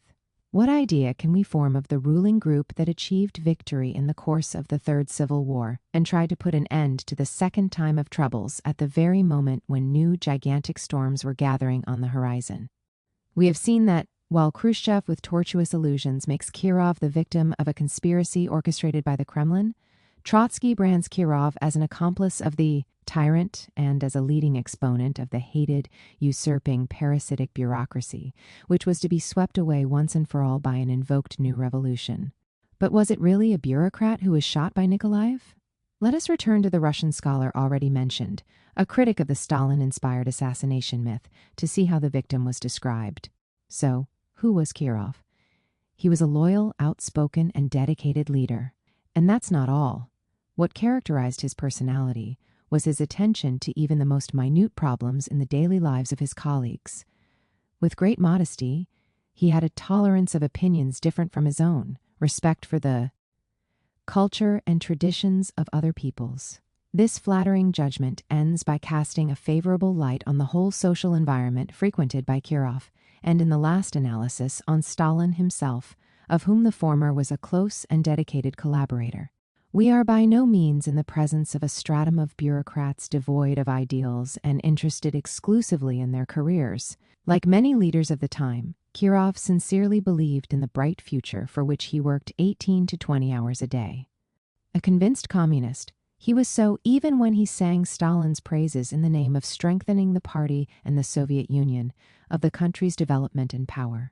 What idea can we form of the ruling group that achieved victory in the course of the Third Civil War and tried to put an end to the second time of troubles at the very moment when new gigantic storms were gathering on the horizon? We have seen that, while Khrushchev with tortuous illusions makes Kirov the victim of a conspiracy orchestrated by the Kremlin, Trotsky brands Kirov as an accomplice of the tyrant and as a leading exponent of the hated, usurping, parasitic bureaucracy, which was to be swept away once and for all by an invoked new revolution. But was it really a bureaucrat who was shot by Nikolaev? Let us return to the Russian scholar already mentioned, a critic of the Stalin-inspired assassination myth, to see how the victim was described. So, who was Kirov? He was a loyal, outspoken, and dedicated leader. And that's not all. What characterized his personality was his attention to even the most minute problems in the daily lives of his colleagues. With great modesty, he had a tolerance of opinions different from his own, respect for the culture and traditions of other peoples. This flattering judgment ends by casting a favorable light on the whole social environment frequented by Kirov, and in the last analysis on Stalin himself, of whom the former was a close and dedicated collaborator. We are by no means in the presence of a stratum of bureaucrats devoid of ideals and interested exclusively in their careers. Like many leaders of the time, Kirov sincerely believed in the bright future for which he worked 18 to 20 hours a day. A convinced communist, he was so even when he sang Stalin's praises in the name of strengthening the party and the Soviet Union, of the country's development and power.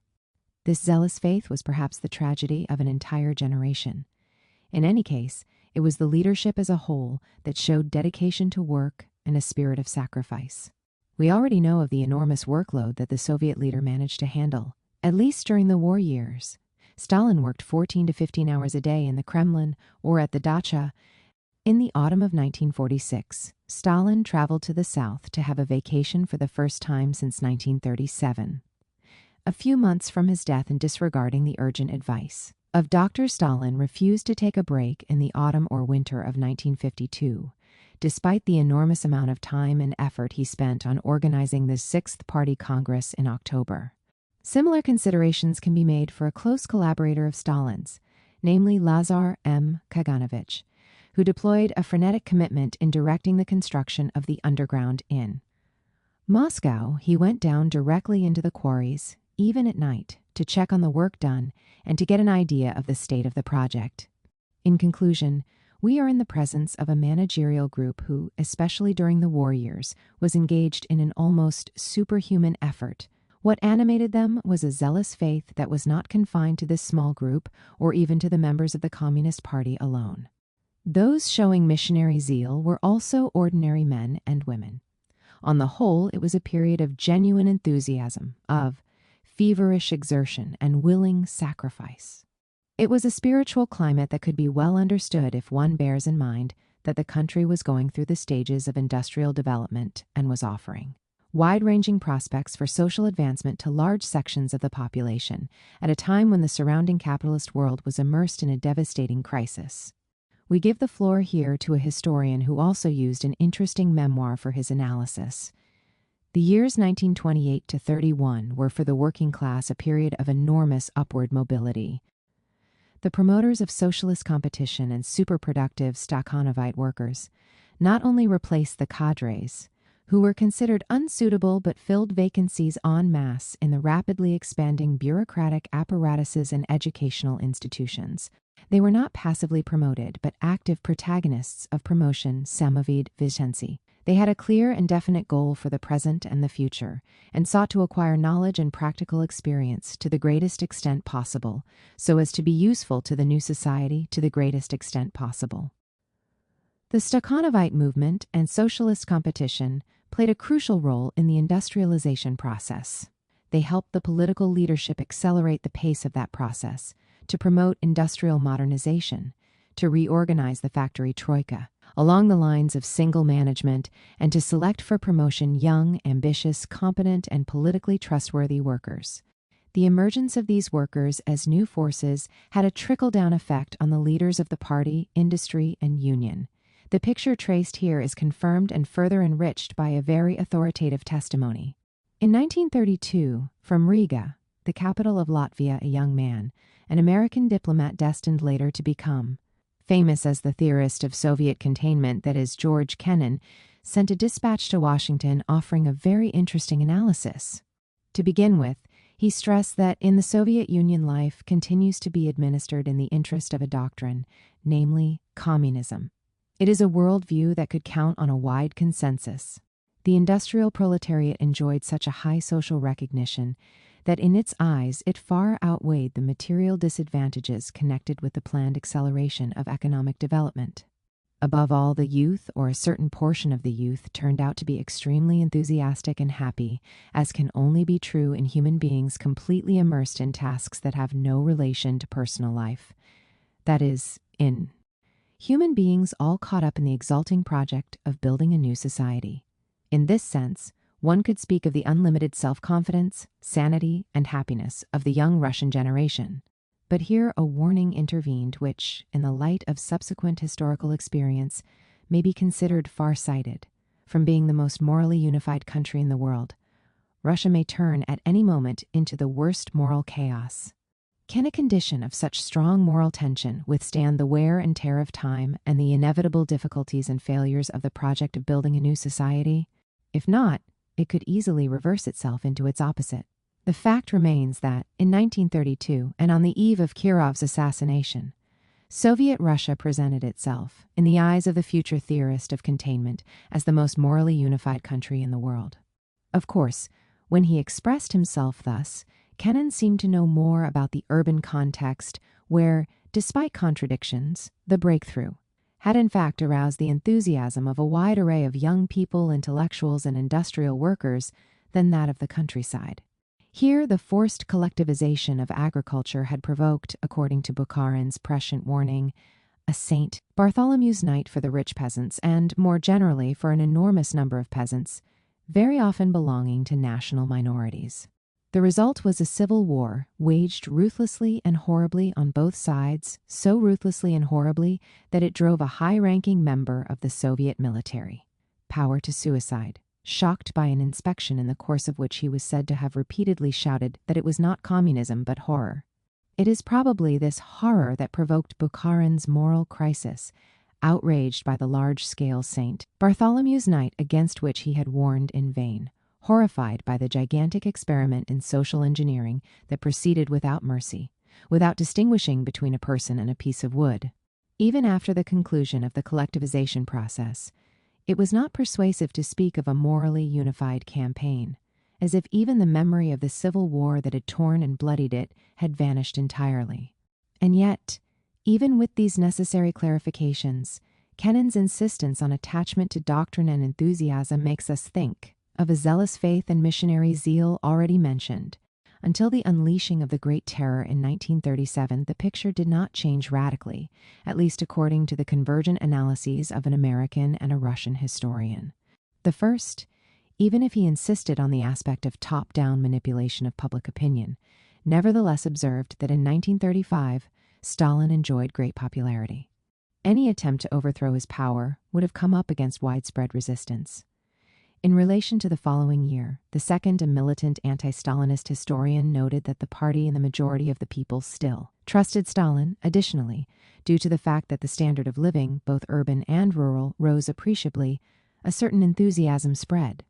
This zealous faith was perhaps the tragedy of an entire generation. In any case, it was the leadership as a whole that showed dedication to work and a spirit of sacrifice. We already know of the enormous workload that the Soviet leader managed to handle, at least during the war years. Stalin worked 14 to 15 hours a day in the Kremlin or at the dacha. In the autumn of 1946, Stalin traveled to the south to have a vacation for the first time since 1937. A few months from his death and disregarding the urgent advice of Dr. Stalin refused to take a break in the autumn or winter of 1952, despite the enormous amount of time and effort he spent on organizing the Sixth Party Congress in October. Similar considerations can be made for a close collaborator of Stalin's, namely Lazar M. Kaganovich, who deployed a frenetic commitment in directing the construction of the underground in Moscow. He went down directly into the quarries, even at night, to check on the work done and to get an idea of the state of the project. In conclusion, we are in the presence of a managerial group who, especially during the war years, was engaged in an almost superhuman effort. What animated them was a zealous faith that was not confined to this small group or even to the members of the Communist Party alone. Those showing missionary zeal were also ordinary men and women. On the whole, it was a period of genuine enthusiasm, of feverish exertion and willing sacrifice. It was a spiritual climate that could be well understood if one bears in mind that the country was going through the stages of industrial development and was offering wide-ranging prospects for social advancement to large sections of the population at a time when the surrounding capitalist world was immersed in a devastating crisis. We give the floor here to a historian who also used an interesting memoir for his analysis. The years 1928 to 31 were for the working class a period of enormous upward mobility. The promoters of socialist competition and superproductive Stakhanovite workers not only replaced the cadres, who were considered unsuitable but filled vacancies en masse in the rapidly expanding bureaucratic apparatuses and educational institutions. They were not passively promoted, but active protagonists of promotion samovid vigency. They had a clear and definite goal for the present and the future, and sought to acquire knowledge and practical experience to the greatest extent possible, so as to be useful to the new society to the greatest extent possible. The Stakhanovite movement and socialist competition played a crucial role in the industrialization process. They helped the political leadership accelerate the pace of that process, to promote industrial modernization, to reorganize the factory troika along the lines of single management, and to select for promotion young, ambitious, competent, and politically trustworthy workers. The emergence of these workers as new forces had a trickle-down effect on the leaders of the party, industry, and union. The picture traced here is confirmed and further enriched by a very authoritative testimony. In 1932, from Riga, the capital of Latvia, a young man, an American diplomat destined later to become famous as the theorist of Soviet containment, that is, George Kennan, sent a dispatch to Washington offering a very interesting analysis. To begin with, he stressed that in the Soviet Union life continues to be administered in the interest of a doctrine, namely communism. It is a worldview that could count on a wide consensus. The industrial proletariat enjoyed such a high social recognition that in its eyes it far outweighed the material disadvantages connected with the planned acceleration of economic development. Above all, the youth, or a certain portion of the youth, turned out to be extremely enthusiastic and happy, as can only be true in human beings completely immersed in tasks that have no relation to personal life. That is, in human beings all caught up in the exalting project of building a new society. In this sense, one could speak of the unlimited self-confidence, sanity, and happiness of the young Russian generation. But here a warning intervened which, in the light of subsequent historical experience, may be considered far-sighted. From being the most morally unified country in the world, Russia may turn at any moment into the worst moral chaos. Can a condition of such strong moral tension withstand the wear and tear of time and the inevitable difficulties and failures of the project of building a new society? If not, it could easily reverse itself into its opposite. The fact remains that, in 1932, and on the eve of Kirov's assassination, Soviet Russia presented itself, in the eyes of the future theorist of containment, as the most morally unified country in the world. Of course, when he expressed himself thus, Kennan seemed to know more about the urban context where, despite contradictions, the breakthrough had in fact aroused the enthusiasm of a wide array of young people, intellectuals, and industrial workers than that of the countryside. Here, the forced collectivization of agriculture had provoked, according to Bukharin's prescient warning, a St. Bartholomew's night for the rich peasants and, more generally, for an enormous number of peasants, very often belonging to national minorities. The result was a civil war waged ruthlessly and horribly on both sides, so ruthlessly and horribly that it drove a high-ranking member of the Soviet military power to suicide, shocked by an inspection in the course of which he was said to have repeatedly shouted that it was not communism but horror. It is probably this horror that provoked Bukharin's moral crisis, outraged by the large-scale St. Bartholomew's night against which he had warned in vain, horrified by the gigantic experiment in social engineering that proceeded without mercy, without distinguishing between a person and a piece of wood. Even after the conclusion of the collectivization process, it was not persuasive to speak of a morally unified campaign, as if even the memory of the civil war that had torn and bloodied it had vanished entirely. And yet, even with these necessary clarifications, Kennan's insistence on attachment to doctrine and enthusiasm makes us think of a zealous faith and missionary zeal already mentioned. Until the unleashing of the Great Terror in 1937, the picture did not change radically, at least according to the convergent analyses of an American and a Russian historian. The first, even if he insisted on the aspect of top-down manipulation of public opinion, nevertheless observed that in 1935, Stalin enjoyed great popularity. Any attempt to overthrow his power would have come up against widespread resistance. In relation to the following year, the second, a militant anti-Stalinist historian, noted that the party and the majority of the people still trusted Stalin, additionally, due to the fact that the standard of living, both urban and rural, rose appreciably, a certain enthusiasm spread.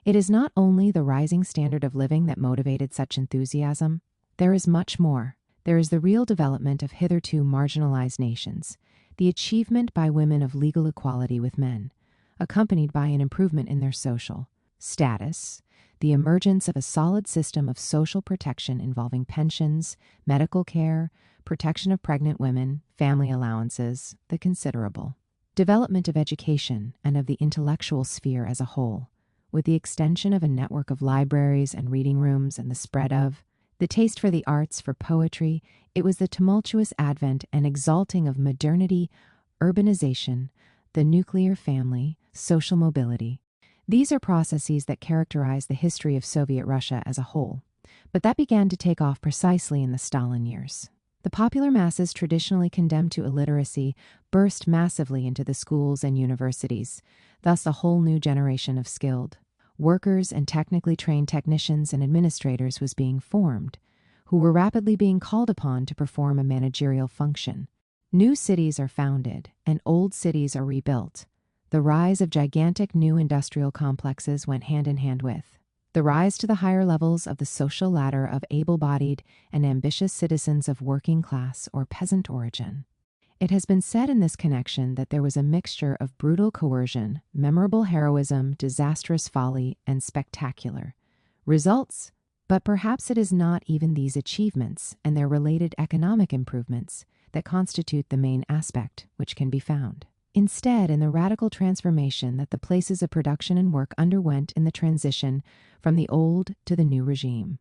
It is not only the rising standard of living that motivated such enthusiasm. There is much more. There is the real development of hitherto marginalized nations, the achievement by women of legal equality with men, accompanied by an improvement in their social status, the emergence of a solid system of social protection involving pensions, medical care, protection of pregnant women, family allowances, the considerable development of education and of the intellectual sphere as a whole, with the extension of a network of libraries and reading rooms and the spread of the taste for the arts, for poetry. It was the tumultuous advent and exalting of modernity, urbanization, the nuclear family, social mobility. These are processes that characterize the history of Soviet Russia as a whole. But that began to take off precisely in the Stalin years. The popular masses, traditionally condemned to illiteracy, burst massively into the schools and universities. Thus, a whole new generation of skilled workers and technically trained technicians and administrators was being formed, who were rapidly being called upon to perform a managerial function. New cities are founded, and old cities are rebuilt. The rise of gigantic new industrial complexes went hand in hand with the rise to the higher levels of the social ladder of able-bodied and ambitious citizens of working class or peasant origin. It has been said in this connection that there was a mixture of brutal coercion, memorable heroism, disastrous folly, and spectacular results. But perhaps it is not even these achievements and their related economic improvements that constitute the main aspect which can be found. Instead, in the radical transformation that the places of production and work underwent in the transition from the old to the new regime.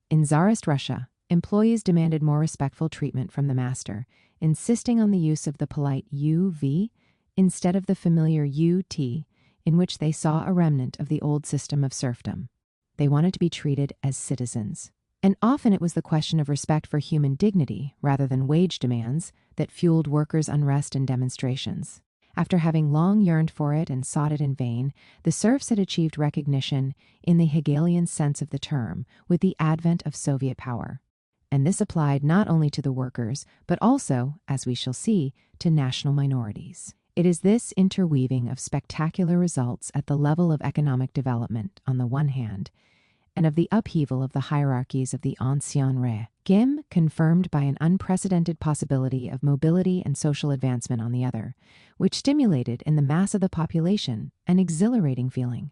In Tsarist Russia, employees demanded more respectful treatment from the master, insisting on the use of the polite you-v instead of the familiar you-t, in which they saw a remnant of the old system of serfdom. They wanted to be treated as citizens. And often it was the question of respect for human dignity, rather than wage demands, that fueled workers' unrest and demonstrations. After having long yearned for it and sought it in vain, the serfs had achieved recognition in the Hegelian sense of the term with the advent of Soviet power. And this applied not only to the workers, but also, as we shall see, to national minorities. It is this interweaving of spectacular results at the level of economic development, on the one hand, and of the upheaval of the hierarchies of the ancien régime, confirmed by an unprecedented possibility of mobility and social advancement on the other, which stimulated in the mass of the population an exhilarating feeling.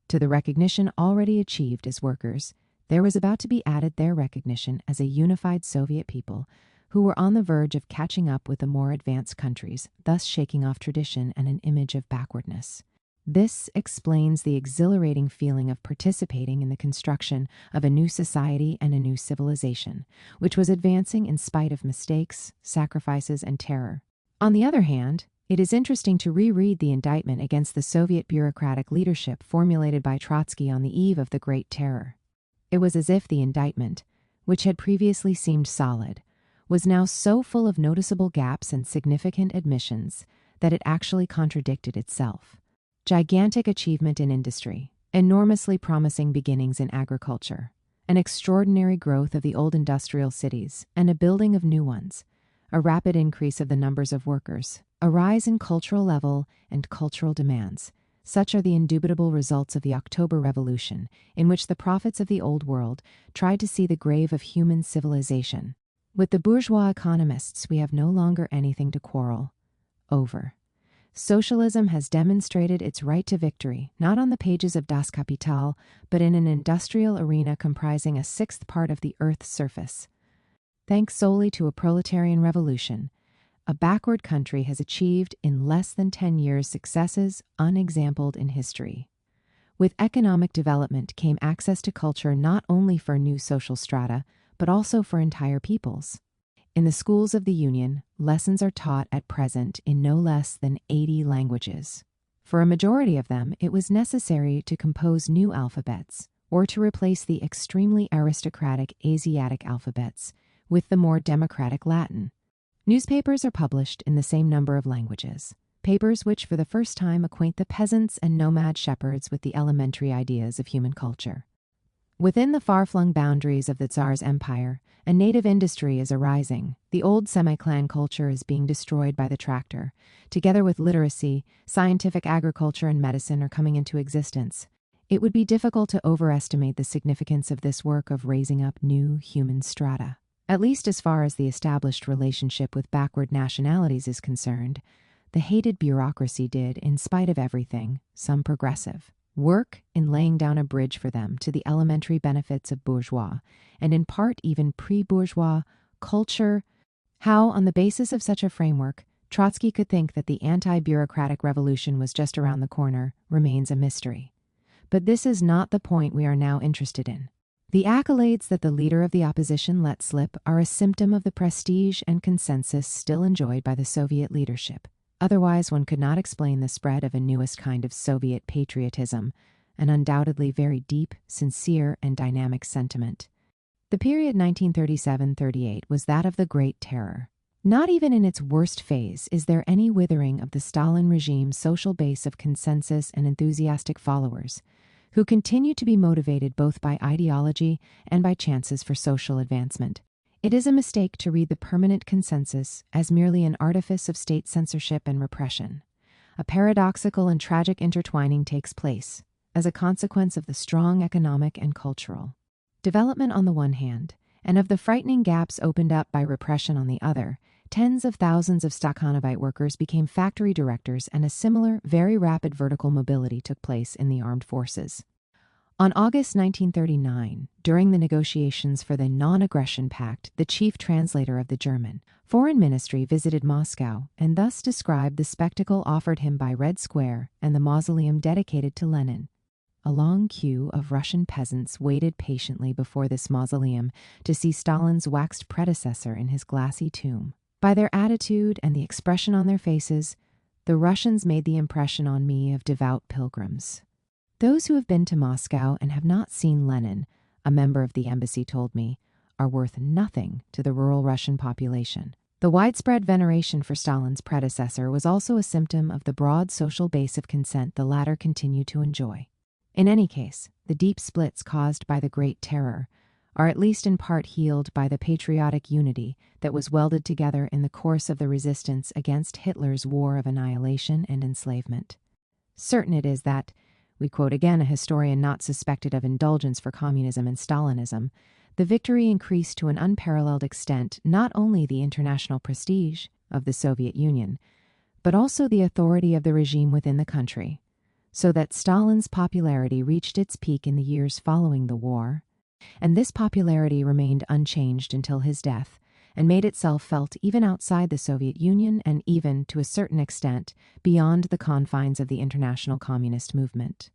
To the recognition already achieved as workers, there was about to be added their recognition as a unified Soviet people who were on the verge of catching up with the more advanced countries, thus shaking off tradition and an image of backwardness. This explains the exhilarating feeling of participating in the construction of a new society and a new civilization, which was advancing in spite of mistakes, sacrifices, and terror. On the other hand, it is interesting to reread the indictment against the Soviet bureaucratic leadership formulated by Trotsky on the eve of the Great Terror. It was as if the indictment, which had previously seemed solid, was now so full of noticeable gaps and significant admissions that it actually contradicted itself. Gigantic achievement in industry, enormously promising beginnings in agriculture, an extraordinary growth of the old industrial cities and a building of new ones, a rapid increase of the numbers of workers, a rise in cultural level and cultural demands. Such are the indubitable results of the October Revolution, in which the prophets of the old world tried to see the grave of human civilization. With the bourgeois economists, we have no longer anything to quarrel over. Socialism has demonstrated its right to victory, not on the pages of Das Kapital, but in an industrial arena comprising a sixth part of the Earth's surface. Thanks solely to a proletarian revolution, a backward country has achieved in less than 10 years successes unexampled in history. With economic development came access to culture not only for new social strata, but also for entire peoples. In the schools of the Union, lessons are taught at present in no less than 80 languages. For a majority of them, it was necessary to compose new alphabets, or to replace the extremely aristocratic Asiatic alphabets with the more democratic Latin. Newspapers are published in the same number of languages, papers which for the first time acquaint the peasants and nomad shepherds with the elementary ideas of human culture. Within the far-flung boundaries of the Tsar's empire, a native industry is arising. The old semi-clan culture is being destroyed by the tractor. Together with literacy, scientific agriculture and medicine are coming into existence. It would be difficult to overestimate the significance of this work of raising up new human strata. At least as far as the established relationship with backward nationalities is concerned, the hated bureaucracy did, in spite of everything, some progressive work in laying down a bridge for them to the elementary benefits of bourgeois, and in part even pre-bourgeois, culture. How, on the basis of such a framework, Trotsky could think that the anti-bureaucratic revolution was just around the corner remains a mystery. But this is not the point we are now interested in. The accolades that the leader of the opposition let slip are a symptom of the prestige and consensus still enjoyed by the Soviet leadership. Otherwise, one could not explain the spread of a newest kind of Soviet patriotism, an undoubtedly very deep, sincere, and dynamic sentiment. The period 1937-38 was that of the Great Terror. Not even in its worst phase is there any withering of the Stalin regime's social base of consensus and enthusiastic followers, who continued to be motivated both by ideology and by chances for social advancement. It is a mistake to read the permanent consensus as merely an artifice of state censorship and repression. A paradoxical and tragic intertwining takes place as a consequence of the strong economic and cultural development on the one hand, and of the frightening gaps opened up by repression on the other. Tens of thousands of Stakhanovite workers became factory directors, and a similar, very rapid vertical mobility took place in the armed forces. On August 1939, during the negotiations for the Non-Aggression Pact, the chief translator of the German Foreign Ministry visited Moscow and thus described the spectacle offered him by Red Square and the mausoleum dedicated to Lenin. A long queue of Russian peasants waited patiently before this mausoleum to see Stalin's waxed predecessor in his glassy tomb. By their attitude and the expression on their faces, the Russians made the impression on me of devout pilgrims. Those who have been to Moscow and have not seen Lenin, a member of the embassy told me, are worth nothing to the rural Russian population. The widespread veneration for Stalin's predecessor was also a symptom of the broad social base of consent the latter continued to enjoy. In any case, the deep splits caused by the Great Terror are at least in part healed by the patriotic unity that was welded together in the course of the resistance against Hitler's war of annihilation and enslavement. Certain it is that, we quote again a historian not suspected of indulgence for communism and Stalinism, the victory increased to an unparalleled extent not only the international prestige of the Soviet Union, but also the authority of the regime within the country, so that Stalin's popularity reached its peak in the years following the war, and this popularity remained unchanged until his death, and made itself felt even outside the Soviet Union and even, to a certain extent, beyond the confines of the international communist movement.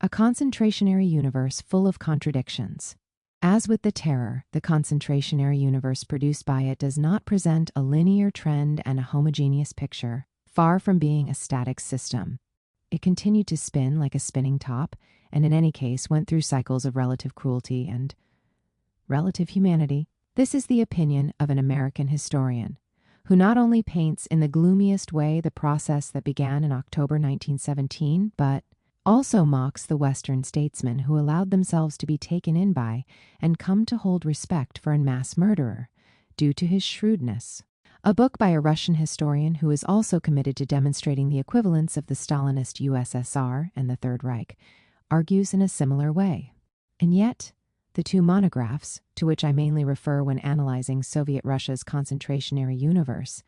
A concentrationary universe full of contradictions. As with the terror, the concentrationary universe produced by it does not present a linear trend and a homogeneous picture, far from being a static system. It continued to spin like a spinning top, and in any case went through cycles of relative cruelty and relative humanity. This is the opinion of an American historian, who not only paints in the gloomiest way the process that began in October 1917, but also mocks the Western statesmen who allowed themselves to be taken in by and come to hold respect for a mass murderer, due to his shrewdness. A book by a Russian historian who is also committed to demonstrating the equivalence of the Stalinist USSR and the Third Reich argues in a similar way. And yet, the two monographs, to which I mainly refer when analyzing Soviet Russia's concentrationary universe,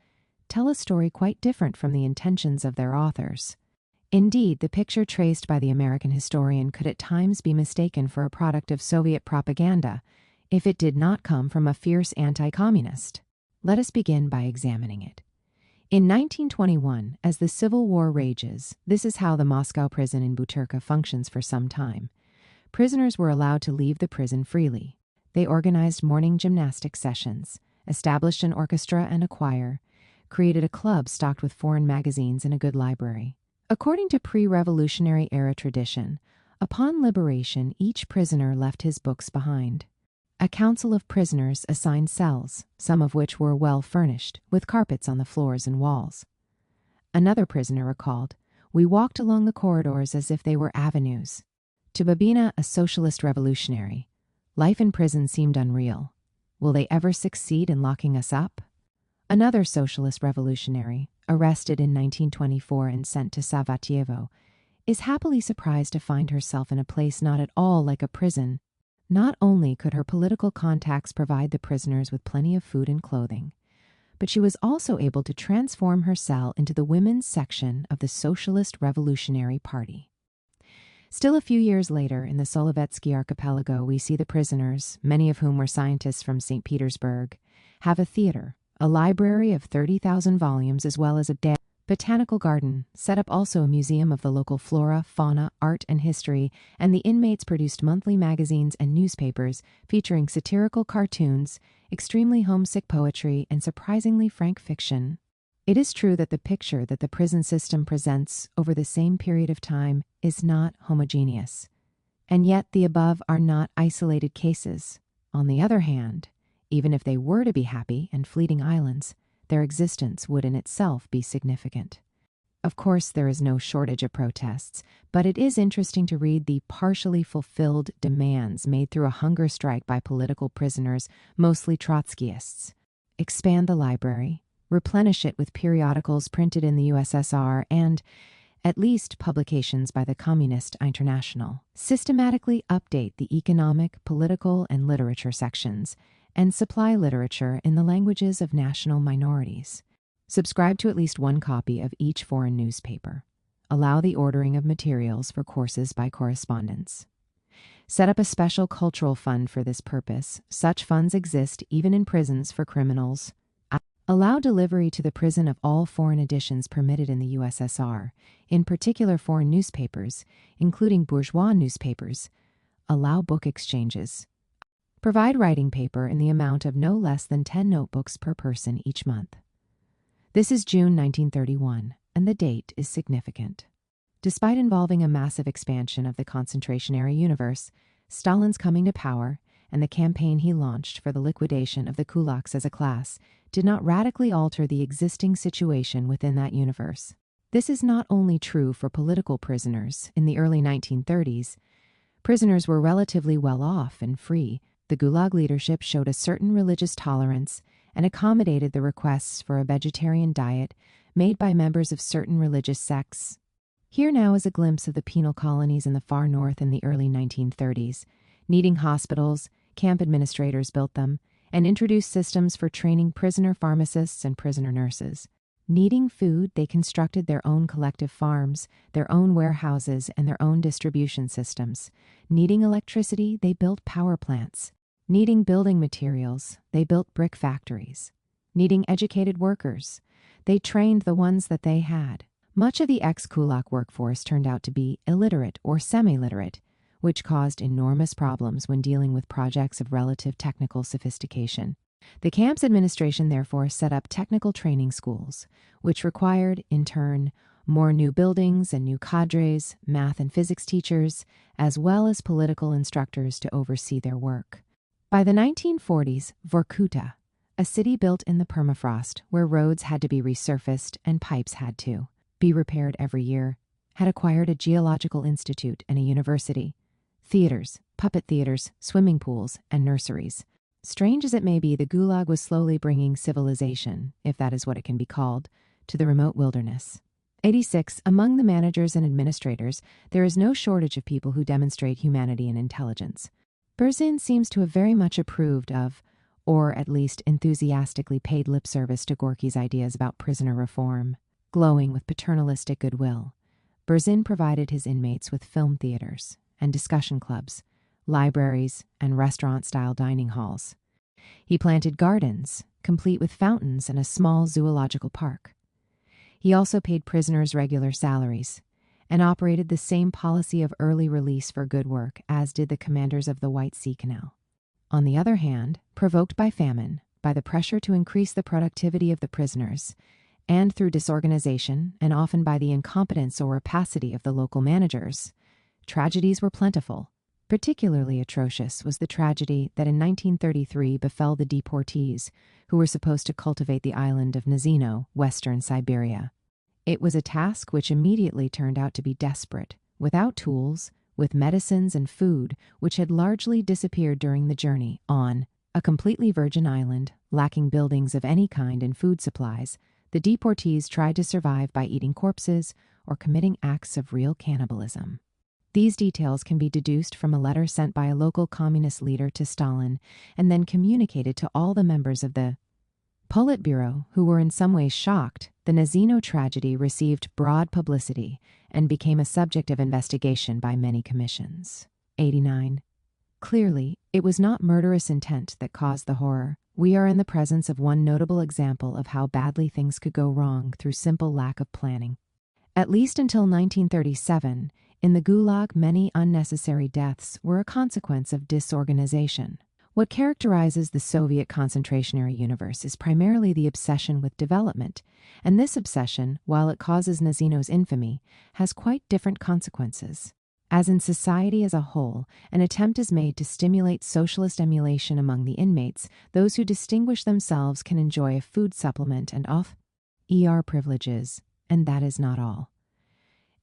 tell a story quite different from the intentions of their authors. Indeed, the picture traced by the American historian could at times be mistaken for a product of Soviet propaganda if it did not come from a fierce anti-communist. Let us begin by examining it. In 1921, as the Civil War rages, this is how the Moscow prison in Butyrka functions for some time. Prisoners were allowed to leave the prison freely. They organized morning gymnastic sessions, established an orchestra and a choir, created a club stocked with foreign magazines and a good library. According to pre-revolutionary era tradition, upon liberation, each prisoner left his books behind. A council of prisoners assigned cells, some of which were well furnished, with carpets on the floors and walls. Another prisoner recalled, "We walked along the corridors as if they were avenues." To Babina, a socialist revolutionary, life in prison seemed unreal. Will they ever succeed in locking us up? Another socialist revolutionary, arrested in 1924 and sent to Savatyevo, is happily surprised to find herself in a place not at all like a prison. Not only could her political contacts provide the prisoners with plenty of food and clothing, but she was also able to transform her cell into the women's section of the Socialist Revolutionary Party. Still a few years later, in the Solovetsky archipelago, we see the prisoners, many of whom were scientists from St. Petersburg, have a theater, a library of 30,000 volumes, as well as a botanical garden, set up also a museum of the local flora, fauna, art, and history, and the inmates produced monthly magazines and newspapers featuring satirical cartoons, extremely homesick poetry, and surprisingly frank fiction. It is true that the picture that the prison system presents over the same period of time is not homogeneous, and yet the above are not isolated cases. On the other hand, even if they were to be happy and fleeting islands, their existence would in itself be significant. Of course, there is no shortage of protests, but it is interesting to read the partially fulfilled demands made through a hunger strike by political prisoners, mostly Trotskyists. Expand the library, replenish it with periodicals printed in the USSR, and at least publications by the Communist International. Systematically update the economic, political, and literature sections, and supply literature in the languages of national minorities. Subscribe to at least one copy of each foreign newspaper. Allow the ordering of materials for courses by correspondence. Set up a special cultural fund for this purpose. Such funds exist even in prisons for criminals. Allow delivery to the prison of all foreign editions permitted in the USSR, in particular foreign newspapers, including bourgeois newspapers. Allow book exchanges. Provide writing paper in the amount of no less than 10 notebooks per person each month. This is June 1931, and the date is significant. Despite involving a massive expansion of the concentration-area universe, Stalin's coming to power and the campaign he launched for the liquidation of the kulaks as a class did not radically alter the existing situation within that universe. This is not only true for political prisoners. In the early 1930s, prisoners were relatively well off and free. The Gulag leadership showed a certain religious tolerance and accommodated the requests for a vegetarian diet made by members of certain religious sects. Here now is a glimpse of the penal colonies in the far north in the early 1930s. Needing hospitals, camp administrators built them and introduced systems for training prisoner pharmacists and prisoner nurses. Needing food, they constructed their own collective farms, their own warehouses, and their own distribution systems. Needing electricity, they built power plants. Needing building materials, they built brick factories. Needing educated workers, they trained the ones that they had. Much of the ex-Kulak workforce turned out to be illiterate or semi-literate, which caused enormous problems when dealing with projects of relative technical sophistication. The camp's administration therefore set up technical training schools, which required, in turn, more new buildings and new cadres, math and physics teachers, as well as political instructors to oversee their work. By the 1940s, Vorkuta, a city built in the permafrost where roads had to be resurfaced and pipes had to be repaired every year, had acquired a geological institute and a university, theaters, puppet theaters, swimming pools, and nurseries. Strange as it may be, the Gulag was slowly bringing civilization, if that is what it can be called, to the remote wilderness. 86. Among the managers and administrators, there is no shortage of people who demonstrate humanity and intelligence. Berzin seems to have very much approved of, or at least enthusiastically paid lip service to Gorky's ideas about prisoner reform. Glowing with paternalistic goodwill, Berzin provided his inmates with film theaters and discussion clubs, libraries, and restaurant-style dining halls. He planted gardens, complete with fountains and a small zoological park. He also paid prisoners regular salaries and operated the same policy of early release for good work as did the commanders of the White Sea Canal. On the other hand, provoked by famine, by the pressure to increase the productivity of the prisoners, and through disorganization, and often by the incompetence or rapacity of the local managers, tragedies were plentiful. Particularly atrocious was the tragedy that in 1933 befell the deportees, who were supposed to cultivate the island of Nazino, western Siberia. It was a task which immediately turned out to be desperate, without tools, with medicines and food which had largely disappeared during the journey. On a completely virgin island, lacking buildings of any kind and food supplies, the deportees tried to survive by eating corpses or committing acts of real cannibalism. These details can be deduced from a letter sent by a local communist leader to Stalin and then communicated to all the members of the Politburo, who were in some ways shocked. The Nazino tragedy received broad publicity and became a subject of investigation by many commissions. 89. Clearly, it was not murderous intent that caused the horror. We are in the presence of one notable example of how badly things could go wrong through simple lack of planning. At least until 1937, in the Gulag, many unnecessary deaths were a consequence of disorganization. What characterizes the Soviet concentrationary universe is primarily the obsession with development, and this obsession, while it causes Nazino's infamy, has quite different consequences. As in society as a whole, an attempt is made to stimulate socialist emulation among the inmates. Those who distinguish themselves can enjoy a food supplement and ER privileges, and that is not all.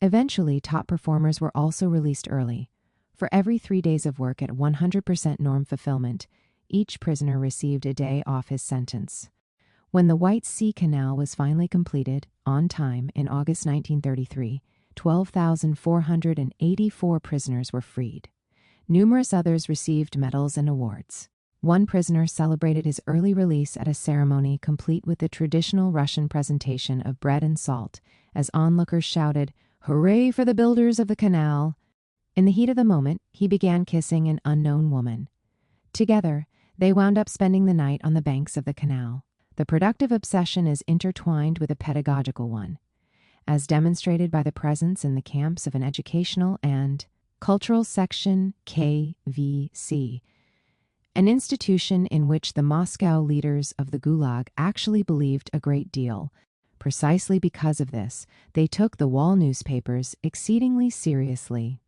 Eventually, top performers were also released early. For every 3 days of work at 100% norm fulfillment, each prisoner received a day off his sentence. When the White Sea Canal was finally completed, on time, in August 1933, 12,484 prisoners were freed. Numerous others received medals and awards. One prisoner celebrated his early release at a ceremony complete with the traditional Russian presentation of bread and salt, as onlookers shouted, "Hooray for the builders of the canal!" In the heat of the moment, he began kissing an unknown woman. Together, they wound up spending the night on the banks of the canal. The productive obsession is intertwined with a pedagogical one, as demonstrated by the presence in the camps of an educational and cultural section, KVC, an institution in which the Moscow leaders of the Gulag actually believed a great deal. Precisely because of this, they took the wall newspapers exceedingly seriously.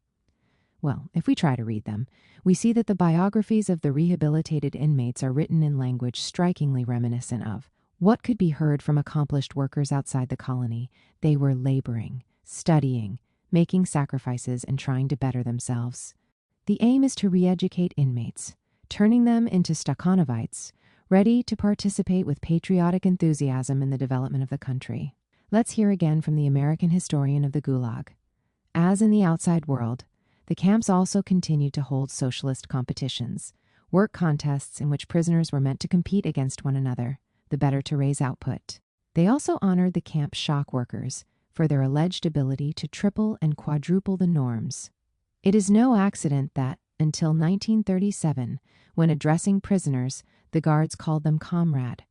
Well, if we try to read them, we see that the biographies of the rehabilitated inmates are written in language strikingly reminiscent of what could be heard from accomplished workers outside the colony. They were laboring, studying, making sacrifices, and trying to better themselves. The aim is to re-educate inmates, turning them into Stakhanovites, ready to participate with patriotic enthusiasm in the development of the country. Let's hear again from the American historian of the Gulag. As in the outside world, the camps also continued to hold socialist competitions, work contests in which prisoners were meant to compete against one another, the better to raise output. They also honored the camp shock workers for their alleged ability to triple and quadruple the norms. It is no accident that, until 1937, when addressing prisoners, the guards called them comrade.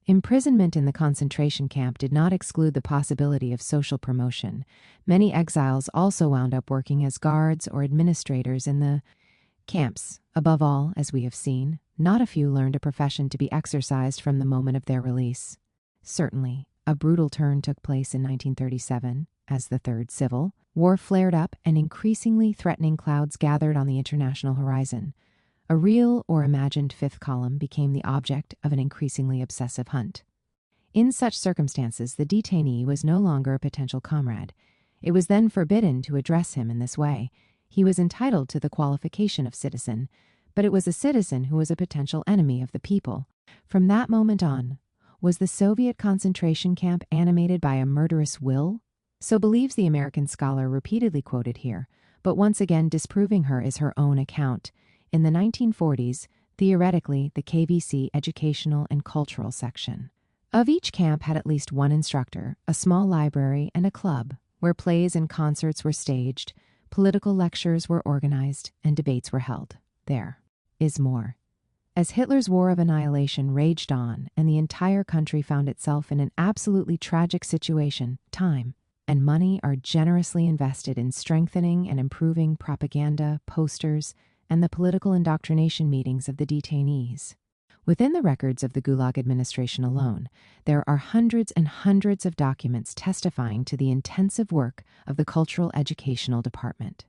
Imprisonment in the concentration camp did not exclude the possibility of social promotion. Many exiles also wound up working as guards or administrators in the camps. Above all, as we have seen, not a few learned a profession to be exercised from the moment of their release. Certainly, a brutal turn took place in 1937, as the Third Civil War flared up and increasingly threatening clouds gathered on the international horizon. A real or imagined fifth column became the object of an increasingly obsessive hunt. In such circumstances, the detainee was no longer a potential comrade. It was then forbidden to address him in this way. He was entitled to the qualification of citizen, but it was a citizen who was a potential enemy of the people. From that moment on, was the Soviet concentration camp animated by a murderous will? So believes the American scholar repeatedly quoted here, but once again disproving her is her own account. In the 1940s, theoretically, the KVC educational and cultural section of each camp had at least one instructor, a small library, and a club where plays and concerts were staged, political lectures were organized, and debates were held. There is more. As Hitler's war of annihilation raged on and the entire country found itself in an absolutely tragic situation, time and money are generously invested in strengthening and improving propaganda, posters, and the political indoctrination meetings of the detainees. Within the records of the Gulag administration alone, there are hundreds and hundreds of documents testifying to the intensive work of the Cultural Educational Department.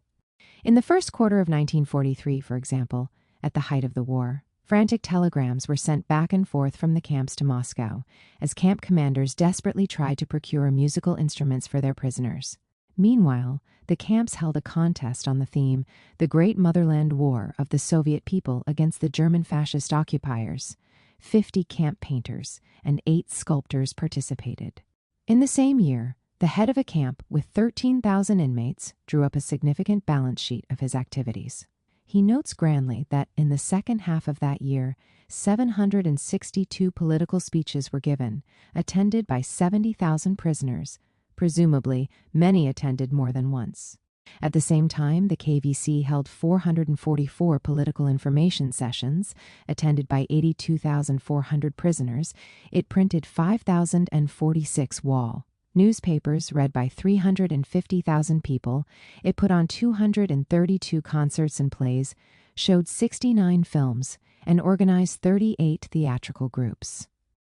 In the first quarter of 1943, for example, at the height of the war, frantic telegrams were sent back and forth from the camps to Moscow, as camp commanders desperately tried to procure musical instruments for their prisoners. Meanwhile, the camps held a contest on the theme, The Great Motherland War of the Soviet People Against the German Fascist Occupiers. 50 camp painters and 8 sculptors participated. In the same year, the head of a camp with 13,000 inmates drew up a significant balance sheet of his activities. He notes grandly that in the second half of that year, 762 political speeches were given, attended by 70,000 prisoners. Presumably, many attended more than once. At the same time, the KVC held 444 political information sessions, attended by 82,400 prisoners. It printed 5,046 wall newspapers read by 350,000 people. It put on 232 concerts and plays, showed 69 films, and organized 38 theatrical groups.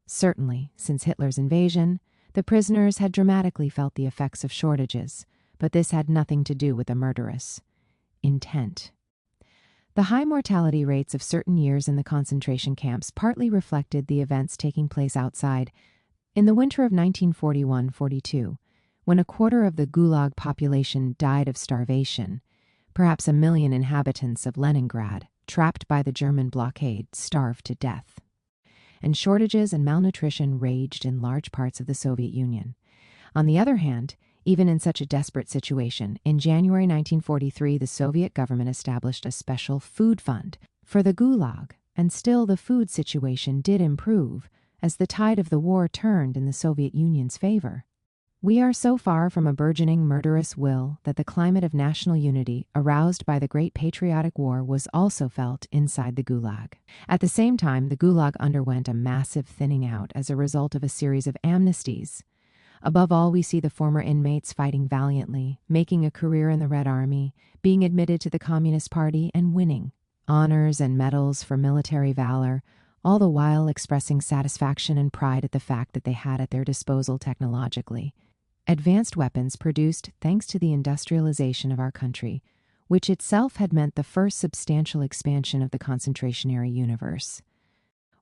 Certainly, since Hitler's invasion, the prisoners had dramatically felt the effects of shortages, but this had nothing to do with the murderous intent. The high mortality rates of certain years in the concentration camps partly reflected the events taking place outside. In the winter of 1941-42, when a quarter of the Gulag population died of starvation, perhaps 1 million inhabitants of Leningrad, trapped by the German blockade, starved to death. And shortages and malnutrition raged in large parts of the Soviet Union. On the other hand, even in such a desperate situation, in January 1943, the Soviet government established a special food fund for the Gulag, and still the food situation did improve as the tide of the war turned in the Soviet Union's favor. We are so far from a burgeoning murderous will that the climate of national unity aroused by the Great Patriotic War was also felt inside the Gulag. At the same time, the Gulag underwent a massive thinning out as a result of a series of amnesties. Above all, we see the former inmates fighting valiantly, making a career in the Red Army, being admitted to the Communist Party, and winning honors and medals for military valor, all the while expressing satisfaction and pride at the fact that they had at their disposal technologically advanced weapons produced thanks to the industrialization of our country, which itself had meant the first substantial expansion of the concentrationary universe.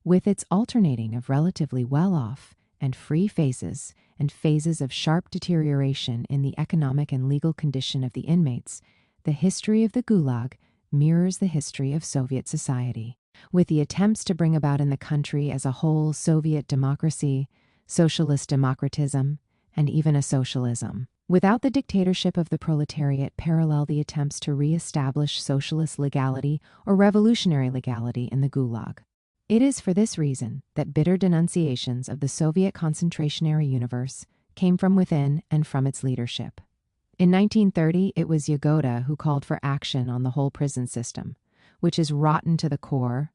With its alternating of relatively well-off and free phases and phases of sharp deterioration in the economic and legal condition of the inmates, the history of the Gulag mirrors the history of Soviet society, with the attempts to bring about in the country as a whole Soviet democracy, socialist democratism, and even a socialism. Without the dictatorship of the proletariat parallel the attempts to re-establish socialist legality or revolutionary legality in the Gulag. It is for this reason that bitter denunciations of the Soviet concentrationary universe came from within and from its leadership. In 1930, it was Yagoda who called for action on the whole prison system, which is rotten to the core.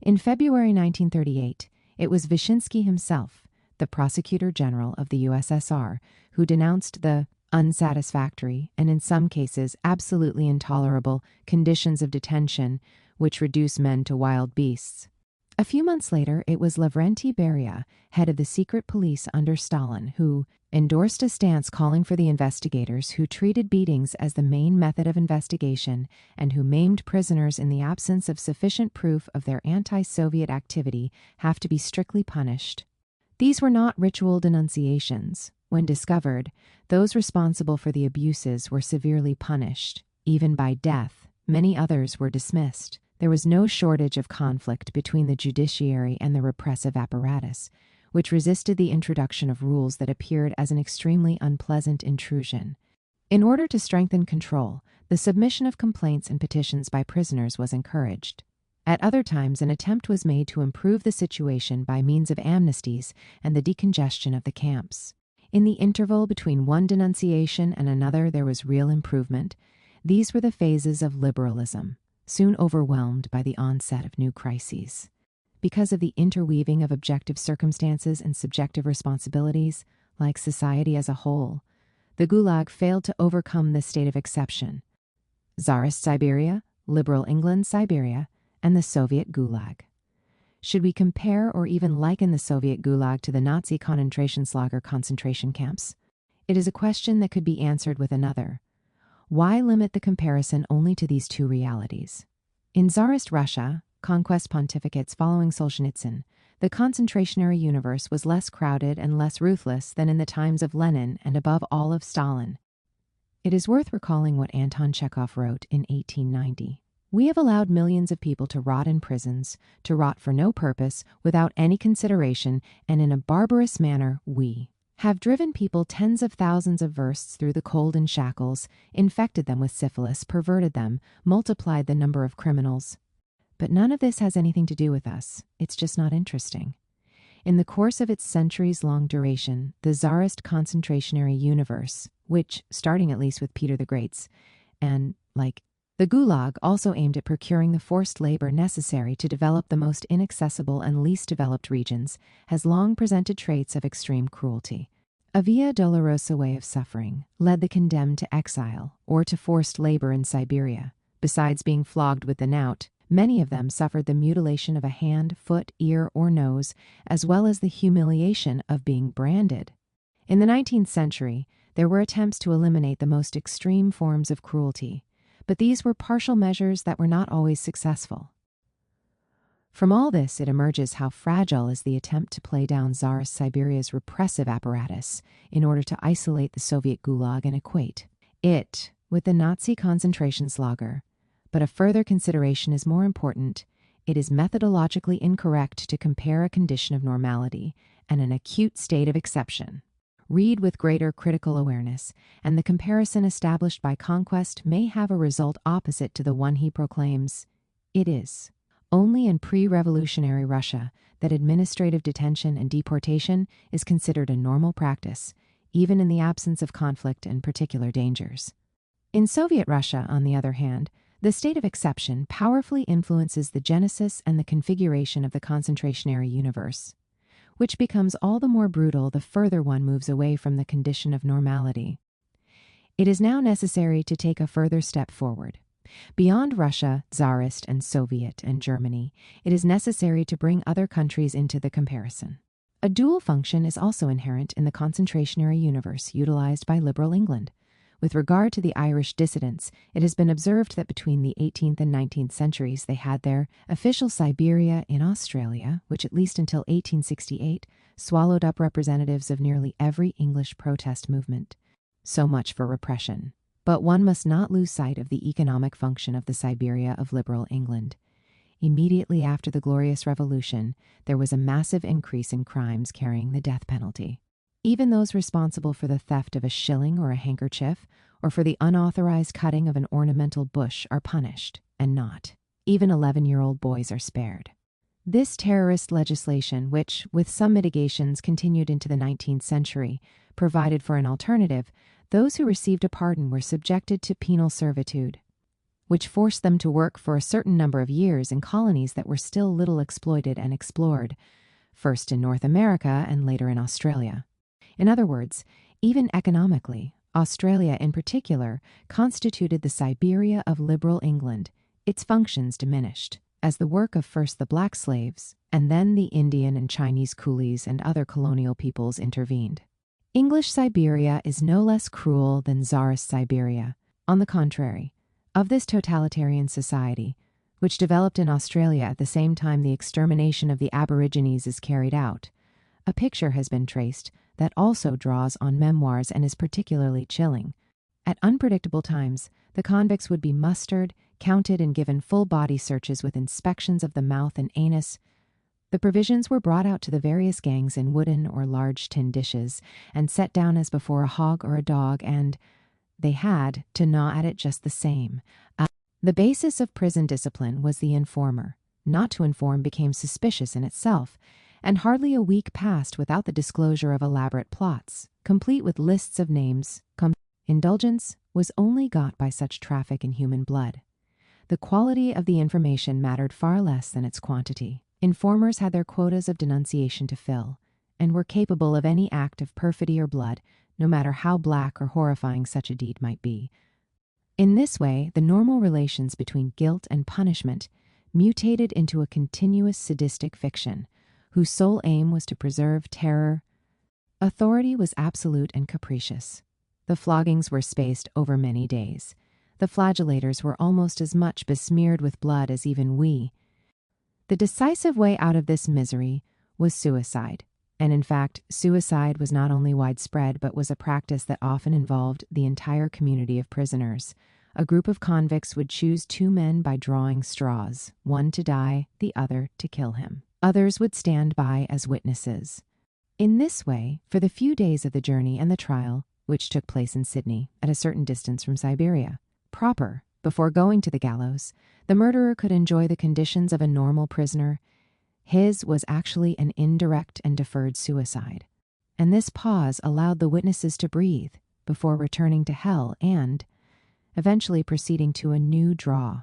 In February 1938, it was Vyshinsky himself, the Prosecutor General of the USSR, who denounced the unsatisfactory and in some cases absolutely intolerable conditions of detention which reduce men to wild beasts. A few months later, it was Lavrentiy Beria, head of the secret police under Stalin, who endorsed a stance calling for the investigators who treated beatings as the main method of investigation and who maimed prisoners in the absence of sufficient proof of their anti-Soviet activity have to be strictly punished. These were not ritual denunciations. When discovered, those responsible for the abuses were severely punished, even by death. Many others were dismissed. There was no shortage of conflict between the judiciary and the repressive apparatus, which resisted the introduction of rules that appeared as an extremely unpleasant intrusion. In order to strengthen control, the submission of complaints and petitions by prisoners was encouraged. At other times, an attempt was made to improve the situation by means of amnesties and the decongestion of the camps. In the interval between one denunciation and another, there was real improvement. These were the phases of liberalism, soon overwhelmed by the onset of new crises. Because of the interweaving of objective circumstances and subjective responsibilities, like society as a whole, the Gulag failed to overcome this state of exception. Tsarist Siberia, liberal England, Siberia, and the Soviet Gulag. Should we compare or even liken the Soviet Gulag to the Nazi Konzentrationslager concentration camps? It is a question that could be answered with another. Why limit the comparison only to these two realities? In Tsarist Russia, conquest pontificates following Solzhenitsyn, the concentrationary universe was less crowded and less ruthless than in the times of Lenin and above all of Stalin. It is worth recalling what Anton Chekhov wrote in 1890. We have allowed millions of people to rot in prisons, to rot for no purpose, without any consideration, and in a barbarous manner we have driven people tens of thousands of versts through the cold and shackles, infected them with syphilis, perverted them, multiplied the number of criminals. But none of this has anything to do with us. It's just not interesting. In the course of its centuries-long duration, the Tsarist concentrationary universe, which, starting at least with Peter the Great's, and, like the Gulag, also aimed at procuring the forced labor necessary to develop the most inaccessible and least developed regions, has long presented traits of extreme cruelty. A via dolorosa way of suffering led the condemned to exile or to forced labor in Siberia. Besides being flogged with the knout, many of them suffered the mutilation of a hand, foot, ear, or nose, as well as the humiliation of being branded. In the 19th century, there were attempts to eliminate the most extreme forms of cruelty, but these were partial measures that were not always successful. From all this, it emerges how fragile is the attempt to play down Tsarist Siberia's repressive apparatus in order to isolate the Soviet Gulag and equate it with the Nazi Konzentrationslager. But a further consideration is more important. It is methodologically incorrect to compare a condition of normality and an acute state of exception. Read with greater critical awareness, and the comparison established by conquest may have a result opposite to the one he proclaims. It is only in pre-revolutionary Russia that administrative detention and deportation is considered a normal practice, even in the absence of conflict and particular dangers. In Soviet Russia, on the other hand, the state of exception powerfully influences the genesis and the configuration of the concentrationary universe, which becomes all the more brutal the further one moves away from the condition of normality. It is now necessary to take a further step forward. Beyond Russia, Tsarist and Soviet and Germany, it is necessary to bring other countries into the comparison. A dual function is also inherent in the concentrationary universe utilized by liberal England. With regard to the Irish dissidents, it has been observed that between the 18th and 19th centuries they had their official Siberia in Australia, which at least until 1868 swallowed up representatives of nearly every English protest movement. So much for repression. But one must not lose sight of the economic function of the Siberia of liberal England. Immediately after the Glorious Revolution, there was a massive increase in crimes carrying the death penalty. Even those responsible for the theft of a shilling or a handkerchief, or for the unauthorized cutting of an ornamental bush are punished, and not. Even 11-year-old boys are spared. This terrorist legislation, which, with some mitigations, continued into the 19th century, provided for an alternative. Those who received a pardon were subjected to penal servitude, which forced them to work for a certain number of years in colonies that were still little exploited and explored, first in North America and later in Australia. In other words, even economically, Australia in particular constituted the Siberia of liberal England. Its functions diminished, as the work of first the black slaves, and then the Indian and Chinese coolies and other colonial peoples intervened. English Siberia is no less cruel than Tsarist Siberia. On the contrary, of this totalitarian society, which developed in Australia at the same time the extermination of the Aborigines is carried out, a picture has been traced that also draws on memoirs and is particularly chilling. At unpredictable times, the convicts would be mustered, counted, and given full body searches with inspections of the mouth and anus. The provisions were brought out to the various gangs in wooden or large tin dishes and set down as before a hog or a dog, and they had to gnaw at it just the same. The basis of prison discipline was the informer. Not to inform became suspicious in itself, and hardly a week passed without the disclosure of elaborate plots, complete with lists of names. Indulgence was only got by such traffic in human blood. The quality of the information mattered far less than its quantity. Informers had their quotas of denunciation to fill, and were capable of any act of perfidy or blood, no matter how black or horrifying such a deed might be. In this way, the normal relations between guilt and punishment mutated into a continuous sadistic fiction, whose sole aim was to preserve terror. Authority was absolute and capricious. The floggings were spaced over many days. The flagellators were almost as much besmeared with blood as even we. The decisive way out of this misery was suicide, and in fact, suicide was not only widespread but was a practice that often involved the entire community of prisoners. A group of convicts would choose two men by drawing straws, one to die, the other to kill him. Others would stand by as witnesses. In this way, for the few days of the journey and the trial, which took place in Sydney, at a certain distance from Siberia, proper, before going to the gallows, the murderer could enjoy the conditions of a normal prisoner. His was actually an indirect and deferred suicide. And this pause allowed the witnesses to breathe before returning to hell and eventually proceeding to a new draw,